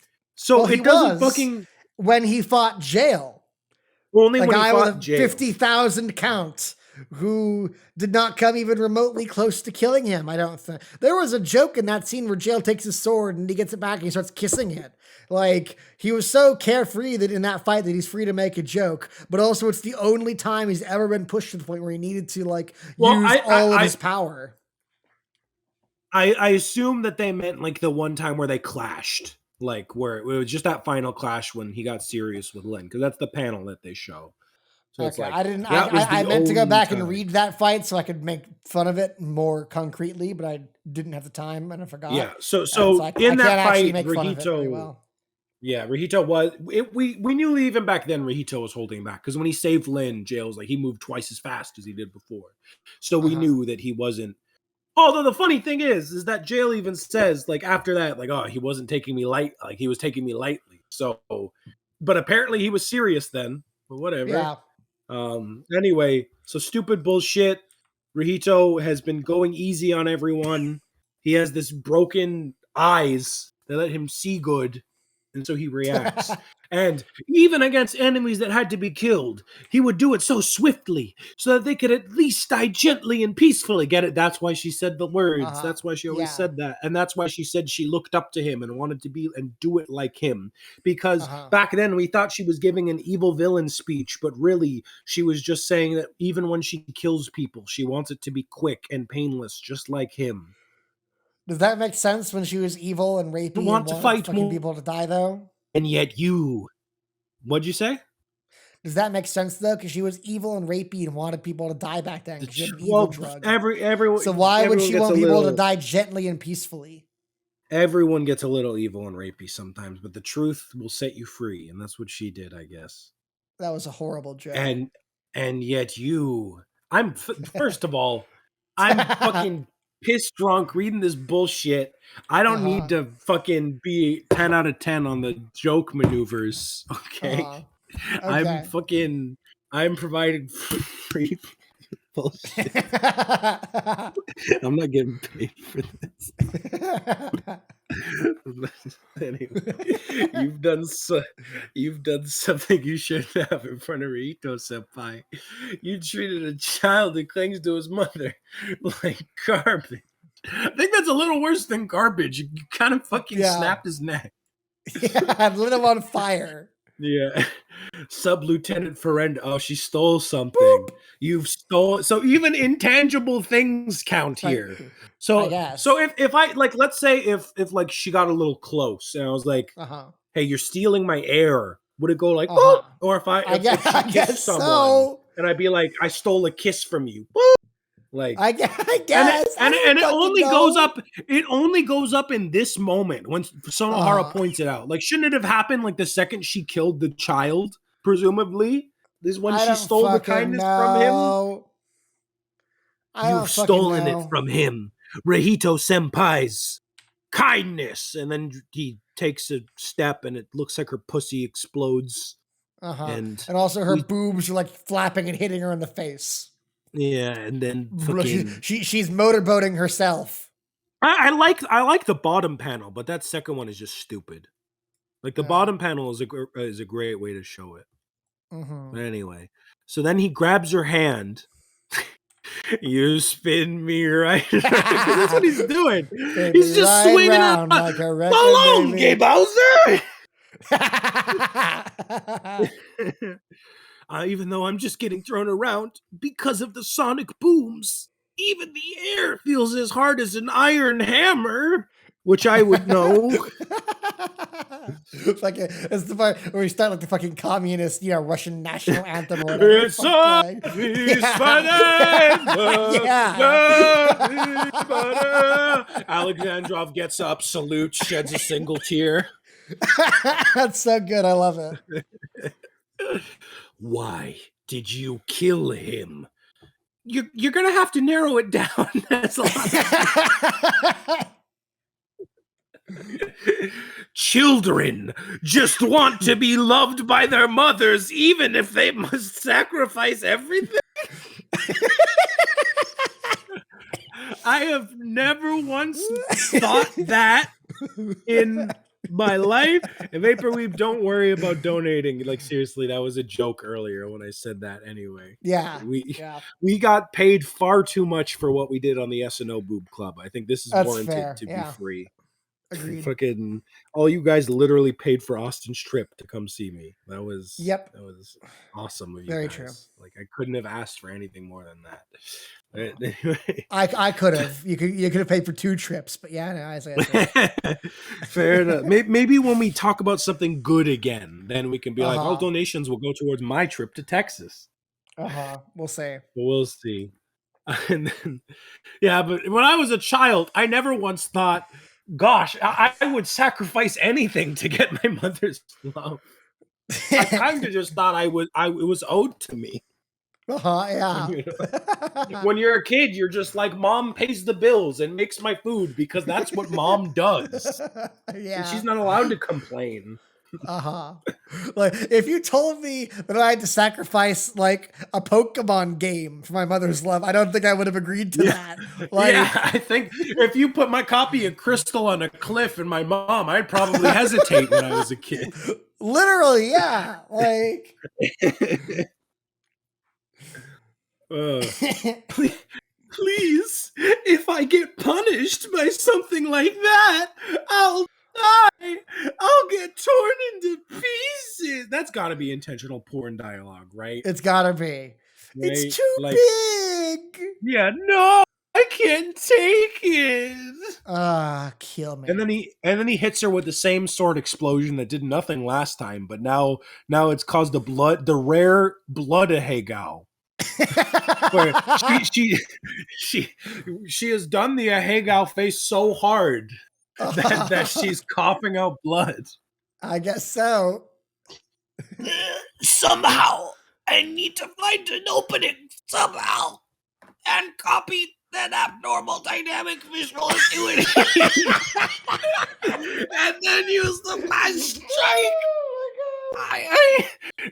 it doesn't fucking... When he fought Jail. Only when he fought Jail. 50,000 count. Who did not come even remotely close to killing him, I don't think. There was a joke in that scene where Jail takes his sword and he gets it back and he starts kissing it. Like, he was so carefree that in that fight that he's free to make a joke, but also it's the only time he's ever been pushed to the point where he needed to, use all of his power. I assume that they meant, the one time where they clashed. Where it was just that final clash when he got serious with Lin, because that's the panel that they show. So okay, I meant to go back and read that fight so I could make fun of it more concretely, but I didn't have the time and I forgot. Yeah, so in that fight, Rahito, Rahito was. We knew even back then Rahito was holding back because when he saved Lin, Jail was he moved twice as fast as he did before, so we knew that he wasn't. Although the funny thing is that Jail even says after that, he wasn't taking me light, he was taking me lightly. So, but apparently he was serious then. But whatever. Yeah. Anyway, so stupid bullshit. Rahito has been going easy on everyone. He has this broken eyes that let him see good. And so he reacts. And even against enemies that had to be killed, he would do it so swiftly so that they could at least die gently and peacefully. Get it? That's why she said the words. That's why she always said that. And that's why she said she looked up to him and wanted to be and do it like him. Because back then we thought she was giving an evil villain speech, but really she was just saying that even when she kills people, she wants it to be quick and painless, just like him. Does that make sense when she was evil and rapey and wanted fucking people to die, though? And yet you... What'd you say? Does that make sense, though? Because she was evil and rapey and wanted people to die back then. She had an evil drug. Everyone, so why would she want people to die gently and peacefully? Everyone gets a little evil and rapey sometimes, but the truth will set you free. And that's what she did, I guess. That was a horrible joke. And yet you... First of all, I'm fucking... pissed drunk reading this bullshit. I don't need to fucking be 10 out of 10 on the joke maneuvers. Okay. I'm providing free bullshit. I'm not getting paid for this. Anyway, you've done something you shouldn't have in front of Rito Senpai. You treated a child who clings to his mother like garbage. I think that's a little worse than garbage. You kind of fucking snapped his neck. Yeah, lit him on fire. Yeah. Sub-Lieutenant Ferenda. Oh, she stole something. Boop. You've stolen. So even intangible things count here. So if I like, let's say if like she got a little close and I was like, hey, you're stealing my air. Would it go like, or if I guess someone so. And I'd be like, I stole a kiss from you. Like I guess, and it only goes up. It only goes up in this moment when Sonohara points it out. Like, shouldn't it have happened like the second she killed the child? Presumably, this is when she stole the kindness from him. You've stolen it from him, Rehito Senpai's kindness. And then he takes a step, and it looks like her pussy explodes. And also her boobs are like flapping and hitting her in the face. Yeah, and then she's motorboating herself. I like the bottom panel, but that second one is just stupid. Like the bottom panel is a great way to show it. But anyway, so then he grabs her hand. You spin me right. That's what he's doing. He's just swinging up. Like alone, Gay Bowser. Even though I'm just getting thrown around because of the sonic booms, even the air feels as hard as an iron hammer, which I would know. It's the part where we start like the fucking communist, Russian national anthem or whatever. It's a Alexandrov gets up, salutes, sheds a single tear. That's so good. I love it. Why did you kill him? You're gonna have to narrow it down. That's a lot. Children just want to be loved by their mothers, even if they must sacrifice everything. I have never once thought that in my life. And Vaporweave, don't worry about donating. Like, seriously, that was a joke earlier when I said that anyway. Yeah. We got paid far too much for what we did on the S&O Boob Club. I think this is warranted to be free. Agreed. Fucking all you guys literally paid for Austin's trip to come see me. That was awesome of you Very guys. true. Like, I couldn't have asked for anything more than that. Anyway. I could have. You could have paid for 2 trips, but fair enough. Maybe when we talk about something good again, then we can be like, all donations will go towards my trip to Texas. We'll see. We'll see. And then, but when I was a child, I never once thought, gosh, I would sacrifice anything to get my mother's love. I kind of just thought it was owed to me. When you're a kid, you're just like, mom pays the bills and makes my food because that's what mom does. And she's not allowed to complain. Like, if you told me that I had to sacrifice like a Pokemon game for my mother's love, I don't think I would have agreed to that. Like, yeah, I think if you put my copy of Crystal on a cliff and my mom, I'd probably hesitate when I was a kid. Literally, yeah. Like, please, if I get punished by something like that, I'll die. I'll get torn into pieces. That's got to be intentional porn dialogue, right? It's gotta be. Right? It's too Like, big. Yeah, no, I can't take it. Kill me. And then he hits her with the same sword explosion that did nothing last time, but now it's caused the rare blood of Hagao. Where she has done the Hagao face so hard that she's coughing out blood. I guess so. Somehow, I need to find an opening somehow and copy that abnormal dynamic visual acuity and then use the fast strike.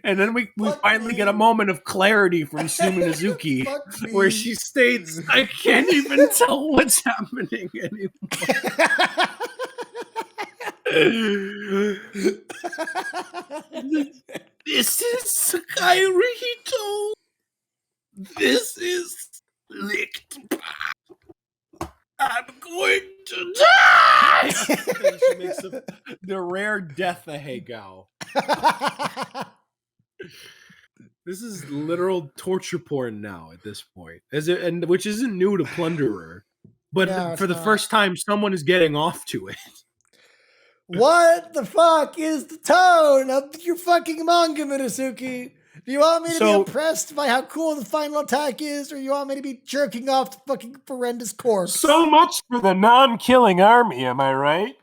And then we finally get a moment of clarity from Minazuki where she states, I can't even tell what's happening anymore. This is Sakai Rihito. This is licked. I'm going to die. And she makes the rare death of Hagao. This is literal torture porn now at this point, which isn't new to Plunderer, but No, for the not. first time, someone is getting off to it. What the fuck is the tone of your fucking manga, Minazuki? Do you want me to be impressed by how cool the final attack is, or you want me to be jerking off to fucking Ferenda's corpse? So much for the non-killing army, am I right?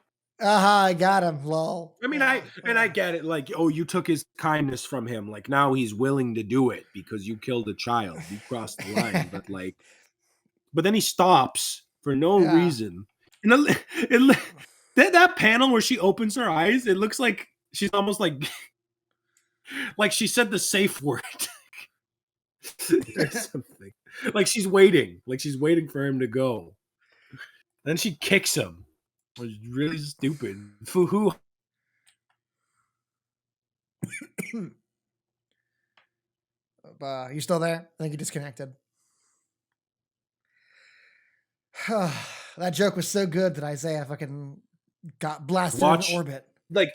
I got him, lol. I mean, I get it. Like, oh, you took his kindness from him. Like, now he's willing to do it because you killed a child. You crossed the line. But then he stops for no reason. And that panel where she opens her eyes, it looks like she's almost like she said the safe word or something. Like she's waiting for him to go. Then she kicks him. It was really stupid. Fuhu. You still there? I think you disconnected. That joke was so good that Isaiah fucking got blasted in orbit. Like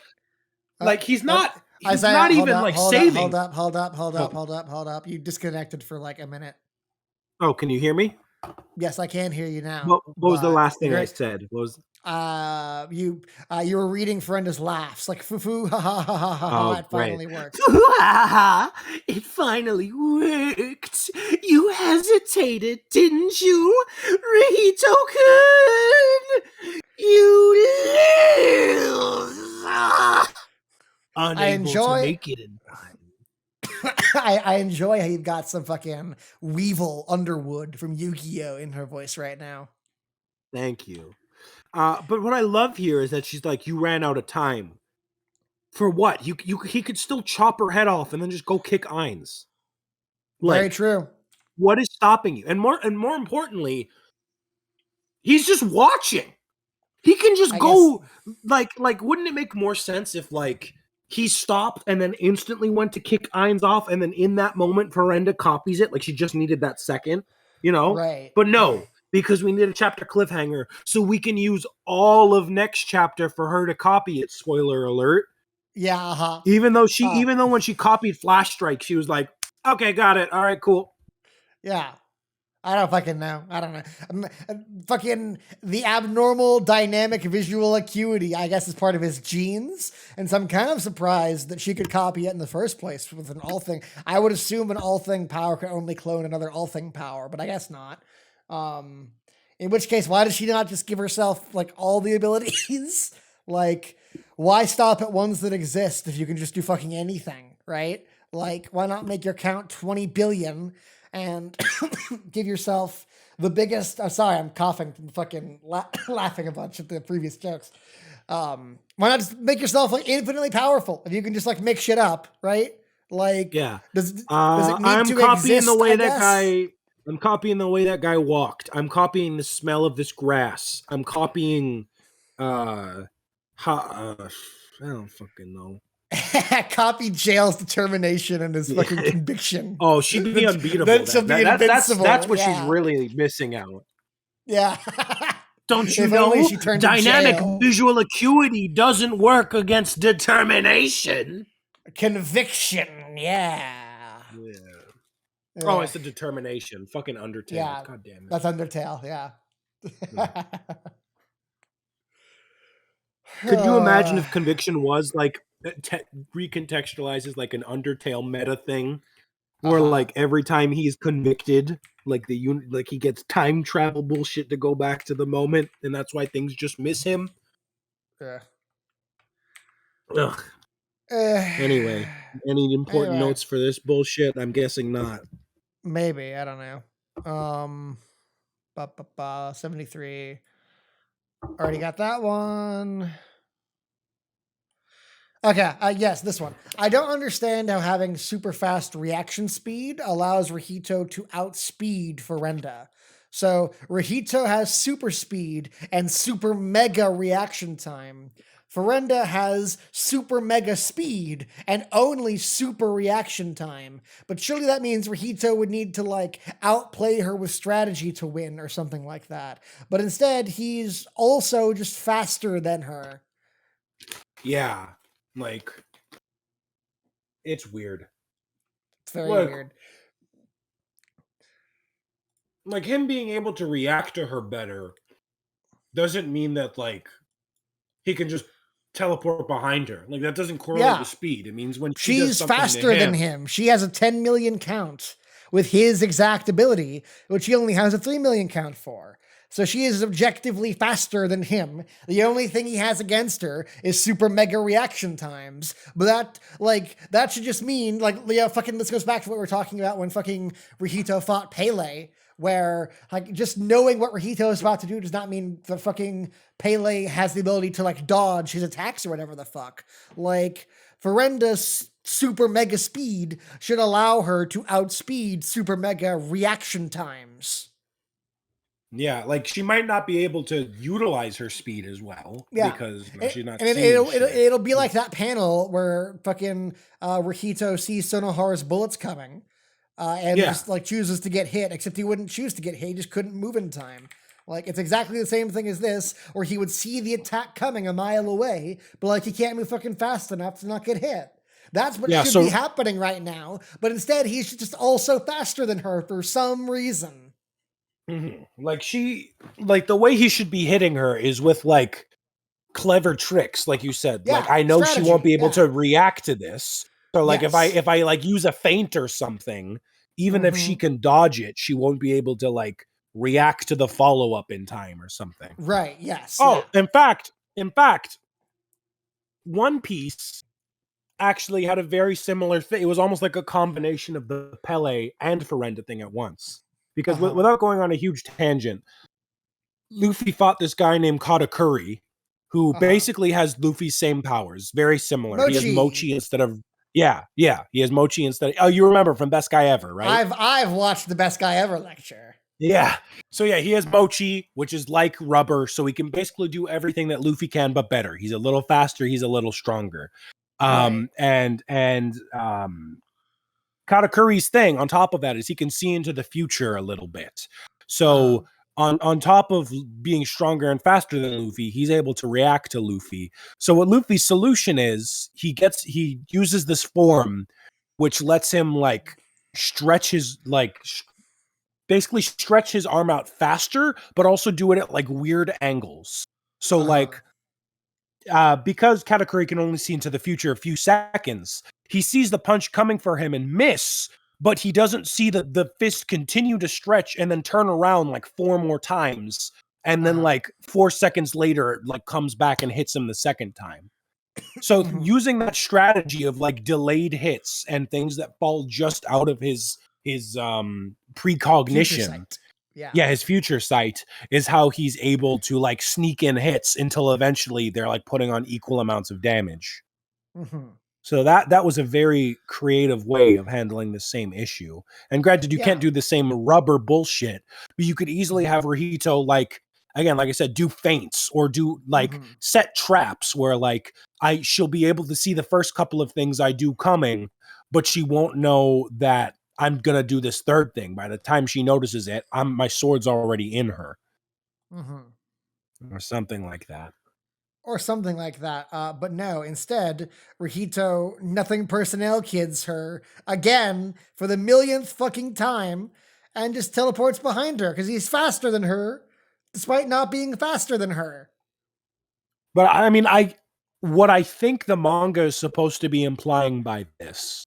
he's not. He's Isaiah, not even saving. Hold up. You disconnected for like a minute. Oh, can you hear me? Yes, I can hear you now. What was the last thing I said? You were reading Ferenda's laughs, like foo ha ha ha ha ha. It finally worked. It finally worked. You hesitated, didn't you, Rihito-kun? You live. Unable to make it in time. I enjoy how you've got some fucking Weevil Underwood from Yu-Gi-Oh in her voice right now. Thank you. But what I love here is that she's like, you ran out of time. For what? He could still chop her head off and then just go kick Ainz. Very true. What is stopping you? And more importantly, he's just watching. He can just go like wouldn't it make more sense if like he stopped and then instantly went to kick Ainz off, and then in that moment Ferenda copies it, like she just needed that second, you know? Right. But no, because we need a chapter cliffhanger so we can use all of next chapter for her to copy it. Spoiler alert. Yeah, Even though when she copied Flash Strike, she was like, okay, got it. All right, cool. Yeah. I don't fucking know. I don't know. Fucking the abnormal dynamic visual acuity, I guess, is part of his genes. And so I'm kind of surprised that she could copy it in the first place with an all thing. I would assume an all thing power could only clone another all thing power, but I guess not. In which case, why does she not just give herself like all the abilities? Like, why stop at ones that exist if you can just do fucking anything, right? Like, why not make your count 20 billion and give yourself the biggest. Sorry, I'm coughing from fucking laughing a bunch at the previous jokes. Why not just make yourself like infinitely powerful if you can just like make shit up, right? Like, Yeah. Does it need I'm to copying exist, the way I that guess? guy. I'm copying the way that guy walked. I'm copying the smell of this grass. I'm copying. I don't fucking know. Copy Jail's determination and his fucking conviction. Oh, she'd be unbeatable. She'll be invincible. That's what she's really missing out. Yeah. Don't you If know? only she turned to Dynamic jail. visual acuity doesn't work against determination. Conviction, yeah. Oh, it's the determination. Fucking Undertale. Yeah, God damn it. that's Undertale, yeah. Could you imagine if conviction was like recontextualizes like an Undertale meta thing, where like every time he's convicted, like like he gets time travel bullshit to go back to the moment, and that's why things just miss him. Yeah. Ugh. Anyway, any important notes for this bullshit? I'm guessing not. Maybe, I don't know. 73. Already got that one. Okay, yes, this one. I don't understand how having super fast reaction speed allows Rahito to outspeed Ferenda. So Rahito has super speed and super mega reaction time. Ferenda has super mega speed and only super reaction time. But surely that means Rahito would need to like outplay her with strategy to win or something like that. But instead, he's also just faster than her. Yeah, like it's weird. It's very weird. Like him being able to react to her better doesn't mean that like he can just teleport behind her. Like that doesn't correlate with speed. It means when she's faster than him, she has a 10 million count with his exact ability, which he only has a 3 million count for. So she is objectively faster than him. The only thing he has against her is super mega reaction times. But that should just mean this goes back to what we were talking about when fucking Rahito fought Pele, where like just knowing what Rahito is about to do does not mean the fucking Pele has the ability to like dodge his attacks or whatever the fuck. Like Ferenda's super mega speed should allow her to outspeed super mega reaction times. Yeah, like she might not be able to utilize her speed as well because she's not. And it'll be like that panel where fucking Rahito sees Sonohara's bullets coming. And just like chooses to get hit, except he wouldn't choose to get hit. He just couldn't move in time. Like it's exactly the same thing as this, where he would see the attack coming a mile away, but like he can't move fucking fast enough to not get hit. That's what should be happening right now. But instead, he's just also faster than her for some reason. Mm-hmm. Like the way he should be hitting her is with like clever tricks, like you said. Yeah, like I know strategy, she won't be able to react to this. So like if I like use a feint or something, even if she can dodge it, she won't be able to like react to the follow-up in time or something. Right, yes. Oh, yeah. In fact, One Piece actually had a very similar thing. It was almost like a combination of the Pele and Ferenda thing at once. Because without going on a huge tangent, Luffy fought this guy named Katakuri, who basically has Luffy's same powers, very similar. Mochi. He has Mochi instead of he has Mochi instead of, oh, you remember from Best Guy Ever, right? I've watched the Best Guy Ever lecture. Yeah. So yeah, he has Mochi, which is like rubber, so he can basically do everything that Luffy can, but better. He's a little faster, he's a little stronger. And Katakuri's thing on top of that is he can see into the future a little bit. So on top of being stronger and faster than Luffy, he's able to react to Luffy. So what Luffy's solution is, he uses this form which lets him like stretch his basically stretch his arm out faster, but also do it at like weird angles. So because Katakuri can only see into the future a few seconds, he sees the punch coming for him and miss, but he doesn't see the fist continue to stretch and then turn around like 4 more times. And then like 4 seconds later, it like comes back and hits him the second time. So using that strategy of like delayed hits and things that fall just out of his precognition. Yeah, his future sight is how he's able to like sneak in hits until eventually they're like putting on equal amounts of damage. Mm-hmm. So that was a very creative way of handling the same issue. And granted, you can't do the same rubber bullshit, but you could easily have Rahito, like, again, like I said, do feints or do like set traps where like she'll be able to see the first couple of things I do coming, but she won't know that I'm gonna do this third thing. By the time she notices it, my sword's already in her. Or something like that. Or something like that. But no, instead, Rahito nothing personnel kids her again for the millionth fucking time and just teleports behind her because he's faster than her, despite not being faster than her. But I mean, what I think the manga is supposed to be implying by this,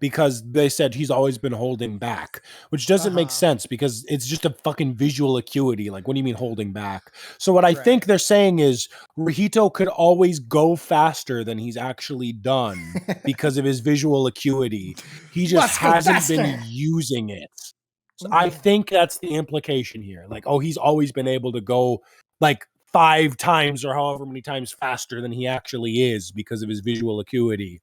because they said he's always been holding back, which doesn't make sense because it's just a fucking visual acuity. Like, what do you mean holding back? So what I think they're saying is Rahito could always go faster than he's actually done because of his visual acuity. He just hasn't been using it. So I think that's the implication here. Like, oh, he's always been able to go like 5 times or however many times faster than he actually is because of his visual acuity.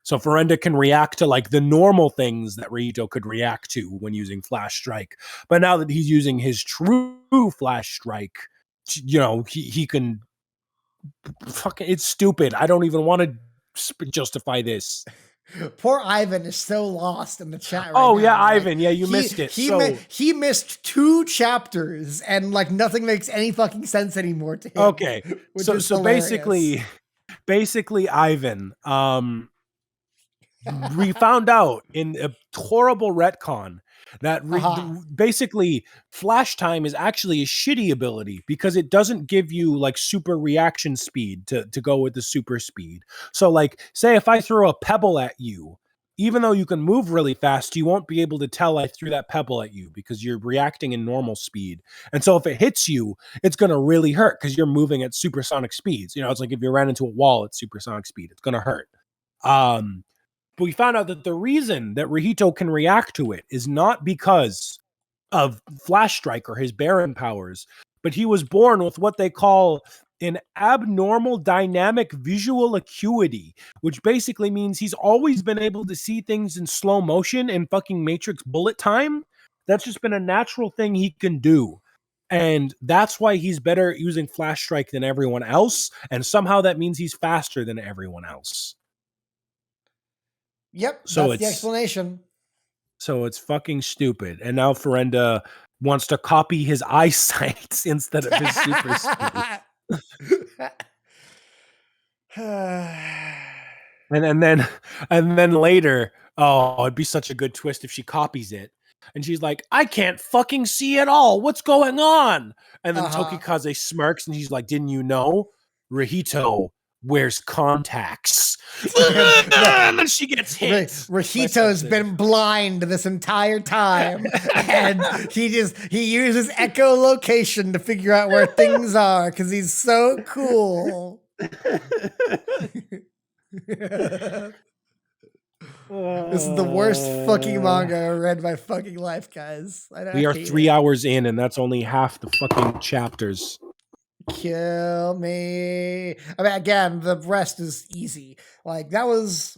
So Ferenda can react to like the normal things that Rahito could react to when using Flash Strike. But now that he's using his true Flash Strike, you know, he can fucking, it's stupid. I don't even want to justify this. Poor Ivan is so lost in the chat right now. Yeah, Ivan. Yeah, you missed it. He missed 2 chapters and like nothing makes any fucking sense anymore to him. Okay. So basically Ivan, we found out in a horrible retcon that basically flash time is actually a shitty ability because it doesn't give you like super reaction speed to go with the super speed. So like, say if I throw a pebble at you, even though you can move really fast, you won't be able to tell I threw that pebble at you because you're reacting in normal speed. And so if it hits you, it's going to really hurt because you're moving at supersonic speeds. You know, it's like if you ran into a wall at supersonic speed, it's going to hurt. But we found out that the reason that Rahito can react to it is not because of Flash Strike or his Baron powers, but he was born with what they call an abnormal dynamic visual acuity, which basically means he's always been able to see things in slow motion in fucking Matrix bullet time. That's just been a natural thing he can do. And that's why he's better using Flash Strike than everyone else. And somehow that means he's faster than everyone else. Yep, so that's the explanation. So it's fucking stupid. And now Ferenda wants to copy his eyesight instead of his super speed. and then later, oh, it'd be such a good twist if she copies it. And she's like, I can't fucking see at all. What's going on? And then Tokikaze smirks and she's like, didn't you know? Rahito wears contacts. And then she gets hit. Rahito's been blind this entire time. And he uses echolocation to figure out where things are because he's so cool. This is the worst fucking manga I read in my fucking life, guys. We are 3 hours in, and that's only half the fucking chapters. Kill me. I mean, again, the rest is easy. Like, that was,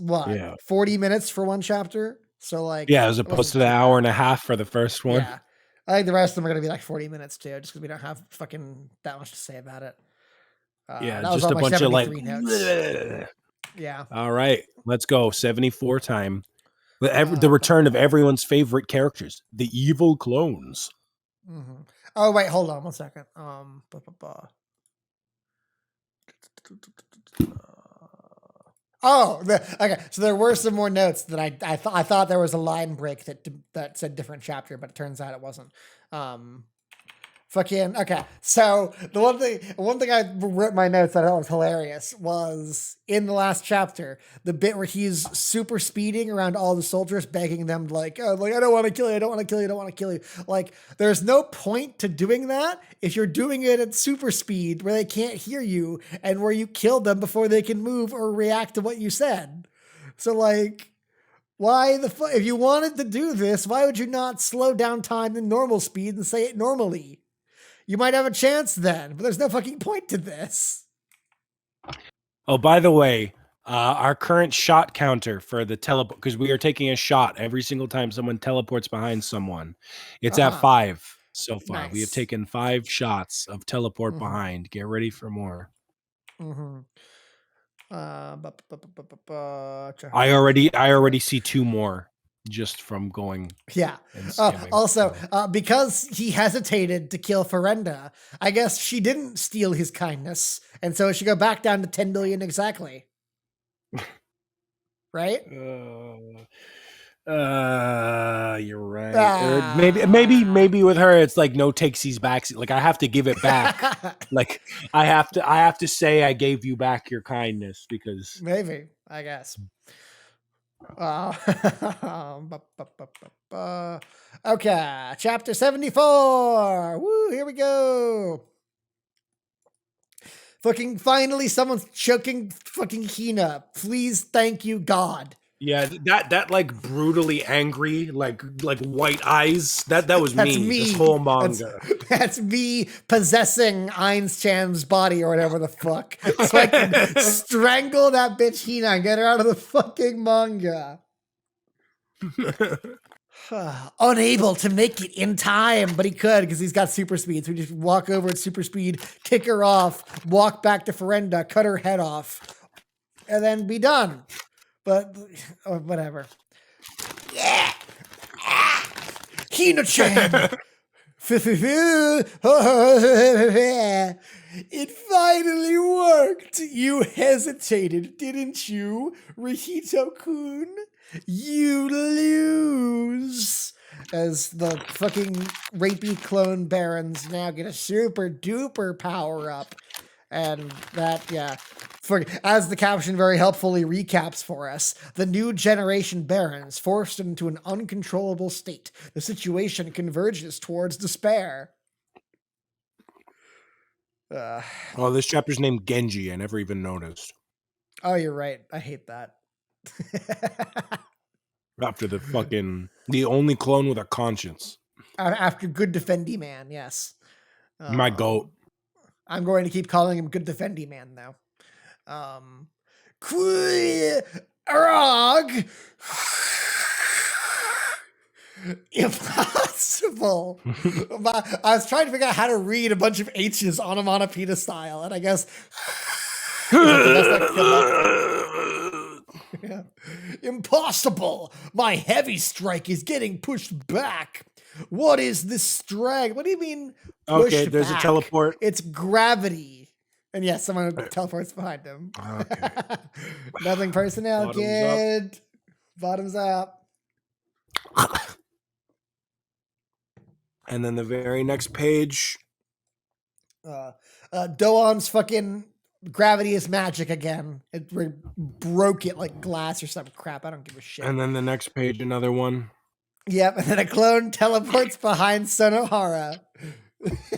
40 minutes for one chapter? So, like... Yeah, as opposed to the hour and a half for the first one. Yeah. I think the rest of them are going to be like 40 minutes, too, just because we don't have fucking that much to say about it. Just a bunch of, like... notes. Yeah. All right, let's go. 74 time. The return of everyone's favorite characters, the evil clones. Mm-hmm. Oh, wait, hold on 1 second. Okay. So there were some more notes that I thought there was a line break that said different chapter, but it turns out it wasn't. Okay. So the one thing I wrote in my notes that I thought was hilarious was in the last chapter, the bit where he's super speeding around all the soldiers, begging them like, I don't want to kill you, I don't want to kill you, I don't want to kill you. Like, there's no point to doing that if you're doing it at super speed where they can't hear you and where you kill them before they can move or react to what you said. So like, Why the fuck? If you wanted to do this, why would you not slow down time in normal speed and say it normally? You might have a chance then, but there's no fucking point to this. Oh, by the way, our current shot counter for the teleport, because we are taking a shot every single time someone teleports behind someone. It's at 5 so far. Nice. We have taken 5 shots of teleport behind. Get ready for more. I already see 2 more just from going. Yeah. Also, because he hesitated to kill Ferenda, I guess she didn't steal his kindness, and so it should go back down to 10 billion exactly. Right? You're right. Maybe with her it's like no takesies back. Like I have to give it back. Like I have to say I gave you back your kindness because maybe, I guess. Okay, chapter 74. Woo, here we go. Fucking finally someone's choking fucking Hina. Please, thank you, God. Yeah, that like brutally angry, like white eyes. That was me. This whole manga. That's me possessing Einstein's body or whatever the fuck, so I can strangle that bitch Hina and get her out of the fucking manga. Unable to make it in time, but he could because he's got super speed. So we just walk over at super speed, kick her off, walk back to Ferenda, cut her head off, and then be done. But whatever. Yeah. Hina-chan. It finally worked. You hesitated, didn't you, Rihito-kun? You lose. As the fucking rapey clone barons now get a super duper power up. And that, yeah. As the caption very helpfully recaps for us, the new generation barons forced into an uncontrollable state. The situation converges towards despair. Oh, this chapter's named Genji. I never even noticed. Oh, you're right. I hate that. After the only clone with a conscience. After Good Defendy Man, yes. My goat. I'm going to keep calling him Good Defendy Man now. Impossible. I was trying to figure out how to read a bunch of H's onomatopoeia style, and I guess yeah. Impossible. My heavy strike is getting pushed back. What is this strike? What do you mean? Okay, there's back? A teleport. It's gravity. And yes, someone teleports behind him. Okay. Nothing personnel, Bottoms kid. up. Bottoms up. And then the very next page. Doan's fucking gravity is magic again. It broke it like glass or some crap. I don't give a shit. And then the next page, another one. Yep, and then a clone teleports behind Sonohara.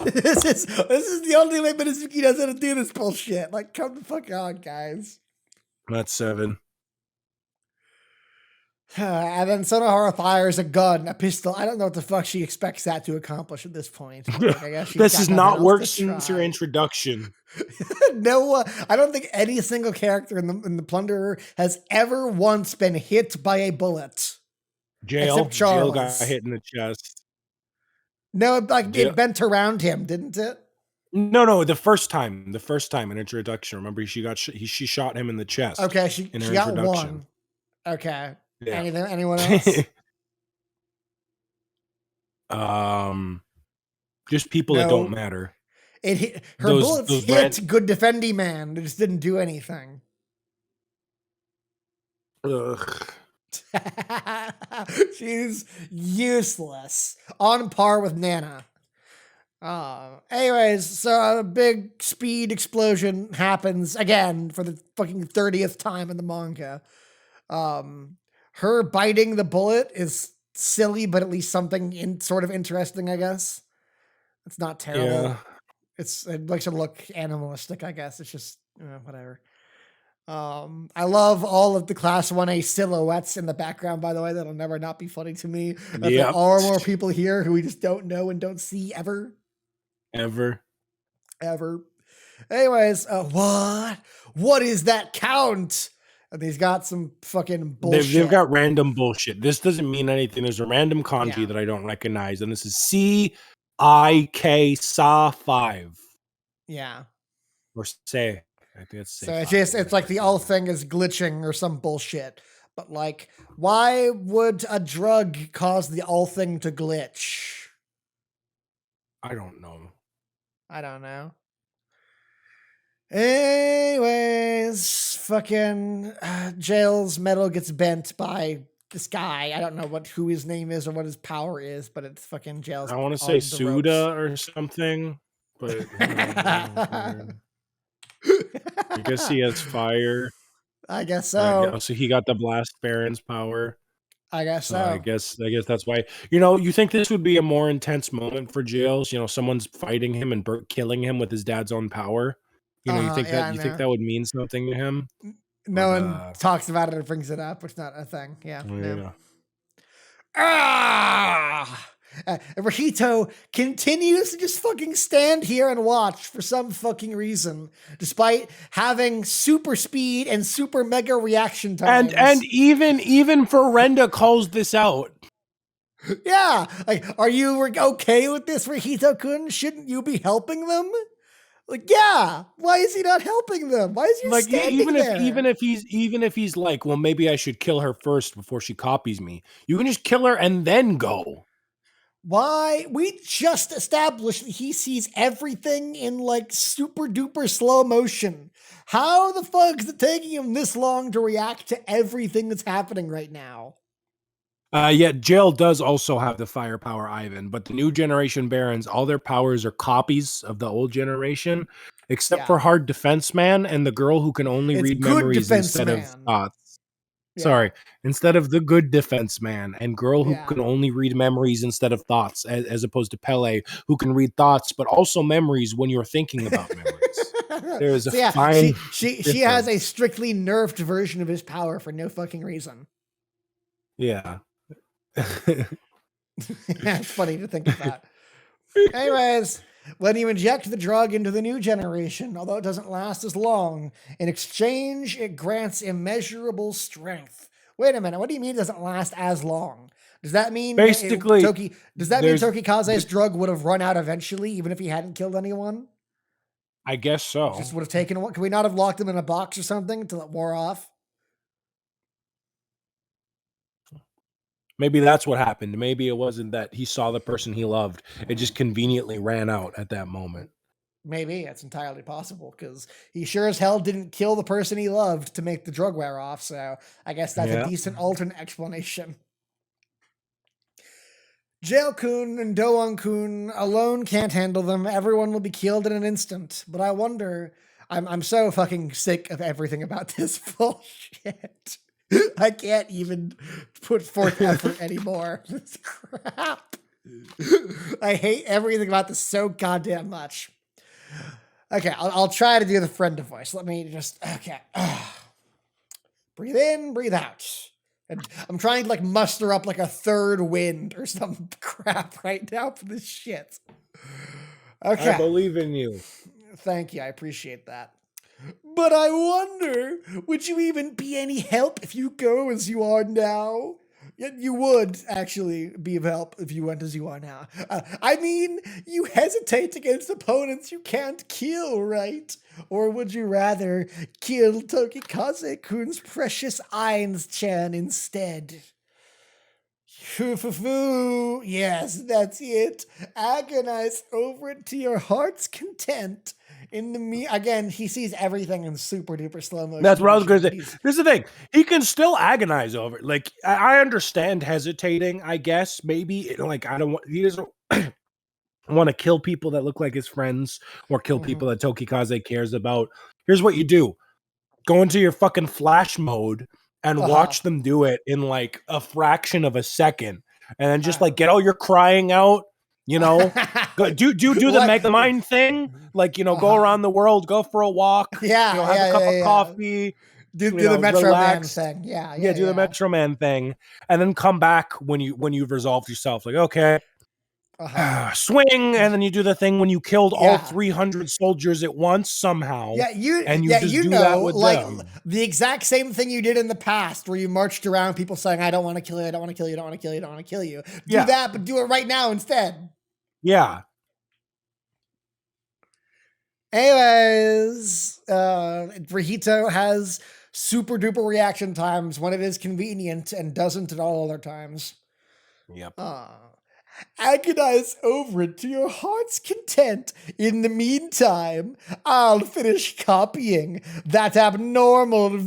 This is the only way Minazuki knows how to do this bullshit. Like, come the fuck on, guys. That's 7. And then Sonohara fires a gun, a pistol. I don't know what the fuck she expects that to accomplish at this point. Like, I guess this has not worked since her introduction. No, I don't think any single character in the Plunderer has ever once been hit by a bullet. Jail got hit in the chest. No, it bent around him, didn't it? No, the first time in introduction. Remember, she shot him in the chest. Okay, she got one. Okay. Yeah. Anyone else? Just people that don't matter. Her bullets hit Good Defendy Man. It just didn't do anything. Ugh. She's useless. On par with Nana. Anyways, so a big speed explosion happens again for the fucking 30th time in the manga. Her biting the bullet is silly, but at least something sort of interesting, I guess. It's not terrible. Yeah. It makes it look animalistic, I guess. It's just whatever. I love all of the Class 1A silhouettes in the background, by the way. That'll never not be funny to me. That there are more people here who we just don't know and don't see ever. Ever. Anyways, what? What is that count? And he's got some fucking bullshit. They've got random bullshit. This doesn't mean anything. There's a random kanji that I don't recognize, and this is C-I-K Sa 5. Yeah. Or say. I think it's so it's like the all thing is glitching or some bullshit. But like, why would a drug cause the all thing to glitch? I don't know. Anyways, fucking Jail's medal gets bent by this guy. I don't know who his name is or what his power is, but it's fucking Jail's. I want to say Suda or something, but I guess he has fire. I guess so. So he got the Blast Baron's power. I guess so. I guess that's why. You think this would be a more intense moment for Jails? Someone's fighting him and killing him with his dad's own power. You think that would mean something to him? No one talks about it or brings it up. It's not a thing. Yeah. Rahito continues to just fucking stand here and watch for some fucking reason, despite having super speed and super mega reaction times. And even Ferenda calls this out. Yeah, like, are you okay with this, Rahito-kun? Shouldn't you be helping them? Like, yeah, why is he not helping them? Why is he standing there? Even if he's like, well, maybe I should kill her first before she copies me. You can just kill her and then go. Why? We just established that he sees everything in like super duper slow motion. How the fuck is it taking him this long to react to everything that's happening right now? Jail does also have the firepower, Ivan, but the new generation Barons, all their powers are copies of the old generation, except for Hard Defense Man and the girl who can only read memories instead of thoughts. Yeah. Sorry, instead of the good defense man and girl who can only read memories instead of thoughts, as opposed to Pele, who can read thoughts but also memories when you're thinking about memories. There is a fine. She has a strictly nerfed version of his power for no fucking reason. Yeah. It's funny to think about. Anyways, when you inject the drug into the new generation, although it doesn't last as long, in exchange, it grants immeasurable strength. Wait a minute, what do you mean it doesn't last as long? Does that mean basically Tokikaze's drug would have run out eventually, even if he hadn't killed anyone? I guess so. Just would have taken one. Could we not have locked him in a box or something until it wore off? Maybe that's what happened. Maybe it wasn't that he saw the person he loved. It just conveniently ran out at that moment. Maybe. It's entirely possible, because he sure as hell didn't kill the person he loved to make the drug wear off, so I guess that's a decent alternate explanation. Jail-kun and Doan-kun alone can't handle them. Everyone will be killed in an instant. But I wonder... I'm so fucking sick of everything about this bullshit. I can't even put forth effort anymore. This crap. I hate everything about this so goddamn much. Okay, I'll try to do the Ferenda voice. Let me just... Okay. Breathe in, breathe out. And I'm trying to like muster up like a third wind or some crap right now for this shit. Okay. I believe in you. Thank you. I appreciate that. But I wonder, would you even be any help if you go as you are now? You would actually be of help if you went as you are now. I mean, you hesitate against opponents you can't kill, right? Or would you rather kill Tokikaze-kun's precious Ainz-chan instead? Yes, that's it. Agonize over it to your heart's content. Again, he sees everything in super duper slow motion. That's what I was going to say. Here's the thing. He can still agonize over it. Like, I understand hesitating, I guess. Maybe, like, he doesn't want to kill people that look like his friends or kill people that Tokikaze cares about. Here's what you do. Go into your fucking flash mode and watch them do it in, like, a fraction of a second. And then just, like, get all your crying out. Do the Megamind thing, like, go around the world, go for a walk, have a cup of coffee, do the Metro Man thing. Yeah, do the Metro Man thing, and then come back when you've resolved yourself. Like, okay, swing, and then you do the thing when you killed all 300 soldiers at once somehow. Yeah, you do that with them. The exact same thing you did in the past, where you marched around people saying, "I don't want to kill you, I don't want to kill you, I don't want to kill you, I don't want to kill you." Do that, but do it right now instead. Yeah. Anyways, Rihito has super duper reaction times when it is convenient and doesn't at all other times. Yep. Agonize over it to your heart's content. In the meantime, I'll finish copying that abnormal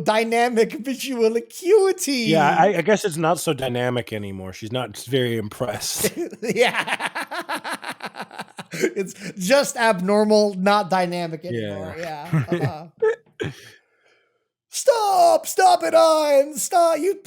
dynamic visual acuity. Yeah, I guess it's not so dynamic anymore. She's not very impressed. Yeah. It's just abnormal, not dynamic anymore. Yeah. Stop it, Ein. Stop. You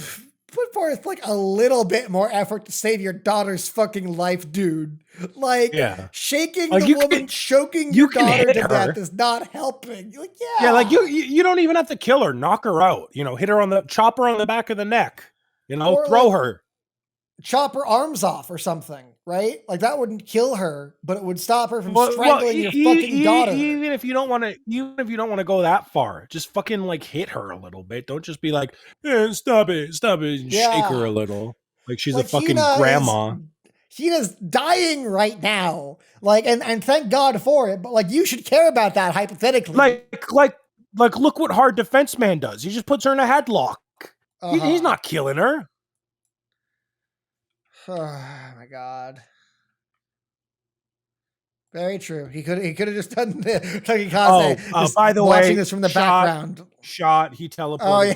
put forth like a little bit more effort to save your daughter's fucking life, dude. Like, shaking the woman, choking your daughter to death is not helping. You're like, yeah, like you don't even have to kill her. Knock her out. Hit her chop her on the back of the neck. Or throw her. Chop her arms off or something, right? Like that wouldn't kill her, but it would stop her from strangling your fucking daughter. Even if you don't want to go that far, just fucking like hit her a little bit. Don't just be like, stop it, and shake her a little, like she's a fucking grandma. Hina's dying right now, like, and thank God for it. But like, you should care about that hypothetically. Like, look what Hard Defense Man does. He just puts her in a headlock. He's not killing her. Oh my God. Very true. He could have just done the Tokikaze. By the way, watching this from the background. He teleported.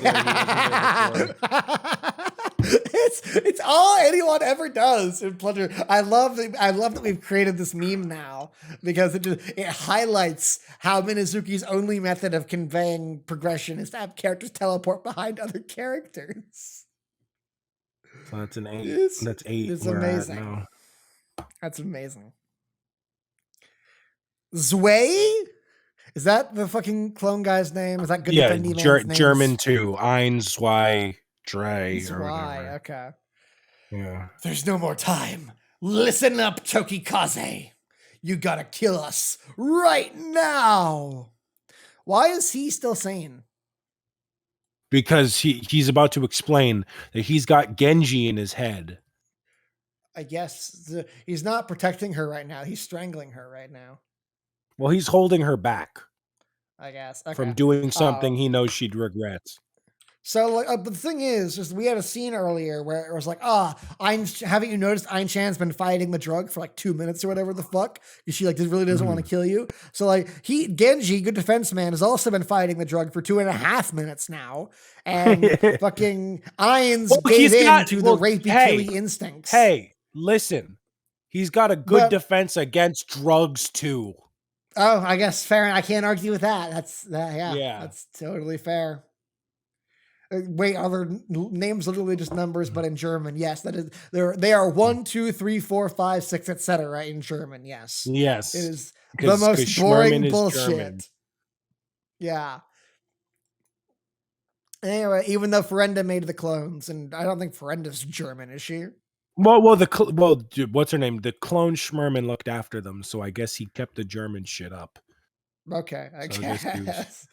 It's all anyone ever does in Plunderer. I love that we've created this meme now because it highlights how Minazuki's only method of conveying progression is to have characters teleport behind other characters. So that's an 8. That's 8. It's amazing. That's amazing. Zwei? Is that the fucking clone guy's name? Is that good? Yeah, German too. Ein, Zwei, Drei, or whatever. Okay. Yeah. There's no more time. Listen up, Tokikaze. You gotta kill us right now. Why is he still sane? Because he's about to explain that he's got Genji in his head. I guess he's not protecting her right now. He's strangling her right now. Well, he's holding her back. I guess. From doing something he knows she'd regret. So, but the thing is we had a scene earlier where it was like, haven't you noticed Ein Chan's been fighting the drug for like 2 minutes or whatever the fuck? Because she really doesn't want to kill you. So Genji, good defense man, has also been fighting the drug for 2.5 minutes now. And fucking Ein's gave in to the rapey killy instincts. Hey, listen. He's got a good defense against drugs too. Oh, I guess fair. I can't argue with that. That's totally fair. Wait, are their names literally just numbers, but in German? Yes, that is. They are 1, 2, 3, 4, 5, 6, etc. in German. Yes, yes. It is the most boring bullshit. German. Yeah. Anyway, even though Ferenda made the clones, and I don't think Ferenda's German, is she? Well, what's her name? The clone Sherman looked after them, so I guess he kept the German shit up. Okay, I guess.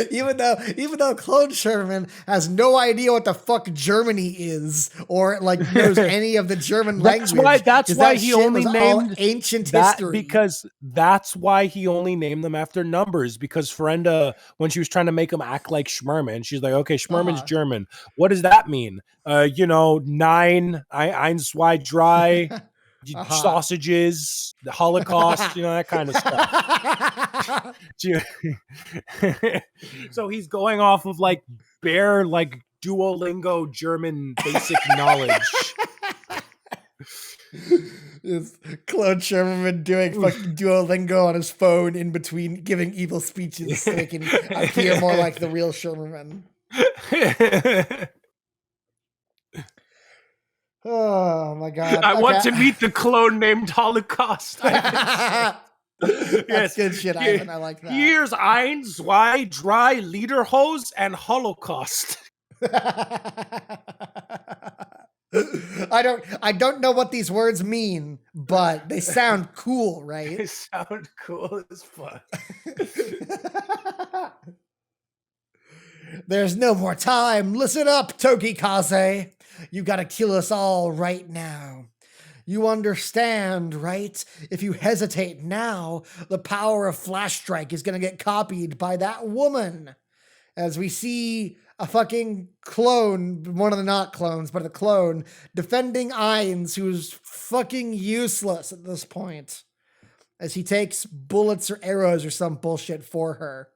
even though Clone Sherman has no idea what the fuck Germany is or knows any of the German language. That's why he only named ancient history. Because that's why he only named them after numbers. Because Ferenda, when she was trying to make him act like Schmerman, she's like, okay, Schmerman's German. What does that mean? 9, ein, zwei, drei. Sausages, the Holocaust, that kind of stuff. So he's going off of bare Duolingo German basic knowledge. It's Clone Sherman doing fucking Duolingo on his phone in between giving evil speeches so they can appear more like the real Sherman. Oh my God. I want to meet the clone named Holocaust. That's good shit, Ivan. I like that. Here's ein, zwei, drei, Lederhose, and Holocaust. I don't know what these words mean, but they sound cool, right? They sound cool as fuck. There's no more time. Listen up, Tokikaze. You gotta kill us all right now. You understand, right? If you hesitate now, the power of Flash Strike is gonna get copied by that woman. As we see a fucking clone, one of the not clones, but a clone, defending Ainz, who's fucking useless at this point. As he takes bullets or arrows or some bullshit for her.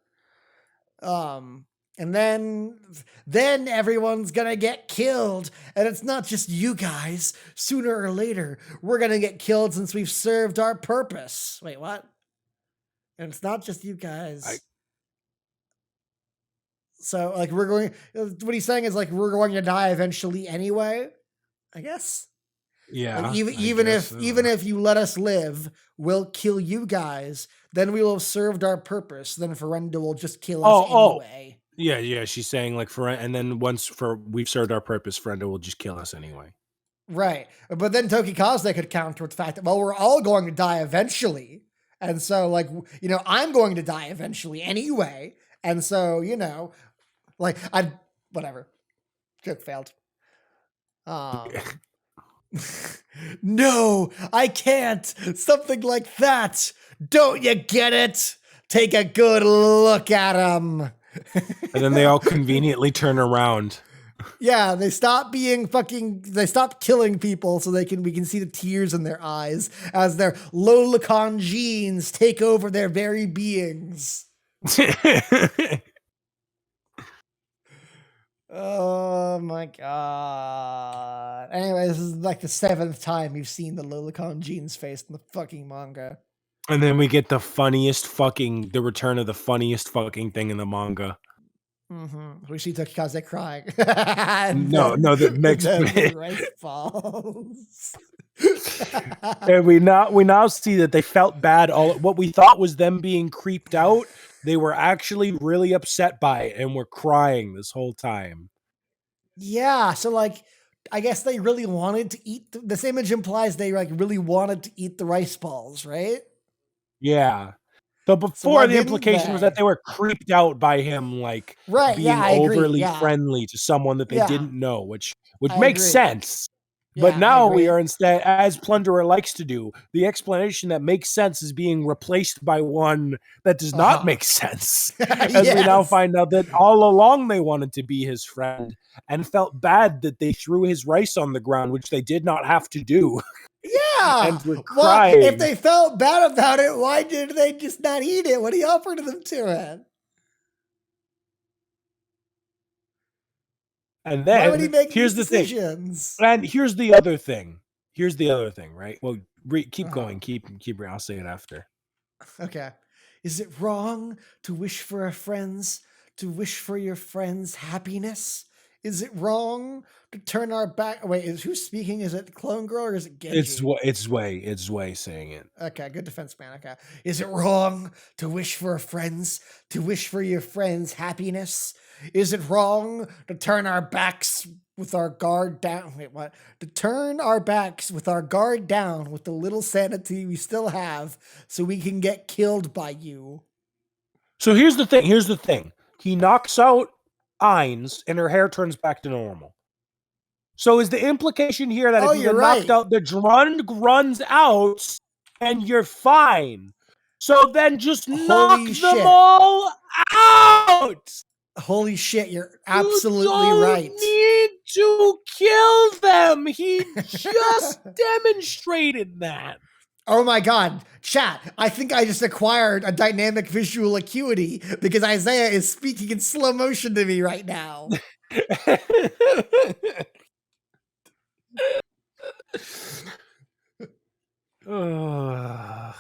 And then everyone's gonna get killed. And it's not just you guys. Sooner or later, we're gonna get killed since we've served our purpose. Wait, what? And it's not just you guys. So, like, what he's saying is, like, we're going to die eventually anyway, I guess. Yeah. Like, even if you let us live, we'll kill you guys. Then we will have served our purpose. Then Ferenda will just kill us anyway. Yeah. She's saying, like, and then once we've served our purpose, Ferenda will just kill us anyway. Right. But then Tokikaze could counter with the fact that, well, we're all going to die eventually. And so, like, you know, I'm going to die eventually anyway. And so, you know, like, whatever. Joke failed. No, I can't. Something like that. Don't you get it? Take a good look at him. And then they all conveniently turn around. Yeah, they stop killing people so we can see the tears in their eyes as their Lolicon genes take over their very beings. Oh my god. Anyway, this is like the 7th time you've seen the Lolicon genes face in the fucking manga. And then we get the return of the funniest fucking thing in the manga. Mm-hmm. We see Tokikaze crying. No, the next bit. Rice falls. And we now see that they felt bad. What we thought was them being creeped out, they were actually really upset by it and were crying this whole time. Yeah, so like, I guess they really wanted to eat. This image implies they like really wanted to eat the rice balls, right? Yeah. So before the implication was that they were creeped out by him, like being overly friendly to someone that they didn't know, which makes sense. But now we are instead, as Plunderer likes to do, the explanation that makes sense is being replaced by one that does not make sense. As we now find out that all along they wanted to be his friend and felt bad that they threw his rice on the ground, which they did not have to do. Yeah. And were crying. Well, if they felt bad about it, why did they just not eat it when he offered them to it? And then why would he make here's these decisions? And here's the other thing. Right? Well, keep going. Keep. I'll say it after. Okay. Is it wrong to wish for your friends' happiness? Is it wrong to turn our back? Wait, who's speaking? Is it Clone Girl or is it Genji? It's Way saying it. Okay, good defense, man. Okay. Is it wrong to wish for your friends' happiness? Is it wrong to turn our backs with our guard down? Wait, what? To turn our backs with our guard down with the little sanity we still have so we can get killed by you? So here's the thing. He knocks out Ainz and her hair turns back to normal. So is the implication here that if you get knocked out, the Drund runs out and you're fine? So then just knock them all out! Holy shit, you're absolutely right. You need to kill them. He just demonstrated that. Oh my god, chat, I think I just acquired a dynamic visual acuity because Isaiah is speaking in slow motion to me right now. But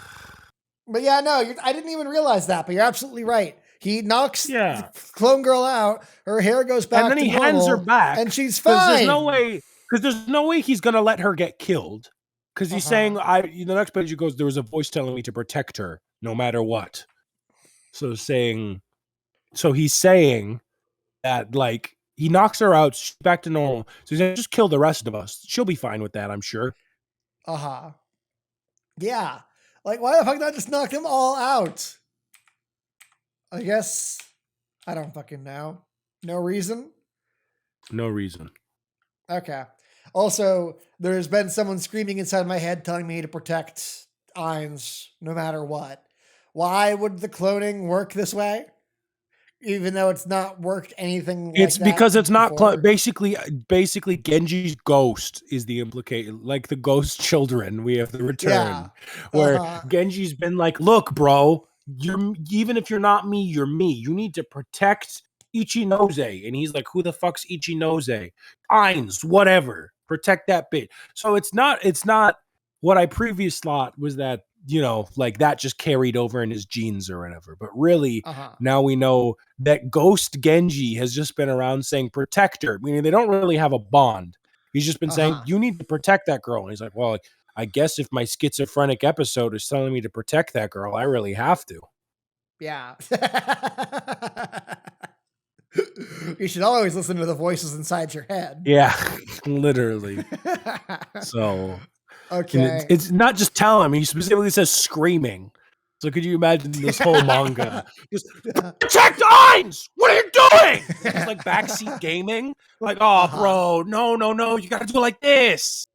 yeah, no, I didn't even realize that, but you're absolutely right. He knocks Clone Girl out, her hair goes back to normal, and then he hands her back, and she's fine. There's no way he's gonna let her get killed. Because he's saying, the next page he goes, there was a voice telling me to protect her. no matter what. So he's saying that like he knocks her out, she's back to normal. So he's like, just kill the rest of us. She'll be fine with that, I'm sure. Yeah. Like, why the fuck not just knock them all out? I guess I don't fucking know. No reason? No reason. Okay. Also, there's been someone screaming inside my head telling me to protect Ainz no matter what. Why would the cloning work this way? Even though it's not worked anything like it's that because it's not basically Genji's ghost is the implication, like the ghost children. We have the return where Genji's been like, look, bro, even if you're not me, you're me. You need to protect Ichinose. And he's like, who the fuck's Ichinose? Ainz, whatever. Protect that bitch. So it's not what I previously thought was that, you know, like that just carried over in his genes or whatever. But really, now we know that Ghost Genji has just been around saying protect her. Meaning they don't really have a bond. He's just been saying, you need to protect that girl. And he's like, well, I guess if my schizophrenic episode is telling me to protect that girl, I really have to. Yeah. You should always listen to the voices inside your head. Yeah, literally. So... Okay. It's not just tell him. He specifically says screaming. So could you imagine this whole manga? Just protect Ainz! What are you doing? It's like backseat gaming. Like, oh, bro, no. You got to do it like this.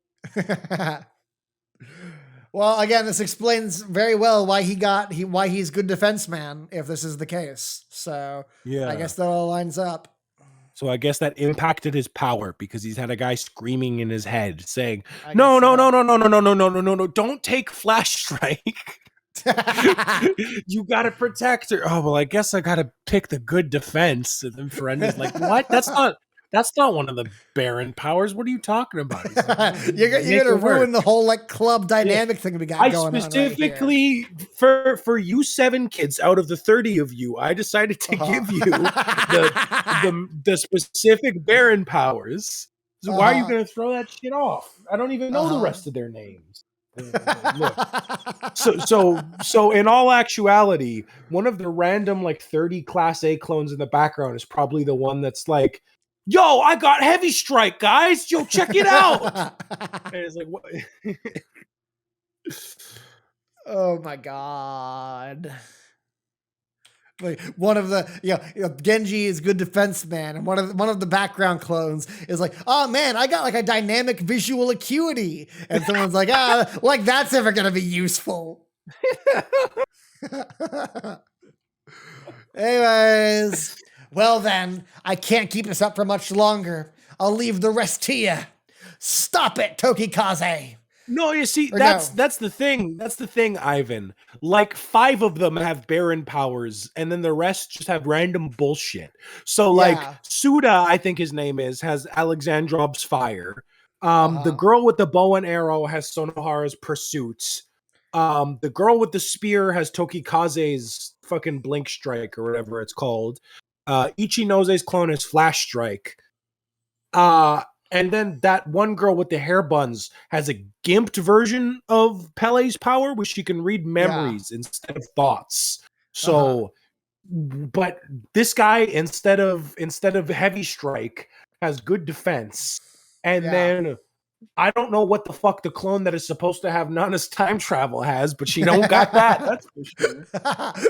Well, again, this explains very well why he's good defense man if this is the case. So yeah, I guess that all lines up. So I guess that impacted his power because he's had a guy screaming in his head saying, no, don't take Flash Strike. You got to protect her. Oh, well, I guess I got to pick the good defense. And then Ferenda's like, what? That's not one of the Baron powers. What are you talking about? Like, you're gonna ruin the whole like club dynamic thing we got going on. I specifically for you 7 kids out of the 30 of you, I decided to give you the specific Baron powers. So why are you gonna throw that shit off? I don't even know the rest of their names. Look. So in all actuality, one of the random like 30 class A clones in the background is probably the one that's like, yo, I got Heavy Strike, guys. Yo, check it out. And it's like, what? Oh my god. Like one of the Genji is good defense man, and one of the background clones is like, oh man, I got like a dynamic visual acuity, and someone's like, like that's ever gonna be useful. Anyways, well then, I can't keep this up for much longer. I'll leave the rest to you. Stop it, Tokikaze. No, you see, that's the thing. That's the thing, Ivan. Like 5 of them have Baron powers, and then the rest just have random bullshit. So, like, Suda, I think his name has Alexandrov's fire. The girl with the bow and arrow has Sonohara's pursuits. The girl with the spear has Tokikaze's fucking blink strike or whatever it's called. Ichinose's clone is Flash Strike. And then that one girl with the hair buns has a gimped version of Pele's power, which she can read memories instead of thoughts. So, but this guy, instead of Heavy Strike, has good defense. And then I don't know what the fuck the clone that is supposed to have Nana's time travel has, but she don't got that. That's for sure.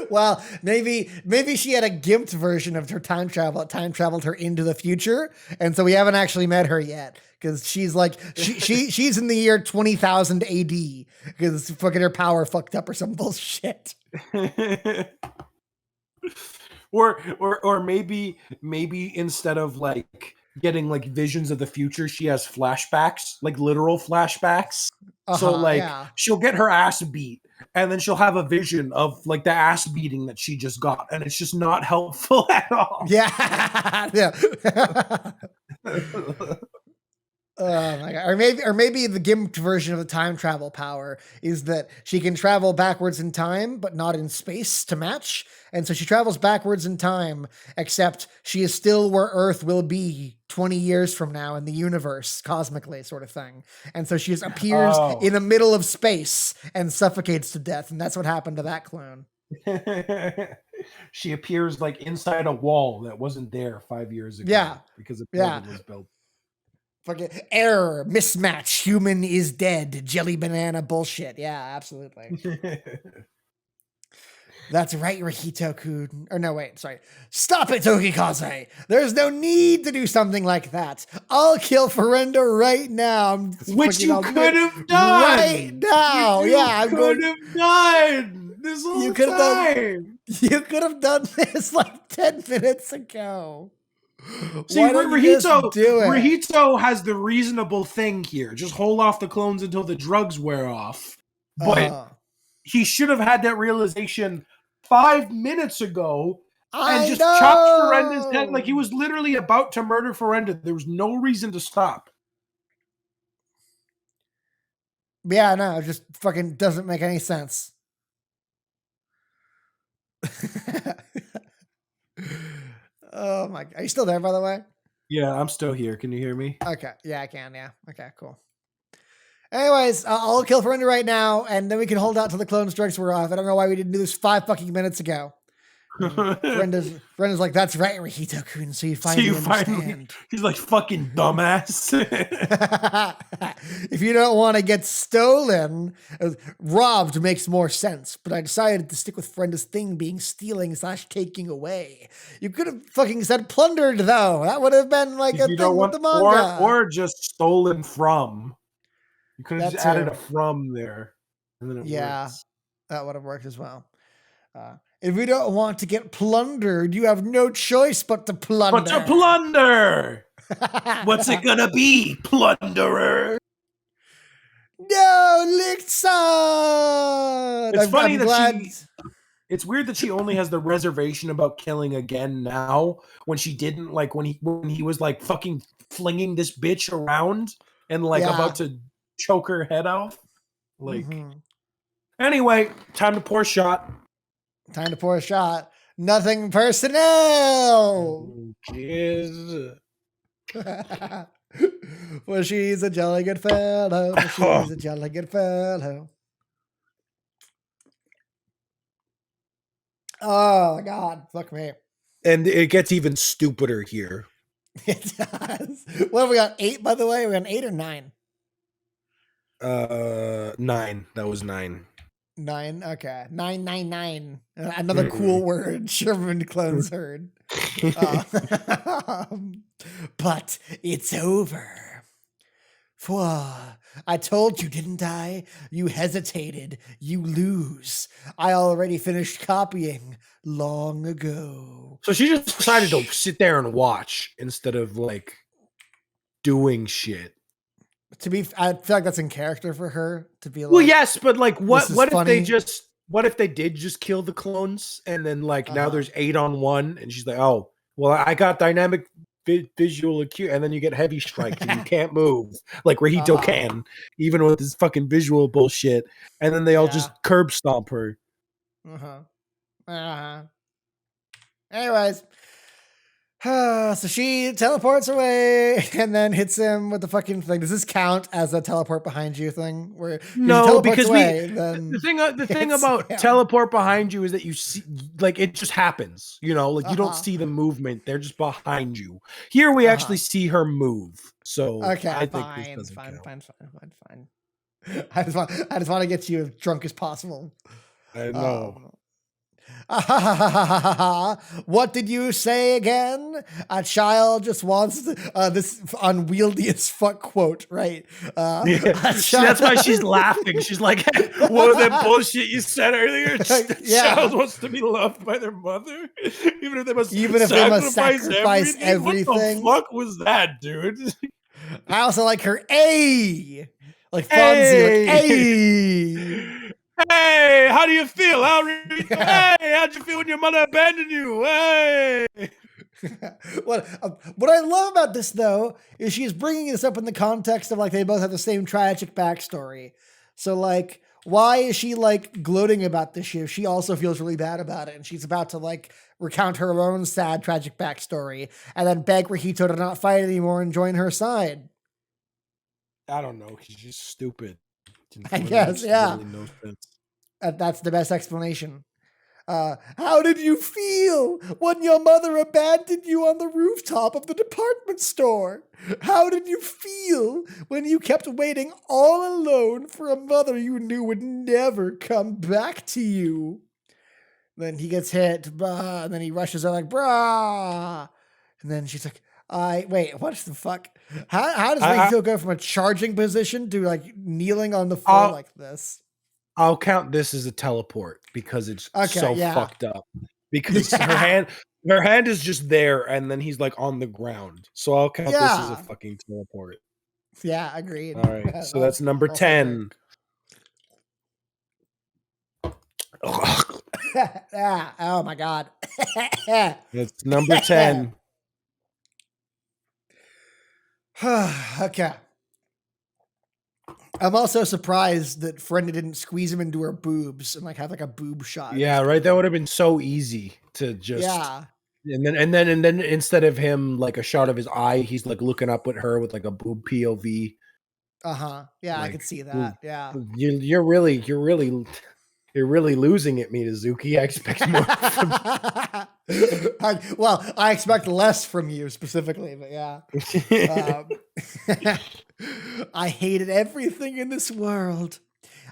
Well, maybe she had a gimped version of her time travel. It time traveled her into the future, and so we haven't actually met her yet because she's like she's in the year 20,000 AD because fucking her power fucked up or some bullshit. or maybe instead of like getting like visions of the future, she has flashbacks, like literal flashbacks. So like she'll get her ass beat and then she'll have a vision of like the ass beating that she just got, and it's just not helpful at all. Oh my god! Or maybe the gimped version of the time travel power is that she can travel backwards in time, but not in space to match. And so she travels backwards in time, except she is still where Earth will be 20 years from now in the universe, cosmically, sort of thing. And so she just appears Oh. in the middle of space and suffocates to death. And that's what happened to that clone. She appears like inside a wall that wasn't there 5 years ago. Yeah. Because a Yeah. building was built. Fucking error, mismatch, human is dead, jelly banana bullshit. Yeah, absolutely. That's right, Rihito-kun. Or no, wait, sorry. Stop it, Tokikaze. There's no need to do something like that. I'll kill Ferenda right now. Which you could have done. Right now. Yeah, I'm going to have done this whole time. You could have done this like 10 minutes ago. See, Rihito has the reasonable thing here. Just hold off the clones until the drugs wear off. But he should have had that realization 5 minutes ago and just chopped Ferenda's head. Like, he was literally about to murder Ferenda. There was no reason to stop. Yeah, no, it just fucking doesn't make any sense. Oh my god. Are you still there, by the way? Yeah, I'm still here. Can you hear me? Okay. Yeah, I can. Yeah. Okay, cool. Anyways, I'll kill Ferenda right now, and then we can hold out till the clone strikes were off. I don't know why we didn't do this 5 fucking minutes ago. Ferenda's like, that's right, Rihito-kun, so you finally understand. He's like, fucking dumbass. If you don't want to get stolen, robbed makes more sense, but I decided to stick with Ferenda's thing being stealing / taking away. You could have fucking said plundered, though. That would have been like a thing with the manga. Or just stolen from. You could have just added a from there. And then it works. That would have worked as well. If you don't want to get plundered, you have no choice but to plunder. What's it gonna be, Plunderer? No, Linkson! It's funny it's weird that she only has the reservation about killing again now when she didn't, like, when he was like fucking flinging this bitch around and like about to choke her head off. Like, anyway, time to pour a shot. Time to pour a shot. Nothing personnel. Cheers. Well, she's a jolly good fellow. She's a jolly good fellow. Oh God, fuck me. And it gets even stupider here. It does. What have we got? 8, by the way? We got 8 or 9? 9. That was 9. 9. Okay. 999. Another cool word Sherman clones heard. But it's over. I told you, didn't I? You hesitated. You lose. I already finished copying long ago. So she just decided to sit there and watch instead of like doing shit. I feel like that's in character for her to be like. Well, yes, but like, what if they did just kill the clones and then like now there's 8 on 1 and she's like, oh, well, I got dynamic visual acute, and then you get heavy strike and you can't move like Rihito can, even with this fucking visual bullshit, and then they all just curb stomp her. Anyways. So she teleports away and then hits him with the fucking thing. Does this count as a teleport behind you thing? Where no, because the thing about teleport behind you is that you see, like, it just happens. You know, like you don't see the movement; they're just behind you. Here we actually see her move. So okay, I think this doesn't fine. I just want to get you as drunk as possible. I know. What did you say again? A child just wants this unwieldy as fuck quote, right? That's why she's laughing. She's like, what was that bullshit you said earlier? A child wants to be loved by their mother, even if they must sacrifice everything. What the fuck was that, dude? I also like her like Fonzie, like Hey, how do you feel? Hey, how'd you feel when your mother abandoned you? Hey. What I love about this though is she's bringing this up in the context of like they both have the same tragic backstory. So like, why is she like gloating about this shit? She also feels really bad about it, and she's about to like recount her own sad tragic backstory, and then beg Rahito to not fight anymore and join her side. I don't know. She's just stupid. I guess, yeah. Really no sense. That's the best explanation. How did you feel when your mother abandoned you on the rooftop of the department store? How did you feel when you kept waiting all alone for a mother you knew would never come back to you? Then he gets hit, and then he rushes her like, brah. And then she's like, wait, what the fuck? How does Rahito go from a charging position to like kneeling on the floor like this? I'll count this as a teleport because it's fucked up. Because her hand is just there, and then he's like on the ground. So I'll count this as a fucking teleport. Yeah, agreed. All right, so that's number 10. Oh my god. That's number 10. Okay. I'm also surprised that Ferenda didn't squeeze him into her boobs and like have like a boob shot. Yeah, right. That would have been so easy to just. Yeah. And then instead of him like a shot of his eye, he's like looking up at her with like a boob POV. Yeah, like, I could see that. Yeah. You're really losing it, Minazuki. I expect more from I expect less from you specifically, but yeah. I hated everything in this world.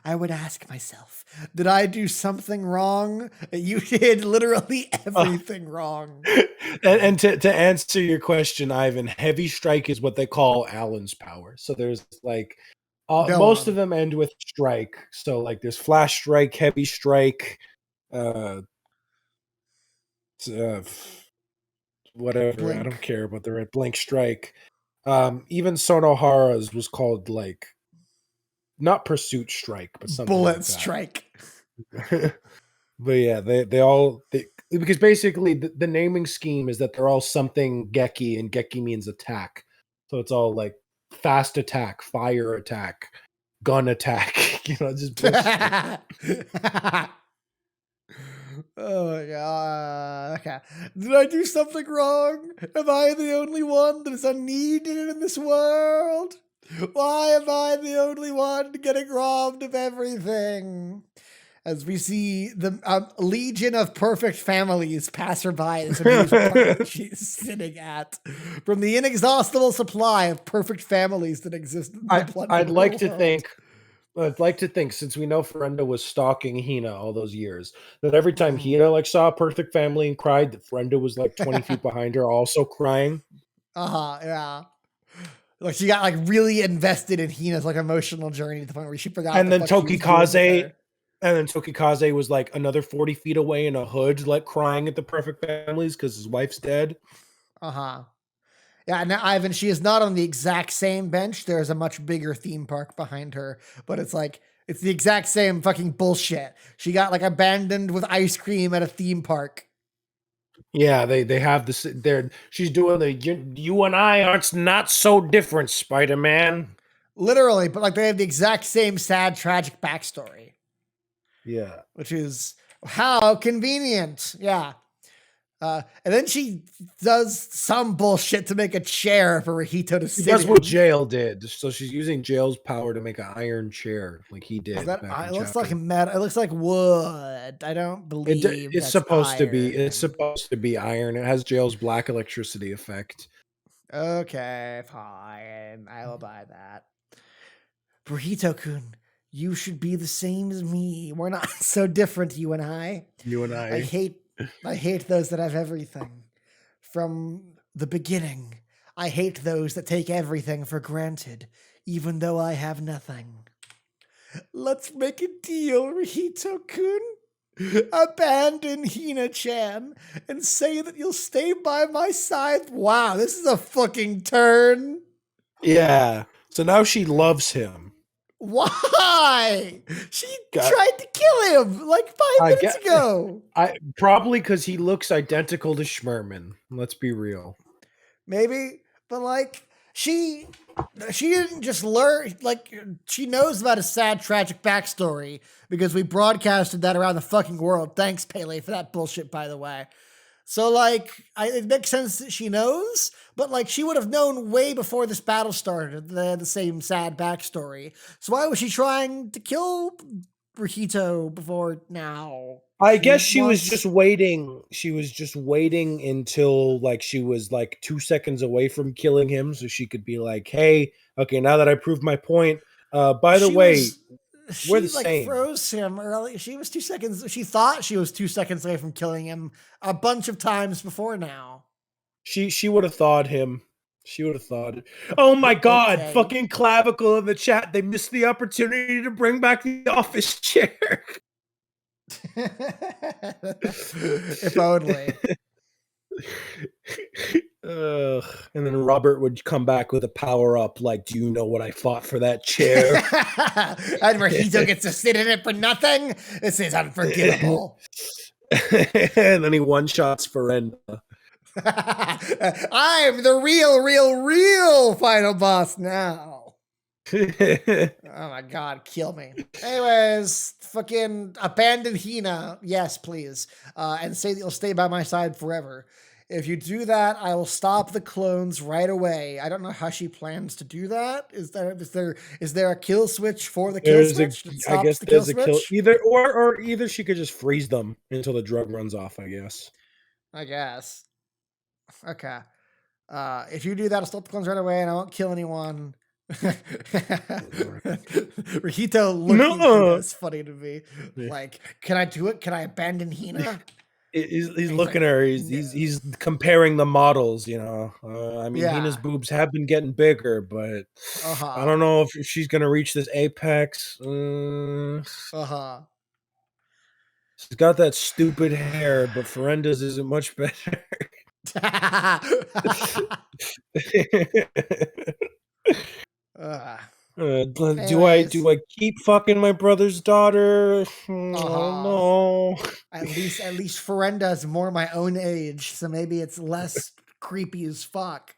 I would ask myself, did I do something wrong? You did literally everything wrong. And to answer your question, Ivan, heavy strike is what they call Allen's power. So there's like most of them end with strike. So like there's flash strike, heavy strike, whatever. Blink. I don't care about the red blink strike. Even Sonohara's was called like not pursuit strike, but something bullet like strike. But yeah, they all because basically the naming scheme is that they're all something Geki, and Geki means attack. So it's all like fast attack, fire attack, gun attack. Just bullshit. Oh my god. Okay. Did I do something wrong? Am I the only one that is unneeded in this world? Why am I the only one getting robbed of everything? As we see the legion of perfect families passerby this amusement park that she's sitting at, from the inexhaustible supply of perfect families that exist in the Plunderer I'd like to world. think, since we know Ferenda was stalking Hina all those years, that every time Hina like saw a perfect family and cried, that Ferenda was like 20 feet behind her, also crying. Yeah. Like she got like really invested in Hina's like emotional journey to the point where she forgot. And then Tokikaze was like another 40 feet away in a hood, like crying at the perfect families because his wife's dead. Yeah, now Ivan, she is not on the exact same bench. There's a much bigger theme park behind her, but it's the exact same fucking bullshit. She got like abandoned with ice cream at a theme park. Yeah, they have this. She's doing the you and I aren't not so different, Spider-Man. Literally, but like they have the exact same sad, tragic backstory. Yeah, which is how convenient. Yeah. And then she does some bullshit to make a chair for Rahito to sit in. That's what Jail did. So she's using Jail's power to make an iron chair, like he did. It looks like metal. It looks like wood. I don't believe it's supposed to be. It's supposed to be iron. It has Jail's black electricity effect. Okay, fine. I will buy that. Rahito-kun, you should be the same as me. We're not so different, you and I. I hate those that have everything. From the beginning, I hate those that take everything for granted, even though I have nothing. Let's make a deal, Rahito-kun. Abandon Hina-chan and say that you'll stay by my side. Wow, this is a fucking turn. Yeah. So now she loves him. Why? She tried to kill him like 5 minutes ago. Probably because he looks identical to Sherman. Let's be real. Maybe, but like she didn't just learn. Like she knows about his sad, tragic backstory because we broadcasted that around the fucking world. Thanks, Pele, for that bullshit, by the way. So, like, it makes sense that she knows, but, like, she would have known way before this battle started, the same sad backstory. So why was she trying to kill Rihito before now? I guess she was just waiting. She was just waiting until, like, she was, like, 2 seconds away from killing him so she could be like, hey, okay, now that I proved my point, by the way... We're the same. Froze him early. She was 2 seconds. She thought she was 2 seconds away from killing him a bunch of times before now. She would have thawed him. She would have thawed it. Oh my God! Okay. Fucking Clavicle in the chat. They missed the opportunity to bring back the office chair. If only. And then Robert would come back with a power up like, do you know what I fought for that chair? And Rihito gets to sit in it for nothing? This is unforgivable. And then he one-shots Ferenda. I'm the real final boss now. Oh my God, kill me. Anyways, fucking abandon Hina. Yes, please. And say that you'll stay by my side forever. If you do that, I will stop the clones right away. I don't know how she plans to do that. Is there a kill switch for the kill switch? I guess there's a kill. Either she could just freeze them until the drug runs off, I guess. Okay. If you do that, I'll stop the clones right away and I won't kill anyone. Rihito looking Hina is funny to me. Like, can I do it? Can I abandon Hina? He's looking at her. He's comparing the models. You know, I mean, Hina's boobs have been getting bigger, but I don't know if she's gonna reach this apex. She's got that stupid hair, but Ferenda's isn't much better. Do I keep fucking my brother's daughter? No. At least Ferenda's more my own age, so maybe it's less creepy as fuck.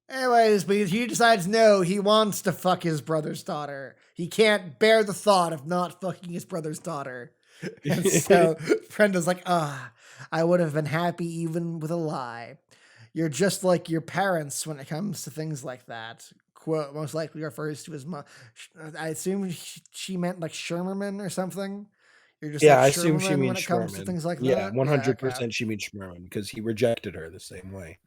Anyways, but he decides no, he wants to fuck his brother's daughter. He can't bear the thought of not fucking his brother's daughter. And so Ferenda's like, I would have been happy even with a lie. You're just like your parents when it comes to things like that. Quote, most likely refers to his mom. I assume she meant like Sherman or something. You're just I assume she means when it comes to things like that. Yeah, 100% she means Sherman because he rejected her the same way.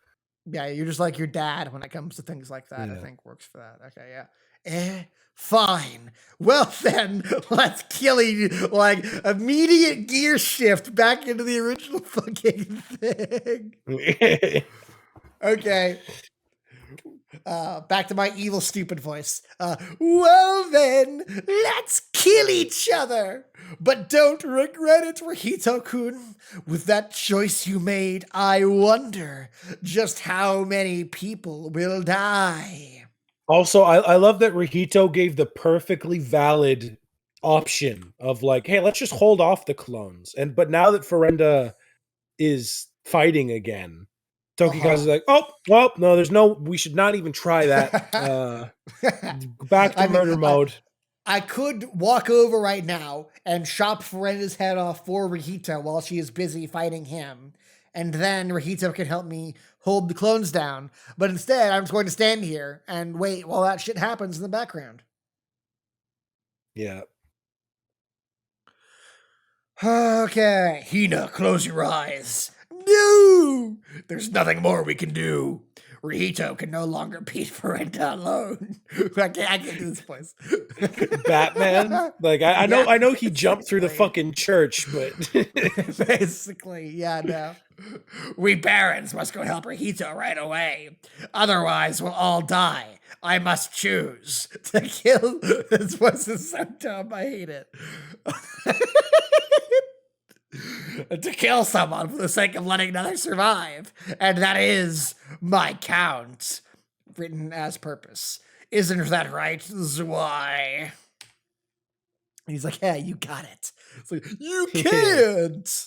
Yeah, you're just like your dad when it comes to things like that. I think works for that. Okay, yeah. Fine. Well then, let's kill you. Like immediate gear shift back into the original fucking thing. Okay. Back to my evil, stupid voice. Well then, let's kill each other. But don't regret it, Rihito-kun. With that choice you made, I wonder just how many people will die. Also, I love that Rihito gave the perfectly valid option of like, hey, let's just hold off the clones. But now that Ferenda is fighting again, Tokikazu's like, oh, well, no, we should not even try that. Back to murder mode. I could walk over right now and chop Ferenda's head off for Rihito while she is busy fighting him. And then Rihito can help me hold the clones down. But instead, I'm just going to stand here and wait while that shit happens in the background. Yeah. Okay. Hina, close your eyes. No! There's nothing more we can do. Rihito can no longer beat Ferenda alone. I can't do this voice. Batman? Like, I know he jumped through the fucking church, but... Basically, yeah, no. We barons must go help Rihito right away. Otherwise, we'll all die. I must choose to kill... This voice is so dumb, I hate it. To kill someone for the sake of letting another survive. And that is my count, written as purpose. Isn't that right, Zwei? And he's like, yeah, you got it. It's like, you can't.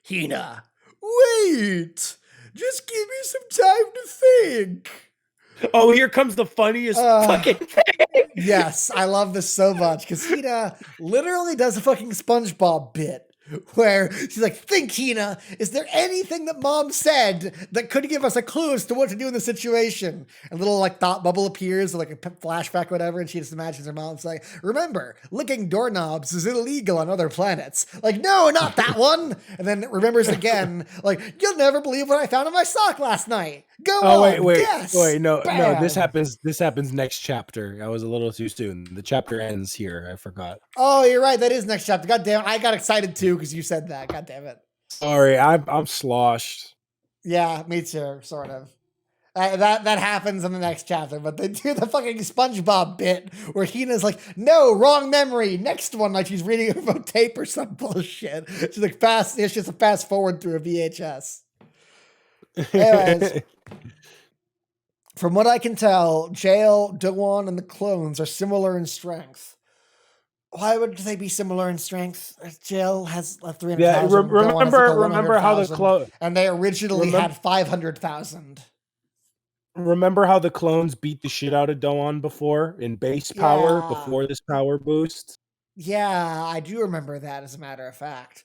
Hina, wait. Just give me some time to think. Oh, here comes the funniest fucking thing. Yes, I love this so much because Hina literally does a fucking SpongeBob bit where she's like, think, Hina, is there anything that mom said that could give us a clue as to what to do in the situation? And a little like thought bubble appears, like a flashback or whatever, and she just imagines her mom's like, remember, licking doorknobs is illegal on other planets. Like, no, not that one. And then remembers again, like, you'll never believe what I found in my sock last night. Go on, guess. No, Bam. this happens next chapter. I was a little too soon. The chapter ends here. I forgot. Oh, you're right. That is next chapter. God damn, I got excited too because you said that. God damn it. Sorry, I'm sloshed. Yeah, me too, sort of. That happens in the next chapter, but they do the fucking SpongeBob bit where Hina's like, no, wrong memory. Next one, like she's reading a tape or some bullshit. She's like, it's just a fast forward through a VHS. Anyways, from what I can tell, Jail, Doan, and the clones are similar in strength. Why would they be similar in strength? Jail has 300,000. Yeah, remember how the clone, and they originally had 500,000. Remember how the clones beat the shit out of Doan before in base power before this power boost? Yeah, I do remember that, as a matter of fact.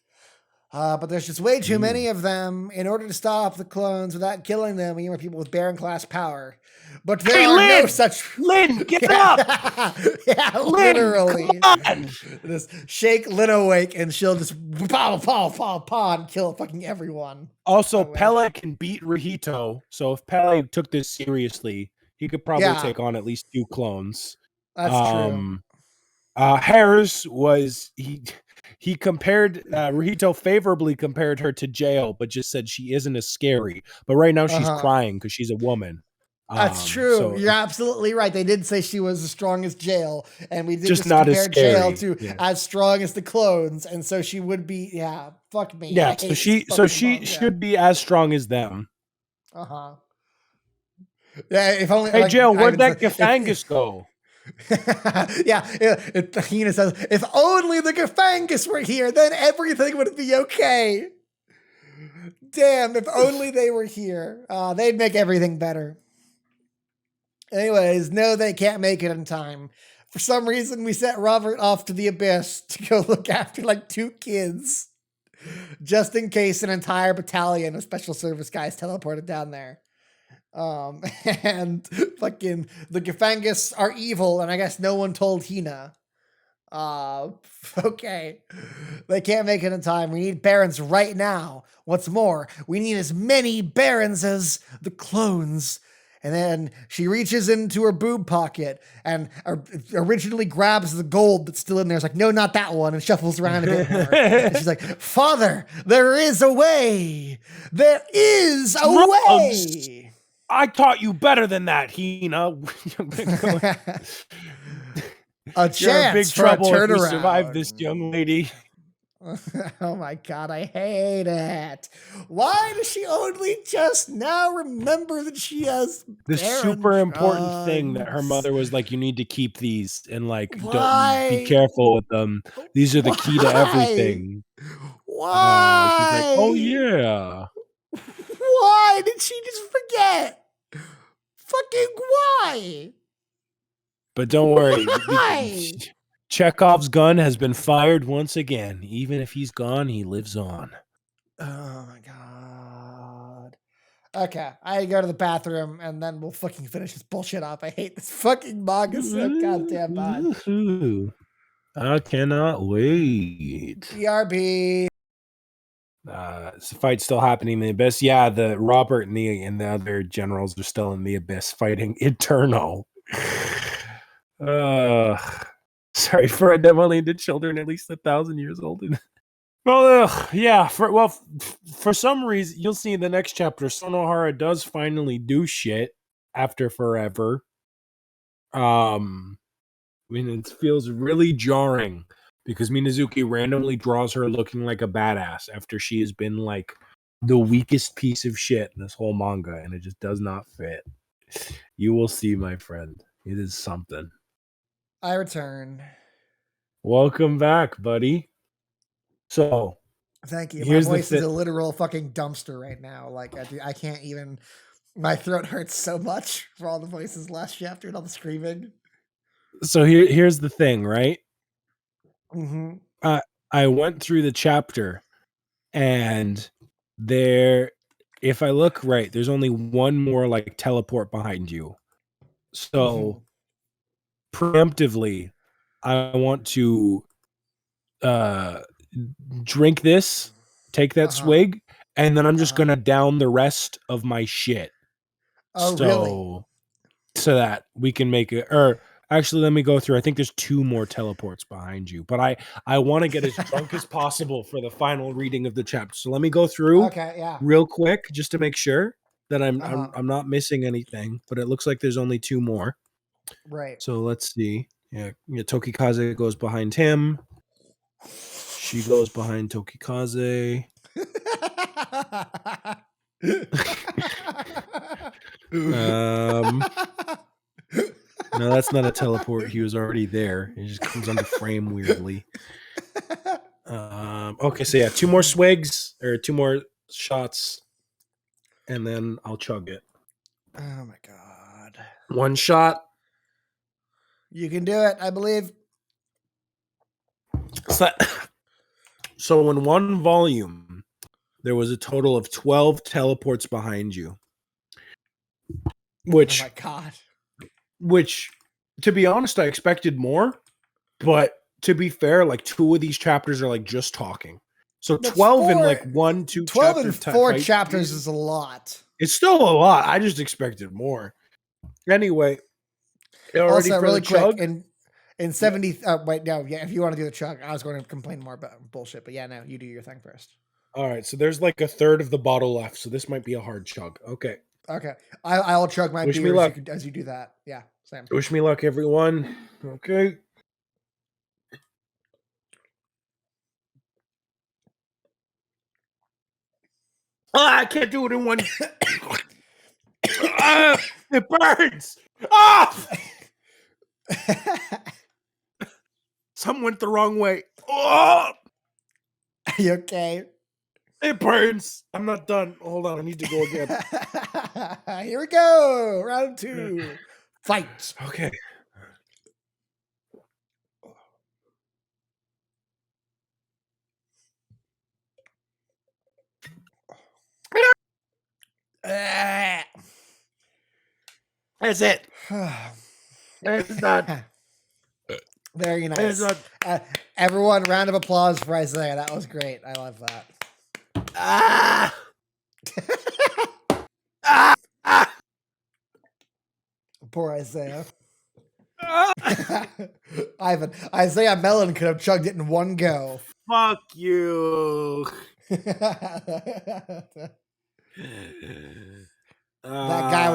But there's just way too many of them. In order to stop the clones without killing them, we need more people with Baron class power. But there are no such. Lynn, get up! Yeah, Lynn, literally. Just shake Lynn awake, and she'll just paw, and kill fucking everyone. Also, Pele can beat Rahito, so if Pele took this seriously, he could probably take on at least 2 clones. That's true. Harris was he compared Rahito favorably compared her to Jail, but just said she isn't as scary. But right now she's crying because she's a woman. That's true. So you're absolutely right. They did say she was as strong as Jail, and we did just not compare Jail to as strong as the clones, and so she would be. Yeah, fuck me. Yeah, so she should be as strong as them. Yeah, if only. Hey, Jail, where'd that Gafangus go? Hina says, if only the Gafangus were here, then everything would be okay. Damn, if only they were here. They'd make everything better. Anyways, no, they can't make it in time. For some reason, we sent Robert off to the abyss to go look after like 2 kids. Just in case an entire battalion of special service guys teleported down there. And fucking the Gafangus are evil, and I guess no one told Hina. Okay. They can't make it in time. We need Barons right now. What's more, we need as many Barons as the clones. And then she reaches into her boob pocket and originally grabs the gold that's still in there. It's like, no, not that one, and shuffles around a bit more. And she's like, Father, there is a way. There is a way. I taught you better than that, Hina. A chance big for trouble a turnaround. If you survive this, young lady. Oh my God, I hate it. Why does she only just now remember that she has the super important thing that her mother was like, you need to keep these and like don't be careful with them. These are the key to everything. Why? She's like, oh yeah. Why did she just forget? Fucking why? But don't worry. Why? Chekhov's gun has been fired once again. Even if he's gone, he lives on. Oh my God. Okay, I go to the bathroom and then we'll fucking finish this bullshit off. I hate this fucking manga so goddamn bad. I cannot wait. BRB. Is the fight still happening in the abyss? Yeah, the Robert and the other generals are still in the abyss fighting Eternal. Sorry, Ferenda only did children at least 1,000 years old. Well, yeah. For some reason, you'll see in the next chapter, Sonohara does finally do shit after forever. I mean, it feels really jarring because Minazuki randomly draws her looking like a badass after she has been like the weakest piece of shit in this whole manga, and it just does not fit. You will see, my friend. It is something. I return. Welcome back, buddy. So, thank you. My here's voice is a literal fucking dumpster right now. Like I can't even. My throat hurts so much for all the voices last chapter and all the screaming. So here's the thing, right? Mm-hmm. I went through the chapter, and if I look right, there's only one more like teleport behind you. So preemptively, I want to drink this, take that swig, and then I'm just gonna down the rest of my shit. Oh, really? So that we can make it. Or actually, let me go through. I think there's 2 more teleports behind you, but I want to get as drunk as possible for the final reading of the chapter. So let me go through real quick just to make sure that I'm not missing anything. But it looks like there's only 2 more. Right. So let's see. Yeah, Tokikaze goes behind him. She goes behind Tokikaze. No, that's not a teleport. He was already there. He just comes under frame weirdly. Okay, so yeah, 2 more swigs or 2 more shots, and then I'll chug it. Oh my god! 1 shot. You can do it. I believe. So in 1 volume, there was a total of 12 teleports behind you. Which, oh my god. Which, to be honest, I expected more. But to be fair, like 2 of these chapters are like just talking. So 12 in like 1, 2 12 in 4 chapters is a lot. It's still a lot. I just expected more. Anyway, also really quick in 70 wait, no, yeah, if you want to do the chug, I was going to complain more about bullshit, but yeah, no, you do your thing first. All right, so there's like a third of the bottle left, so this might be a hard chug. Okay. I'll chug my beer as you do that. Yeah, same. Wish me luck, everyone. Okay. I can't do it in one. It burns. Some went the wrong way. Are you okay? It burns. I'm not done. Hold on. I need to go again. Here we go. Round 2. Fight. Okay. That's it. It's done. Very nice. Everyone, round of applause for Isaiah. That was great. I love that. Poor Isaiah. Isaiah Mellon could have chugged it in 1 go. Fuck you. That guy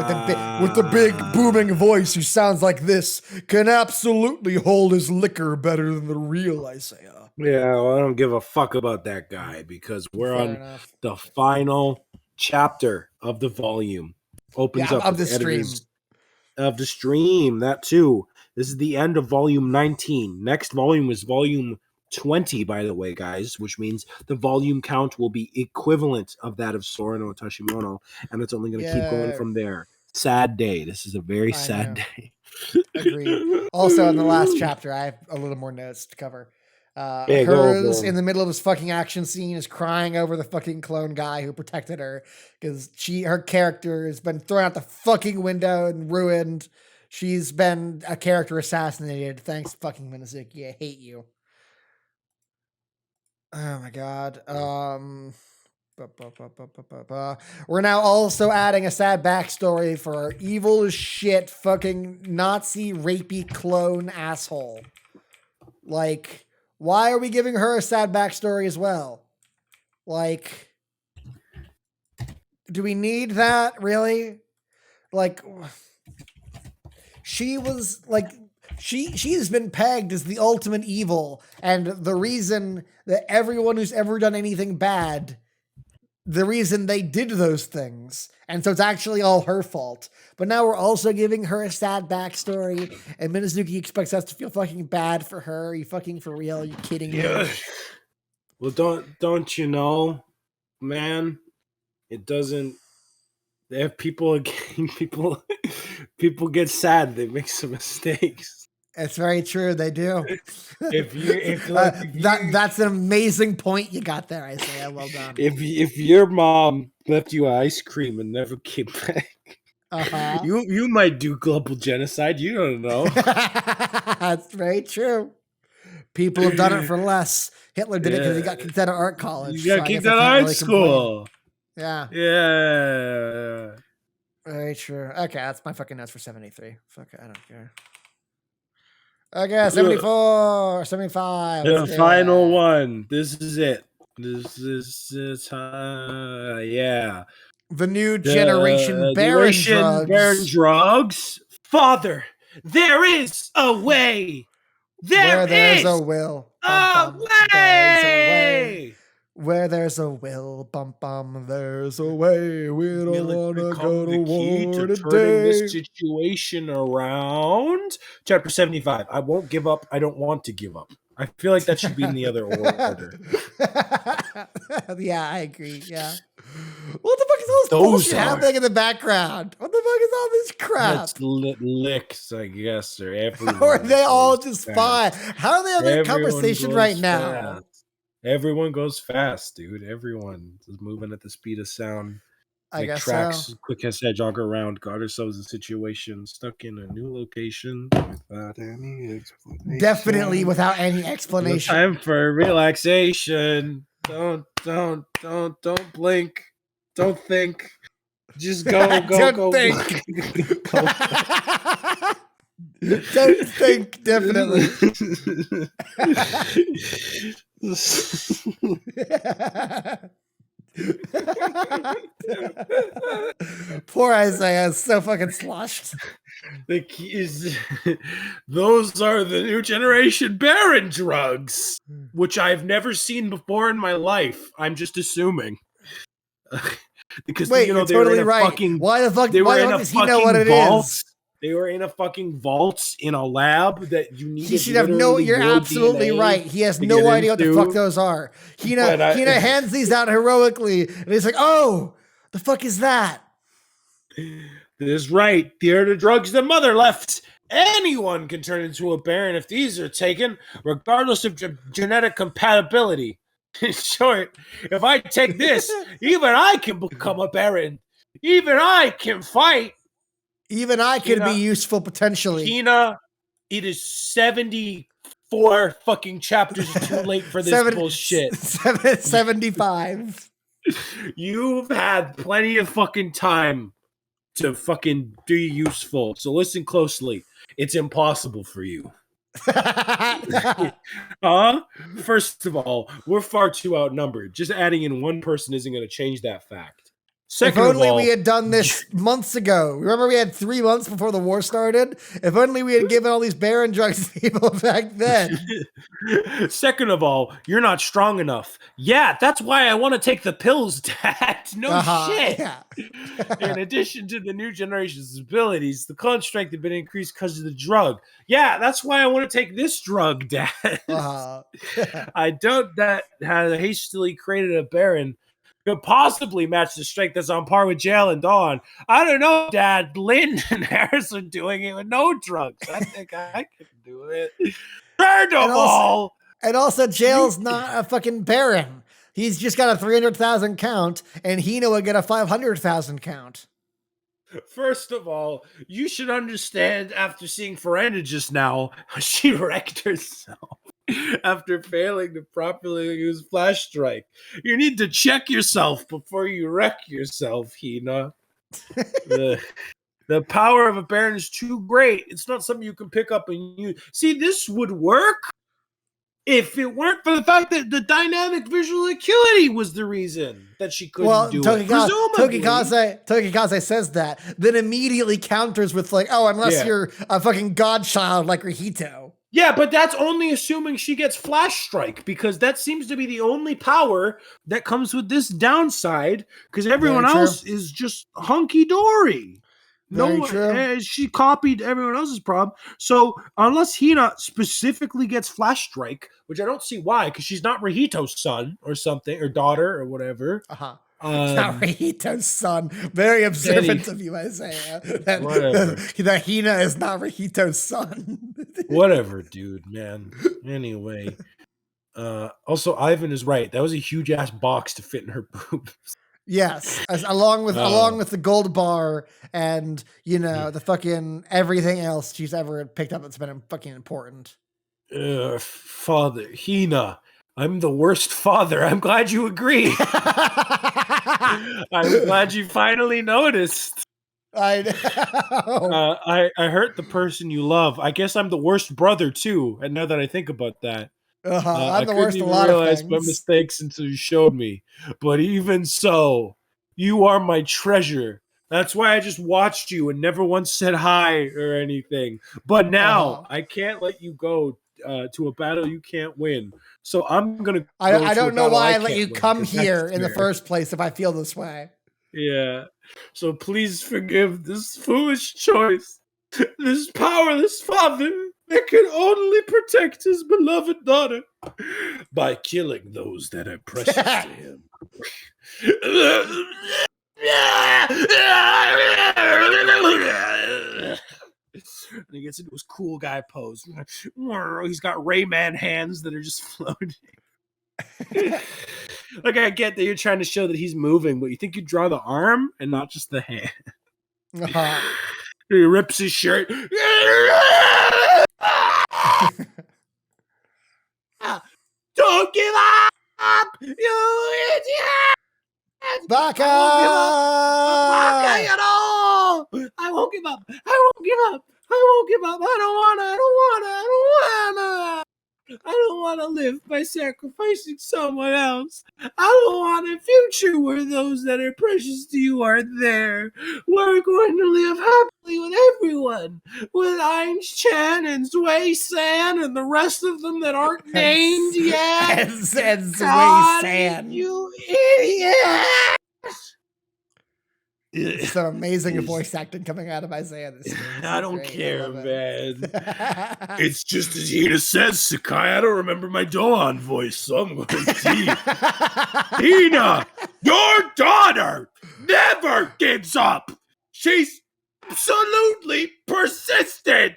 with the big booming voice who sounds like this can absolutely hold his liquor better than the real Isaiah. Yeah, well, I don't give a fuck about that guy because we're on the final chapter of the volume. Opens up of the stream. Of the stream, that too. This is the end of volume 19. Next volume is volume 20, by the way, guys, which means the volume count will be equivalent of that of Sora no Tashimono, and it's only going to keep going from there. Sad day. This is a very sad day. Agreed. Also, in the last chapter, I have a little more notes to cover. Hers in the middle of this fucking action scene is crying over the fucking clone guy who protected her because her character has been thrown out the fucking window and ruined. She's been a character assassinated. Thanks, fucking Minazuki. I hate you. Oh my god. We're now also adding a sad backstory for our evil as shit fucking Nazi rapey clone asshole. Like, why are we giving her a sad backstory as well? Like, do we need that really? Like, she was like, she's been pegged as the ultimate evil and the reason that everyone who's ever done anything bad the reason they did those things. And so it's actually all her fault. But now we're also giving her a sad backstory. And Minazuki expects us to feel fucking bad for her. Are you fucking for real? Are you kidding me? Well, don't you know, man? It doesn't. If people get sad, they make some mistakes. It's very true. They do. That's an amazing point you got there, Isaiah. Well done. If your mom left you ice cream and never came back, you might do global genocide. You don't know. That's very true. People have done it for less. Hitler did it because he got kicked out of art college. He got kicked out of art school. Yeah. Yeah. Very true. Okay, that's my fucking notes for 73. Fuck it, I don't care. Okay, 74, 75. The final one. This is it. This is yeah. The new generation Baron drugs. Father, there is a way. Where there's a will. A way. Where there's a will, there's a way. We don't want to go to war today. Turning this situation around. Chapter 75. I won't give up. I don't want to give up. I feel like that should be in the other order. Yeah, I agree. Yeah. What the fuck is all this bullshit happening in the background? What the fuck is all this crap? That's licks, I guess, or everyone. Or are they all just fine? How are they having a conversation right now? Fast. Everyone goes fast, dude. Everyone is moving at the speed of sound. I guess tracks, so. Quick as jog around, got ourselves a situation, stuck in a new location without any explanation. Definitely without any explanation. Time for relaxation. Don't blink. Don't think. Just go. Don't think. Don't think, definitely. Poor Isaiah is so fucking sloshed. The key is those are the new generation Baron drugs, which I've never seen before in my life. I'm just assuming. Because wait, you're totally right. Why the fuck does he know what it is? They were in a fucking vault in a lab that you need. He should have no. You're absolutely DNA right. He has no idea what the fuck those are. Hina hands these out heroically, and he's like, "Oh, the fuck is that?" That is right. They're the drugs the mother left. Anyone can turn into a baron if these are taken, regardless of genetic compatibility. In short, if I take this, even I can become a baron. Even I can fight. Even I can be useful potentially. Hina, it is 74 fucking chapters too late for this bullshit. 75. You've had plenty of fucking time to fucking be useful. So listen closely. It's impossible for you. First of all, we're far too outnumbered. Just adding in one person isn't going to change that fact. Second if only we had done this months ago. Remember we had 3 months before the war started? If only we had given all these Baron drugs to people back then. Second of all, you're not strong enough. Yeah, that's why I want to take the pills, Dad. No shit. Yeah. In addition to the new generation's abilities, the clone strength had been increased because of the drug. Yeah, that's why I want to take this drug, Dad. I doubt that had hastily created a Baron could possibly match the strength that's on par with Jail and Dawn. I don't know, Dad. Lynn and Harris are doing it with no drugs. I think I can do it. Third of all. And also, Jail's not a fucking Baron. He's just got a 300,000 count, and Hina would get a 500,000 count. First of all, you should understand after seeing Ferenda just now, she wrecked herself. After failing to properly use Flash Strike. You need to check yourself before you wreck yourself, Hina. The power of a Baron is too great. It's not something you can pick up and use. See, this would work if it weren't for the fact that the dynamic visual acuity was the reason that she couldn't do it. Tokikaze says that, then immediately counters with like, oh, unless you're a fucking godchild like Rihito. Yeah, but that's only assuming she gets Flash Strike, because that seems to be the only power that comes with this downside, because everyone else is just hunky-dory. Very true. She copied everyone else's problem. So unless Hina specifically gets Flash Strike, which I don't see why, because she's not Rahito's son or something, or daughter or whatever. It's not Rahito's son. Very observant of you, Isaiah. That Hina is not Rahito's son. Whatever, dude, man. Anyway. Also, Ivan is right. That was a huge ass box to fit in her boobs. Yes, along with the gold bar and the fucking everything else she's ever picked up that's been fucking important. Father Hina, I'm the worst father. I'm glad you agree. I'm glad you finally noticed. I know. I hurt the person you love. I guess I'm the worst brother too. And now that I think about that. I'm the worst. A lot of things. My mistakes until you showed me. But even so, you are my treasure. That's why I just watched you and never once said hi or anything. But now I can't let you go to a battle you can't win. So I'm gonna. I don't know why I let you come here in the first place if I feel this way. Yeah. So please forgive this foolish choice. This powerless father that can only protect his beloved daughter by killing those that are precious to him. And he gets into his cool guy pose. He's got Rayman hands that are just floating. Like, I get that you're trying to show that he's moving, but you think you draw the arm and not just the hand. He rips his shirt. Don't give up, you idiot! Baka! I won't give up. I won't give up. I won't give up. I don't wanna. I don't want to live by sacrificing someone else. I don't want a future where those that are precious to you are there. We're going to live happily with everyone. With Einstein and Zway-san and the rest of them that aren't named yet. And Zway-san. You idiot! Some amazing voice acting coming out of Isaiah this year. I don't care, man. It's just as Hina says, Sakai. I don't remember my Doan voice, so I'm going to see. Hina, your daughter never gives up. She's absolutely persistent.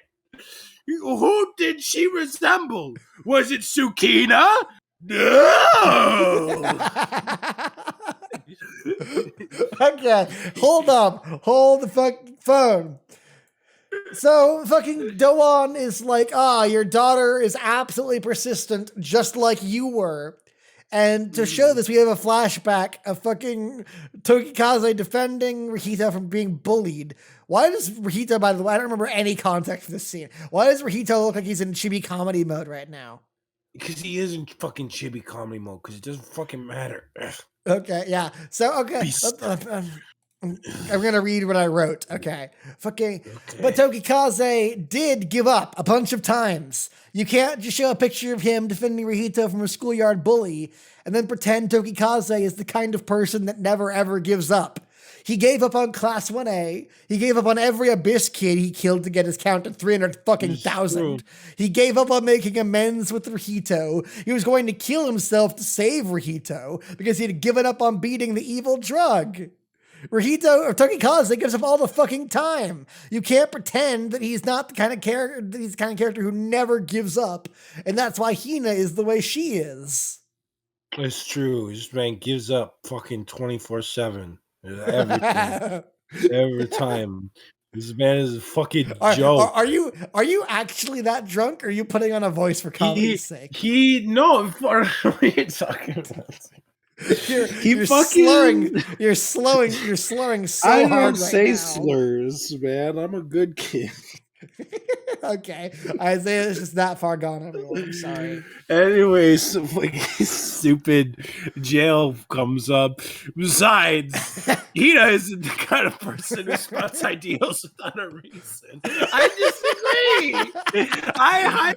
Who did she resemble? Was it Tsukina? No. Okay, hold up. Hold the fucking phone. So fucking Doan is like, your daughter is absolutely persistent, just like you were. And to show this, we have a flashback of fucking Tokikaze defending Rahito from being bullied. Why does Rahito, by the way, I don't remember any context for this scene. Why does Rahito look like he's in chibi comedy mode right now? Because he is in fucking chibi comedy mode, because it doesn't fucking matter. Okay, yeah. So, okay. I'm going to read what I wrote. Okay. Okay. But Tokikaze did give up a bunch of times. You can't just show a picture of him defending Rahito from a schoolyard bully and then pretend Tokikaze is the kind of person that never ever gives up. He gave up on Class 1A. He gave up on every Abyss kid he killed to get his count to 300,000. He gave up on making amends with Rahito. He was going to kill himself to save Rahito because he had given up on beating the evil drug. Rahito or Tokikaze gives up all the fucking time. You can't pretend that he's not the kind of character. He's the kind of character who never gives up, and that's why Hina is the way she is. It's true. This man gives up fucking 24/7. Everything. Every time. This man is a fucking joke. Are you actually that drunk, or are you putting on a voice for comedy's sake? No. What are you talking about? You're slurring so hard. I don't right say now. slurs, man. I'm a good kid. Okay, Isaiah is just that far gone, everyone. I'm sorry. Anyways, like stupid jail comes up. Besides, Hina isn't the kind of person who spouts ideals without a reason. I disagree. I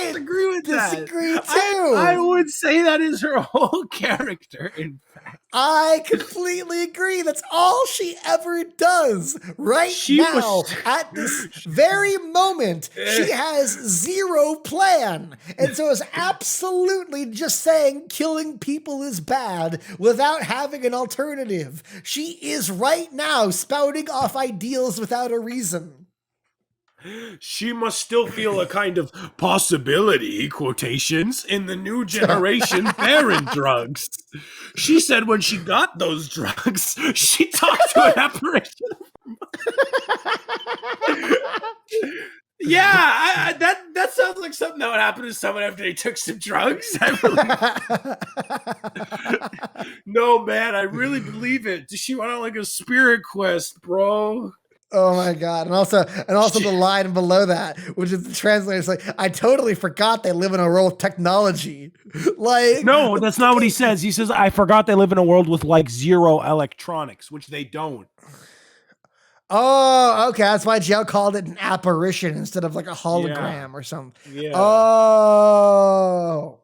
disagree with that. Disagree too. I would say that is her whole character. In fact, I completely agree. That's all she ever does. Right now, at this very moment, she has zero plan. And so is absolutely just saying killing people is bad without having an alternative. She is right now spouting off ideals without a reason. She must still feel a kind of possibility, quotations, in the new generation Baron drugs. She said when she got those drugs, she talked to an apparition. Yeah, that sounds like something that would happen to someone after they took some drugs. No, man, I really believe it. She went on like a spirit quest, bro. Oh my god. And also the line below that, which is the translator's like, I totally forgot they live in a world with technology. Like, no, that's not what he says. He says, I forgot they live in a world with like zero electronics, which they don't. Oh, okay. That's why Jiao called it an apparition instead of like a hologram or something. Yeah. Oh.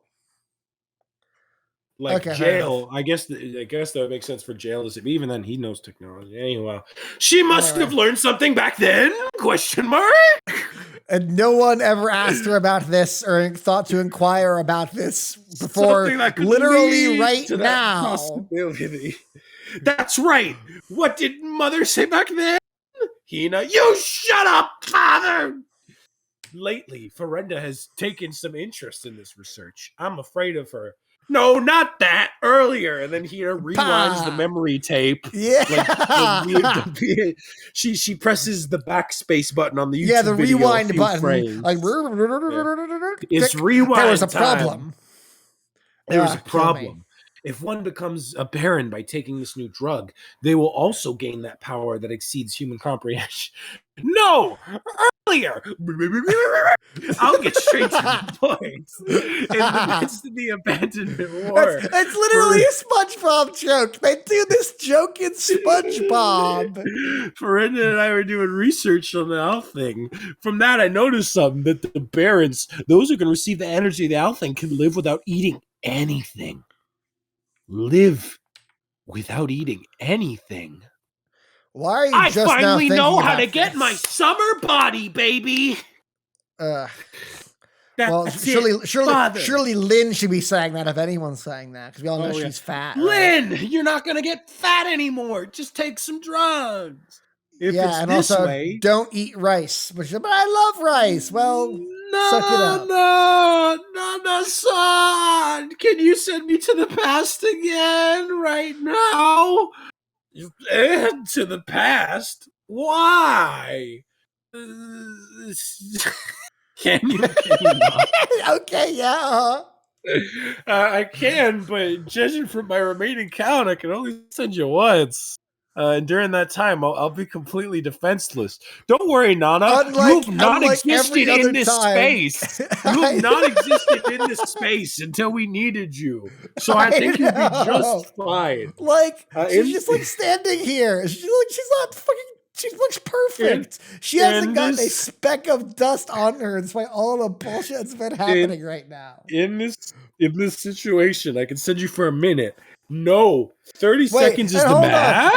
Like okay, jail, I guess that makes sense for jail. Even then, he knows technology. Anyway, she must have learned something back then? Question mark. And no one ever asked her about this or thought to inquire about this before. Literally right now. That's right. What did Mother say back then? Hina, you shut up, Father. Lately, Ferenda has taken some interest in this research. I'm afraid of her. No, not that. Earlier. And then he rewinds the memory tape. Yeah. She presses the backspace button on the YouTube the video rewind button. Frames. Like, It's rewind. There was a time. problem. There was a problem. If one becomes a baron by taking this new drug, they will also gain that power that exceeds human comprehension. No! Earlier! I'll get straight to the point. In the midst of the abandonment war. It's literally a SpongeBob joke. They do this joke in SpongeBob. Ferenda and I were doing research on the owl thing. From that, I noticed something, that the barons, those who can receive the energy of the owl thing, can live without eating anything. Live without eating anything. Why are you I just finally now know how to this? Get my summer body, baby. Well, surely Lynn should be saying that if anyone's saying that, because we all know she's fat. Lynn, right? You're not gonna get fat anymore. Just take some drugs. If it's and this also way, don't eat rice. But I love rice. Well, suck it up. No, son. Can you send me to the past again right now? And to the past? Why? Can you not? Okay, yeah. I can, but judging from my remaining count, I can only send you once. And during that time, I'll be completely defenseless. Don't worry, Nana. You've not existed in this space. You've not existed in this space until we needed you. So I think you'd be just fine. Like, she's just like standing here. She's not fucking. She looks perfect. She hasn't got a speck of dust on her, despite all the bullshit that's been happening right now. In this situation, I can send you for a minute. No, 30 seconds is the max.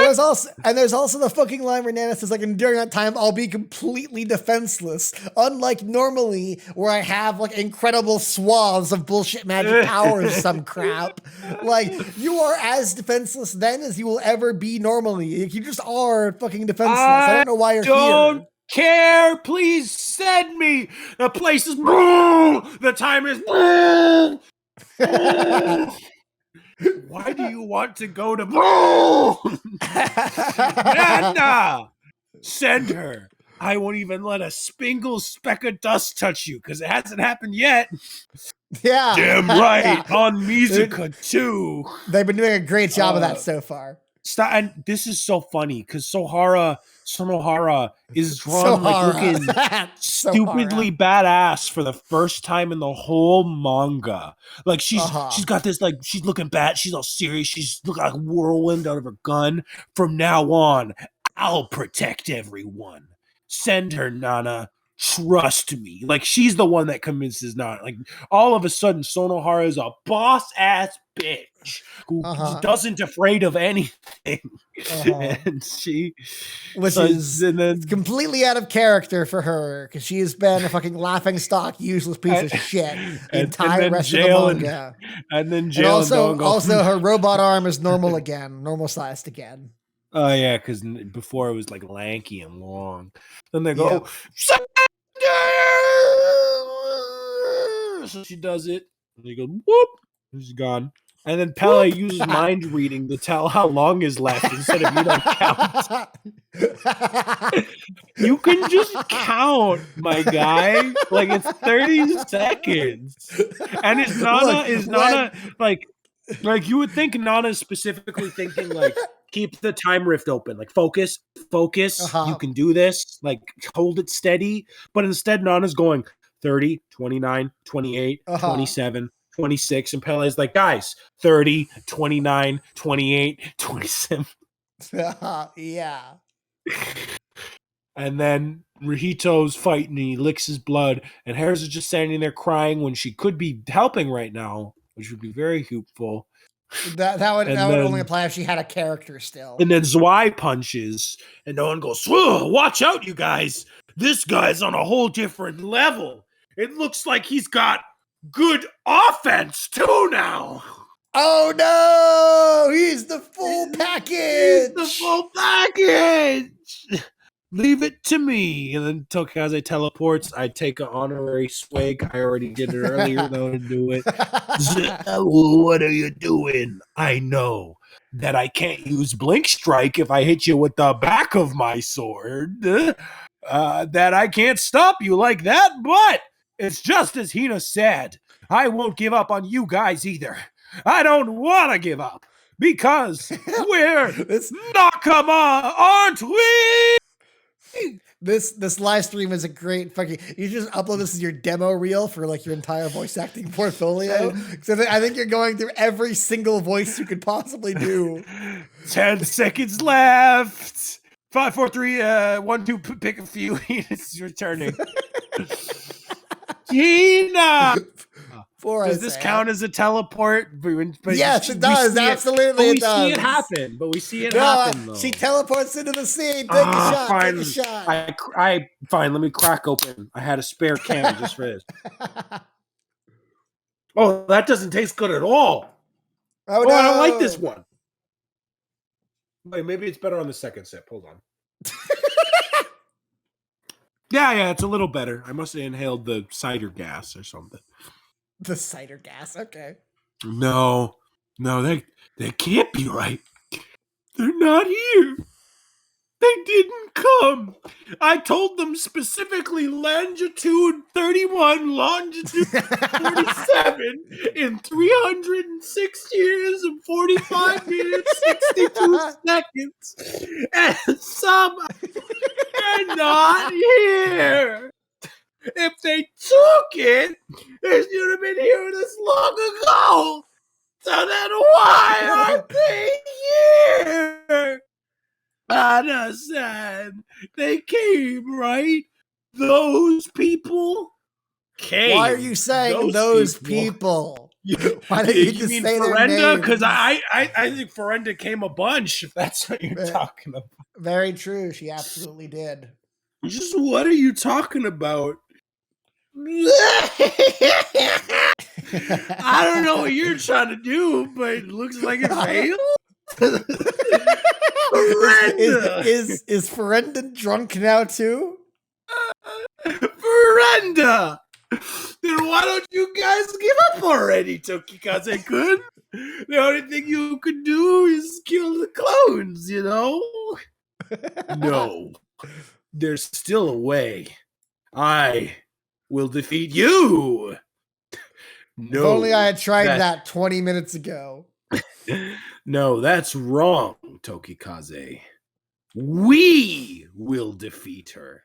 There's also the fucking line where Nana says, like, and during that time, I'll be completely defenseless. Unlike normally, where I have like incredible swaths of bullshit magic powers, some crap. Like, you are as defenseless then as you will ever be normally. You just are fucking defenseless. I don't know why you're here. Care, please send me. The place is the time is Why do you want to go to Nana? Send her. I won't even let a spingle speck of dust touch you because it hasn't happened yet. Yeah. Damn right. On Minazuki too. They've been doing a great job of that so far. Stop, and this is so funny because Sonohara is drawn like looking stupidly badass for the first time in the whole manga. Like she's got this, like, she's looking bad, she's all serious, she's looking like a whirlwind out of her gun. From now on, I'll protect everyone. Send her, Nana. Trust me. Like, she's the one that convinces Nana. Like, all of a sudden, Sonohara is a boss-ass bitch who doesn't afraid of anything. And she... Which is completely out of character for her, because she has been a fucking laughingstock, useless piece of shit the entire rest of the manga. And then jail and also her robot arm is normal sized again. Oh, yeah, because before it was, like, lanky and long. Then they go... So she does it, and they go whoop, and she's gone. And then Pele uses mind reading to tell how long is left instead of count. You can just count, my guy. Like, it's 30 seconds, and it's Nana like you would think Nana's specifically thinking like, keep the time rift open, like focus, you can do this, like hold it steady. But instead Nana's going 30, 29, 28, 27, 26, and Pele's like, guys, 30, 29, 28, 27. Yeah. And then Rihito's fighting and he licks his blood, and Harris is just standing there crying when she could be helping right now, which would be very helpful. That would only apply if she had a character still. And then Zwei punches, and no one goes, whoa, watch out, you guys. This guy's on a whole different level. It looks like he's got good offense, too, now. Oh, no! He's the full package! He's the full package! Leave it to me. And then Tokaze teleports. I take an honorary swig. I already did it earlier, though, to do it. What are you doing? I know that I can't use Blink Strike if I hit you with the back of my sword. That I can't stop you like that, but it's just as Hina said. I won't give up on you guys either. I don't want to give up because we're Nakama, aren't we? This live stream is a great fucking. You just upload this as your demo reel for like your entire voice acting portfolio. So I think you're going through every single voice you could possibly do. 10 seconds left. 5, 4, 3, 1, 2. Pick a few. It's your turning. Gina. Does this count as a teleport? Yes, it does. Absolutely, it does. We see it happen, but we see it happen, though. She teleports into the scene. Take a shot. Fine. Take a shot. Fine. Let me crack open. I had a spare can just for this. Oh, that doesn't taste good at all. Oh, no. I don't like this one. Wait, maybe it's better on the second sip. Hold on. Yeah, it's a little better. I must have inhaled the cider gas or something. The cider gas, okay. No, they can't be right. They're not here. They didn't come. I told them specifically longitude 31, longitude 47 in 306 years and 45 minutes, 62 seconds. And some are not here. If they took it, they should have been here this long ago. So then why aren't they here? Anna said they came, right? Those people came. Why are you saying those people? Why don't you just say Ferenda? their names? Because I think Ferenda came a bunch, if that's what you're talking about. Very true. She absolutely did. Just what are you talking about? I don't know what you're trying to do, but it looks like it failed. Is Ferenda drunk now too? Ferenda! Then why don't you guys give up already, Tokikaze-kun? The only thing you could do is kill the clones, you know? No. There's still a way. I will defeat you. No. If only I had tried that 20 minutes ago. No, that's wrong, Tokikaze. We will defeat her.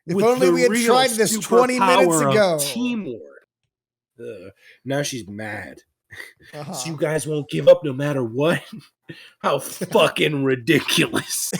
If only we had tried this 20 minutes ago. Teamwork. Now she's mad. So you guys won't give up no matter what? How fucking ridiculous.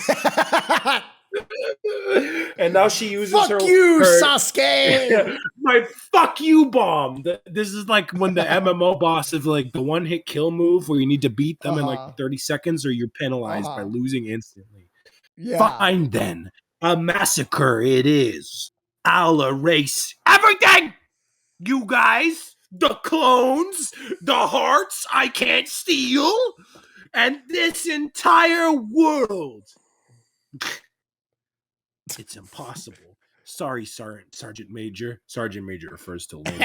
And now she uses fuck you, Sasuke! My fuck you bomb. This is like when the MMO boss is like the one-hit kill move where you need to beat them in like 30 seconds or you're penalized by losing instantly. Yeah. Fine then. A massacre it is. I'll erase everything! You guys, the clones, the hearts I can't steal, and this entire world. It's impossible. Sorry, Sergeant Major. Sergeant Major refers to Lynn.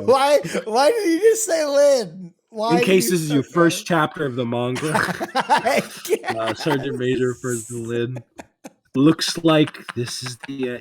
Why did you just say Lynn? Why in case this is your first chapter of the manga, Sergeant Major refers to Lynn. Looks like this is the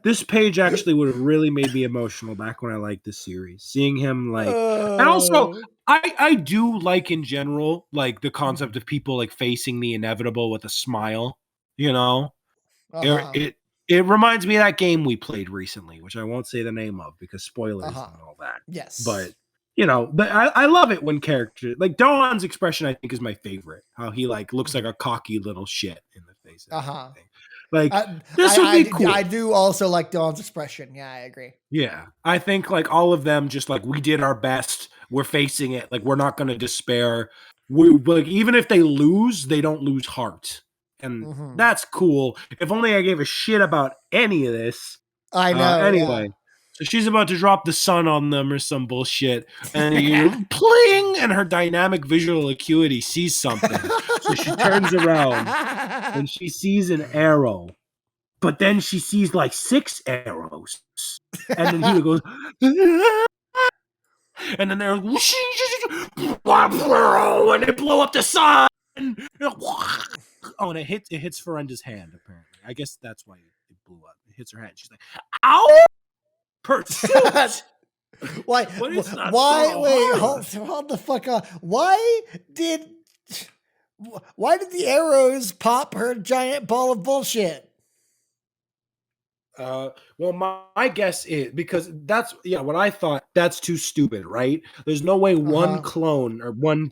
this page actually would have really made me emotional back when I liked this series. Seeing him and also I do like in general like the concept of people like facing the inevitable with a smile. It reminds me of that game we played recently, which I won't say the name of because spoilers and all that. Yes, but but I love it when characters like Doan's expression I think is my favorite. How he like looks like a cocky little shit in the face. Like this would be cool. I do also like Dawn's expression. Yeah, I agree. Yeah, I think like all of them just like we did our best. We're facing it. Like we're not going to despair. We like even if they lose, they don't lose heart, and that's cool. If only I gave a shit about any of this. I know. Anyway. So she's about to drop the sun on them or some bullshit. And you pling, and her dynamic visual acuity sees something. So she turns around and she sees an arrow. But then she sees like 6 arrows. And then he goes, and then they're and they blow up the sun. Oh, and it hits Ferenda's hand, apparently. I guess that's why it blew up. It hits her hand. She's like, ow! Pursuit. Why? Wait, hold the fuck up. Why did the arrows pop her giant ball of bullshit? Well, my guess is because that's what I thought. That's too stupid, right? There's no way one clone or one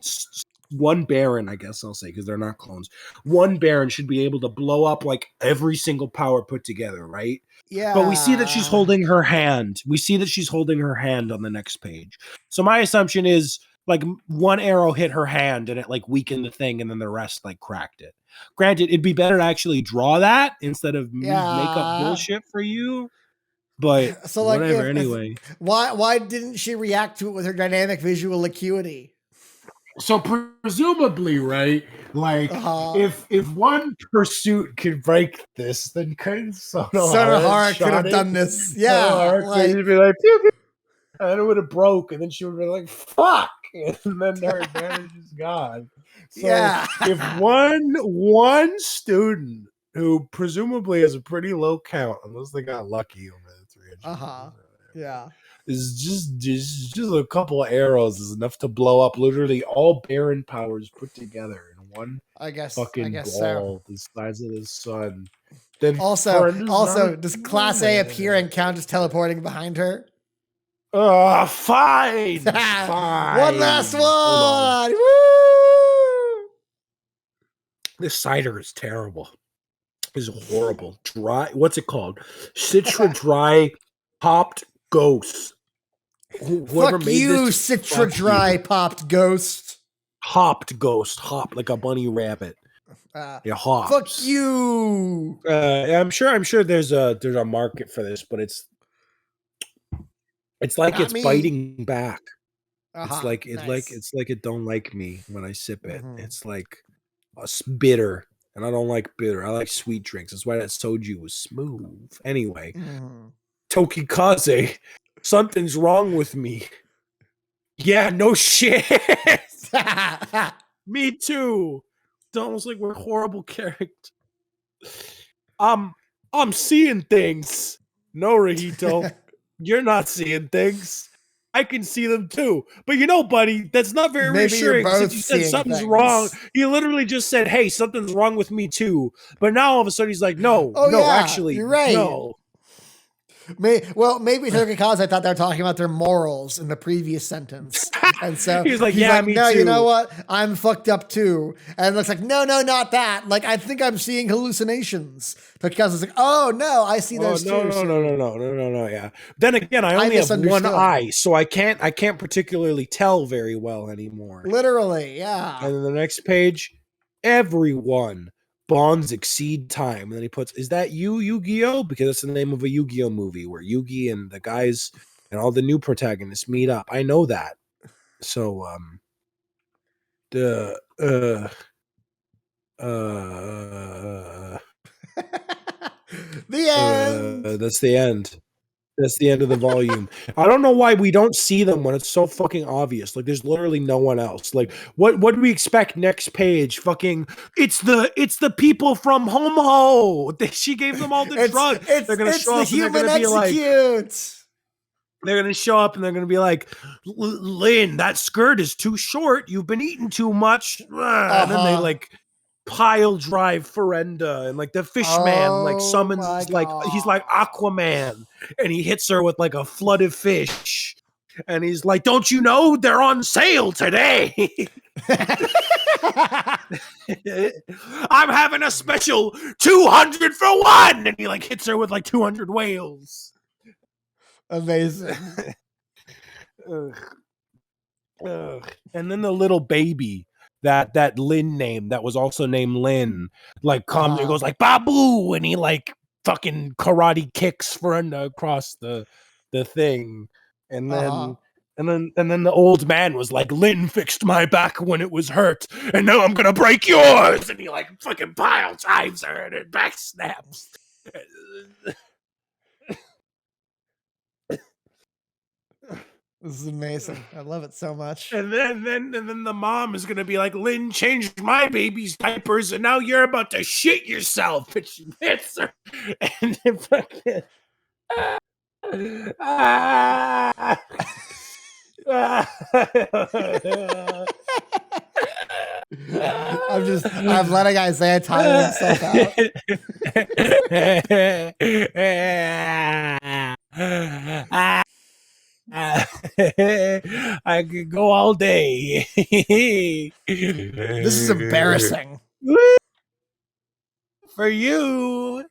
Baron, I guess I'll say, because they're not clones. One Baron should be able to blow up like every single power put together, right? Yeah. But we see that she's holding her hand. We see that she's holding her hand on the next page. So my assumption is like one arrow hit her hand and it like weakened the thing, and then the rest like cracked it. Granted, it'd be better to actually draw that instead of make up bullshit for you. But so like whatever. Anyway, why didn't she react to it with her dynamic visual acuity? So presumably, right? Like, if one pursuit could break this, then couldn't Sonohara could have done this. Yeah, could be like, and it would have broke, and then she would be like, "Fuck!" And then her advantage is gone. So if one student who presumably has a pretty low count, unless they got lucky over the 300, is just a couple of arrows is enough to blow up literally all Baron powers put together in one fucking ball the size of the sun. Then also does Class A appear and count as teleporting behind her? Fine. Fine. One last one. Woo! This cider is terrible. It's horrible. Dry. What's it called? Citra Dry Popped Ghost. Whoever made this, Citra Dry Popped Ghost. Hopped Ghost. Hop like a bunny rabbit. Hops. Fuck you. I'm sure there's a market for this, but it's like it's biting back. It's like it don't like me when I sip it. It's like bitter, and I don't like bitter. I like sweet drinks. That's why that soju was smooth. Anyway, Tokikaze, something's wrong with me. Yeah, no shit. Me too. It's almost like we're horrible characters. I'm seeing things. No, Rahito. You're not seeing things. I can see them too. But you know, buddy, that's not very Maybe you're reassuring. both Since you said seeing something's things. wrong, he literally just said, "Hey, something's wrong with me too." But now all of a sudden he's like, "No, Oh, no, yeah, actually, you're right. no." Maybe Tokikaze thought they were talking about their morals in the previous sentence. And so He's like, "Yeah, me no, too." you know what? I'm fucked up too. And it looks like, no, not that. Like, I think I'm seeing hallucinations. Tokikaze's like, oh no, I see those too. No. Yeah. Then again, I only have one eye, so I can't particularly tell very well anymore. Literally, yeah. And then the next page, everyone. Bonds exceed time. And then he puts, is that you, Yu-Gi-Oh? Because it's the name of a Yu-Gi-Oh movie where Yugi and the guys and all the new protagonists meet up. I know that. So, the end. That's the end. That's the end of the volume. I don't know why we don't see them when it's so fucking obvious. Like, there's literally no one else. Like, what do we expect next page? Fucking, it's the people from Homo. She gave them all the drugs. They're gonna show up and they're gonna be like, they're gonna show up and they're gonna be like, Lynn, that skirt is too short. You've been eating too much. And then they like pile drive Ferenda, and like the fish man like summons, like he's like Aquaman, and he hits her with like a flood of fish, and he's like, don't you know they're on sale today? I'm having a special 200 for one, and he like hits her with like 200 whales. Amazing. And then the little baby that Lynn name that was also named Lynn like comes and goes like Babu, and he like fucking karate kicks Ferenda across the thing, and then the old man was like, Lynn fixed my back when it was hurt, and now I'm gonna break yours, and he like fucking pile drives her and her back snaps. This is amazing. I love it so much. And then the mom is gonna be like, Lynn changed my baby's diapers, and now you're about to shit yourself. And she hits her, and then fucking. I'm letting Isaiah tire himself out. I could go all day. This is embarrassing for you.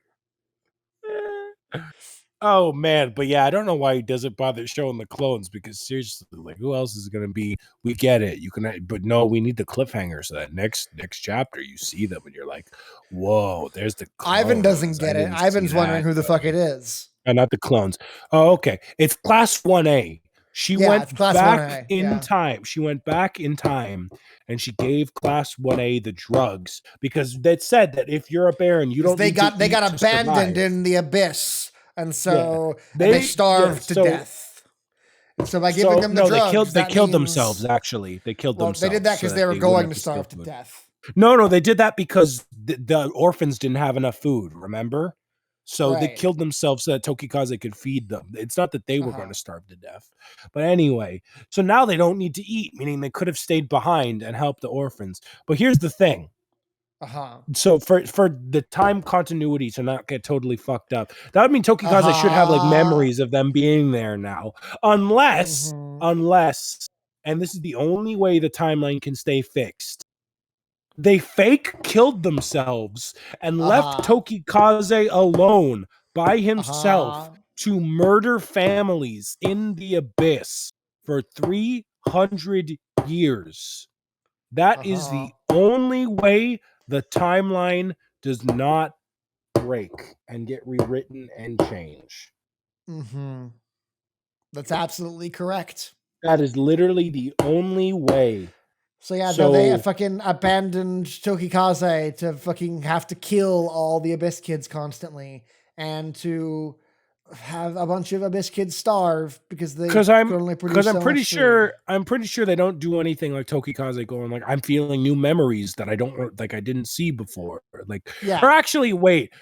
Oh man, but yeah, I don't know why he doesn't bother showing the clones, because seriously, like, who else is gonna be? We get it, you can, but no, we need the cliffhanger so that next chapter you see them and you're like, whoa, there's the clones. Ivan doesn't get it. Ivan's wondering who the fuck it is. Not the clones. Oh, okay. It's Class 1A. She went back in time. She went back in time and she gave Class 1A the drugs, because they said that if you're a baron, you don't. They got abandoned in the abyss, and so they starved to death. So by giving them the drugs, they killed themselves. Actually, they killed themselves. They did that because they were going to starve to death. No, they did that because the orphans didn't have enough food. Remember? So they killed themselves so that Tokikaze could feed them. It's not that they were going to starve to death. But anyway, so now they don't need to eat, meaning they could have stayed behind and helped the orphans. But here's the thing. So for the time continuity to not get totally fucked up, that would mean Tokikaze should have like memories of them being there now. Unless, and this is the only way the timeline can stay fixed, they fake killed themselves and left Tokikaze alone by himself to murder families in the abyss for 300 years. That is the only way the timeline does not break and get rewritten and change. That's absolutely correct. That is literally the only way. So they fucking abandoned Tokikaze to fucking have to kill all the Abyss kids constantly, and to have a bunch of Abyss kids starve because they because could only produce I'm so pretty much sure food. I'm pretty sure they don't do anything like Tokikaze going like I'm feeling new memories that I don't like I didn't see before. Like Yeah. or actually wait,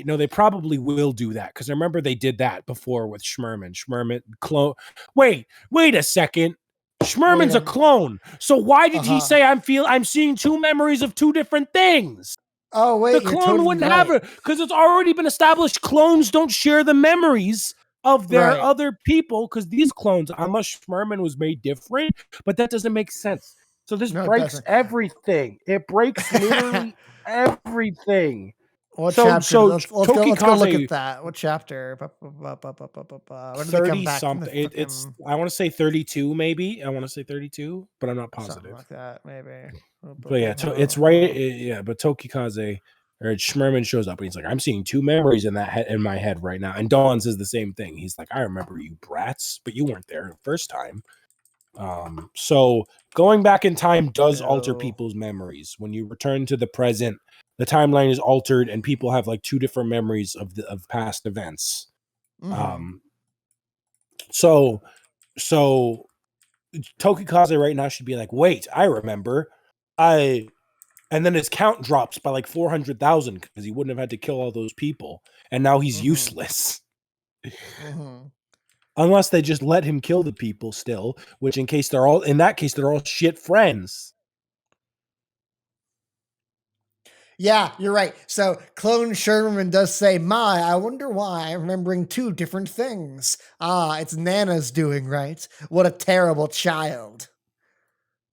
no, they probably will do that because I remember they did that before with Sherman. Sherman clone. Wait a second. Schmerman's a Wait. clone. So why did he Uh-huh. say I'm seeing two memories of two different things? Oh The wait, you're clone totally wouldn't have right. it because it's already been established clones don't share the memories of their Right. other people because these clones, unless Sherman was made different, but that doesn't make sense. So this No, it breaks doesn't. everything. It breaks literally everything. What So chapter? Let's go look at Tokikaze that. What chapter? When did they come 30 back from the something. It's fucking I want to say 32 maybe. I want to say 32, but I'm not something positive. like that? Maybe. But yeah, it's right. Yeah, but Tokikaze or Sherman shows up and he's like, "I'm seeing two memories in my head right now." And Dawn says the same thing. He's like, "I remember you brats, but you weren't there the first time." So going back in time does alter No. people's memories. When you return to the present, the timeline is altered, and people have like two different memories of past events. Mm-hmm. So Tokikaze right now should be like, "Wait, I remember, I." And then his count drops by like 400,000 because he wouldn't have had to kill all those people. And now he's Mm-hmm. useless. Mm-hmm. Unless they just let him kill the people still, which in that case, they're all shit friends. Yeah, you're right. So Clone Sherman does say, I wonder why I'm remembering two different things. Ah, it's Nana's doing, right? What a terrible child.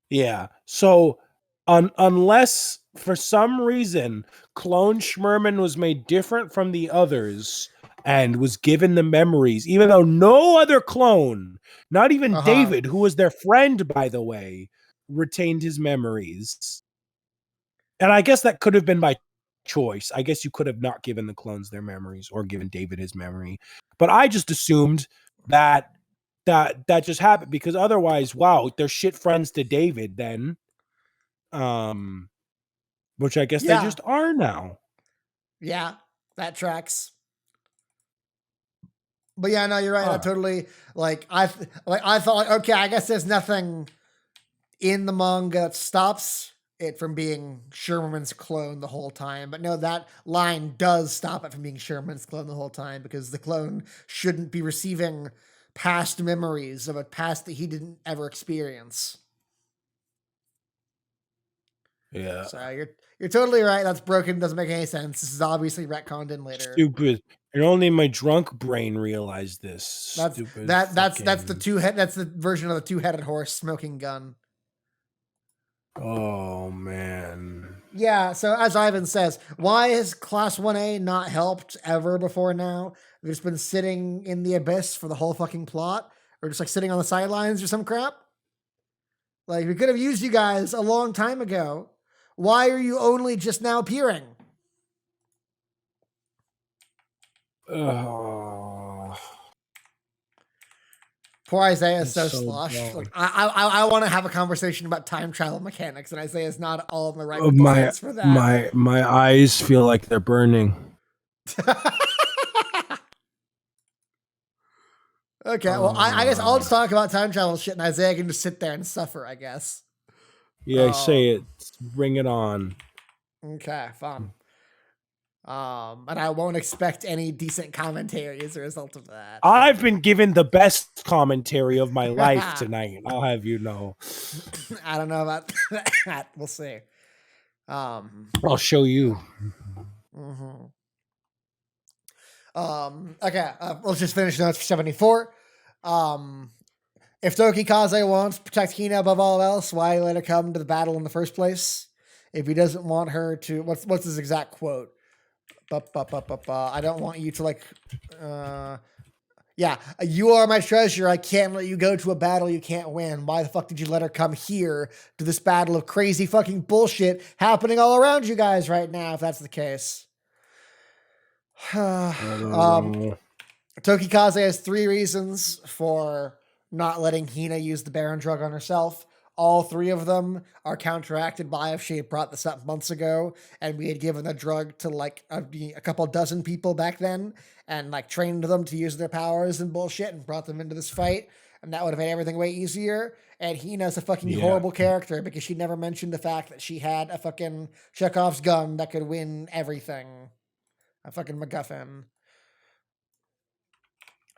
Yeah. So unless for some reason Clone Sherman was made different from the others and was given the memories, even though no other clone, not even Uh-huh. David, who was their friend, by the way, retained his memories. And I guess that could have been by choice. I guess you could have not given the clones their memories or given David his memory. But I just assumed that just happened because otherwise, wow, they're shit friends to David then. Which I guess they Yeah. just are now. Yeah, that tracks. But yeah, no, you're right. I totally I thought like, okay, I guess there's nothing in the manga that stops it from being Sherman's clone the whole time. But no, that line does stop it from being Sherman's clone the whole time because the clone shouldn't be receiving past memories of a past that he didn't ever experience. Yeah. So you're totally right. That's broken. Doesn't make any sense. This is obviously retconned in later. Stupid. And only my drunk brain realized this. That's Stupid. that's the version of the two-headed horse smoking gun. Oh man. Yeah, so as Ivan says, why has Class 1A not helped ever before now? They've just been sitting in the abyss for the whole fucking plot, or just like sitting on the sidelines or some crap. Like, we could have used you guys a long time ago. Why are you only just now appearing? Poor Isaiah is so sloshed. Like, I want to have a conversation about time travel mechanics, and Isaiah's not all in the right mental space for that. My eyes feel like they're burning. Okay, well, I guess I'll just talk about time travel shit, and Isaiah can just sit there and suffer, I guess. Yeah, say it. Bring it on. Okay, fun. And I won't expect any decent commentary as a result of that. I've been given the best commentary of my life tonight. I'll have you know. I don't know about that. We'll see. I'll show you. Mm-hmm. Okay, let's just finish notes for 74. If Tokikaze wants to protect Hina above all else, why let her come to the battle in the first place? If he doesn't want her to, what's his exact quote? I don't want you to like, yeah, you are my treasure. I can't let you go to a battle you can't win. Why the fuck did you let her come here to this battle of crazy fucking bullshit happening all around you guys right now, if that's the case? Tokikaze has 3 reasons for not letting Hina use the Baron drug on herself. all three of them are counteracted by if she had brought this up months ago and we had given the drug to like a couple dozen people back then and like trained them to use their powers and bullshit and brought them into this fight. And that would have made everything way easier. And Hina's a fucking horrible character because she never mentioned the fact that she had a fucking Chekhov's gun that could win everything. A fucking MacGuffin.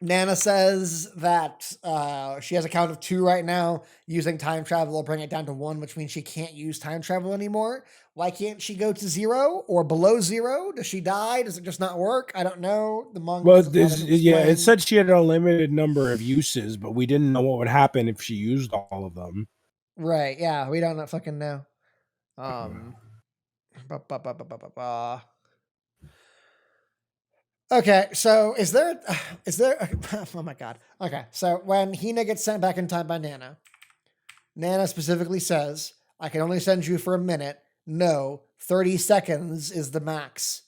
Nana says that she has a count of 2 right now. Using time travel will bring it down to 1, which means she can't use time travel anymore. Why can't she go to 0 or below 0? Does she die? Does it just not work? I don't know. The manga. Well, it said she had a limited number of uses, but we didn't know what would happen if she used all of them. Right? Yeah, we don't fucking know. Okay, so is there oh my god. Okay, so when Hina gets sent back in time by Nana, Nana specifically says, I can only send you for a minute. No, 30 seconds is the max.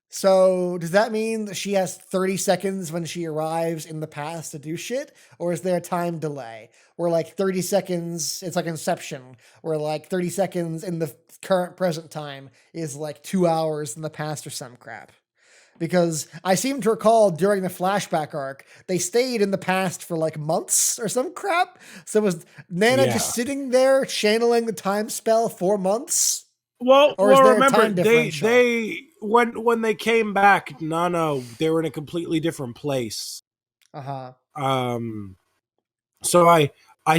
So does that mean that she has 30 seconds when she arrives in the past to do shit? Or is there a time delay where like 30 seconds, it's like Inception, where like 30 seconds in the current present time is like 2 hours in the past or some crap? Because I seem to recall during the flashback arc, they stayed in the past for like months or some crap. So was Nana just sitting there channeling the time spell for months? Well, remember they when they came back, Nana, they were in a completely different place. So I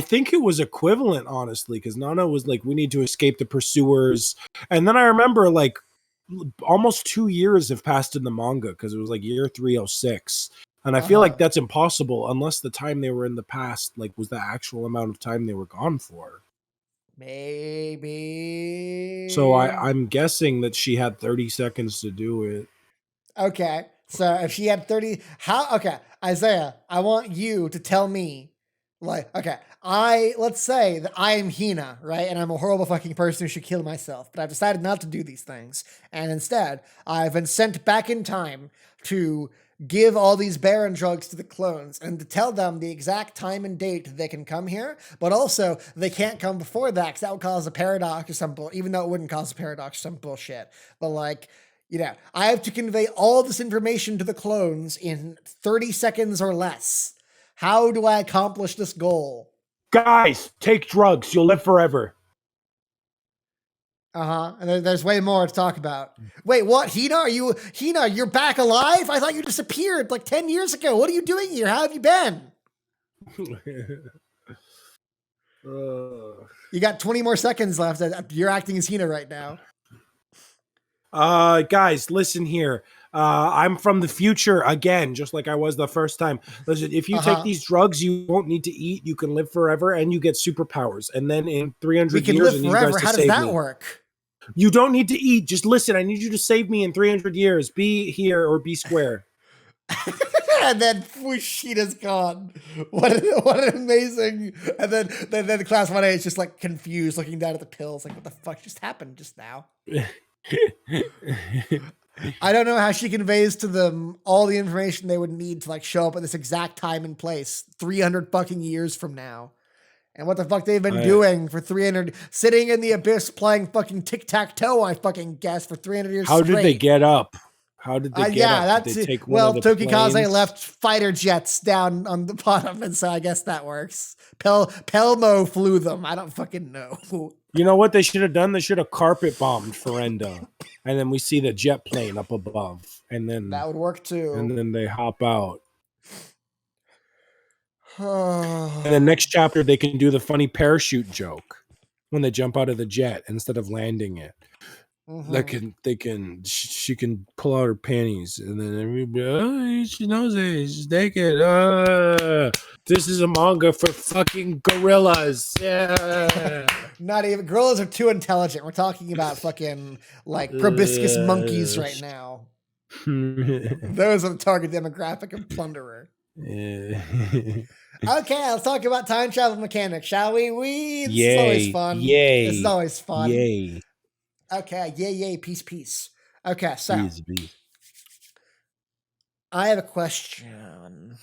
think it was equivalent, honestly, because Nana was like, we need to escape the pursuers, and then I remember like almost 2 years have passed in the manga because it was like year 306, and I feel like that's impossible unless the time they were in the past like was the actual amount of time they were gone for. Maybe. So I'm guessing that she had 30 seconds to do it. Okay, so if she had 30, okay, Isaiah, I want you to tell me, like, okay, let's say that I am Hina, right? And I'm a horrible fucking person who should kill myself, but I've decided not to do these things. And instead, I've been sent back in time to give all these Baron drugs to the clones and to tell them the exact time and date that they can come here, but also they can't come before that because that would cause a paradox or some bullshit, even though it wouldn't cause a paradox or some bullshit. But like, you know, I have to convey all this information to the clones in 30 seconds or less. How do I accomplish this goal? Guys, take drugs. You'll live forever. And there's way more to talk about. Wait, what? Hina, you're back alive? I thought you disappeared like 10 years ago. What are you doing here? How have you been? You got 20 more seconds left. You're acting as Hina right now. Guys, listen here. I'm from the future again, just like I was the first time. Listen, if you take these drugs, you won't need to eat. You can live forever, and you get superpowers. And then in 300 years, live forever. How does that work? You don't need to eat. Just listen. I need you to save me in 300 years. Be here or be square. And then whoosh, Hina's gone. What an amazing. And then class 1A is just like confused, looking down at the pills, like what the fuck just happened just now. I don't know how she conveys to them all the information they would need to like show up at this exact time and place 300 fucking years from now. And what the fuck they've been doing for 300, sitting in the abyss playing fucking tic-tac-toe, I fucking guess, for 300 years How straight. did they get up? How did they get up? Did they take one of the Tokikaze planes? left fighter jets down on the bottom, and so I guess that works. Pelmo flew them. I don't fucking know. You know what they should have done? They should have carpet bombed Ferenda, and then we see the jet plane up above, and then that would work too. And then they hop out. And the next chapter, they can do the funny parachute joke when they jump out of the jet instead of landing it. She can pull out her panties, and then everybody, she knows it. She's naked. This is a manga for fucking gorillas. Yeah. Not even gorillas are too intelligent. We're talking about fucking like proboscis monkeys right now. Those are the target demographic of Plunderer. Okay, let's talk about time travel mechanics, shall we? This is always fun. Yay. This is always fun. Yay. Okay, yay, peace. Okay, so peace. I have a question.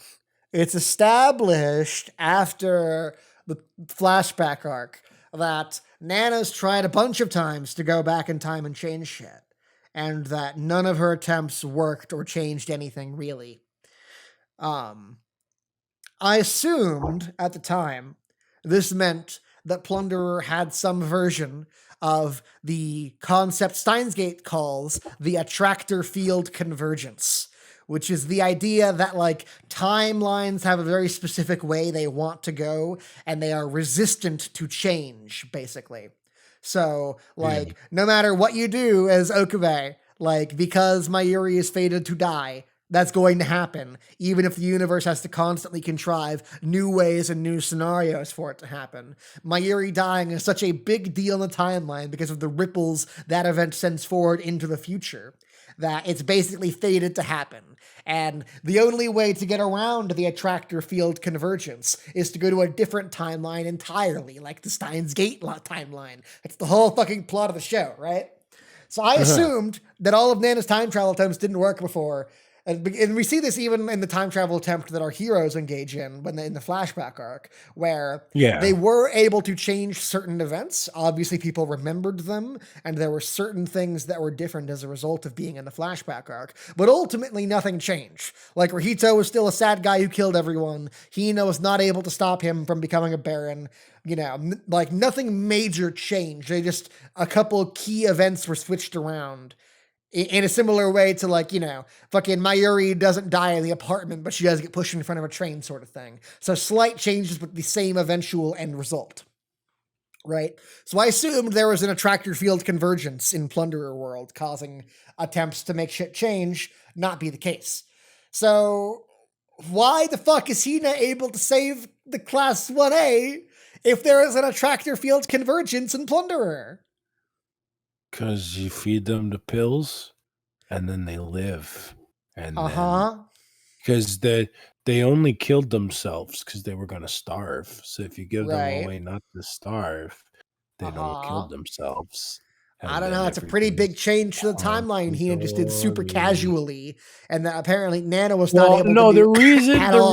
It's established after the flashback arc that Nana's tried a bunch of times to go back in time and change shit, and that none of her attempts worked or changed anything really. I assumed at the time this meant that Plunderer had some version of the concept Steins Gate calls the attractor field convergence, which is the idea that like timelines have a very specific way they want to go and they are resistant to change, basically. So, like, no matter what you do as Okabe, like, because Mayuri is fated to die, that's going to happen, even if the universe has to constantly contrive new ways and new scenarios for it to happen. Mayuri dying is such a big deal in the timeline because of the ripples that event sends forward into the future, that it's basically fated to happen. And the only way to get around the attractor field convergence is to go to a different timeline entirely, like the Steins Gate timeline. That's the whole fucking plot of the show, right? So I assumed that all of Nana's time travel attempts didn't work before. And we see this even in the time travel attempt that our heroes engage in when in the flashback arc, where they were able to change certain events. Obviously, people remembered them, and there were certain things that were different as a result of being in the flashback arc. But ultimately, nothing changed. Like, Rahito was still a sad guy who killed everyone. Hina was not able to stop him from becoming a baron. You know, like, nothing major changed. They just, a couple key events were switched around. In a similar way to, like, you know, fucking Mayuri doesn't die in the apartment, but she does get pushed in front of a train sort of thing. So slight changes with the same eventual end result. Right? So I assumed there was an attractor field convergence in Plunderer world, causing attempts to make shit change not be the case. So why the fuck is Hina able to save the Class 1A if there is an attractor field convergence in Plunderer? Because you feed them the pills, and then they live. And then because they only killed themselves because they were going to starve. So if you give them a way not to starve, they don't kill themselves. I don't know. It's a pretty big change to the timeline. He just did super casually, and that apparently Nana was not able to do the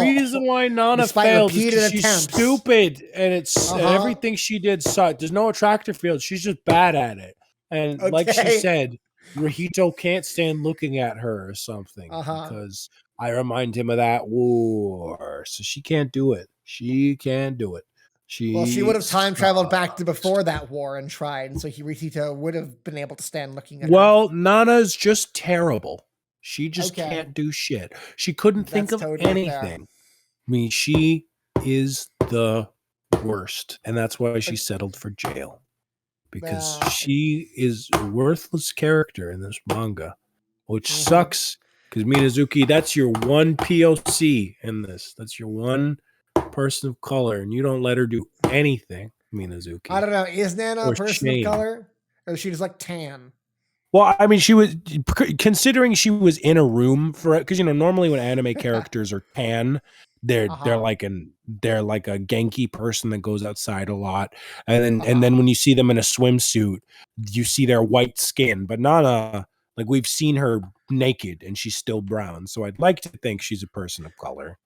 reason why Nana failed is because she's stupid, and it's and everything she did sucked. There's no attractor field. She's just bad at it. And like she said, Rahito can't stand looking at her or something because I remind him of that war. So she can't do it. She can't do it. She would have time traveled back to before that war and tried, and so Rahito would have been able to stand looking at her. Well, Nana's just terrible. She just can't do shit. She couldn't think of anything. Fair. I mean, she is the worst, and that's why she settled for jail. Because she is a worthless character in this manga, which sucks. Because Minazuki, that's your one POC in this. That's your one person of color, and you don't let her do anything, Minazuki. I don't know. Is Nana a person of color? Or is she just like tan? Well, I mean, she was, considering she was in a room for it, because, you know, normally when anime characters are tan, they're like a Genki person that goes outside a lot, and then when you see them in a swimsuit, you see their white skin. But Nana, like, we've seen her naked and she's still brown, so I'd like to think she's a person of color.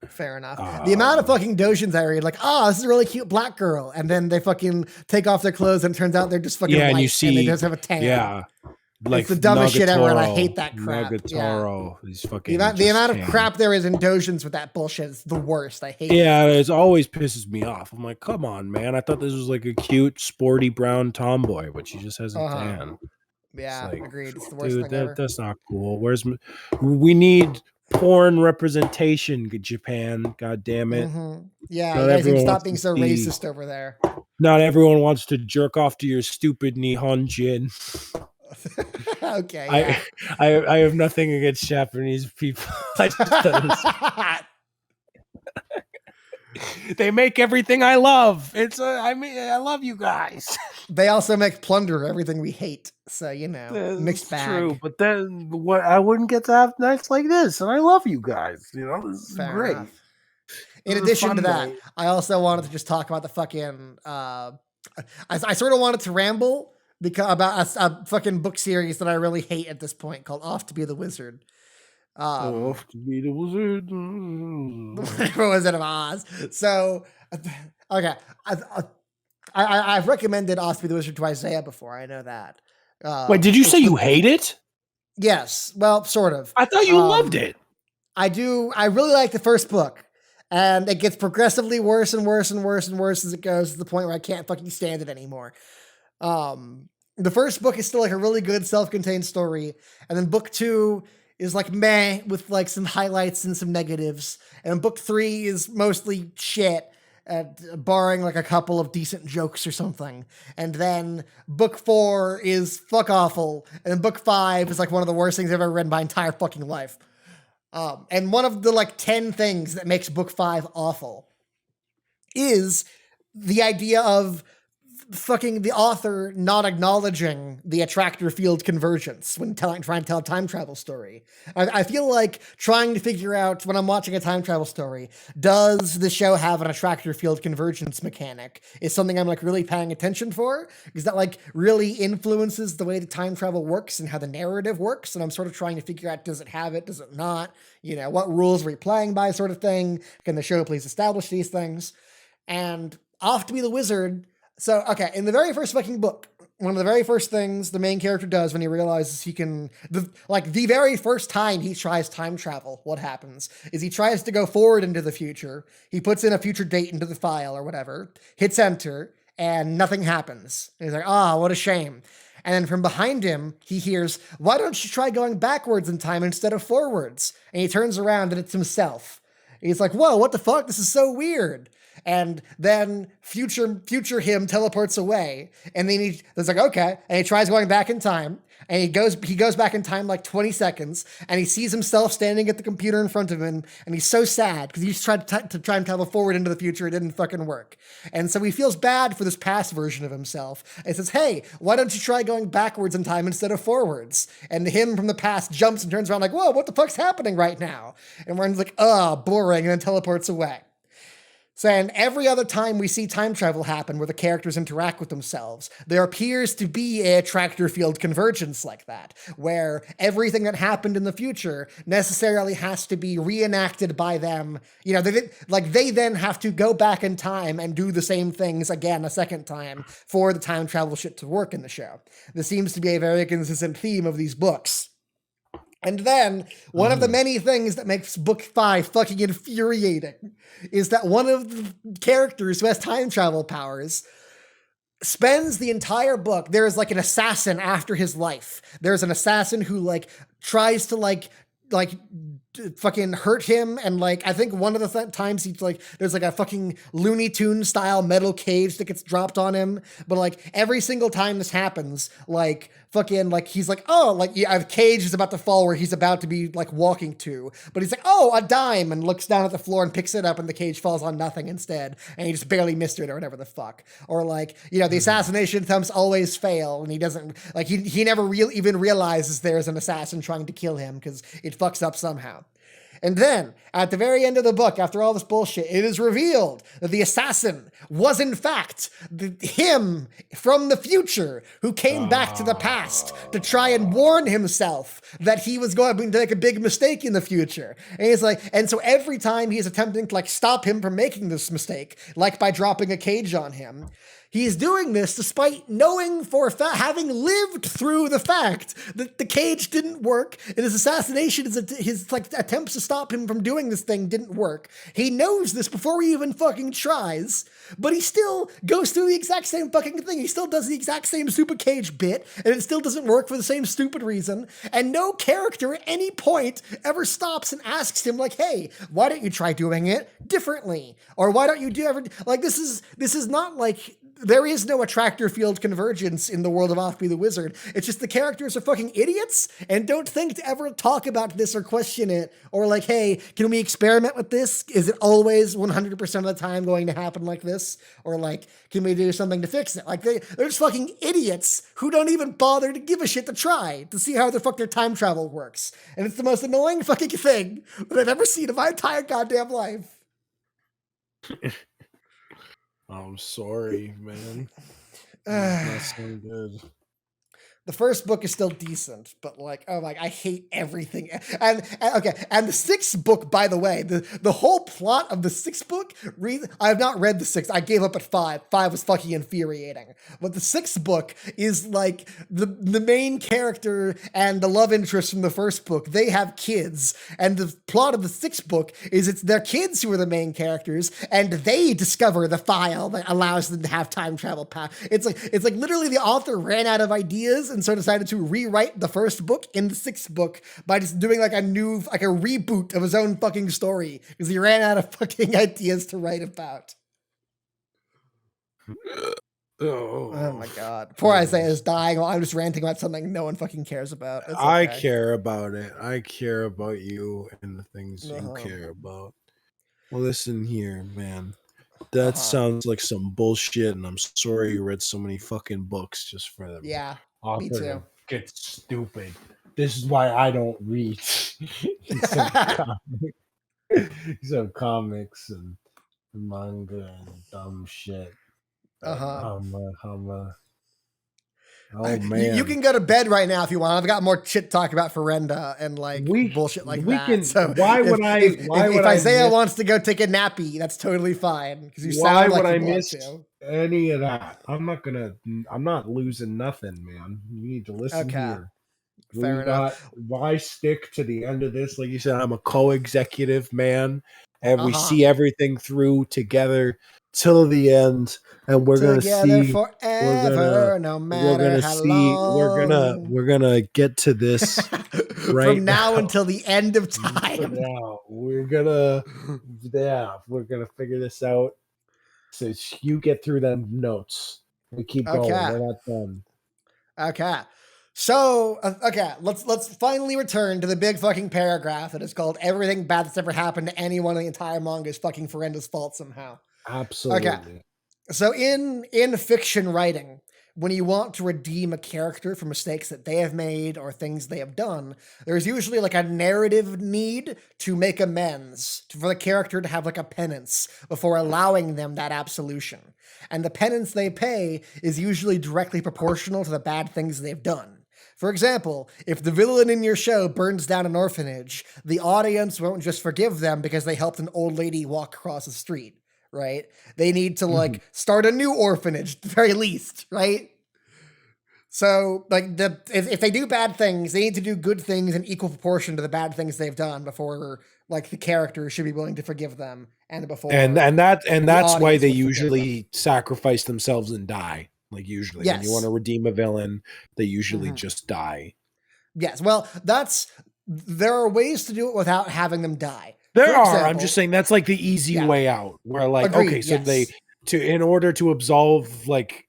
Fair enough. The amount of fucking dojins I read, like, this is a really cute black girl, and then they fucking take off their clothes and it turns out they're just fucking white, and you see, and they just have a tan. Like, it's the dumbest shit ever, and I hate that crap. These fucking the amount of crap there is in dojins with that bullshit is the worst. I hate it. Yeah, it always pisses me off. I'm like, come on, man. I thought this was like a cute, sporty brown tomboy, but she just has a tan. Yeah, like, agreed. It's the worst thing ever. That's not cool. We need porn representation, Japan. God damn it. Yeah, you guys need to stop being so racist over there. Not everyone wants to jerk off to your stupid Nihonjin. Okay. I have nothing against Japanese people. They make everything I love. I love you guys. They also make Plunderer everything we hate. So, you know, mixed bag. True, but then I wouldn't get to have nights like this, and I love you guys. You know, this is great. Enough. In addition to that, I also wanted to just talk about the fucking. I sort of wanted to ramble about a fucking book series that I really hate at this point called Off to Be the Wizard. Off to Be the Wizard. Wizard of Oz. So, okay. I've recommended Osby the Wizard to Isaiah before. I know that. Wait, did you say you hate it? Yes. Well, sort of. I thought you loved it. I do. I really like the first book, and it gets progressively worse and worse and worse and worse as it goes to the point where I can't fucking stand it anymore. The first book is still like a really good self-contained story, and then book 2 is like meh with like some highlights and some negatives, and book 3 is mostly shit, barring like a couple of decent jokes or something. And then book 4 is fuck awful, and then book 5 is like one of the worst things I've ever read in my entire fucking life. And one of the like 10 things that makes book 5 awful is the idea of fucking the author not acknowledging the attractor field convergence when trying to tell a time travel story. I feel like trying to figure out when I'm watching a time travel story, does the show have an attractor field convergence mechanic is something I'm like really paying attention for, because that like really influences the way the time travel works and how the narrative works. And I'm sort of trying to figure out, does it have it? Does it not? You know, what rules are we playing by sort of thing? Can the show please establish these things? And Off to Be the Wizard. So, okay, in the very first fucking book, one of the very first things the main character does when he realizes he can, the very first time he tries time travel, what happens is he tries to go forward into the future. He puts in a future date into the file or whatever, hits enter, and nothing happens. And he's like, what a shame. And then from behind him, he hears, why don't you try going backwards in time instead of forwards? And he turns around and it's himself. And he's like, whoa, what the fuck? This is so weird. And then future him teleports away, and then he's like, okay, and he tries going back in time, and he goes back in time like 20 seconds, and he sees himself standing at the computer in front of him, and he's so sad because he's tried to try and travel forward into the future. It didn't fucking work. And so he feels bad for this past version of himself and says, hey, why don't you try going backwards in time instead of forwards? And him from the past jumps and turns around like, whoa, what the fuck's happening right now? And we're like, boring, and then teleports away. So, and every other time we see time travel happen where the characters interact with themselves, there appears to be a attractor field convergence like that, where everything that happened in the future necessarily has to be reenacted by them. You know, they then have to go back in time and do the same things again a second time for the time travel shit to work in the show. This seems to be a very consistent theme of these books. And then, one of the many things that makes book 5 fucking infuriating is that one of the characters who has time travel powers spends the entire book, there is like an assassin after his life. There's an assassin who like tries to like fucking hurt him, and like I think one of the times he's like there's like a fucking Looney Tunes style metal cage that gets dropped on him, but like every single time this happens, like fucking like he's like, oh, like yeah, a cage is about to fall where he's about to be like walking to, but he's like, oh, a dime, and looks down at the floor and picks it up, and the cage falls on nothing instead, and he just barely missed it or whatever the fuck. Or like, you know, the assassination attempts always fail, and he doesn't like he never even realizes there's an assassin trying to kill him because it fucks up somehow. And then, at the very end of the book, after all this bullshit, it is revealed that the assassin was, in fact, him from the future who came back to the past to try and warn himself that he was going to make a big mistake in the future. And he's like, and so every time he's attempting to like stop him from making this mistake, like by dropping a cage on him, he's doing this despite knowing for a fact, having lived through the fact that the cage didn't work and his assassination, his like attempts to stop him from doing this thing didn't work. He knows this before he even fucking tries, but he still goes through the exact same fucking thing. He still does the exact same stupid cage bit, and it still doesn't work for the same stupid reason. And no character at any point ever stops and asks him like, hey, why don't you try doing it differently? Or why don't you do ever, like, this is not like, there is no attractor field convergence in the world of Offbeat the Wizard. It's just the characters are fucking idiots and don't think to ever talk about this or question it, or like, hey, can we experiment with this? Is it always 100% of the time going to happen like this? Or like, can we do something to fix it? Like they're just fucking idiots who don't even bother to give a shit to try to see how the fuck their time travel works. And it's the most annoying fucking thing that I've ever seen in my entire goddamn life. I'm sorry, man. That's not so good. The first book is still decent, but like, oh my, I hate everything. And the sixth book, by the way, the whole plot of the sixth book, I have not read the sixth. I gave up at 5. 5 was fucking infuriating. But the sixth book is like the main character and the love interest from the first book. They have kids, and the plot of the sixth book is it's their kids who are the main characters, and they discover the file that allows them to have time travel. It's like literally the author ran out of ideas and so decided to rewrite the first book in the sixth book by just doing like a reboot of his own fucking story because he ran out of fucking ideas to write about. Oh my god. Poor Isaiah is dying while I'm just ranting about something no one fucking cares about. It's okay. I care about it. I care about you and the things you care about. Well, listen here, man. That sounds like some bullshit, and I'm sorry you read so many fucking books just for them. Yeah, me too. Get stupid. This is why I don't read some comics and manga and dumb shit. Oh man, you can go to bed right now if you want. I've got more shit to talk about Ferenda and like bullshit like that. So if Isaiah wants to go take a nappy, that's totally fine because you sound like you want to. Any of that? I'm not losing nothing, man. You need to listen here. Fair enough. Why stick to the end of this? Like you said, I'm a co-executive man, and we see everything through together till the end. And we're gonna see forever, no matter how long. We're gonna get to this right from now until the end of time. Now we're gonna figure this out. So you get through them notes. We keep going. We're not done. Okay. So, let's finally return to the big fucking paragraph that is called "Everything bad that's ever happened to anyone in the entire manga is fucking Ferenda's fault somehow." Absolutely. Okay. So in fiction writing, when you want to redeem a character for mistakes that they have made or things they have done, there's usually like a narrative need to make amends, for the character to have like a penance before allowing them that absolution. And the penance they pay is usually directly proportional to the bad things they've done. For example, if the villain in your show burns down an orphanage, the audience won't just forgive them because they helped an old lady walk across the street. Right? They need to like start a new orphanage at the very least, right? So like if they do bad things, they need to do good things in equal proportion to the bad things they've done before like the character should be willing to forgive them and before that's why they usually sacrifice themselves and die. Like usually when you want to redeem a villain, they usually just die. Yes. Well, there are ways to do it without having them die. There are. I'm just saying that's like the easy way out. Where like, agreed, in order to absolve, like,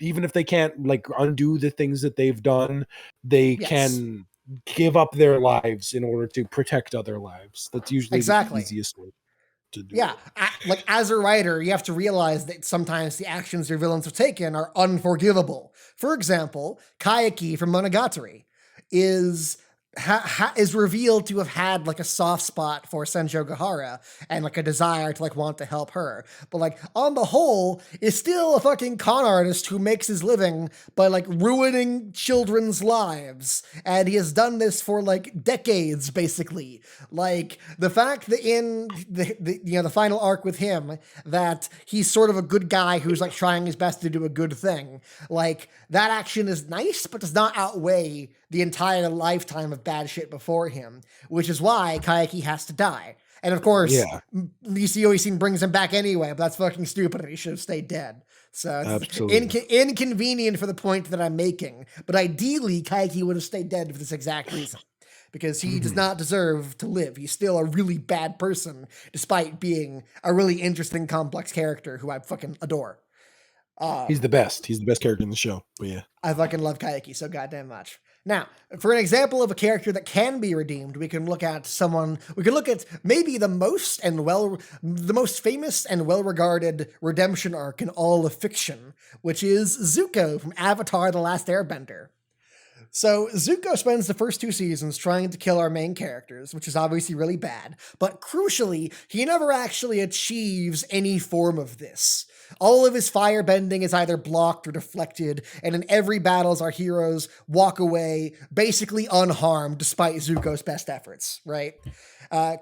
even if they can't like undo the things that they've done, they can give up their lives in order to protect other lives. That's usually the easiest way to do it. Like as a writer, you have to realize that sometimes the actions your villains have taken are unforgivable. For example, Kayaki from Monogatari is revealed to have had like a soft spot for Senjo Gahara and like a desire to like want to help her. But like on the whole is still a fucking con artist who makes his living by like ruining children's lives. And he has done this for like decades, basically. Like the fact that in the final arc with him, that he's sort of a good guy who's like trying his best to do a good thing. Like that action is nice, but does not outweigh the entire lifetime of bad shit before him, which is why Kayaki has to die. And of course, Oisin brings him back anyway, but that's fucking stupid and he should have stayed dead. So it's inconvenient for the point that I'm making. But ideally, Kayaki would have stayed dead for this exact reason. Because he does not deserve to live. He's still a really bad person, despite being a really interesting, complex character who I fucking adore. He's the best. He's the best character in the show. But yeah. I fucking love Kayaki so goddamn much. Now, for an example of a character that can be redeemed, we can look at maybe the most famous and well-regarded redemption arc in all of fiction, which is Zuko from Avatar: The Last Airbender. So Zuko spends the first 2 seasons trying to kill our main characters, which is obviously really bad, but crucially, he never actually achieves any form of this. All of his fire bending is either blocked or deflected, and in every battles, our heroes walk away basically unharmed despite Zuko's best efforts, right?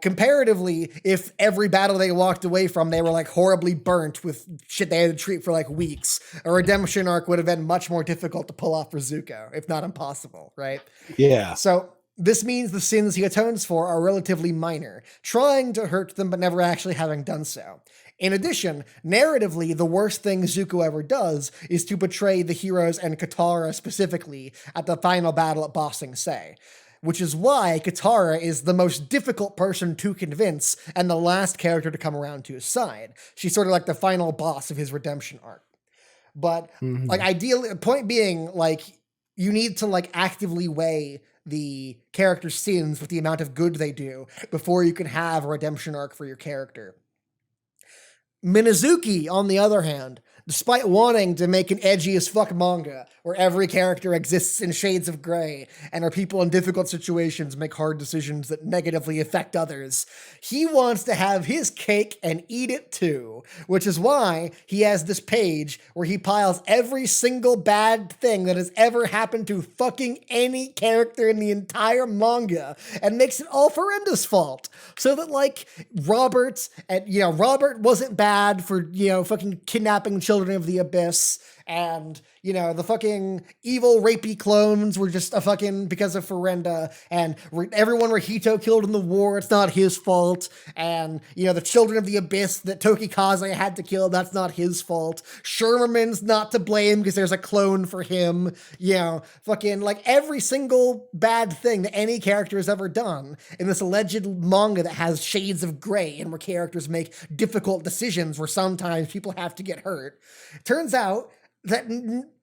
Comparatively, if every battle they walked away from, they were like horribly burnt with shit they had to treat for like weeks, a redemption arc would have been much more difficult to pull off for Zuko, if not impossible, right? Yeah. So this means the sins he atones for are relatively minor, trying to hurt them but never actually having done so. In addition, narratively, the worst thing Zuko ever does is to betray the heroes and Katara specifically at the final battle at Ba Sing Se, which is why Katara is the most difficult person to convince and the last character to come around to his side. She's sort of like the final boss of his redemption arc. But like ideally, point being, like, you need to like actively weigh the character's sins with the amount of good they do before you can have a redemption arc for your character. Minazuki, on the other hand, despite wanting to make an edgy as fuck manga where every character exists in shades of gray and where people in difficult situations make hard decisions that negatively affect others, he wants to have his cake and eat it too, which is why he has this page where he piles every single bad thing that has ever happened to fucking any character in the entire manga and makes it all Ferenda's fault. So that, like, Robert wasn't bad for, fucking kidnapping children of the abyss, and, the fucking evil rapey clones were just a fucking because of Ferenda, and everyone Rahito killed in the war, it's not his fault, and, the children of the abyss that Tokikaze had to kill, that's not his fault. Sherman's not to blame because there's a clone for him, fucking, like, every single bad thing that any character has ever done in this alleged manga that has shades of gray and where characters make difficult decisions where sometimes people have to get hurt. Turns out that,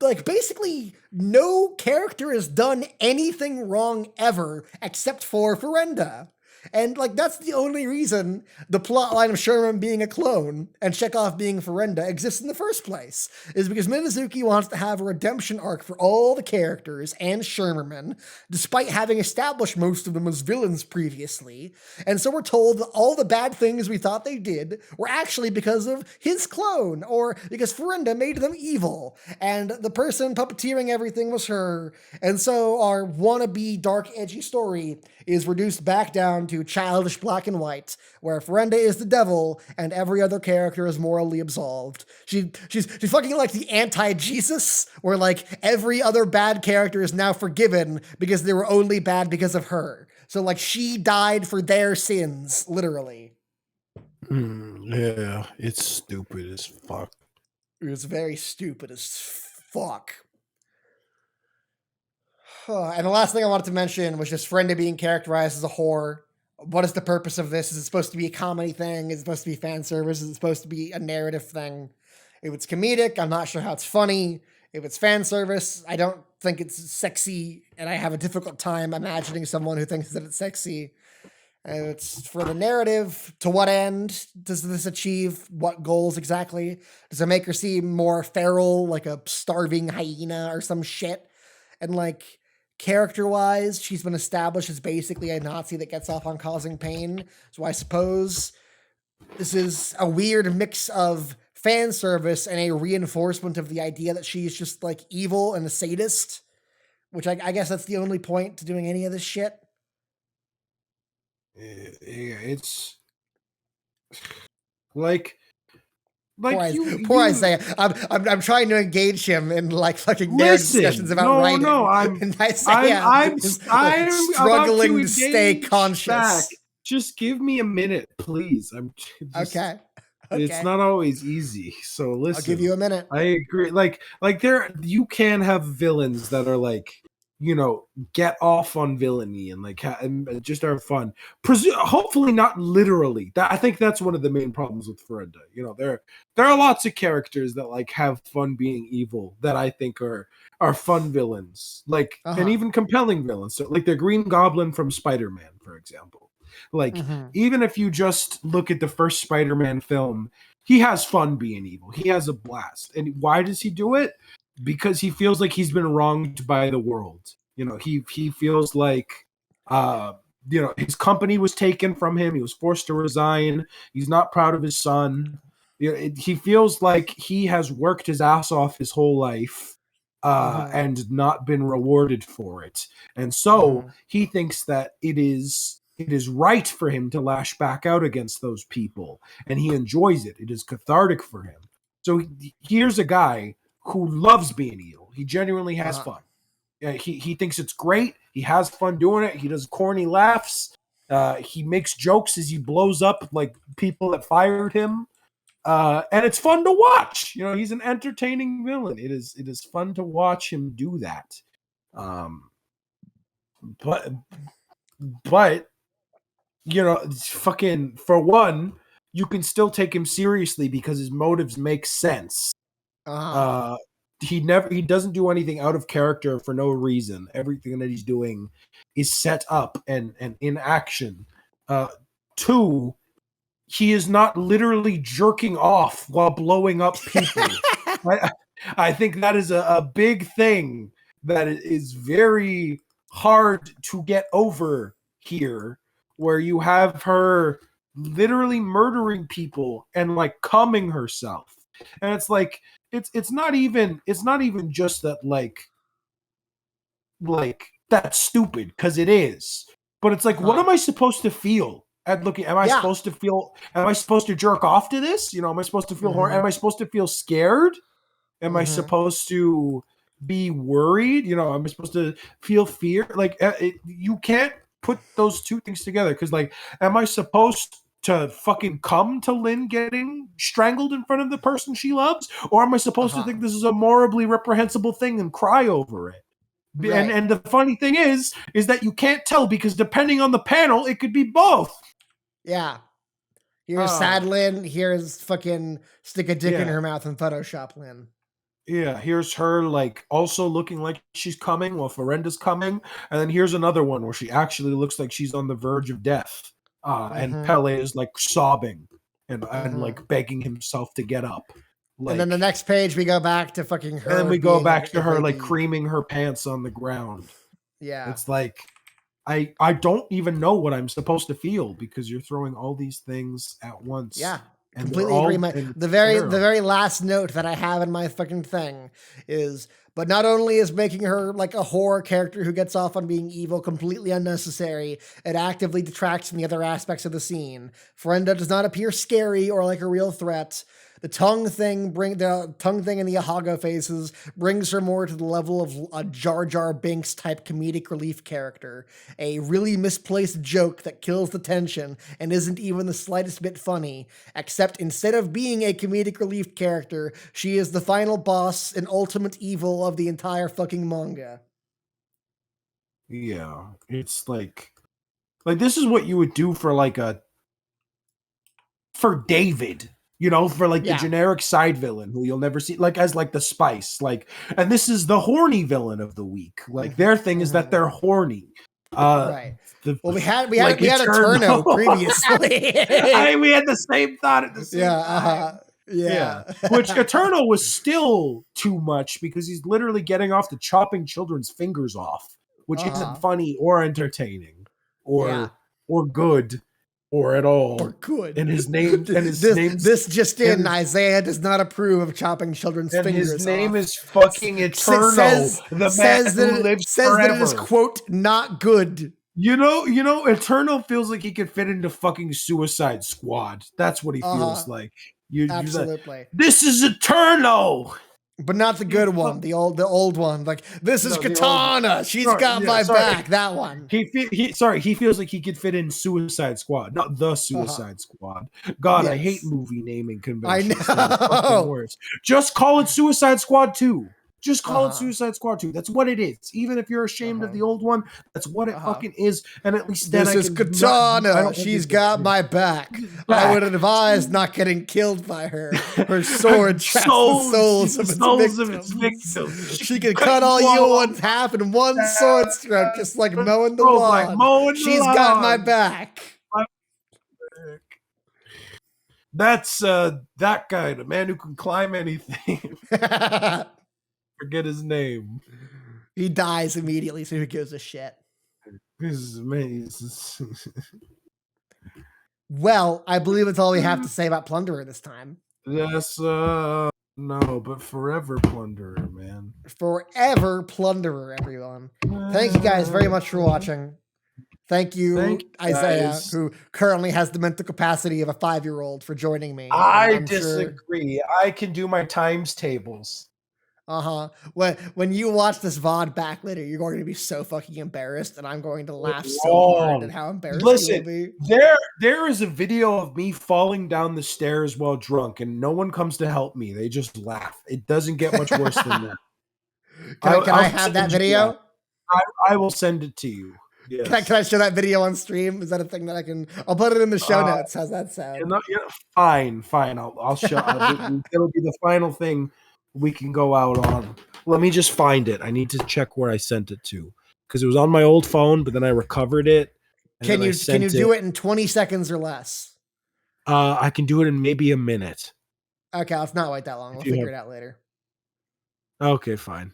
like, basically no character has done anything wrong ever except for Ferenda. And, like, that's the only reason the plotline of Sherman being a clone and Chekhov being Ferenda exists in the first place, is because Minazuki wants to have a redemption arc for all the characters and Sherman, despite having established most of them as villains previously. And so we're told that all the bad things we thought they did were actually because of his clone, or because Ferenda made them evil, and the person puppeteering everything was her. And so our wannabe dark, edgy story is reduced back down to childish black and white, where Ferenda is the devil and every other character is morally absolved. She's fucking like the anti-Jesus, where like every other bad character is now forgiven because they were only bad because of her. So like she died for their sins, literally. Yeah, it's stupid as fuck. It was very stupid as fuck. And the last thing I wanted to mention was just Ferenda being characterized as a whore. What is the purpose of this? Is it supposed to be a comedy thing? Is it supposed to be fan service? Is it supposed to be a narrative thing? If it's comedic, I'm not sure how it's funny. If it's fan service, I don't think it's sexy, and I have a difficult time imagining someone who thinks that it's sexy. And it's for the narrative. To what end does this achieve? What goals exactly? Does it make her seem more feral, like a starving hyena or some shit? And like, character-wise, she's been established as basically a Nazi that gets off on causing pain. So I suppose this is a weird mix of fan service and a reinforcement of the idea that she's just like evil and a sadist, which I guess that's the only point to doing any of this shit. Yeah, it's like poor Isaiah. I'm trying to engage him in like fucking narrative discussions about writing. No, I'm struggling to stay conscious. Back. Just give me a minute, please. Okay. It's not always easy. So listen, I'll give you a minute. I agree. Like you can have villains that are like, get off on villainy and like and just are fun. Hopefully not literally. I think that's one of the main problems with Ferenda. There are lots of characters that like have fun being evil that I think are fun villains, like and even compelling villains. So like the Green Goblin from Spider-Man, for example. Like even if you just look at the first Spider-Man film, he has fun being evil. He has a blast. And why does he do it? Because he feels like he's been wronged by the world. He feels like, his company was taken from him. He was forced to resign. He's not proud of his son. He feels like he has worked his ass off his whole life and not been rewarded for it. And so he thinks that it is right for him to lash back out against those people. And he enjoys it. It is cathartic for him. So here's a guy who loves being evil. He genuinely has fun. He thinks it's great. He has fun doing it. He does corny laughs. He makes jokes as he blows up like people that fired him. And it's fun to watch. You know, he's an entertaining villain. It is fun to watch him do that. But you know, fucking, for one, you can still take him seriously because his motives make sense. He doesn't do anything out of character for no reason. Everything that he's doing is set up and in action. Two, he is not literally jerking off while blowing up people. I think that is a big thing that is very hard to get over here, where you have her literally murdering people and like calming herself. And it's like it's not even just that like that's stupid, because it is. But it's like, what am I supposed to feel at looking? Am I supposed to jerk off to this? You know, am I supposed to feel horror? Am I supposed to feel scared? Am I supposed to be worried? You know, am I supposed to feel fear? Like, you can't put those two things together, because like, am I supposed to fucking come to Lynn getting strangled in front of the person she loves, or am I supposed to think this is a morally reprehensible thing and cry over it? Right. And the funny thing is that you can't tell, because depending on the panel, it could be both. Yeah. Here's sad Lynn. Here's fucking stick a dick in her mouth and Photoshop Lynn. Yeah, here's her like also looking like she's coming while Ferenda's coming, and then here's another one where she actually looks like she's on the verge of death, and Pele is like sobbing and like begging himself to get up. Like, and then the next page we go back to fucking her. And then we go back to her like creaming her pants on the ground. Yeah, it's like I don't even know what I'm supposed to feel, because you're throwing all these things at once. Yeah. Completely agree. The very last note that I have in my fucking thing is, but not only is making her like a horror character who gets off on being evil completely unnecessary, it actively detracts from the other aspects of the scene. Ferenda does not appear scary or like a real threat. The tongue thing and the Ahago faces brings her more to the level of a Jar Jar Binks type comedic relief character. A really misplaced joke that kills the tension and isn't even the slightest bit funny, except instead of being a comedic relief character, she is the final boss and ultimate evil of the entire fucking manga. Yeah, it's like this is what you would do for David. You know, for like the generic side villain who you'll never see, like as like the spice, like, and this is the horny villain of the week. Like their thing is that they're horny. Right. Well, we had Eterno previously. We had the same thought at the same time. Yeah. Which Eterno was still too much, because he's literally getting off to chopping children's fingers off, which isn't funny or entertaining or good. Or at all. Or good. And his name. This just in: Isaiah does not approve of chopping children's fingers. His name is fucking Eterno. Says that it is, quote, not good. You know, Eterno feels like he could fit into fucking Suicide Squad. That's what he feels like. Absolutely. Like, this is Eterno. But not the good one, the old one. Like, this is Katana. She's got my back. That one. He feels like he could fit in Suicide Squad, not the Suicide Squad. God, yes. I hate movie naming conventions. I know. Just call it Suicide Squad 2. Just call it Suicide Squad 2. That's what it is. Even if you're ashamed of the old one, that's what it fucking is. And at least then this is Katana. She's got my back. I would advise not getting killed by her. Her sword traps the souls of its victims. She can cut all you in half in one sword stroke, just like mowing the lawn. She's got my back. That's that guy, the man who can climb anything. Forget his name. He dies immediately, so who gives a shit? This is amazing. Well, I believe that's all we have to say about Plunderer this time. Yes, no, but forever Plunderer, man. Forever Plunderer, everyone. Thank you guys very much for watching. Thank you, Isaiah, who currently has the mental capacity of a 5-year-old, for joining me. I disagree. I can do my times tables. When you watch this VOD back later, you're going to be so fucking embarrassed, and I'm going to laugh so hard at how embarrassed you will be. There is a video of me falling down the stairs while drunk, and no one comes to help me. They just laugh. It doesn't get much worse than that. Can I have that video? I will send it to you. Yes. Can I show that video on stream? Is that a thing that I can? I'll put it in the show notes. How's that sound? Fine. I'll show. It'll be the final thing we can go out on. Let me just find it. I need to check where I sent it to, because it was on my old phone, but then I recovered it. Can you do it in 20 seconds or less? I can do it in maybe a minute. Okay, let's not wait that long. We'll figure it out later. Okay, fine.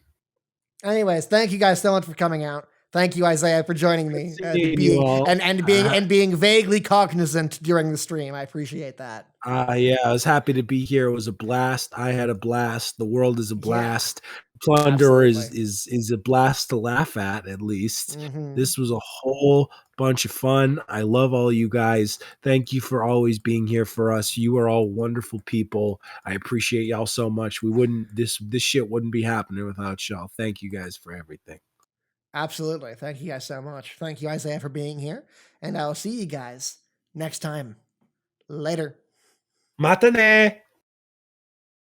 Anyways, thank you guys so much for coming out. Thank you, Isaiah, for joining me and being vaguely cognizant during the stream. I appreciate that. Yeah, I was happy to be here. It was a blast. I had a blast. The world is a blast. Yeah. Plunderer is a blast to laugh at least. Mm-hmm. This was a whole bunch of fun. I love all you guys. Thank you for always being here for us. You are all wonderful people. I appreciate y'all so much. This shit wouldn't be happening without y'all. Thank you guys for everything. Absolutely. Thank you guys so much. Thank you, Isaiah, for being here. And I'll see you guys next time. Later. Matane.